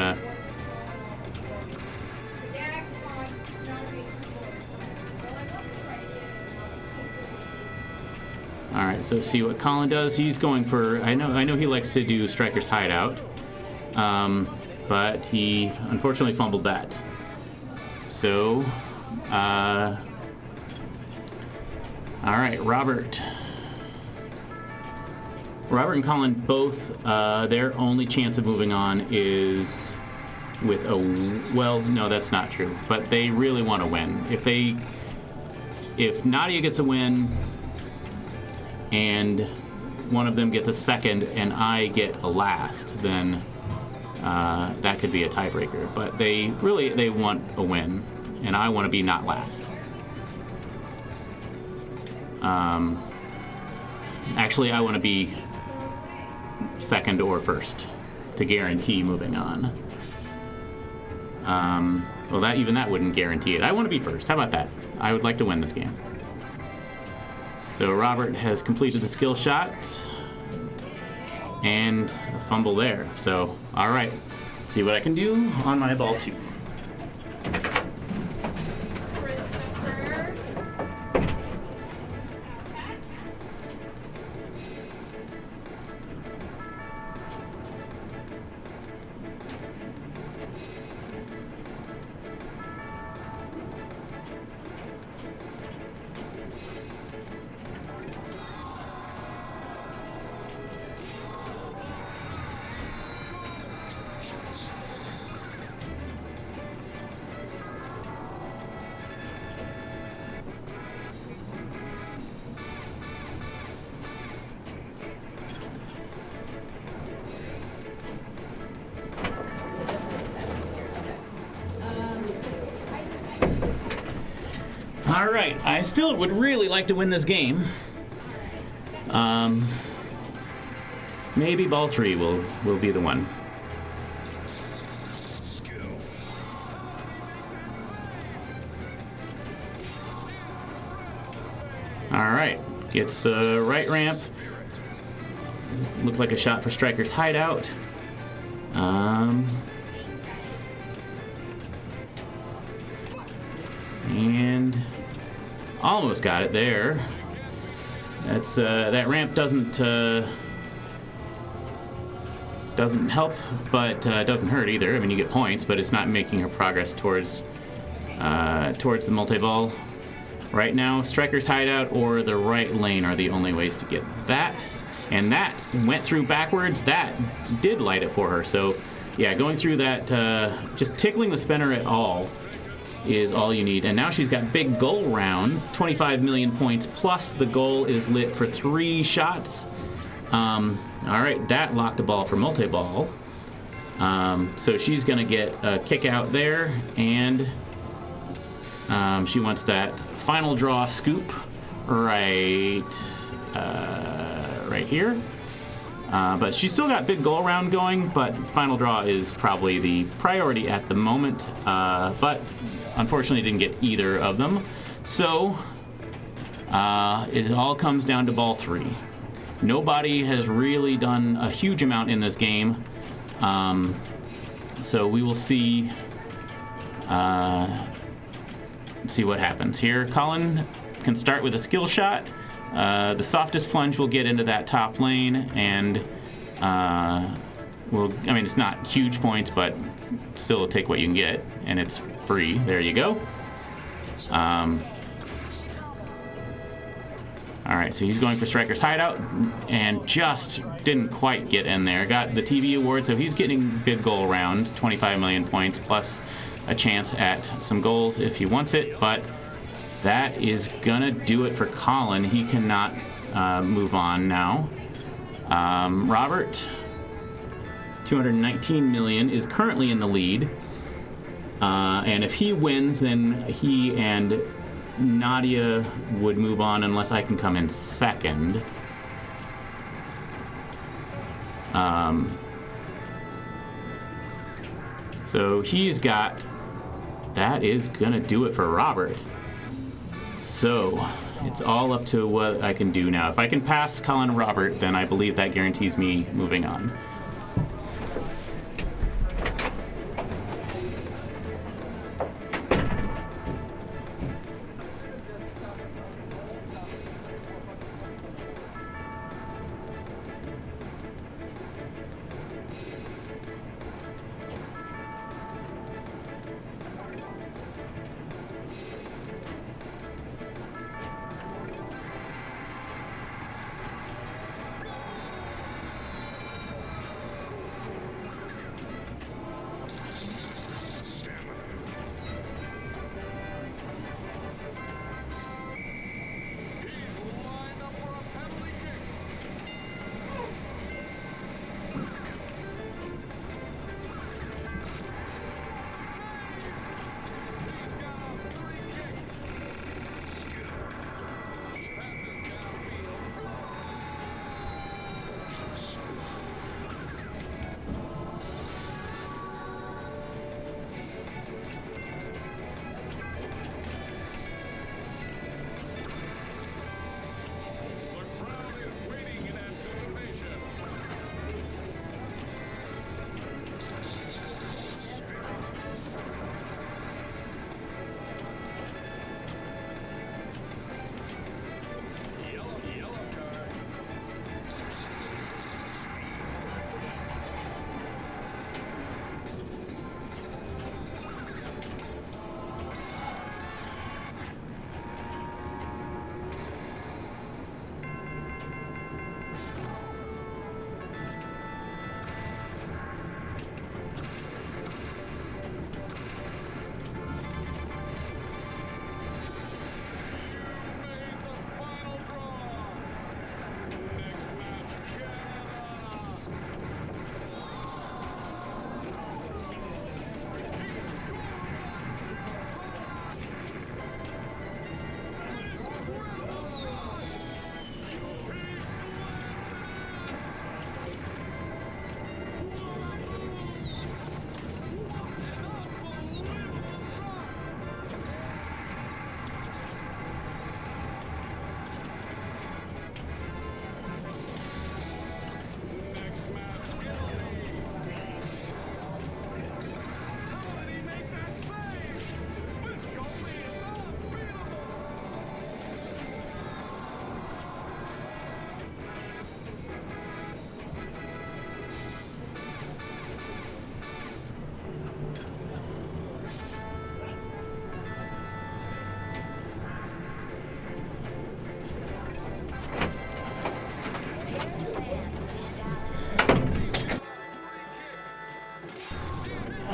right, so see what Colin does. He's going for, I know he likes to do Striker's Hideout, but he unfortunately fumbled that. So, all right, Robert and Colin both, their only chance of moving on is with a, well, no, that's not true, but they really want to win. If Nadia gets a win and one of them gets a second and I get a last, then that could be a tiebreaker. But they want a win, and I want to be not last. Actually, I want to be second or first to guarantee moving on. Well, that wouldn't guarantee it. I want to be first. How about that? I would like to win this game. So Robert has completed the skill shot and a fumble there. So, all right, let's see what I can do on my ball 2. Christopher. All right, I still would really like to win this game. Maybe ball 3 will be the one. All right, gets the right ramp. Looked like a shot for Striker's Hideout. And almost got it there. That's that ramp doesn't help, but doesn't hurt either. I mean, you get points, but it's not making her progress towards the multi-ball. Right now, Striker's Hideout or the right lane are the only ways to get that. And that went through backwards. That did light it for her. So, yeah, going through that, just tickling the spinner at all is all you need. And now she's got big goal round, 25 million points, plus the goal is lit for 3 shots. All right, that locked the ball for multi-ball. So she's going to get a kick out there, and she wants that final draw scoop right here. But she's still got big goal round going, but final draw is probably the priority at the moment. But unfortunately didn't get either of them. So it all comes down to ball 3. Nobody has really done a huge amount in this game. So we will see what happens here. Colin can start with a skill shot. The softest plunge will get into that top lane, and it's not huge points, but still take what you can get, and it's free. There you go. All right, so he's going for Striker's Hideout, and just didn't quite get in there. Got the TV award, so he's getting big goal round, 25 million points, plus a chance at some goals if he wants it, but that is gonna do it for Colin. He cannot move on now. Robert, 219 million, is currently in the lead. And if he wins, then he and Nadia would move on unless I can come in second. So he's got, that is gonna do it for Robert. So it's all up to what I can do now. If I can pass Colin and Robert, then I believe that guarantees me moving on.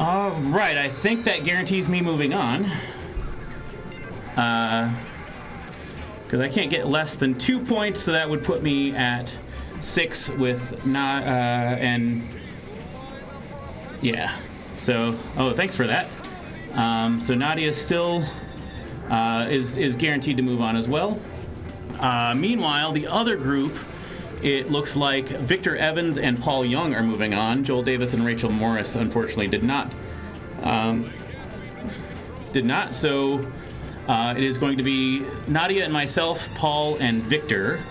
All right, I think that guarantees me moving on. Because I can't get less than 2 points, so that would put me at 6 with not and yeah. So thanks for that. So Nadia still is guaranteed to move on as well. Meanwhile, the other group, it looks like Victor Evans and Paul Young are moving on. Joel Davis and Rachel Morris, unfortunately, did not. So it is going to be Nadia and myself, Paul and Victor.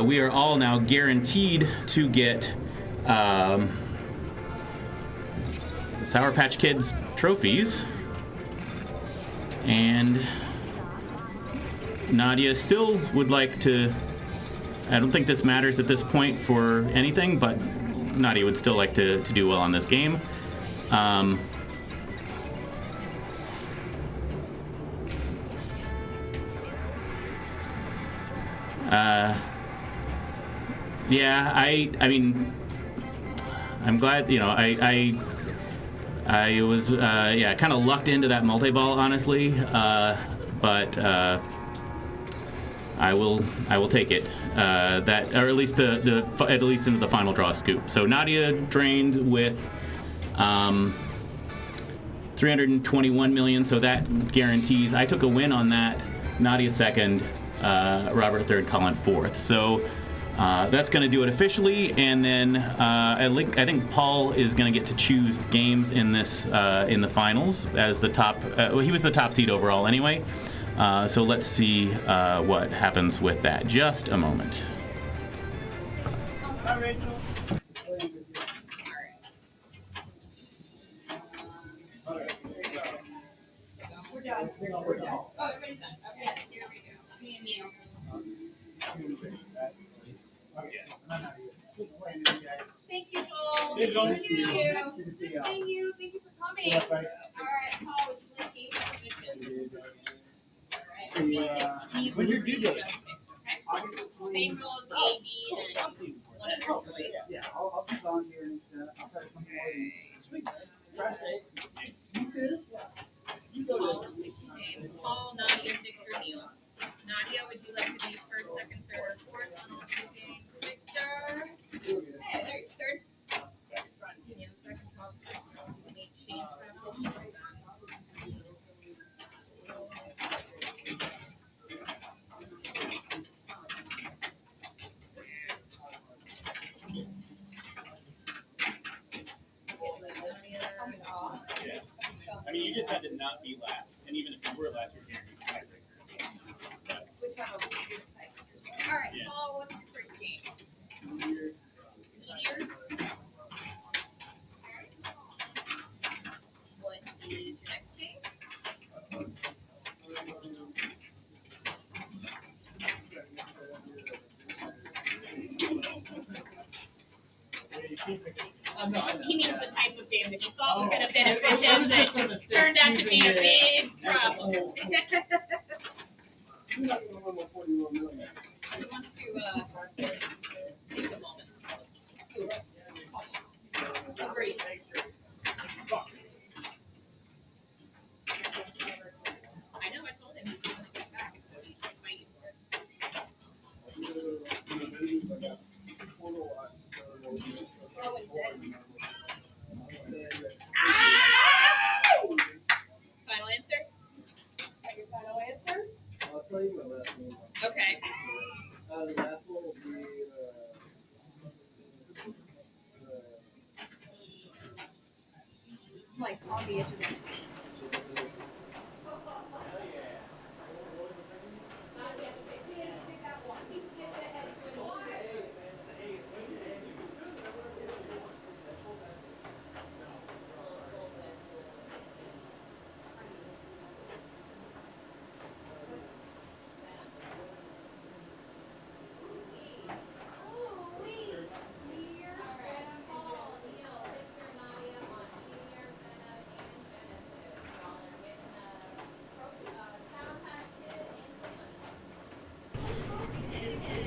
We are all now guaranteed to get Sour Patch Kids trophies. And Nadia still would like to... I don't think this matters at this point for anything, but Nadia would still like to do well on this game. Yeah, I mean, I'm glad, you know, I was, kind of lucked into that multi-ball, honestly, but I will take it. That, or at least at least into the final draw scoop. So Nadia drained with 321 million, so that guarantees. I took a win on that. Nadia second, Robert third, Colin fourth. So that's going to do it officially, and then I think Paul is going to get to choose games in this in the finals as the top. Well, he was the top seed overall anyway. So let's see what happens with that. Just a moment. Hi, Rachel. We're done. We're done. Oh, everybody's done. Okay. Yes, here we go. Me and you. Thank you, Joel. Hey, Joel. Thank you. Good seeing you. Thank you for coming. All right, Paul, would you like game position? All right. What's your due date? Okay. Same rules, A, B, and one other choice. Yeah, I'll be volunteering and stuff. I'll try to come more. Sweet. Try to say. You too. You go Paul, to Paul, Nadia, Victor, Neil. Nadia, would you like to be first, second, third, or fourth on all two games? Victor. Hey, there you third. Neil second, Paul's first. Let me change that. I mean, you just had to not be last, and even if you were last, you're guaranteed to tiebreaker. Which one will be your type? All right, Paul, what's your first game? Meteor. What is your next game? He means the type of game that he thought was going to benefit him that turned out to be a big problem. He wants to take a moment. Agreed. I know, I told him he was going to get back, and so he's fighting for it. Final answer? Your final answer? I'll tell you my last name. Okay. The last one will be, Like on the edge of this.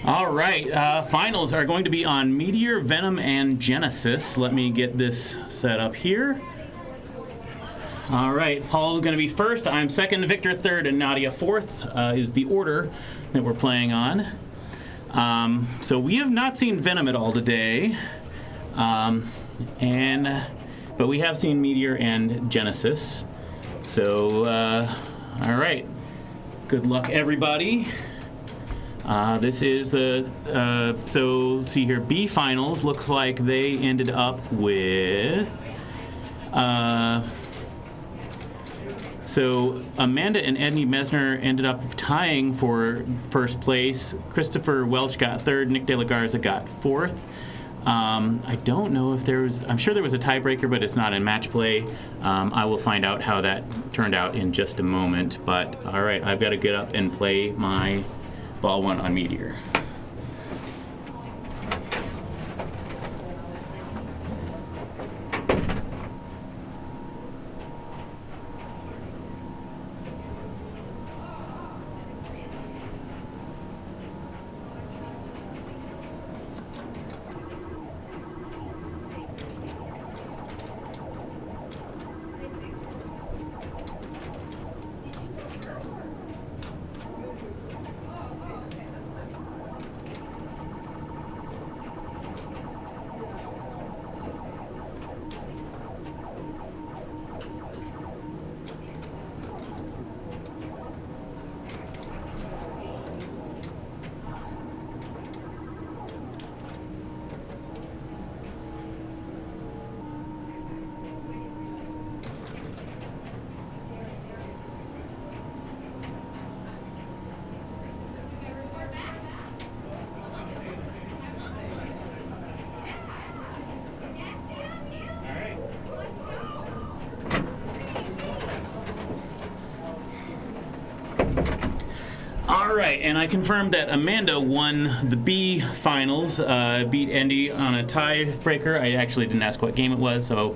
All right, finals are going to be on Meteor, Venom, and Genesis. Let me get this set up here. All right, Paul is going to be first. I'm second, Victor third, and Nadia fourth is the order that we're playing on. So we have not seen Venom at all today, but we have seen Meteor and Genesis. So, all right. Good luck, everybody. This is the, so let's see here, B finals. Looks like they ended up with, so Amanda and Edney Mesner ended up tying for first place. Christopher Welch got third. Nick De La Garza got fourth. I don't know if there was, I'm sure there was a tiebreaker, but it's not in match play. I will find out how that turned out in just a moment. But all right, I've got to get up and play my ball one on Meteor. All right, and I confirmed that Amanda won the B finals, beat Andy on a tiebreaker. I actually didn't ask what game it was, so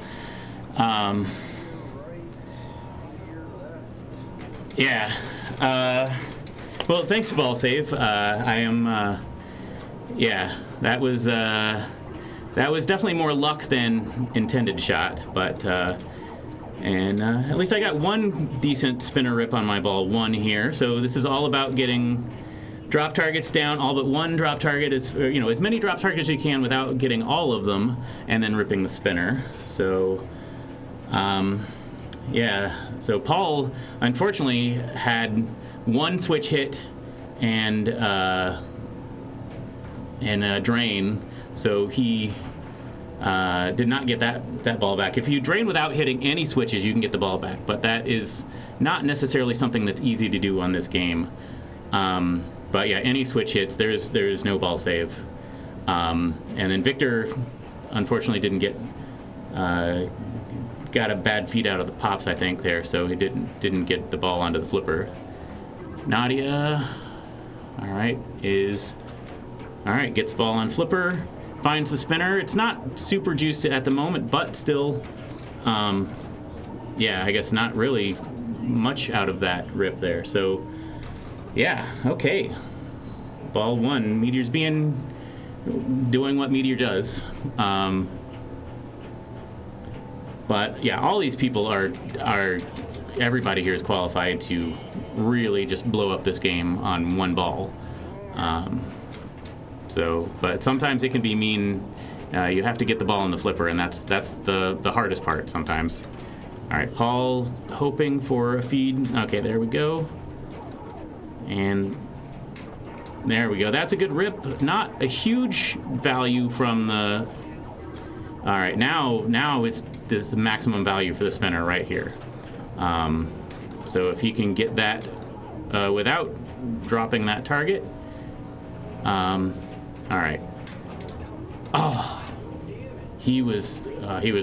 yeah. Well, thanks, Ball Save. I am, yeah, that was definitely more luck than intended shot, but and at least I got one decent spinner rip on my ball one here. So this is all about getting drop targets down, all but one drop target, is, you know, as many drop targets as you can without getting all of them, and then ripping the spinner. So, yeah. So Paul, unfortunately, had one switch hit and a drain, so he did not get that ball back. If you drain without hitting any switches, you can get the ball back, but that is not necessarily something that's easy to do on this game. But yeah, any switch hits, there is no ball save. And then Victor, unfortunately, didn't get got a bad feed out of the pops, I think, there, so he didn't get the ball onto the flipper. Nadia, all right, gets the ball on flipper. Finds the spinner. It's not super juiced at the moment, but still, yeah, I guess not really much out of that rip there. So, yeah, okay. Ball one. Meteor's doing what Meteor does. But yeah, all these people are everybody here is qualified to really just blow up this game on one ball. So, but sometimes it can be mean. You have to get the ball in the flipper, and that's the hardest part sometimes. All right, Paul hoping for a feed. Okay, there we go. And there we go. That's a good rip. Not a huge value from the. All right, now this is the maximum value for the spinner right here. So if he can get that without dropping that target. All right. Oh, he was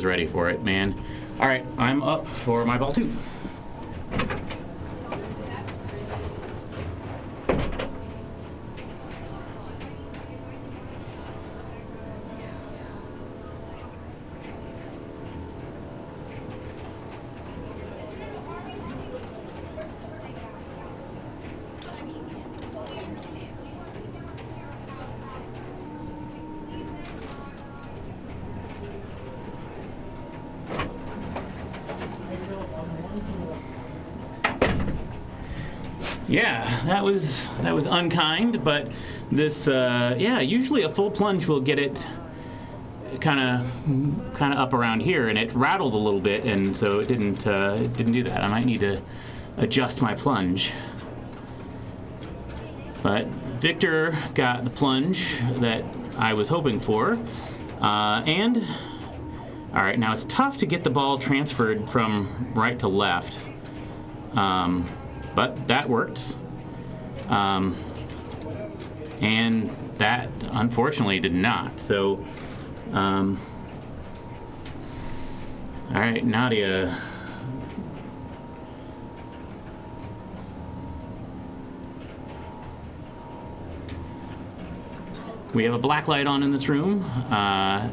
ready for it, man. All right, I'm up for my ball two. Yeah, that was unkind, but this yeah, usually a full plunge will get it kind of up around here, and it rattled a little bit, and so it didn't do that. I might need to adjust my plunge. But Victor got the plunge that I was hoping for, and all right, now it's tough to get the ball transferred from right to left, but that worked, and that unfortunately did not. So, all right, Nadia. We have a black light on in this room. I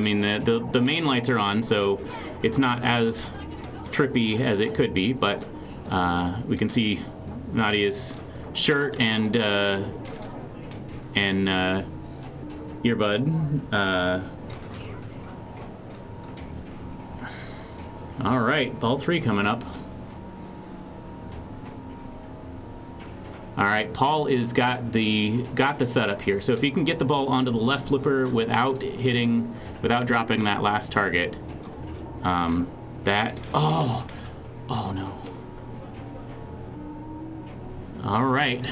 mean, the main lights are on, so it's not as trippy as it could be, but we can see Nadia's shirt and earbud. All right, ball 3 coming up. All right, Paul is got the setup here. So if he can get the ball onto the left flipper without dropping that last target, oh no. All right.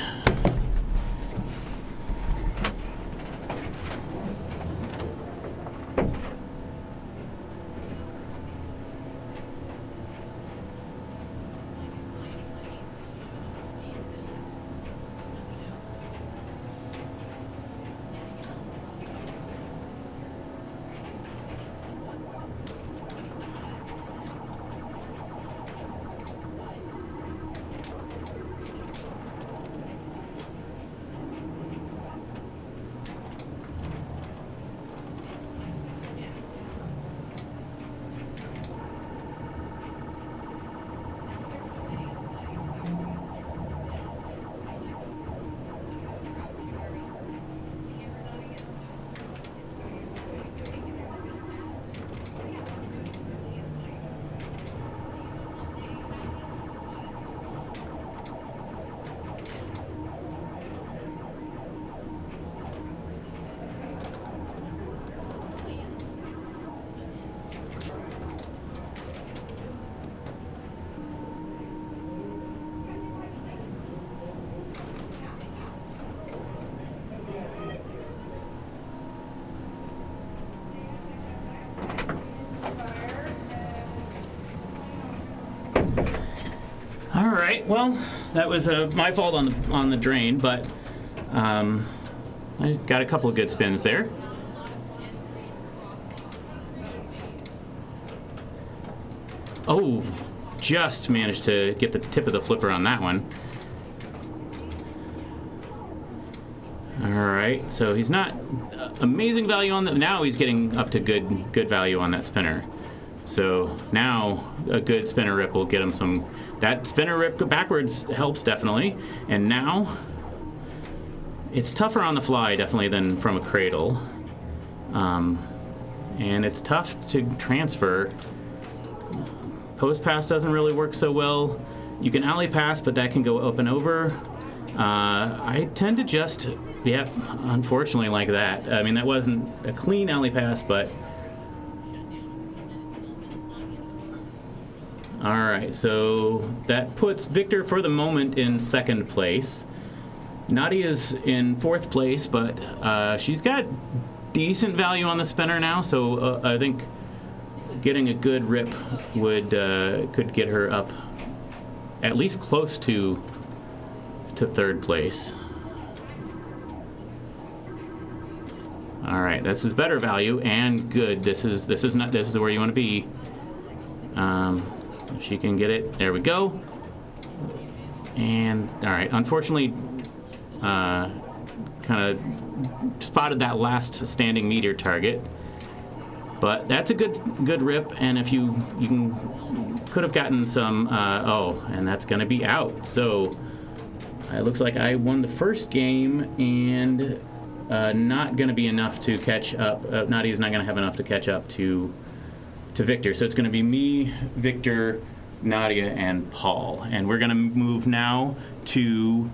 All right. Well, that was my fault on the drain, but I got a couple of good spins there. Oh, just managed to get the tip of the flipper on that one. All right. So he's not amazing value on that. Now he's getting up to good value on that spinner. So now a good spinner rip will get him some. That spinner rip backwards helps definitely. And now it's tougher on the fly definitely than from a cradle. And it's tough to transfer. Post pass doesn't really work so well. You can alley pass, but that can go up and over. I tend to just, unfortunately like that. I mean, that wasn't a clean alley pass, but all right, so that puts Victor for the moment in second place. Nadia's in fourth place, but she's got decent value on the spinner now, so I think getting a good rip could get her up at least close to third place. All right, this is better value and good. This is where you want to be. If she can get it, there we go. And all right, unfortunately, kind of spotted that last standing meteor target. But that's a good rip, and if you could have gotten some. And that's going to be out. So it looks like I won the first game, and not going to be enough to catch up. Nadia's not going to have enough to catch up to Victor. So it's going to be me, Victor, Nadia, and Paul. And we're going to move now to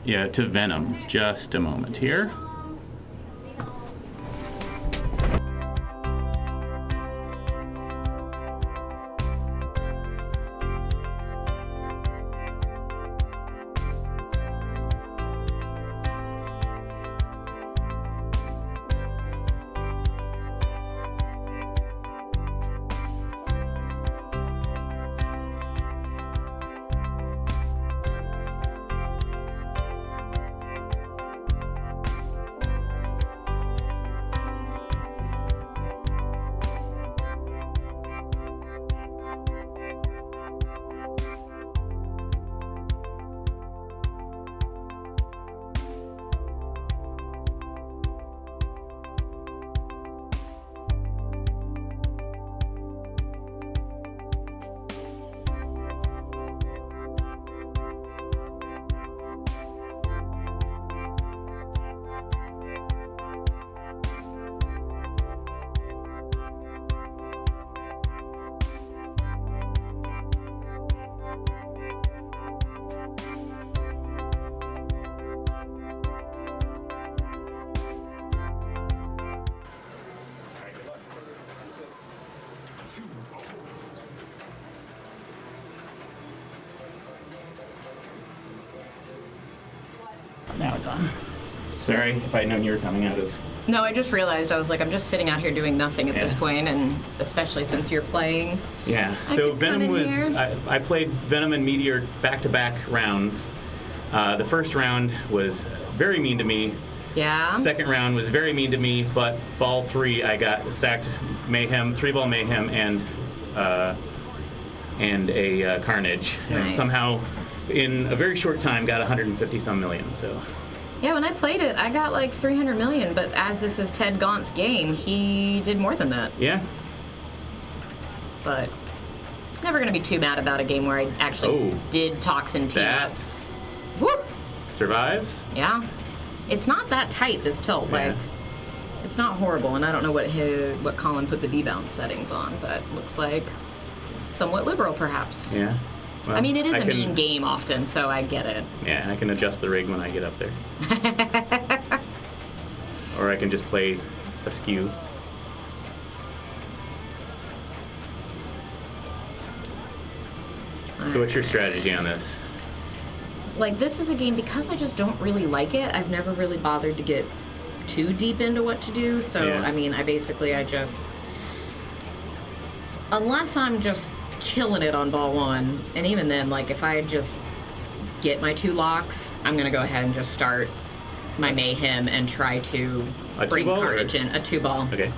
Venom. Just a moment here. Now it's on. Sorry if I'd known you were coming out of... No, I just realized, I was like, I'm just sitting out here doing nothing at this point, and especially since you're playing. Yeah, I so could come Venom in was... here. I played Venom and Meteor back-to-back rounds. The first round was very mean to me. Yeah. Second round was very mean to me, but ball 3 I got stacked Mayhem, 3-ball Mayhem, and a Carnage. And Nice. somehow, in a very short time, got 150-some million, so... Yeah, when I played it, I got like 300 million, but as this is Ted Gaunt's game, he did more than that. Yeah. But never going to be too mad about a game where I actually did Toxin team up. That's... Whoop! Survives? Yeah. It's not that tight, this tilt. Yeah. Like, it's not horrible, and I don't know what Colin put the D-bounce settings on, but looks like somewhat liberal, perhaps. Yeah. Well, I mean, it is a can- mean game often, so I get it. Yeah, I can adjust the rig when I get up there. Or I can just play askew. So what's your strategy on this? Like, this is a game, because I just don't really like it, I've never really bothered to get too deep into what to do. So, Yeah. I mean, I just... Unless I'm just killing it on ball 1, and even then, like, if I just get my 2 locks, I'm going to go ahead and just start my Mayhem and try to A bring 2-ball or- Carnage in. A 2-ball. Okay.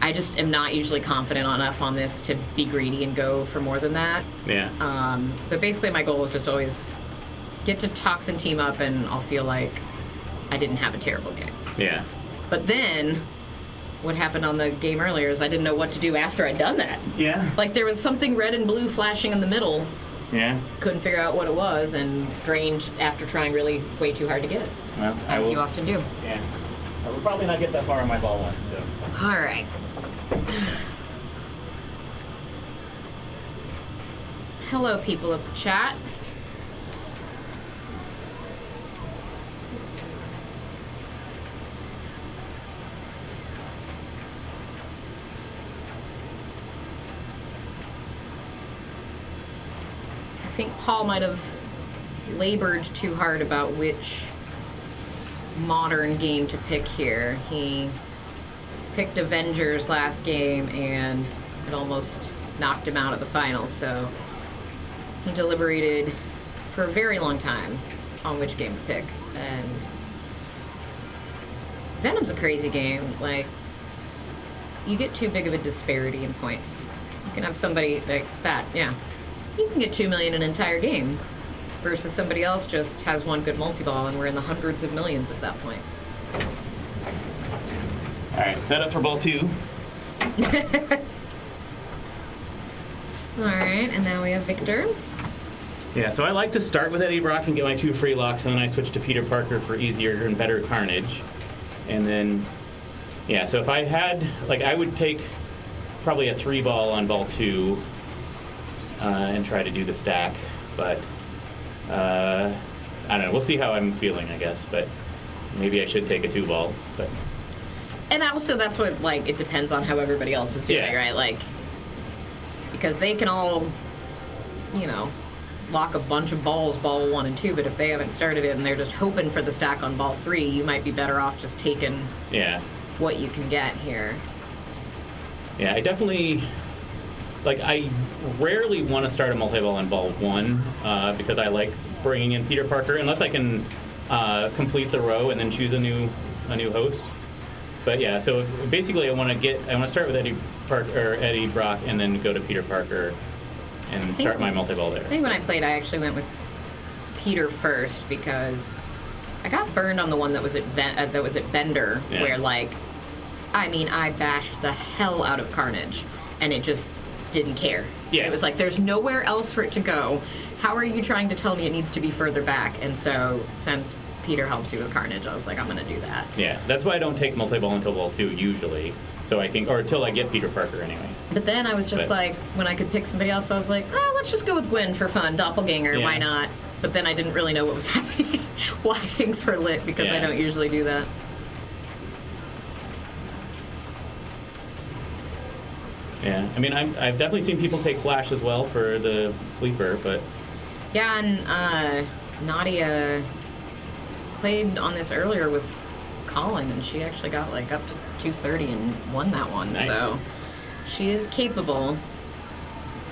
I just am not usually confident enough on this to be greedy and go for more than that. Yeah. But basically my goal is just always get to Toxin team up, and I'll feel like I didn't have a terrible game. Yeah. But then what happened on the game earlier is I didn't know what to do after I'd done that. Yeah. Like, there was something red and blue flashing in the middle. Yeah. Couldn't figure out what it was, and drained after trying really way too hard to get it. Well, As you often do. Yeah. I will probably not get that far on my ball 1, so. All right. Hello, people of the chat. I think Paul might have labored too hard about which modern game to pick here. He picked Avengers last game, and it almost knocked him out of the finals, so he deliberated for a very long time on which game to pick. And Venom's a crazy game. Like, you get too big of a disparity in points. You can have somebody like that, yeah. You can get 2 million an entire game, versus somebody else just has one good multi-ball, and we're in the hundreds of millions at that point. All right, set up for ball 2. All right, and now we have Victor. Yeah, so I like to start with Eddie Brock and get my 2 free locks, and then I switch to Peter Parker for easier and better Carnage. And then, yeah, so if I had, like, I would take probably a 3-ball on ball 2 and try to do the stack. But I don't know. We'll see how I'm feeling, I guess. But maybe I should take a 2-ball. But And also, that's what, like, it depends on how everybody else is doing, right? Like, because they can all, you know, lock a bunch of balls, ball 1 and 2, but if they haven't started it and they're just hoping for the stack on ball 3, you might be better off just taking what you can get here. Yeah, I definitely, like, I rarely want to start a multi-ball on ball 1 because I like bringing in Peter Parker, unless I can complete the row and then choose a new host. But yeah, so basically I want to start with Eddie Brock and then go to Peter Parker and start my multi-ball there. I think when I played, I actually went with Peter first because I got burned on the one that was at Bender, where, like, I mean, I bashed the hell out of Carnage, and it just didn't care. Yeah. It was like, there's nowhere else for it to go. How are you trying to tell me it needs to be further back? And so, since Peter helps you with Carnage, I was like, I'm going to do that. Yeah, that's why I don't take multi-ball until ball 2, usually. So I can, or until I get Peter Parker anyway. But then I was just like, when I could pick somebody else, I was like, oh, let's just go with Gwen for fun, doppelganger, why not? But then I didn't really know what was happening, why things were lit, because I don't usually do that. Yeah, I mean, I've definitely seen people take Flash as well for the sleeper, but... Yeah, and Nadia played on this earlier with Colin, and she actually got, like, up to 230 and won that one. Nice. So she is capable,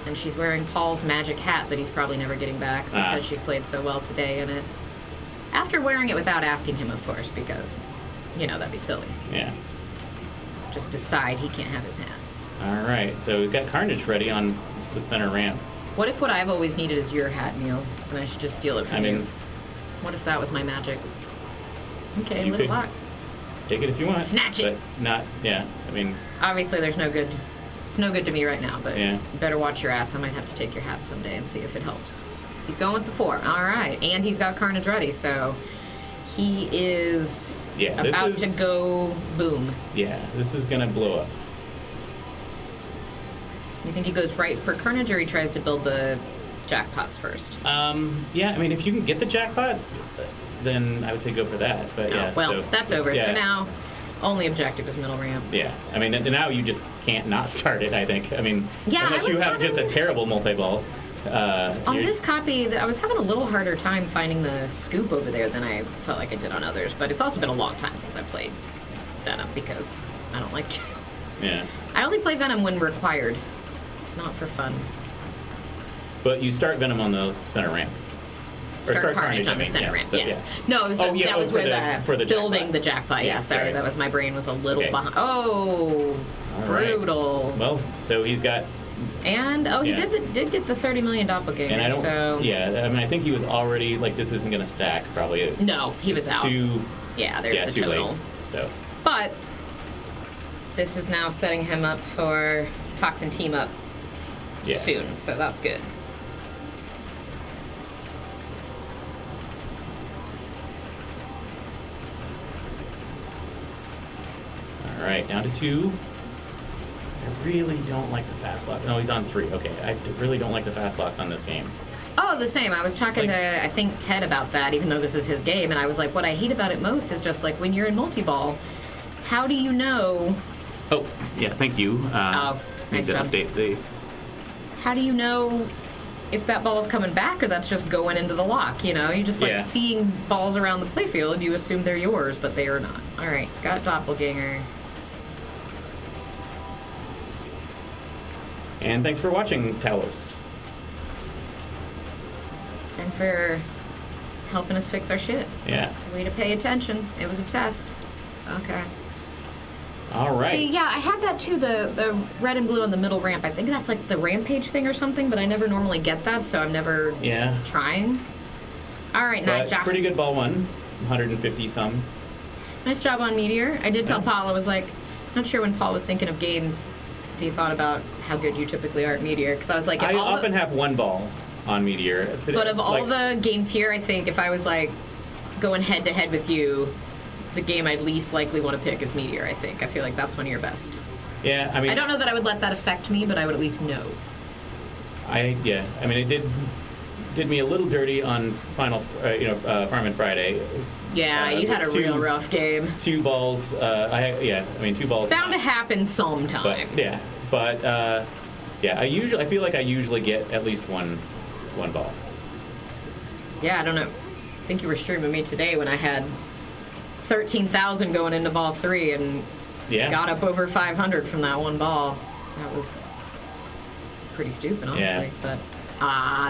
and she's wearing Paul's magic hat that he's probably never getting back because she's played so well today in it. After wearing it without asking him, of course, because, you know, that'd be silly. Yeah. Just decide he can't have his hat. All right, so we've got Carnage ready on the center ramp. What if what I've always needed is your hat, Neil, and I should just steal it from you? What if that was my magic? Okay, little lock. Take it if you want. Snatch it. But not, I mean... Obviously, there's no good... It's no good to me right now, but you better watch your ass. I might have to take your hat someday and see if it helps. He's going with the 4. All right. And he's got Carnage ready, so he is about to go boom. Yeah, this is going to blow up. You think he goes right for Carnage, or he tries to build the jackpots first? Yeah, I mean, if you can get the jackpots, then I would say go for that. But well, that's over. So now, only objective is middle ramp. Yeah, I mean, now you just can't not start it, I think. I mean, unless you have just a terrible multi-ball. On this copy, I was having a little harder time finding the scoop over there than I felt like I did on others. But it's also been a long time since I played Venom because I don't like to. Yeah. I only play Venom when required, not for fun. But you start Venom on the center ramp. Start Carnage on the center ramp, yes. No, it was that was where the building jackpot. The jackpot. Yeah, sorry, that was my brain was a little behind. Oh, all brutal. Right. Well, so he's got. And he did get the 30 million doppelganger. And I don't. So I mean, I think he was already like this isn't going to stack probably. No, he was out. There's the total. Late, so. But this is now setting him up for Toxin team up soon, so that's good. All right, down to 2. I really don't like the fast lock. No, he's on 3. Okay, I really don't like the fast locks on this game. Oh, the same. I was talking to, I think, Ted about that, even though this is his game, and I was like, what I hate about it most is just like when you're in multi-ball, how do you know... Oh, yeah, thank you. Nice job. Update How do you know if that ball is coming back or that's just going into the lock, you know? You're just like seeing balls around the playfield, you assume they're yours, but they are not. All right, it's got Doppelganger. And thanks for watching, Talos. And for helping us fix our shit. Yeah. Way to pay attention. It was a test. Okay. All right. See, I had that too, the red and blue on the middle ramp. I think that's like the Rampage thing or something, but I never normally get that, so I'm never trying. All right, Jack. Pretty good ball 1, 150 some. Nice job on Meteor. I did tell Paul, I was like, not sure when Paul was thinking of games, if he thought about how good you typically are at Meteor, because I was like... I often have 1 ball on Meteor. Today, but of all the games here, I think if I was like going head-to-head with you, the game I'd least likely want to pick is Meteor, I think. I feel like that's one of your best. Yeah, I mean, I don't know that I would let that affect me, but I would at least know. I mean, it did me a little dirty on Farming Friday. Yeah, you had a real rough game. 2 balls. 2 balls. It's bound to happen sometime. But I feel like I usually get at least one ball. Yeah, I don't know. I think you were streaming me today when I had 13,000 going into ball 3 and got up over 500 from that one ball. That was pretty stupid, honestly. Yeah. But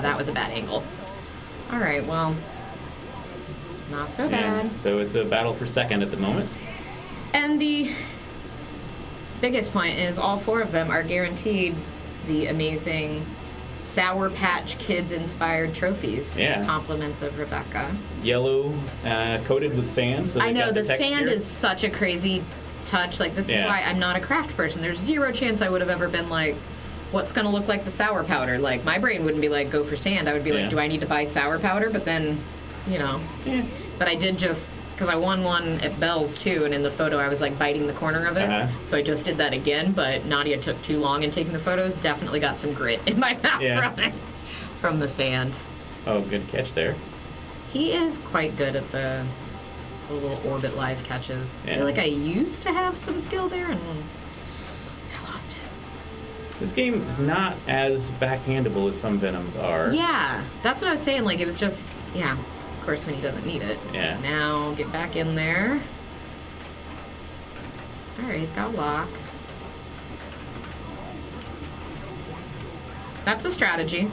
that was a bad angle. All right, well, not so bad. So it's a battle for second at the moment. And the biggest point is all 4 of them are guaranteed the amazing Sour Patch Kids inspired trophies. Yeah. Compliments of Rebecca. Yellow, coated with sand. So I know, the texture. sand is such a crazy touch. Like, this is why I'm not a craft person. There's zero chance I would have ever been like, what's going to look like the sour powder? Like, my brain wouldn't be like, go for sand. I would be like, do I need to buy sour powder? But then, But I did just, because I won one at Bell's too, and in the photo I was like biting the corner of it. So I just did that again, but Nadia took too long in taking the photos. Definitely got some grit in my mouth from the sand. Oh, good catch there. He is quite good at the little orbit live catches. I feel like I used to have some skill there, and I lost it. This game is not as backhandable as some Venoms are. Yeah, that's what I was saying. Like, it was just, of course, when he doesn't need it. Yeah. Now, get back in there. All right, he's got a lock. That's a strategy.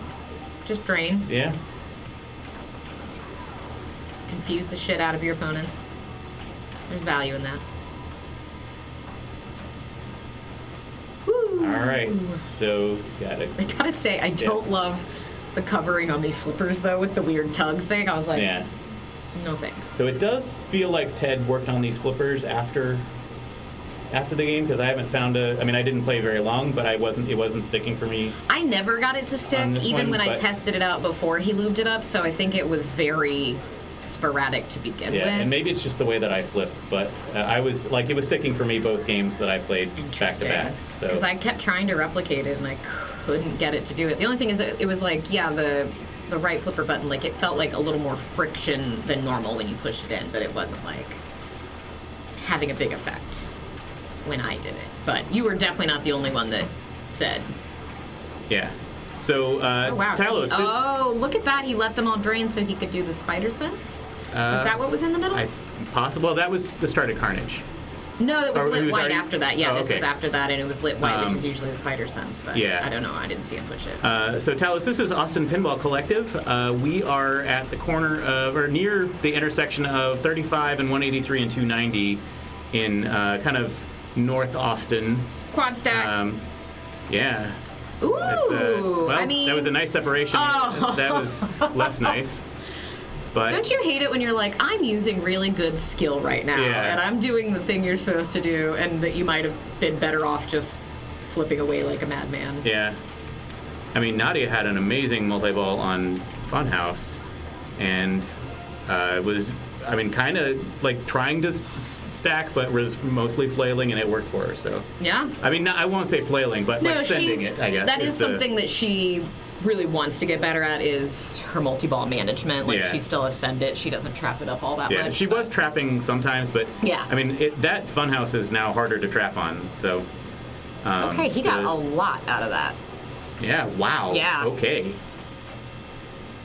Just drain. Yeah. Confuse the shit out of your opponents. There's value in that. Woo. All right. So he's got it. I gotta say, I don't love the covering on these flippers, though, with the weird tug thing. I was like, no thanks. So it does feel like Ted worked on these flippers after the game, because I haven't found I didn't play very long, but it wasn't sticking for me. I never got it to stick, even when I tested it out before he lubed it up, so I think it was very sporadic to begin with. And maybe it's just the way that I flip, but I was like, it was sticking for me both games that I played back to back. So because I kept trying to replicate it and I couldn't get it to do it. The only thing is, it was like, the right flipper button, like, it felt like a little more friction than normal when you pushed it in, but it wasn't like having a big effect when I did it. But you were definitely not the only one that said. Yeah. So, Talos, look at that. He let them all drain so he could do the spider sense? Was that what was in the middle? Possible. That was the start of Carnage. No, it was lit white after that. Yeah, Oh, this okay. was after that, and it was lit white, which is usually the spider sense. But I don't know. I didn't see him push it. So, Talos, this is Austin Pinball Collective. We are at the corner of, or near the intersection of 35 and 183 and 290 in kind of North Austin. Quad stack. Yeah. Ooh, that was a nice separation. Oh. That was less nice. But don't you hate it when you're like, I'm using really good skill right now, and I'm doing the thing you're supposed to do, and that you might have been better off just flipping away like a madman? Yeah. I mean, Nadia had an amazing multi-ball on Funhouse, and was, kind of like trying to stack, but was mostly flailing, and it worked for her. So yeah. I won't say flailing, but like sending it. I guess that is something that she really wants to get better at, is her multi-ball management. Like, she still has send it. She doesn't trap it up all that much. Yeah, she was trapping sometimes, but that Funhouse is now harder to trap on. So okay, he got a lot out of that. Yeah. Wow. Yeah. Okay.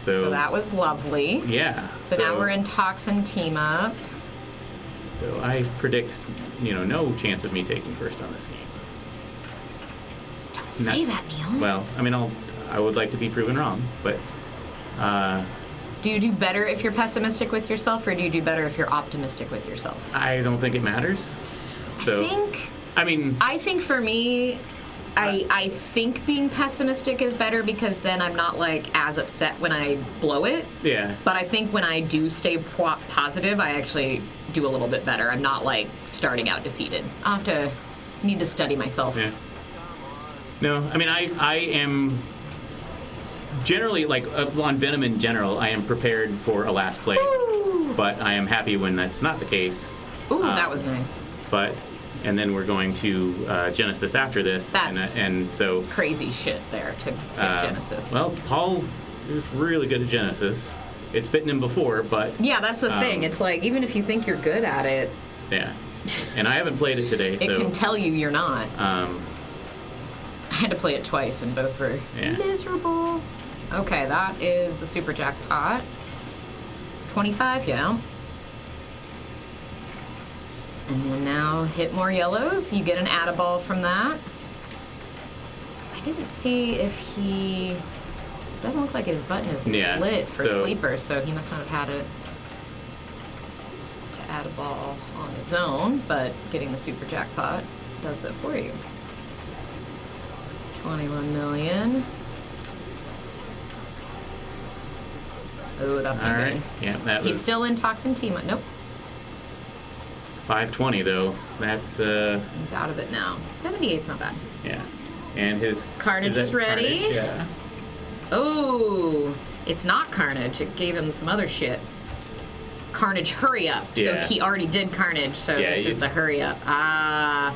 So that was lovely. Yeah. So now we're in Toxin team up. So I predict, no chance of me taking first on this game. Don't say that, Neil. Well, I would like to be proven wrong, but. Do you do better if you're pessimistic with yourself, or do you do better if you're optimistic with yourself? I don't think it matters. So I think for me, I think being pessimistic is better, because then I'm not like as upset when I blow it. Yeah. But I think when I do stay positive, I actually do a little bit better. I'm not like starting out defeated. Need to study myself. Yeah. No, I am generally, like, on Venom in general, I am prepared for a last place. But I am happy when that's not the case. Ooh, that was nice. But and then we're going to Genesis after this. That's and so crazy shit there to pick Genesis. Well, Paul is really good at Genesis. It's bitten him before, but yeah, that's the thing. It's like even if you think you're good at it, yeah. And I haven't played it today, so it can tell you you're not. I had to play it twice, and both were miserable. Okay, that is the super jackpot. 25, yeah. And then now hit more yellows. You get an add-a-ball from that. I didn't see if he... Doesn't look like his button is lit for sleeper, so he must not have had it to add a ball on his own, but getting the super jackpot does that for you. 21 million. Oh, that's not good. Yeah, that He's still in Toxin Team. Nope. 520 though. That's He's out of it now. 78's not bad. Yeah. And his Carnage is ready. Carnage? Yeah. Oh, it's not Carnage. It gave him some other shit. Carnage, hurry up. Yeah. So he already did Carnage, so this is the hurry up. I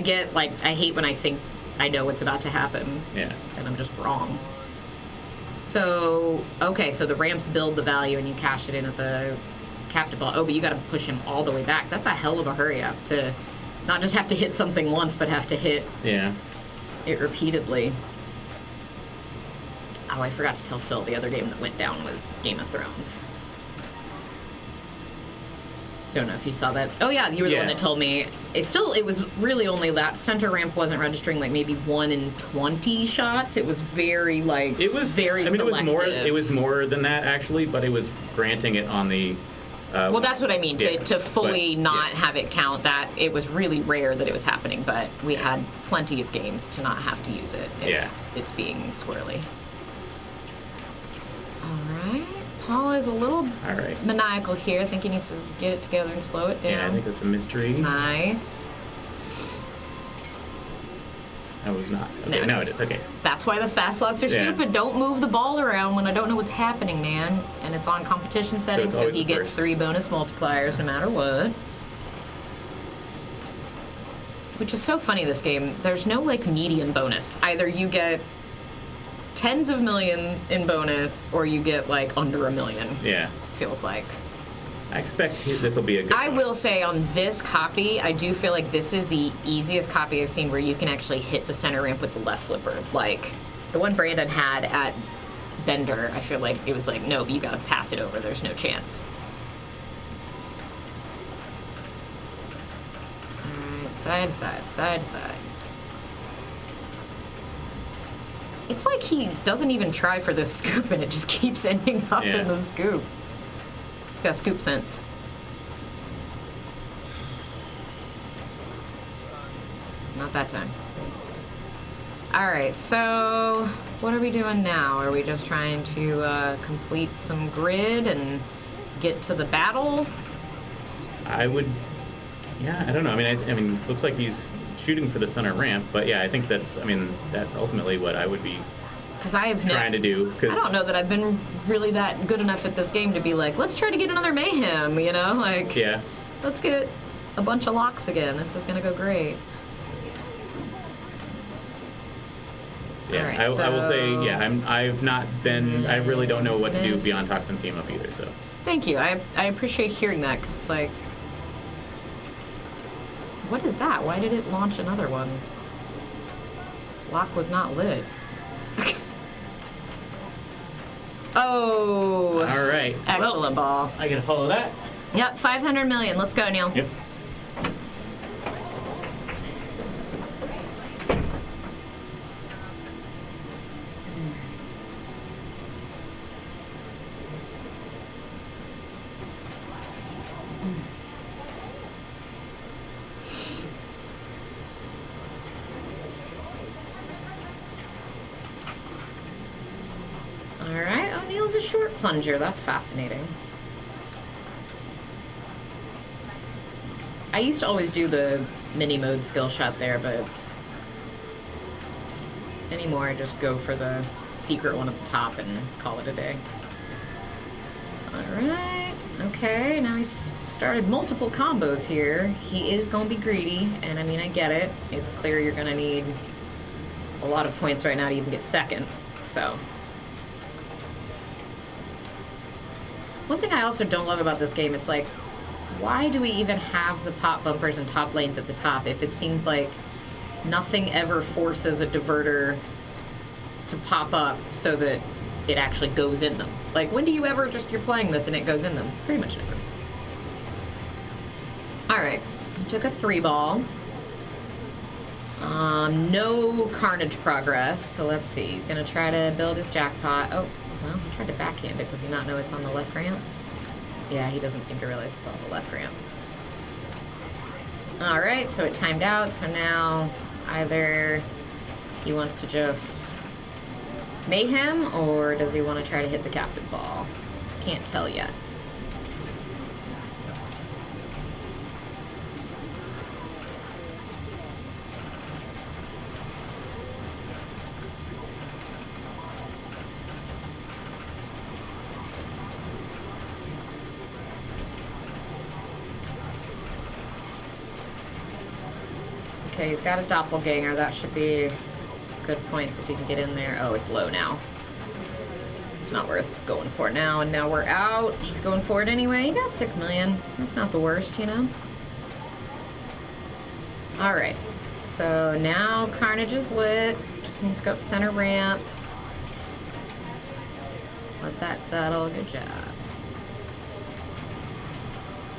get, like, I hate when I think I know what's about to happen. Yeah. And I'm just wrong. So, okay, so the ramps build the value and you cash it in at the captive ball. Oh, but you gotta push him all the way back. That's a hell of a hurry up to not just have to hit something once, but have to hit it repeatedly. Oh, I forgot to tell Phil the other game that went down was Game of Thrones. Don't know if you saw that. Oh yeah, you were the one that told me. It was really only that center ramp wasn't registering like maybe 1 in 20 shots. It was very like very selective. It was more than that actually, but it was granting it on the. Well, that's what I mean. To fully not have it count, that it was really rare that it was happening, but we had plenty of games to not have to use it if it's being swirly. All right. Paul is a little maniacal here. I think he needs to get it together and slow it down. Yeah, I think that's a mystery. Nice. No, he's not. Okay, now it is. Okay. That's why the fast slots are stupid. Don't move the ball around when I don't know what's happening, man. And it's on competition settings, so he gets 3 bonus multipliers no matter what. Which is so funny, this game. There's no, like, medium bonus. Either you get tens of million in bonus, or you get, like, under $1 million. Yeah. Feels like. I expect this will be a good I will say on this copy, I do feel like this is the easiest copy I've seen where you can actually hit the center ramp with the left flipper. Like, the one Brandon had at Bender, I feel like it was like, nope, you gotta pass it over. There's no chance. Alright, side to side, side to side. It's like he doesn't even try for this scoop and it just keeps ending up in the scoop. It's got scoop sense. Not that time. Alright, so what are we doing now? Are we just trying to complete some grid and get to the battle? I would, I don't know. I mean, looks like he's shooting for the center ramp, but yeah, I think that's ultimately what I would be trying to do. I don't know that I've been really that good enough at this game to be like, let's try to get another mayhem, you know? Like, let's get a bunch of locks again. This is gonna go great. Yeah, right, I will say, I've not been, I really don't know what to do beyond Toxin Team Up either, so. Thank you. I appreciate hearing that, because it's like, what is that? Why did it launch another one? Lock was not lit. Oh. All right. Excellent ball. I gotta follow that. Yep, 500 million. Let's go, Neil. Yep. Alright, O'Neill's a short plunger. That's fascinating. I used to always do the mini mode skill shot there, but anymore I just go for the secret one at the top and call it a day. Alright. Okay, now he's started multiple combos here. He is going to be greedy, and I mean, I get it. It's clear you're going to need a lot of points right now to even get second, so. One thing I also don't love about this game, it's like, why do we even have the pop bumpers and top lanes at the top if it seems like nothing ever forces a diverter to pop up so that it actually goes in them? Like, when do you ever you're playing this and it goes in them? Pretty much never. Alright, took a 3-ball. No carnage progress, so let's see. He's gonna try to build his jackpot. Oh, well, he tried to backhand it. Does he not know it's on the left ramp? Yeah, he doesn't seem to realize it's on the left ramp. Alright, so it timed out, so now either he wants to just mayhem, or does he want to try to hit the captive ball? Can't tell yet. Okay, he's got a doppelganger. That should be good points if he can get in there. Oh, it's low now. It's not worth going for now, and now we're out. He's going for it anyway. He got 6 million. That's not the worst, you know? Alright. So now Carnage is lit. Just needs to go up center ramp. Let that settle. Good job.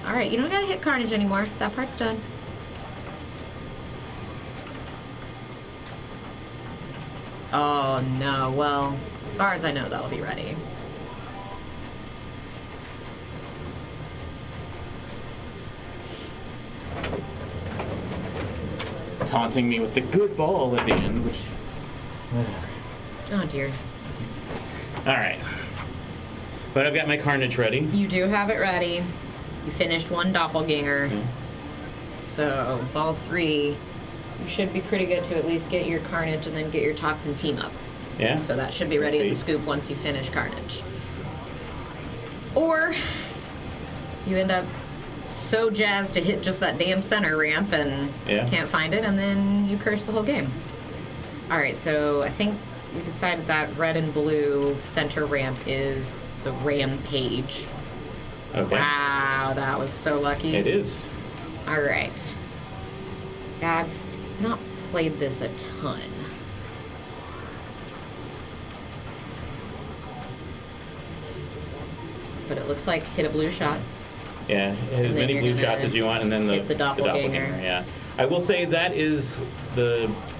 Alright, you don't gotta hit Carnage anymore. That part's done. Oh no, well, as far as I know, that'll be ready. Taunting me with the good ball at the end, which... Oh dear. Alright. But I've got my Carnage ready. You do have it ready. You finished one doppelganger. Yeah. So, ball 3, you should be pretty good to at least get your Carnage and then get your Toxin team up. Yeah. So that should be ready at the scoop once you finish Carnage. Or you end up so jazzed to hit just that damn center ramp and can't find it, and then you curse the whole game. Alright, so I think we decided that red and blue center ramp is the Rampage. Okay. Wow, that was so lucky. It is. Alright. I've not played this a ton. But it looks like hit a blue shot. Yeah, hit as many blue shots as you want, and then the doppelganger. Yeah, I will say that is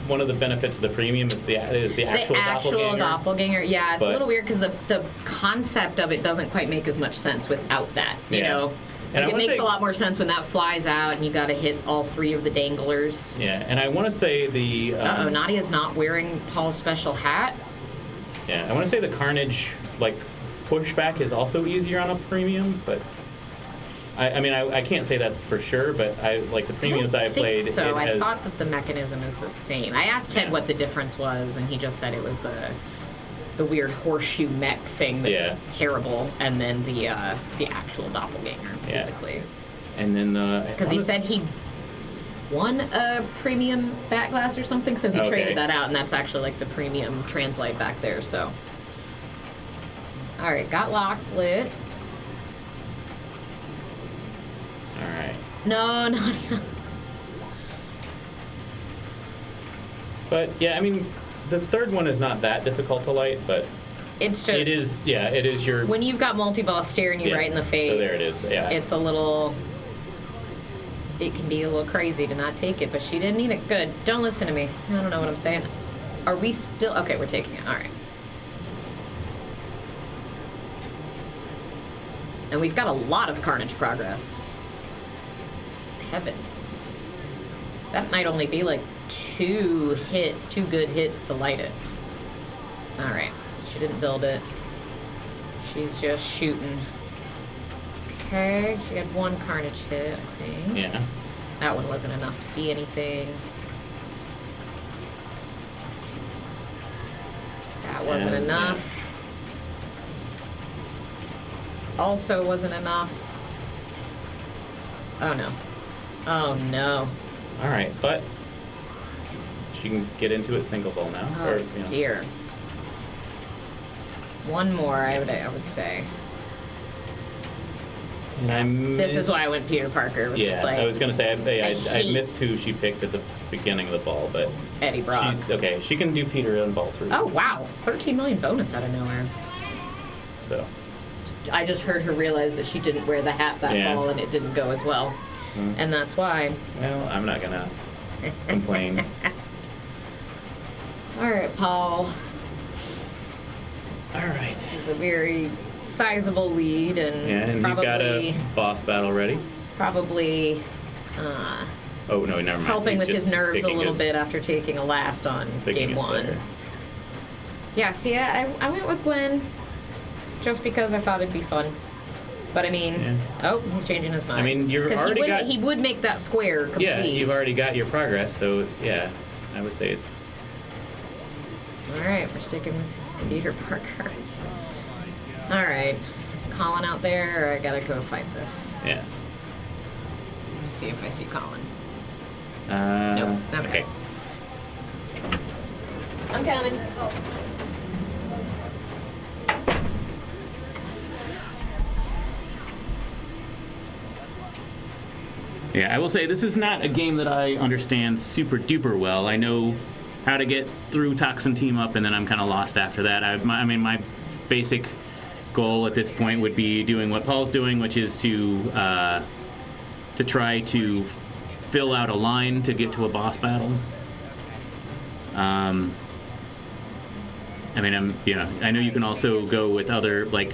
one of the benefits of the premium is the actual doppelganger. Yeah, it's a little weird because the concept of it doesn't quite make as much sense without that. You know, like it makes a lot more sense when that flies out and you got to hit all 3 of the danglers. Yeah, and I want to say the. Nadia's not wearing Paul's special hat. Yeah, I want to say the Carnage pushback is also easier on a premium, but. I mean, I can't say that's for sure, but I like the premiums I played. So I thought that the mechanism is the same. I asked Ted what the difference was, and he just said it was the weird horseshoe mech thing that's terrible, and then the actual doppelganger physically. And then because he said he won a premium back glass or something, so he traded that out, and that's actually like the premium translate back there. So, all right, got locks lit. Alright. No, not yet. But yeah, I mean, the third one is not that difficult to light, but it's just it is your when you've got multi-ball staring you right in the face. So there it is. Yeah. It's it can be a little crazy to not take it, but she didn't need it. Good. Don't listen to me. I don't know what I'm saying. Are we still okay? We're taking it. All right. And we've got a lot of Carnage progress. Heavens. That might only be like 2 good hits to light it. Alright. She didn't build it. She's just shooting. Okay. She had 1 Carnage hit, I think. Yeah. That one wasn't enough to be anything. That wasn't enough. also wasn't enough. Oh no. Oh no. All right, but she can get into it single ball now. Oh or, you know. dear. One more, I would say. And I missed, This is why I went Peter Parker. It was yeah, just like, I was gonna say I hate missed who she picked at the beginning of the ball, but Eddie Brock. she's okay. She can do Peter on ball 3. Oh wow, 13 million bonus out of nowhere. So I just heard her realize that she didn't wear the hat that Yeah. ball and it didn't go as well. And that's why. well, I'm not gonna complain. All right, Paul. All right. This is a very sizable lead, and Yeah, and probably he's got a boss battle ready. probably Oh no, never mind. helping He's with his just nerves a picking little his- bit after taking a last on picking game his 1. player. Yeah, see, I went with Gwen just because I thought it'd be fun. But I mean, oh, he's changing his mind. I mean, you're 'cause already got. he would make that square complete. Yeah, you've already got your progress, so it's I would say it's. All right, we're sticking with Peter Parker. All right, is Colin out there, or I gotta go fight this? Yeah. Let me see if I see Colin. Nope. Okay. I'm coming. Yeah, I will say this is not a game that I understand super duper well. I know how to get through Toxin Team Up, and then I'm kind of lost after that. I mean, my basic goal at this point would be doing what Paul's doing, which is to try to fill out a line to get to a boss battle. I mean, I know you can also go with other, like,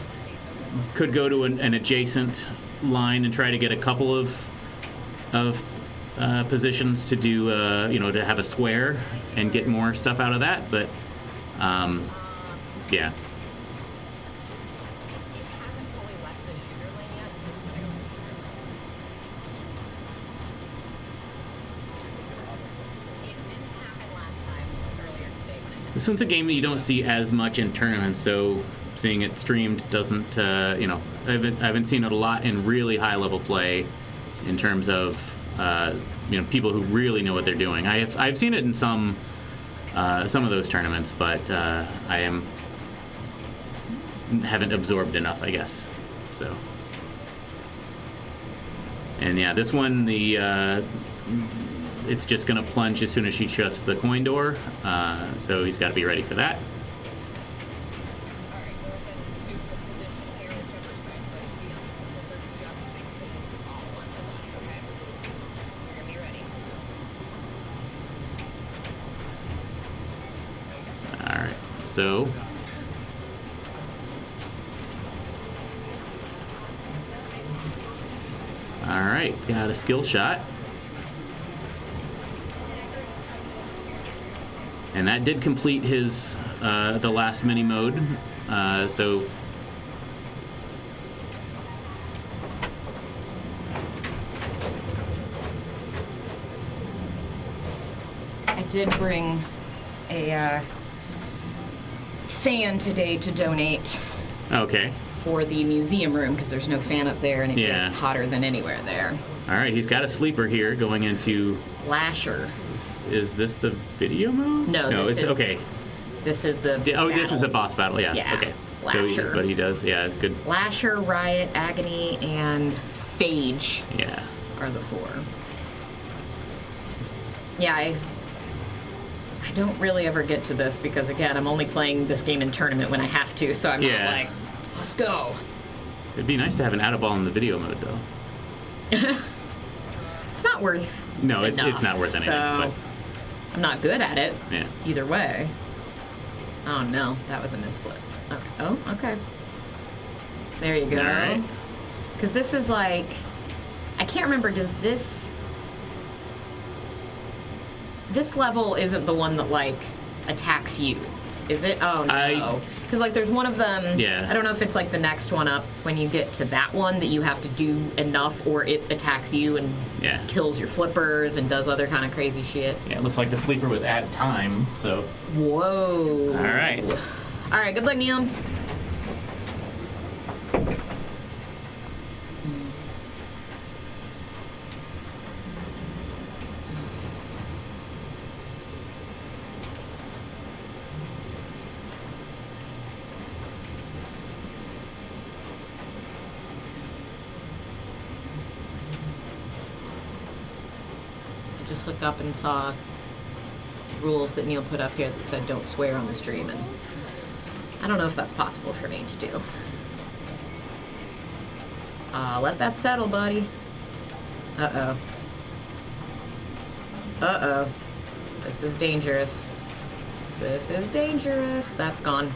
could go to an adjacent line and try to get a couple of positions to do, to have a square and get more stuff out of that. But, yeah. This one's a game that you don't see as much in tournaments, so seeing it streamed doesn't, I haven't seen it a lot in really high level play in terms of, people who really know what they're doing. I've seen it in some of those tournaments, but haven't absorbed enough, I guess. So, and yeah, this one it's just gonna plunge as soon as she shuts the coin door, so he's got to be ready for that. So, all right, got a skill shot. And that did complete his, the last mini mode, so. I did bring a, fan today to donate. Okay. For the museum room, because there's no fan up there and it Yeah. gets hotter than anywhere there. All right, he's got a sleeper here going into Lasher. Is this the video mode? No, this it's is, okay. This is the Oh, this is battle. the boss battle. Yeah. Yeah. Okay. Lasher. So, but he does. Yeah. Good. Lasher, Riot, Agony, and Phage. Yeah. Are the 4. Yeah, I don't really ever get to this because, again, I'm only playing this game in tournament when I have to, so I'm not like, let's go. It'd be nice to have an out-of-ball in the video mode, though. It's not worth No, it's enough, not worth anything. So But, I'm not good at it. Yeah. Either way. Oh, no. That was a misflip. Okay. Oh, okay. There you go. All right. Because this is like... I can't remember, does this... This level isn't the one that, like, attacks you, is it? Oh, no. Because, like, there's one of them... Yeah. I don't know if it's, like, the next one up when you get to that one that you have to do enough or it attacks you and kills your flippers and does other kind of crazy shit. Yeah, it looks like the sleeper was at time, so... Whoa. All right. All right, good luck, Neil. click up and saw rules that Neil put up here that said don't swear on the stream, and I don't know if that's possible for me to do. Let that settle, buddy. Uh-oh. Uh-oh. This is dangerous. This is dangerous. That's gone.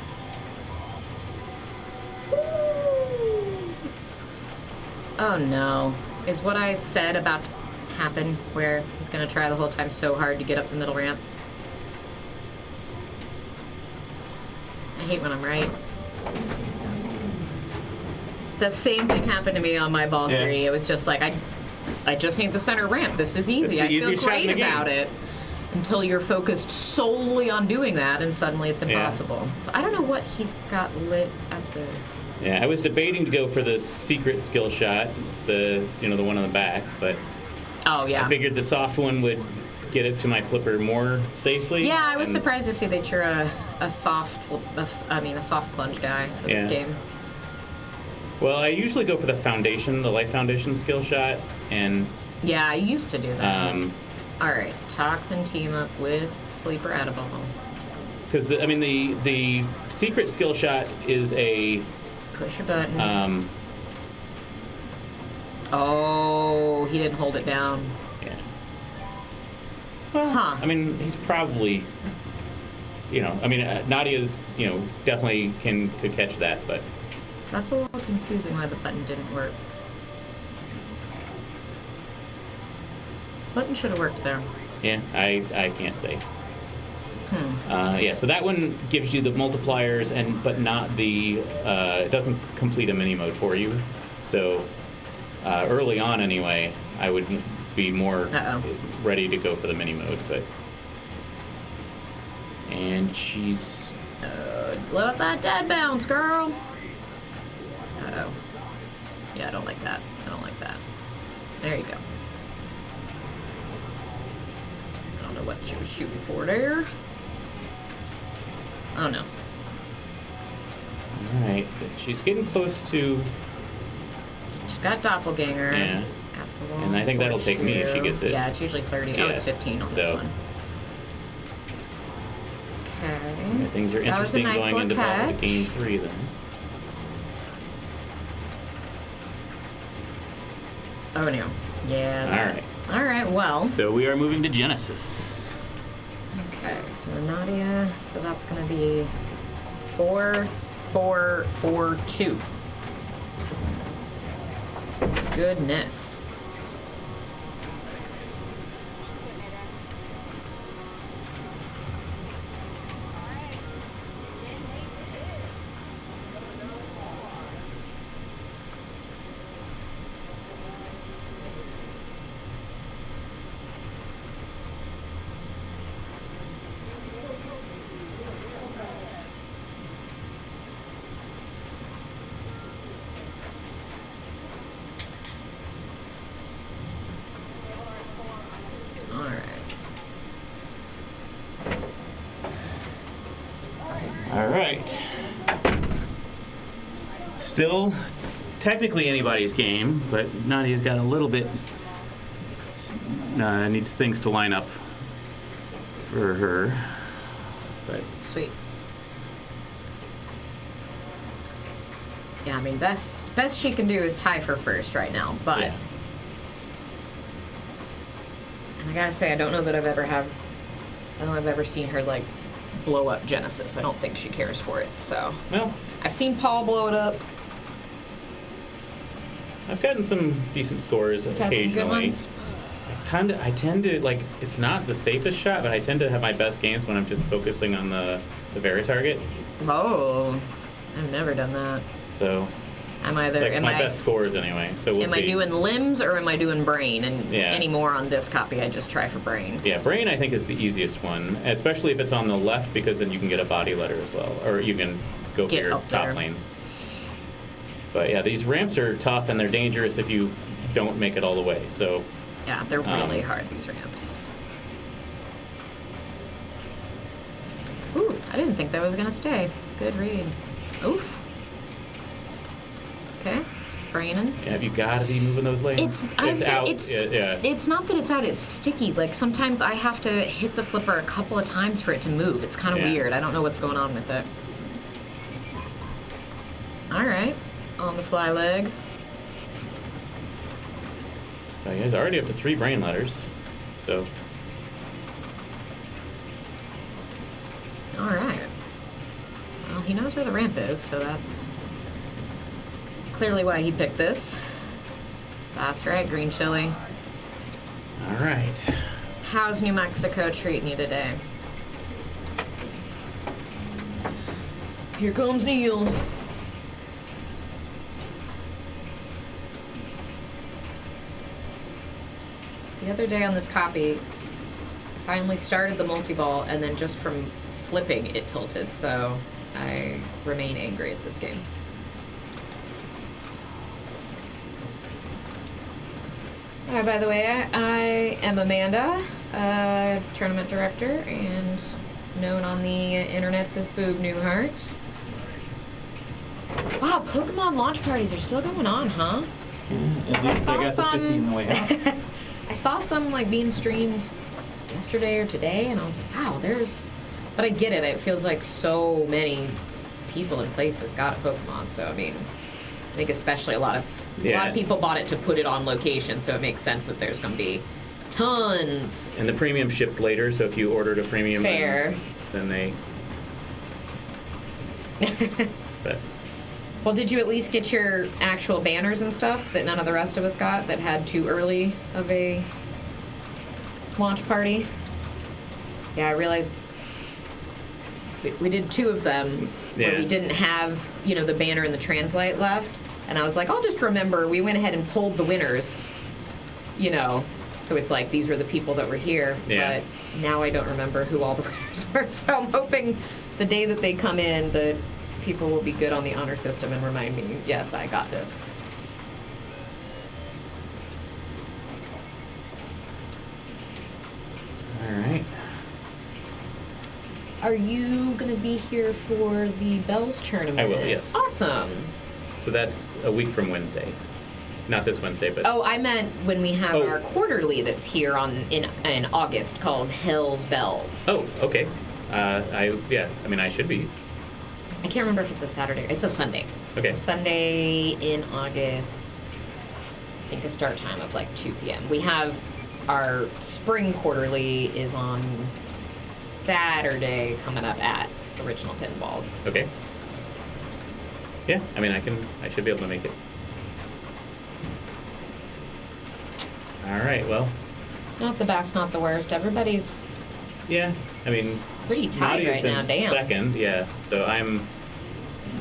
Oh no. Is what I said about to happen, where he's gonna try the whole time so hard to get up the middle ramp? I hate when I'm right. The same thing happened to me on my ball 3. It was just like, I just need the center ramp. This is easy. I feel great about it. Until you're focused solely on doing that, and suddenly it's impossible. Yeah. So I don't know what he's got lit at the... Yeah, I was debating to go for the secret skill shot, the one on the back, but oh yeah, I figured the soft one would get it to my flipper more safely. Yeah, I was surprised to see that you're a soft plunge guy for this game. Well, I usually go for the life foundation skill shot, and yeah, I used to do that. All right, Toxin team up with Sleeper Edible. Because the secret skill shot is a push a button. Oh, he didn't hold it down. Yeah. Well, I mean, he's probably, Nadia's, definitely could catch that, but that's a little confusing why the button didn't work. Button should have worked there. Yeah, I can't say. Yeah, so that one gives you the multipliers, but not the. It doesn't complete a mini mode for you. So early on, anyway, I would be more ready to go for the mini mode, but. And she's. Let that dead bounce, girl. Uh-oh. Yeah, I don't like that. I don't like that. There you go. I don't know what she was shooting for there. Oh no. Alright, she's getting close to... She's got Doppelganger. Yeah. And I think that'll take me if she gets it. Yeah, it's usually 30. Yeah. Oh, it's 15 on this one. Okay. Yeah, things are interesting going into game 3 then. Oh no. Yeah. Alright. Alright, well. So we are moving to Genesis. Okay, so Nadia, so that's going to be 4, 4, 4, 2. Goodness. Alright. Still technically anybody's game, but Nadia's got a little bit... needs things to line up for her. But sweet. Yeah, I mean, best she can do is tie for first right now, but... Yeah. I gotta say, I don't know that I've ever seen her, like, blow up Genesis. I don't think she cares for it, so... Well... I've seen Paul blow it up. I've gotten some decent scores occasionally. Had some good ones. I tend to, like, it's not the safest shot, but I tend to have my best games when I'm just focusing on the very target. Oh, I've never done that. So... I'm either... Like my best scores anyway, so we'll see. Am I doing limbs or am I doing brain? And anymore on this copy, I just try for brain. Yeah, brain I think is the easiest one, especially if it's on the left, because then you can get a body letter as well, or you can go for your top lanes. But yeah, these ramps are tough and they're dangerous if you don't make it all the way, so... Yeah, they're really hard, these ramps. Ooh, I didn't think that was gonna stay. Good read. Oof. Okay. braining. Yeah, have you got to be moving those lanes? It's out. It's not that it's out. It's sticky. Like sometimes I have to hit the flipper a couple of times for it to move. It's kind of weird. I don't know what's going on with it. All right, on the fly leg. Oh, he's already up to 3 brain letters, so. All right. Well, he knows where the ramp is, so that's clearly why he picked this. That's right, green chili. All right. How's New Mexico treating you today? Here comes Neil. The other day on this copy, I finally started the multi-ball, and then just from flipping, it tilted, so I remain angry at this game. By the way, I am Amanda, tournament director, and known on the internets as Boob Newhart. Wow, Pokemon launch parties are still going on, huh? Yeah, I saw got some. The 50 in the way out. I saw some like being streamed yesterday or today, and I was like, wow, there's. But I get it. It feels like so many people and places got a Pokemon. So I mean, I think especially a lot of people bought it to put it on location. So it makes sense that there's going to be tons. And the premium shipped later, so if you ordered a premium, fair, then they. But. Well, did you at least get your actual banners and stuff that none of the rest of us got that had too early of a launch party? Yeah, I realized we did 2 of them where we didn't have, the banner and the translate left. And I was like, I'll just remember we went ahead and pulled the winners, So it's like these were the people that were here. Yeah. But now I don't remember who all the winners were. So I'm hoping the day that they come in, the people will be good on the honor system and remind me, yes, I got this. All right. Are you going to be here for the Bells tournament? I will, yes. Awesome. So that's a week from Wednesday. Not this Wednesday, but... Oh, I meant when we have our quarterly that's here in August called Hell's Bells. Oh, okay. I should be. I can't remember if it's a Saturday. It's a Sunday. Okay. It's a Sunday in August. I think a start time of like 2 p.m. We have our spring quarterly is on Saturday coming up at Original Pinballs. Okay. Yeah, I should be able to make it. All right, well. Not the best, not the worst. Everybody's... Yeah, pretty tied right now, damn. Second, yeah. So I'm...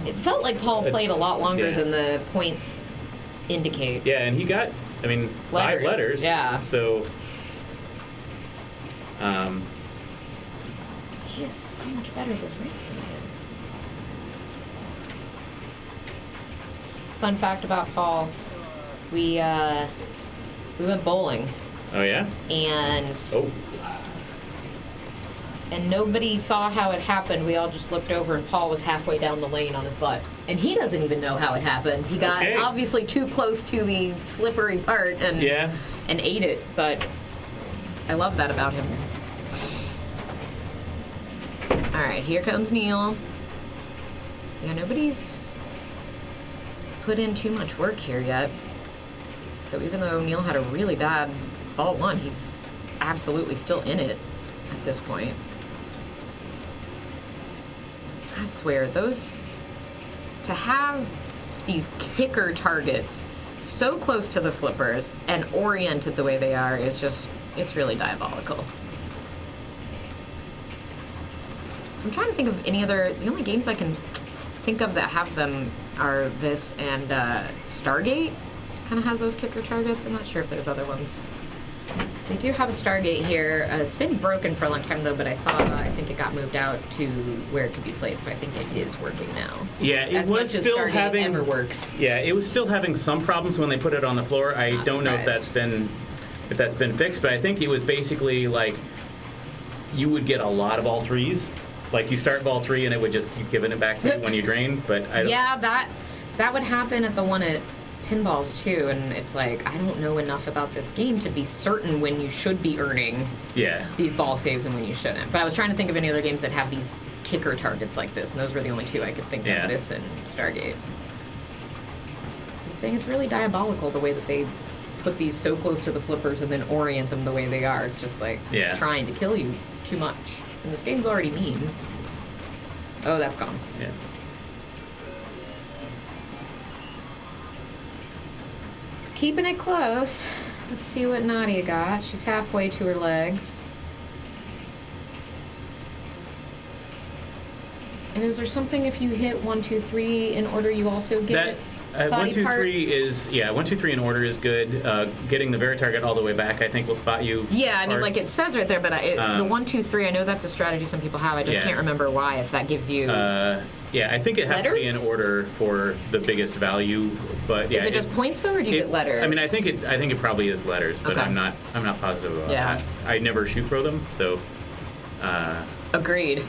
It felt like Paul played a lot longer than the points indicate. Yeah, and he got, 5 letters. Yeah. So... He is so much better at those ramps than I am. Fun fact about Paul, we went bowling. Oh, yeah? And nobody saw how it happened. We all just looked over, and Paul was halfway down the lane on his butt. And he doesn't even know how it happened. He got obviously too close to the slippery part and ate it. But I love that about him. All right, here comes Neil. Yeah, nobody's put in too much work here yet. So even though Neil had a really bad ball 1, he's absolutely still in it at this point. I swear, to have these kicker targets so close to the flippers and oriented the way they are is just, it's really diabolical. So I'm trying to think of the only games I can think of that have them are this and Stargate kind of has those kicker targets. I'm not sure if there's other ones. They do have a Stargate here. It's been broken for a long time though, but I think it got moved out to where it could be played, so I think it is working now. Yeah, it was still having ever works. Yeah, it was still having some problems when they put it on the floor. I don't know if that's been fixed, but I think it was basically like you would get a lot of all 3s. Like you start ball 3 and it would just keep giving it back to you when you drain, but I don't... Yeah, that would happen at the one at pinballs too, and it's like, I don't know enough about this game to be certain when you should be earning these ball saves and when you shouldn't. But I was trying to think of any other games that have these kicker targets like this, and those were the only two I could think of, this and Stargate. I'm saying it's really diabolical the way that they put these so close to the flippers and then orient them the way they are. It's just like trying to kill you too much. And this game's already mean. Oh, that's gone. Yeah. Keeping it close. Let's see what Nadia got. She's halfway to her legs. And is there something if you hit 1, 2, 3 in order you also get body 1, 2, 3 parts? is 1, 2, 3 in order is good. Getting the very target all the way back, I think, will spot you. Yeah, I mean, like it says right there, but the 1, 2, 3. I know that's a strategy some people have. I just can't remember why. If that gives you. Yeah, I think it has to be in order for the biggest value. But yeah, is it just points though, or do you get letters? I mean, I think it probably is letters, but I'm not positive about that. I never shoot for them, so. Agreed.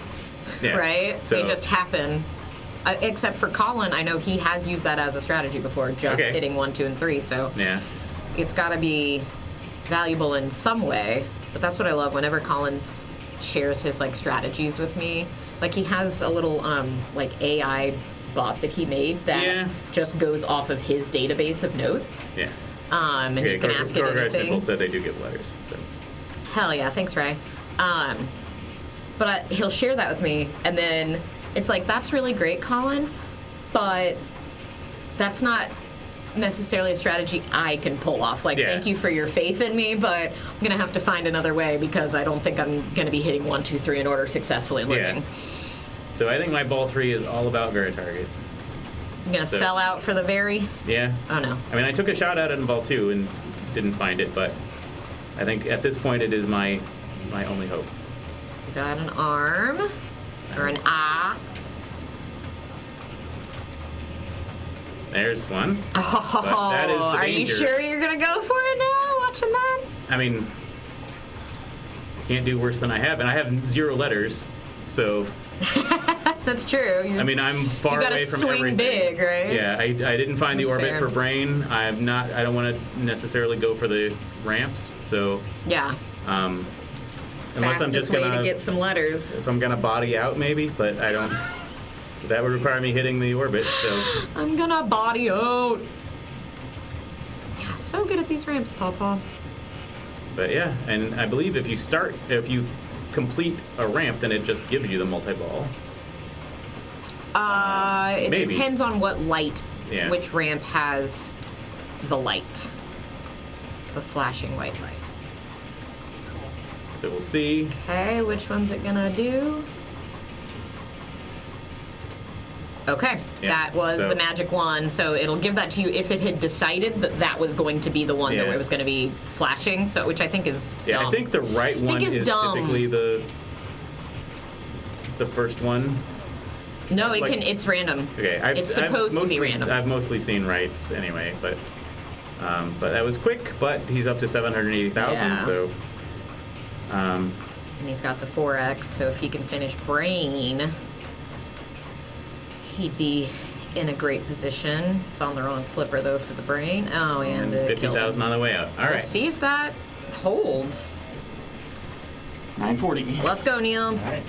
Yeah. Right? So, they just happen. Except for Colin, I know he has used that as a strategy before, just hitting 1, 2, and 3. So it's got to be valuable in some way. But that's what I love whenever Colin shares his like strategies with me. Like he has a little like AI bot that he made that just goes off of his database of notes. Yeah. And you can ask it anything. People said they do give letters. So. Hell yeah, thanks, Ray. But he'll share that with me, and then it's like, that's really great, Colin, but that's not necessarily a strategy I can pull off. Like, thank you for your faith in me, but I'm going to have to find another way because I don't think I'm going to be hitting 1, 2, 3 in order successfully living. Yeah. So I think my ball 3 is all about very target. You're going to sell out for the very? Yeah. Oh, no. I mean, I took a shot at it in ball 2 and didn't find it, but I think at this point it is my only hope. Got an arm, or an ah. There's one. Oh, that is the are you sure you're going to go for it now, watching that? I mean, I can't do worse than I have, and I have 0 letters, so... That's true. I mean, I'm far away from everything. You gotta swing big, right? Yeah, I didn't find the orbit fair. for brain. I don't want to necessarily go for the ramps, so... Yeah. Unless I'm just way gonna to get some letters. If I'm gonna body out, maybe, but I don't. That would require me hitting the orbit. So I'm gonna body out. Yeah, so good at these ramps, Pawpaw. But yeah, and I believe if you complete a ramp, then it just gives you the multi-ball. It Maybe. Depends on what light, Yeah. which ramp has the light, the flashing white light. So we'll see. Okay, which one's it gonna do? Okay, that was the magic one. So it'll give that to you if it had decided that that was going to be the one that it was going to be flashing. So, which I think is dumb. I think the right one is typically the first one. No, it's random. Okay, it's supposed to be random. I've mostly seen rights anyway, but that was quick. But he's up to 780,000, so. And he's got the 4X, so if he can finish brain, he'd be in a great position. It's on the wrong flipper though for the brain. Oh, and 50,000 on the way up. All right. Let's see if that holds. 940. Let's go, Neil. All right.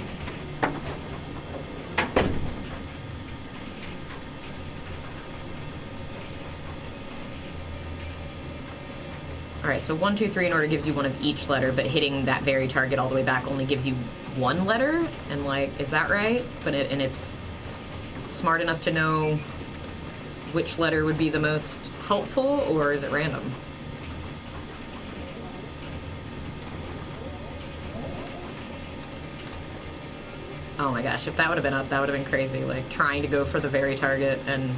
All right, so 1, 2, 3 in order gives you one of each letter, but hitting that very target all the way back only gives you one letter. And like, is that right? But it's smart enough to know which letter would be the most helpful, or is it random? Oh my gosh, if that would have been up, that would have been crazy. Like trying to go for the very target and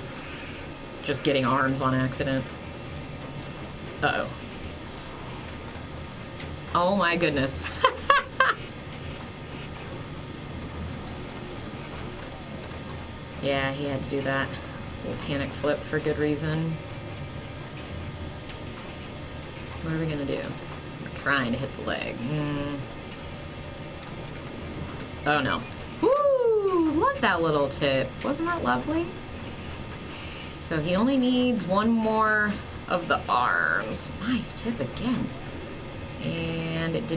just getting arms on accident. Uh-oh. Oh my goodness. Yeah, he had to do that. Little panic flip for good reason. What are we gonna do? We're trying to hit the leg. Oh no. Woo! Love that little tip. Wasn't that lovely? So he only needs one more of the arms. Nice tip again. And it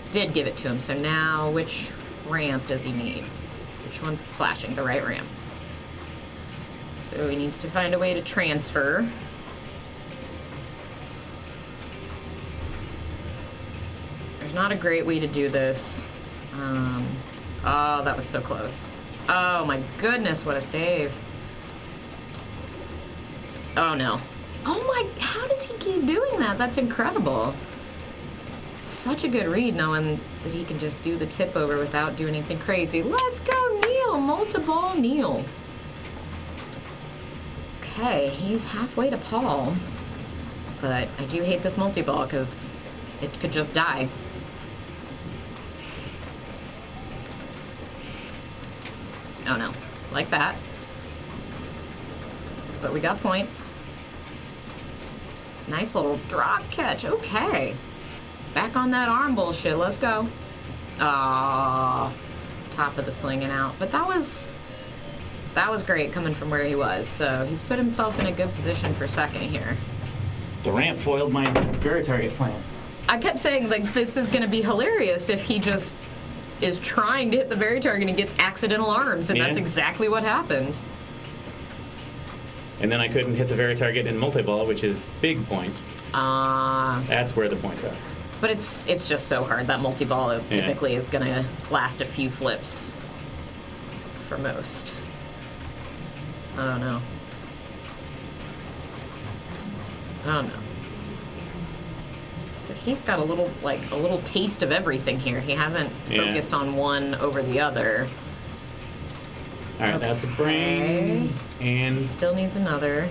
did give it to him. So now which ramp does he need? Which one's flashing? The right ramp. So he needs to find a way to transfer. There's not a great way to do this. Oh, that was so close. Oh my goodness, what a save. Oh no. Oh my, how does he keep doing that? That's incredible. Such a good read knowing that he can just do the tip over without doing anything crazy. Let's go, Neil. Multi-ball Neil. Okay, he's halfway to Paul. But I do hate this multi-ball because it could just die. Oh no, like that. But we got points. Nice little drop catch, okay. Back on that arm bullshit, let's go. Ah, top of the sling and out. But that was great coming from where he was. So he's put himself in a good position for second here. The ramp foiled my very target plan. I kept saying, like, this is going to be hilarious if he just is trying to hit the very target and gets accidental arms, and that's exactly what happened. And then I couldn't hit the very target in multi-ball, which is big points. That's where the points are. But it's just so hard. That multi-ball typically is going to last a few flips for most. Oh no. Oh no. So he's got a little taste of everything here. He hasn't focused on one over the other. All right, that's a brain, and still needs another.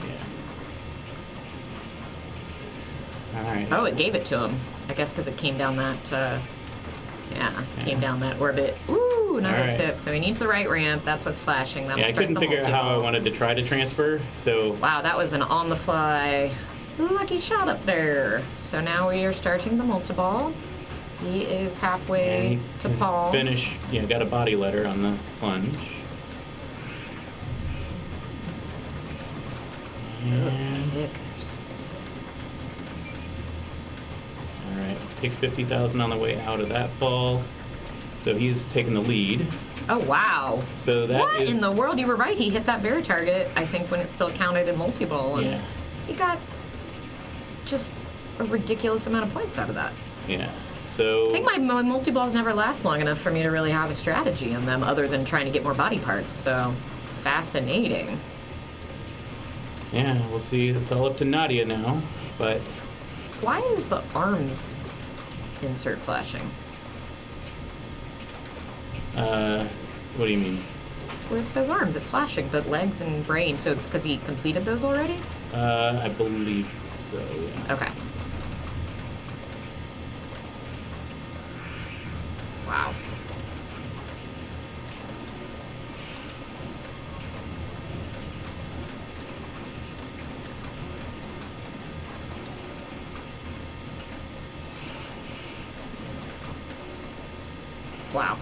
Yeah. All right. Oh, it gave it to him. I guess because it came down that. Came down that orbit. Ooh, another tip. So he needs the right ramp. That's what's flashing. That'll I couldn't figure out how I wanted to try to transfer. So wow, that was an on-the-fly lucky shot up there. So now we are starting the multi-ball. He is halfway to Paul. Finish. Yeah, got a body letter on the plunge. Those kickers. All right, takes 50,000 on the way out of that ball. So he's taking the lead. Oh wow! So that what in the world? You were right. He hit that very target. I think when it still counted in multi-ball, and he got just a ridiculous amount of points out of that. Yeah. So I think my multi-balls never last long enough for me to really have a strategy on them, other than trying to get more body parts. So fascinating. Yeah, we'll see. It's all up to Nadia now, but why is the arms insert flashing? What do you mean? Where it says arms, it's flashing, but legs and brain, so it's because he completed those already? I believe so, yeah. Okay. Wow. Wow.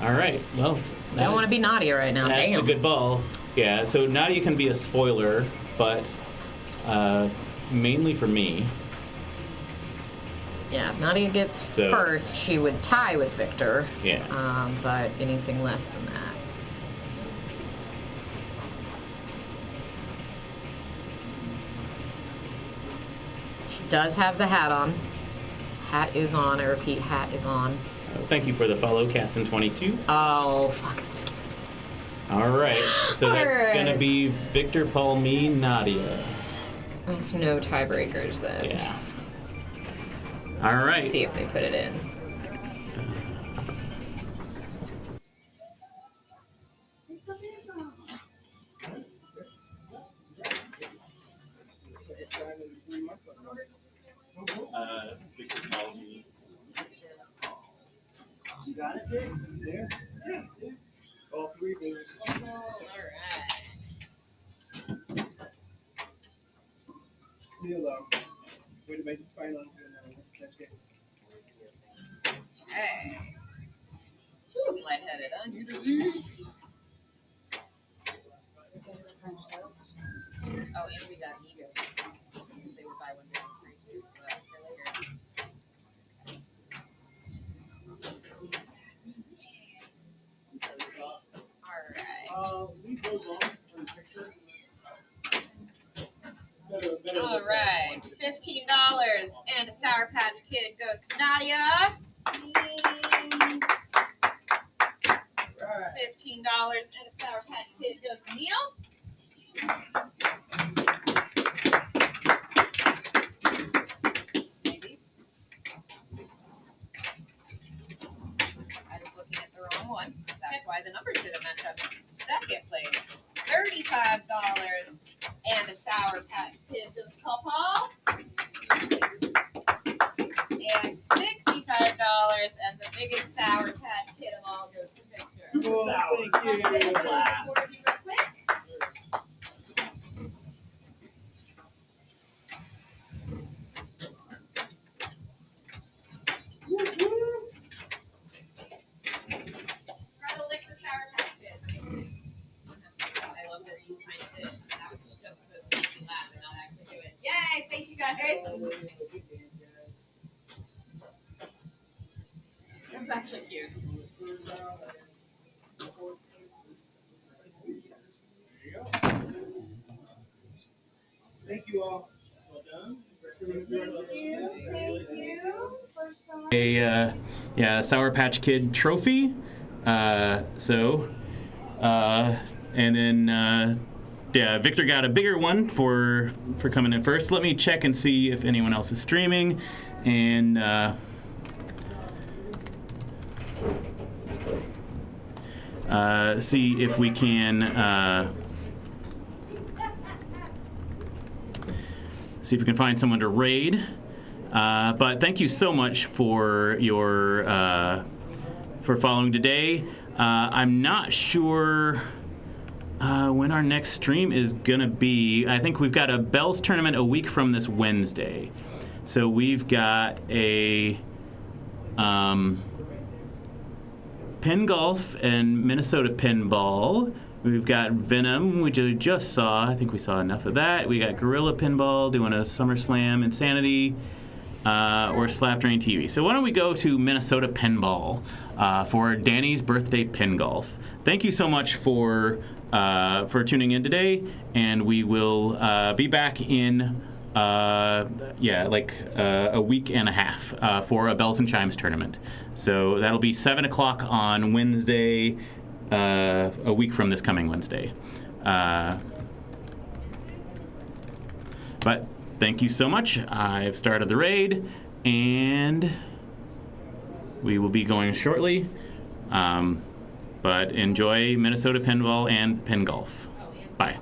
All right. Well, I don't want to be Nadia right now. That's Damn. a good ball. Yeah. So Nadia can be a spoiler, but mainly for me. Yeah. If Nadia gets first, she would tie with Victor. Yeah. But anything less than that. She does have the hat on. Hat is on. I repeat, hat is on. Thank you for the follow, Catson22. Oh, fuck this game. All right. So that's going to be Victor, Paul, me, Nadia. That's no tiebreakers then. Yeah. All right. Let's see if they put it in. Victor, Paul, me. You got it, Vic? There. All three babies. All right. Neil, way to make the finals. That's good. Hey. Lightheaded, huh? and a Sour Patch Kid goes to Neil. Maybe. I was looking at the wrong one. That's why the numbers didn't match up. Second place, $35 And a Sour Patch Kid goes to Paul. And $65, and the biggest Sour Patch Kid of all goes to Victor. Super sour. Thank you. Try to lick the Sour Patch Kid. I love that you kind of did. That was just supposed to make you laugh and not actually do it. Yay! Thank you guys. That's actually cute. Thank you all. Well done. Thank you for some. A Sour Patch Kid trophy. And then Victor got a bigger one for coming in first. Let me check and see if anyone else is streaming, and see if we can find someone to raid. But thank you so much for your for following today. I'm not sure when our next stream is gonna be. I think we've got a Bells tournament a week from this Wednesday. So we've got a Pin Golf and Minnesota Pinball. We've got Venom, which we just saw. I think we saw enough of that. We got Gorilla Pinball doing a SummerSlam Insanity, or Slapdrain TV. So why don't we go to Minnesota Pinball for Danny's birthday pin golf. Thank you so much for tuning in today, and we will be back in a week and a half for a Bells and Chimes tournament. So that'll be 7 o'clock on Wednesday, a week from this coming Wednesday. But thank you so much. I've started the raid, and we will be going shortly. But enjoy Minnesota Pinball and Pin Golf. Bye.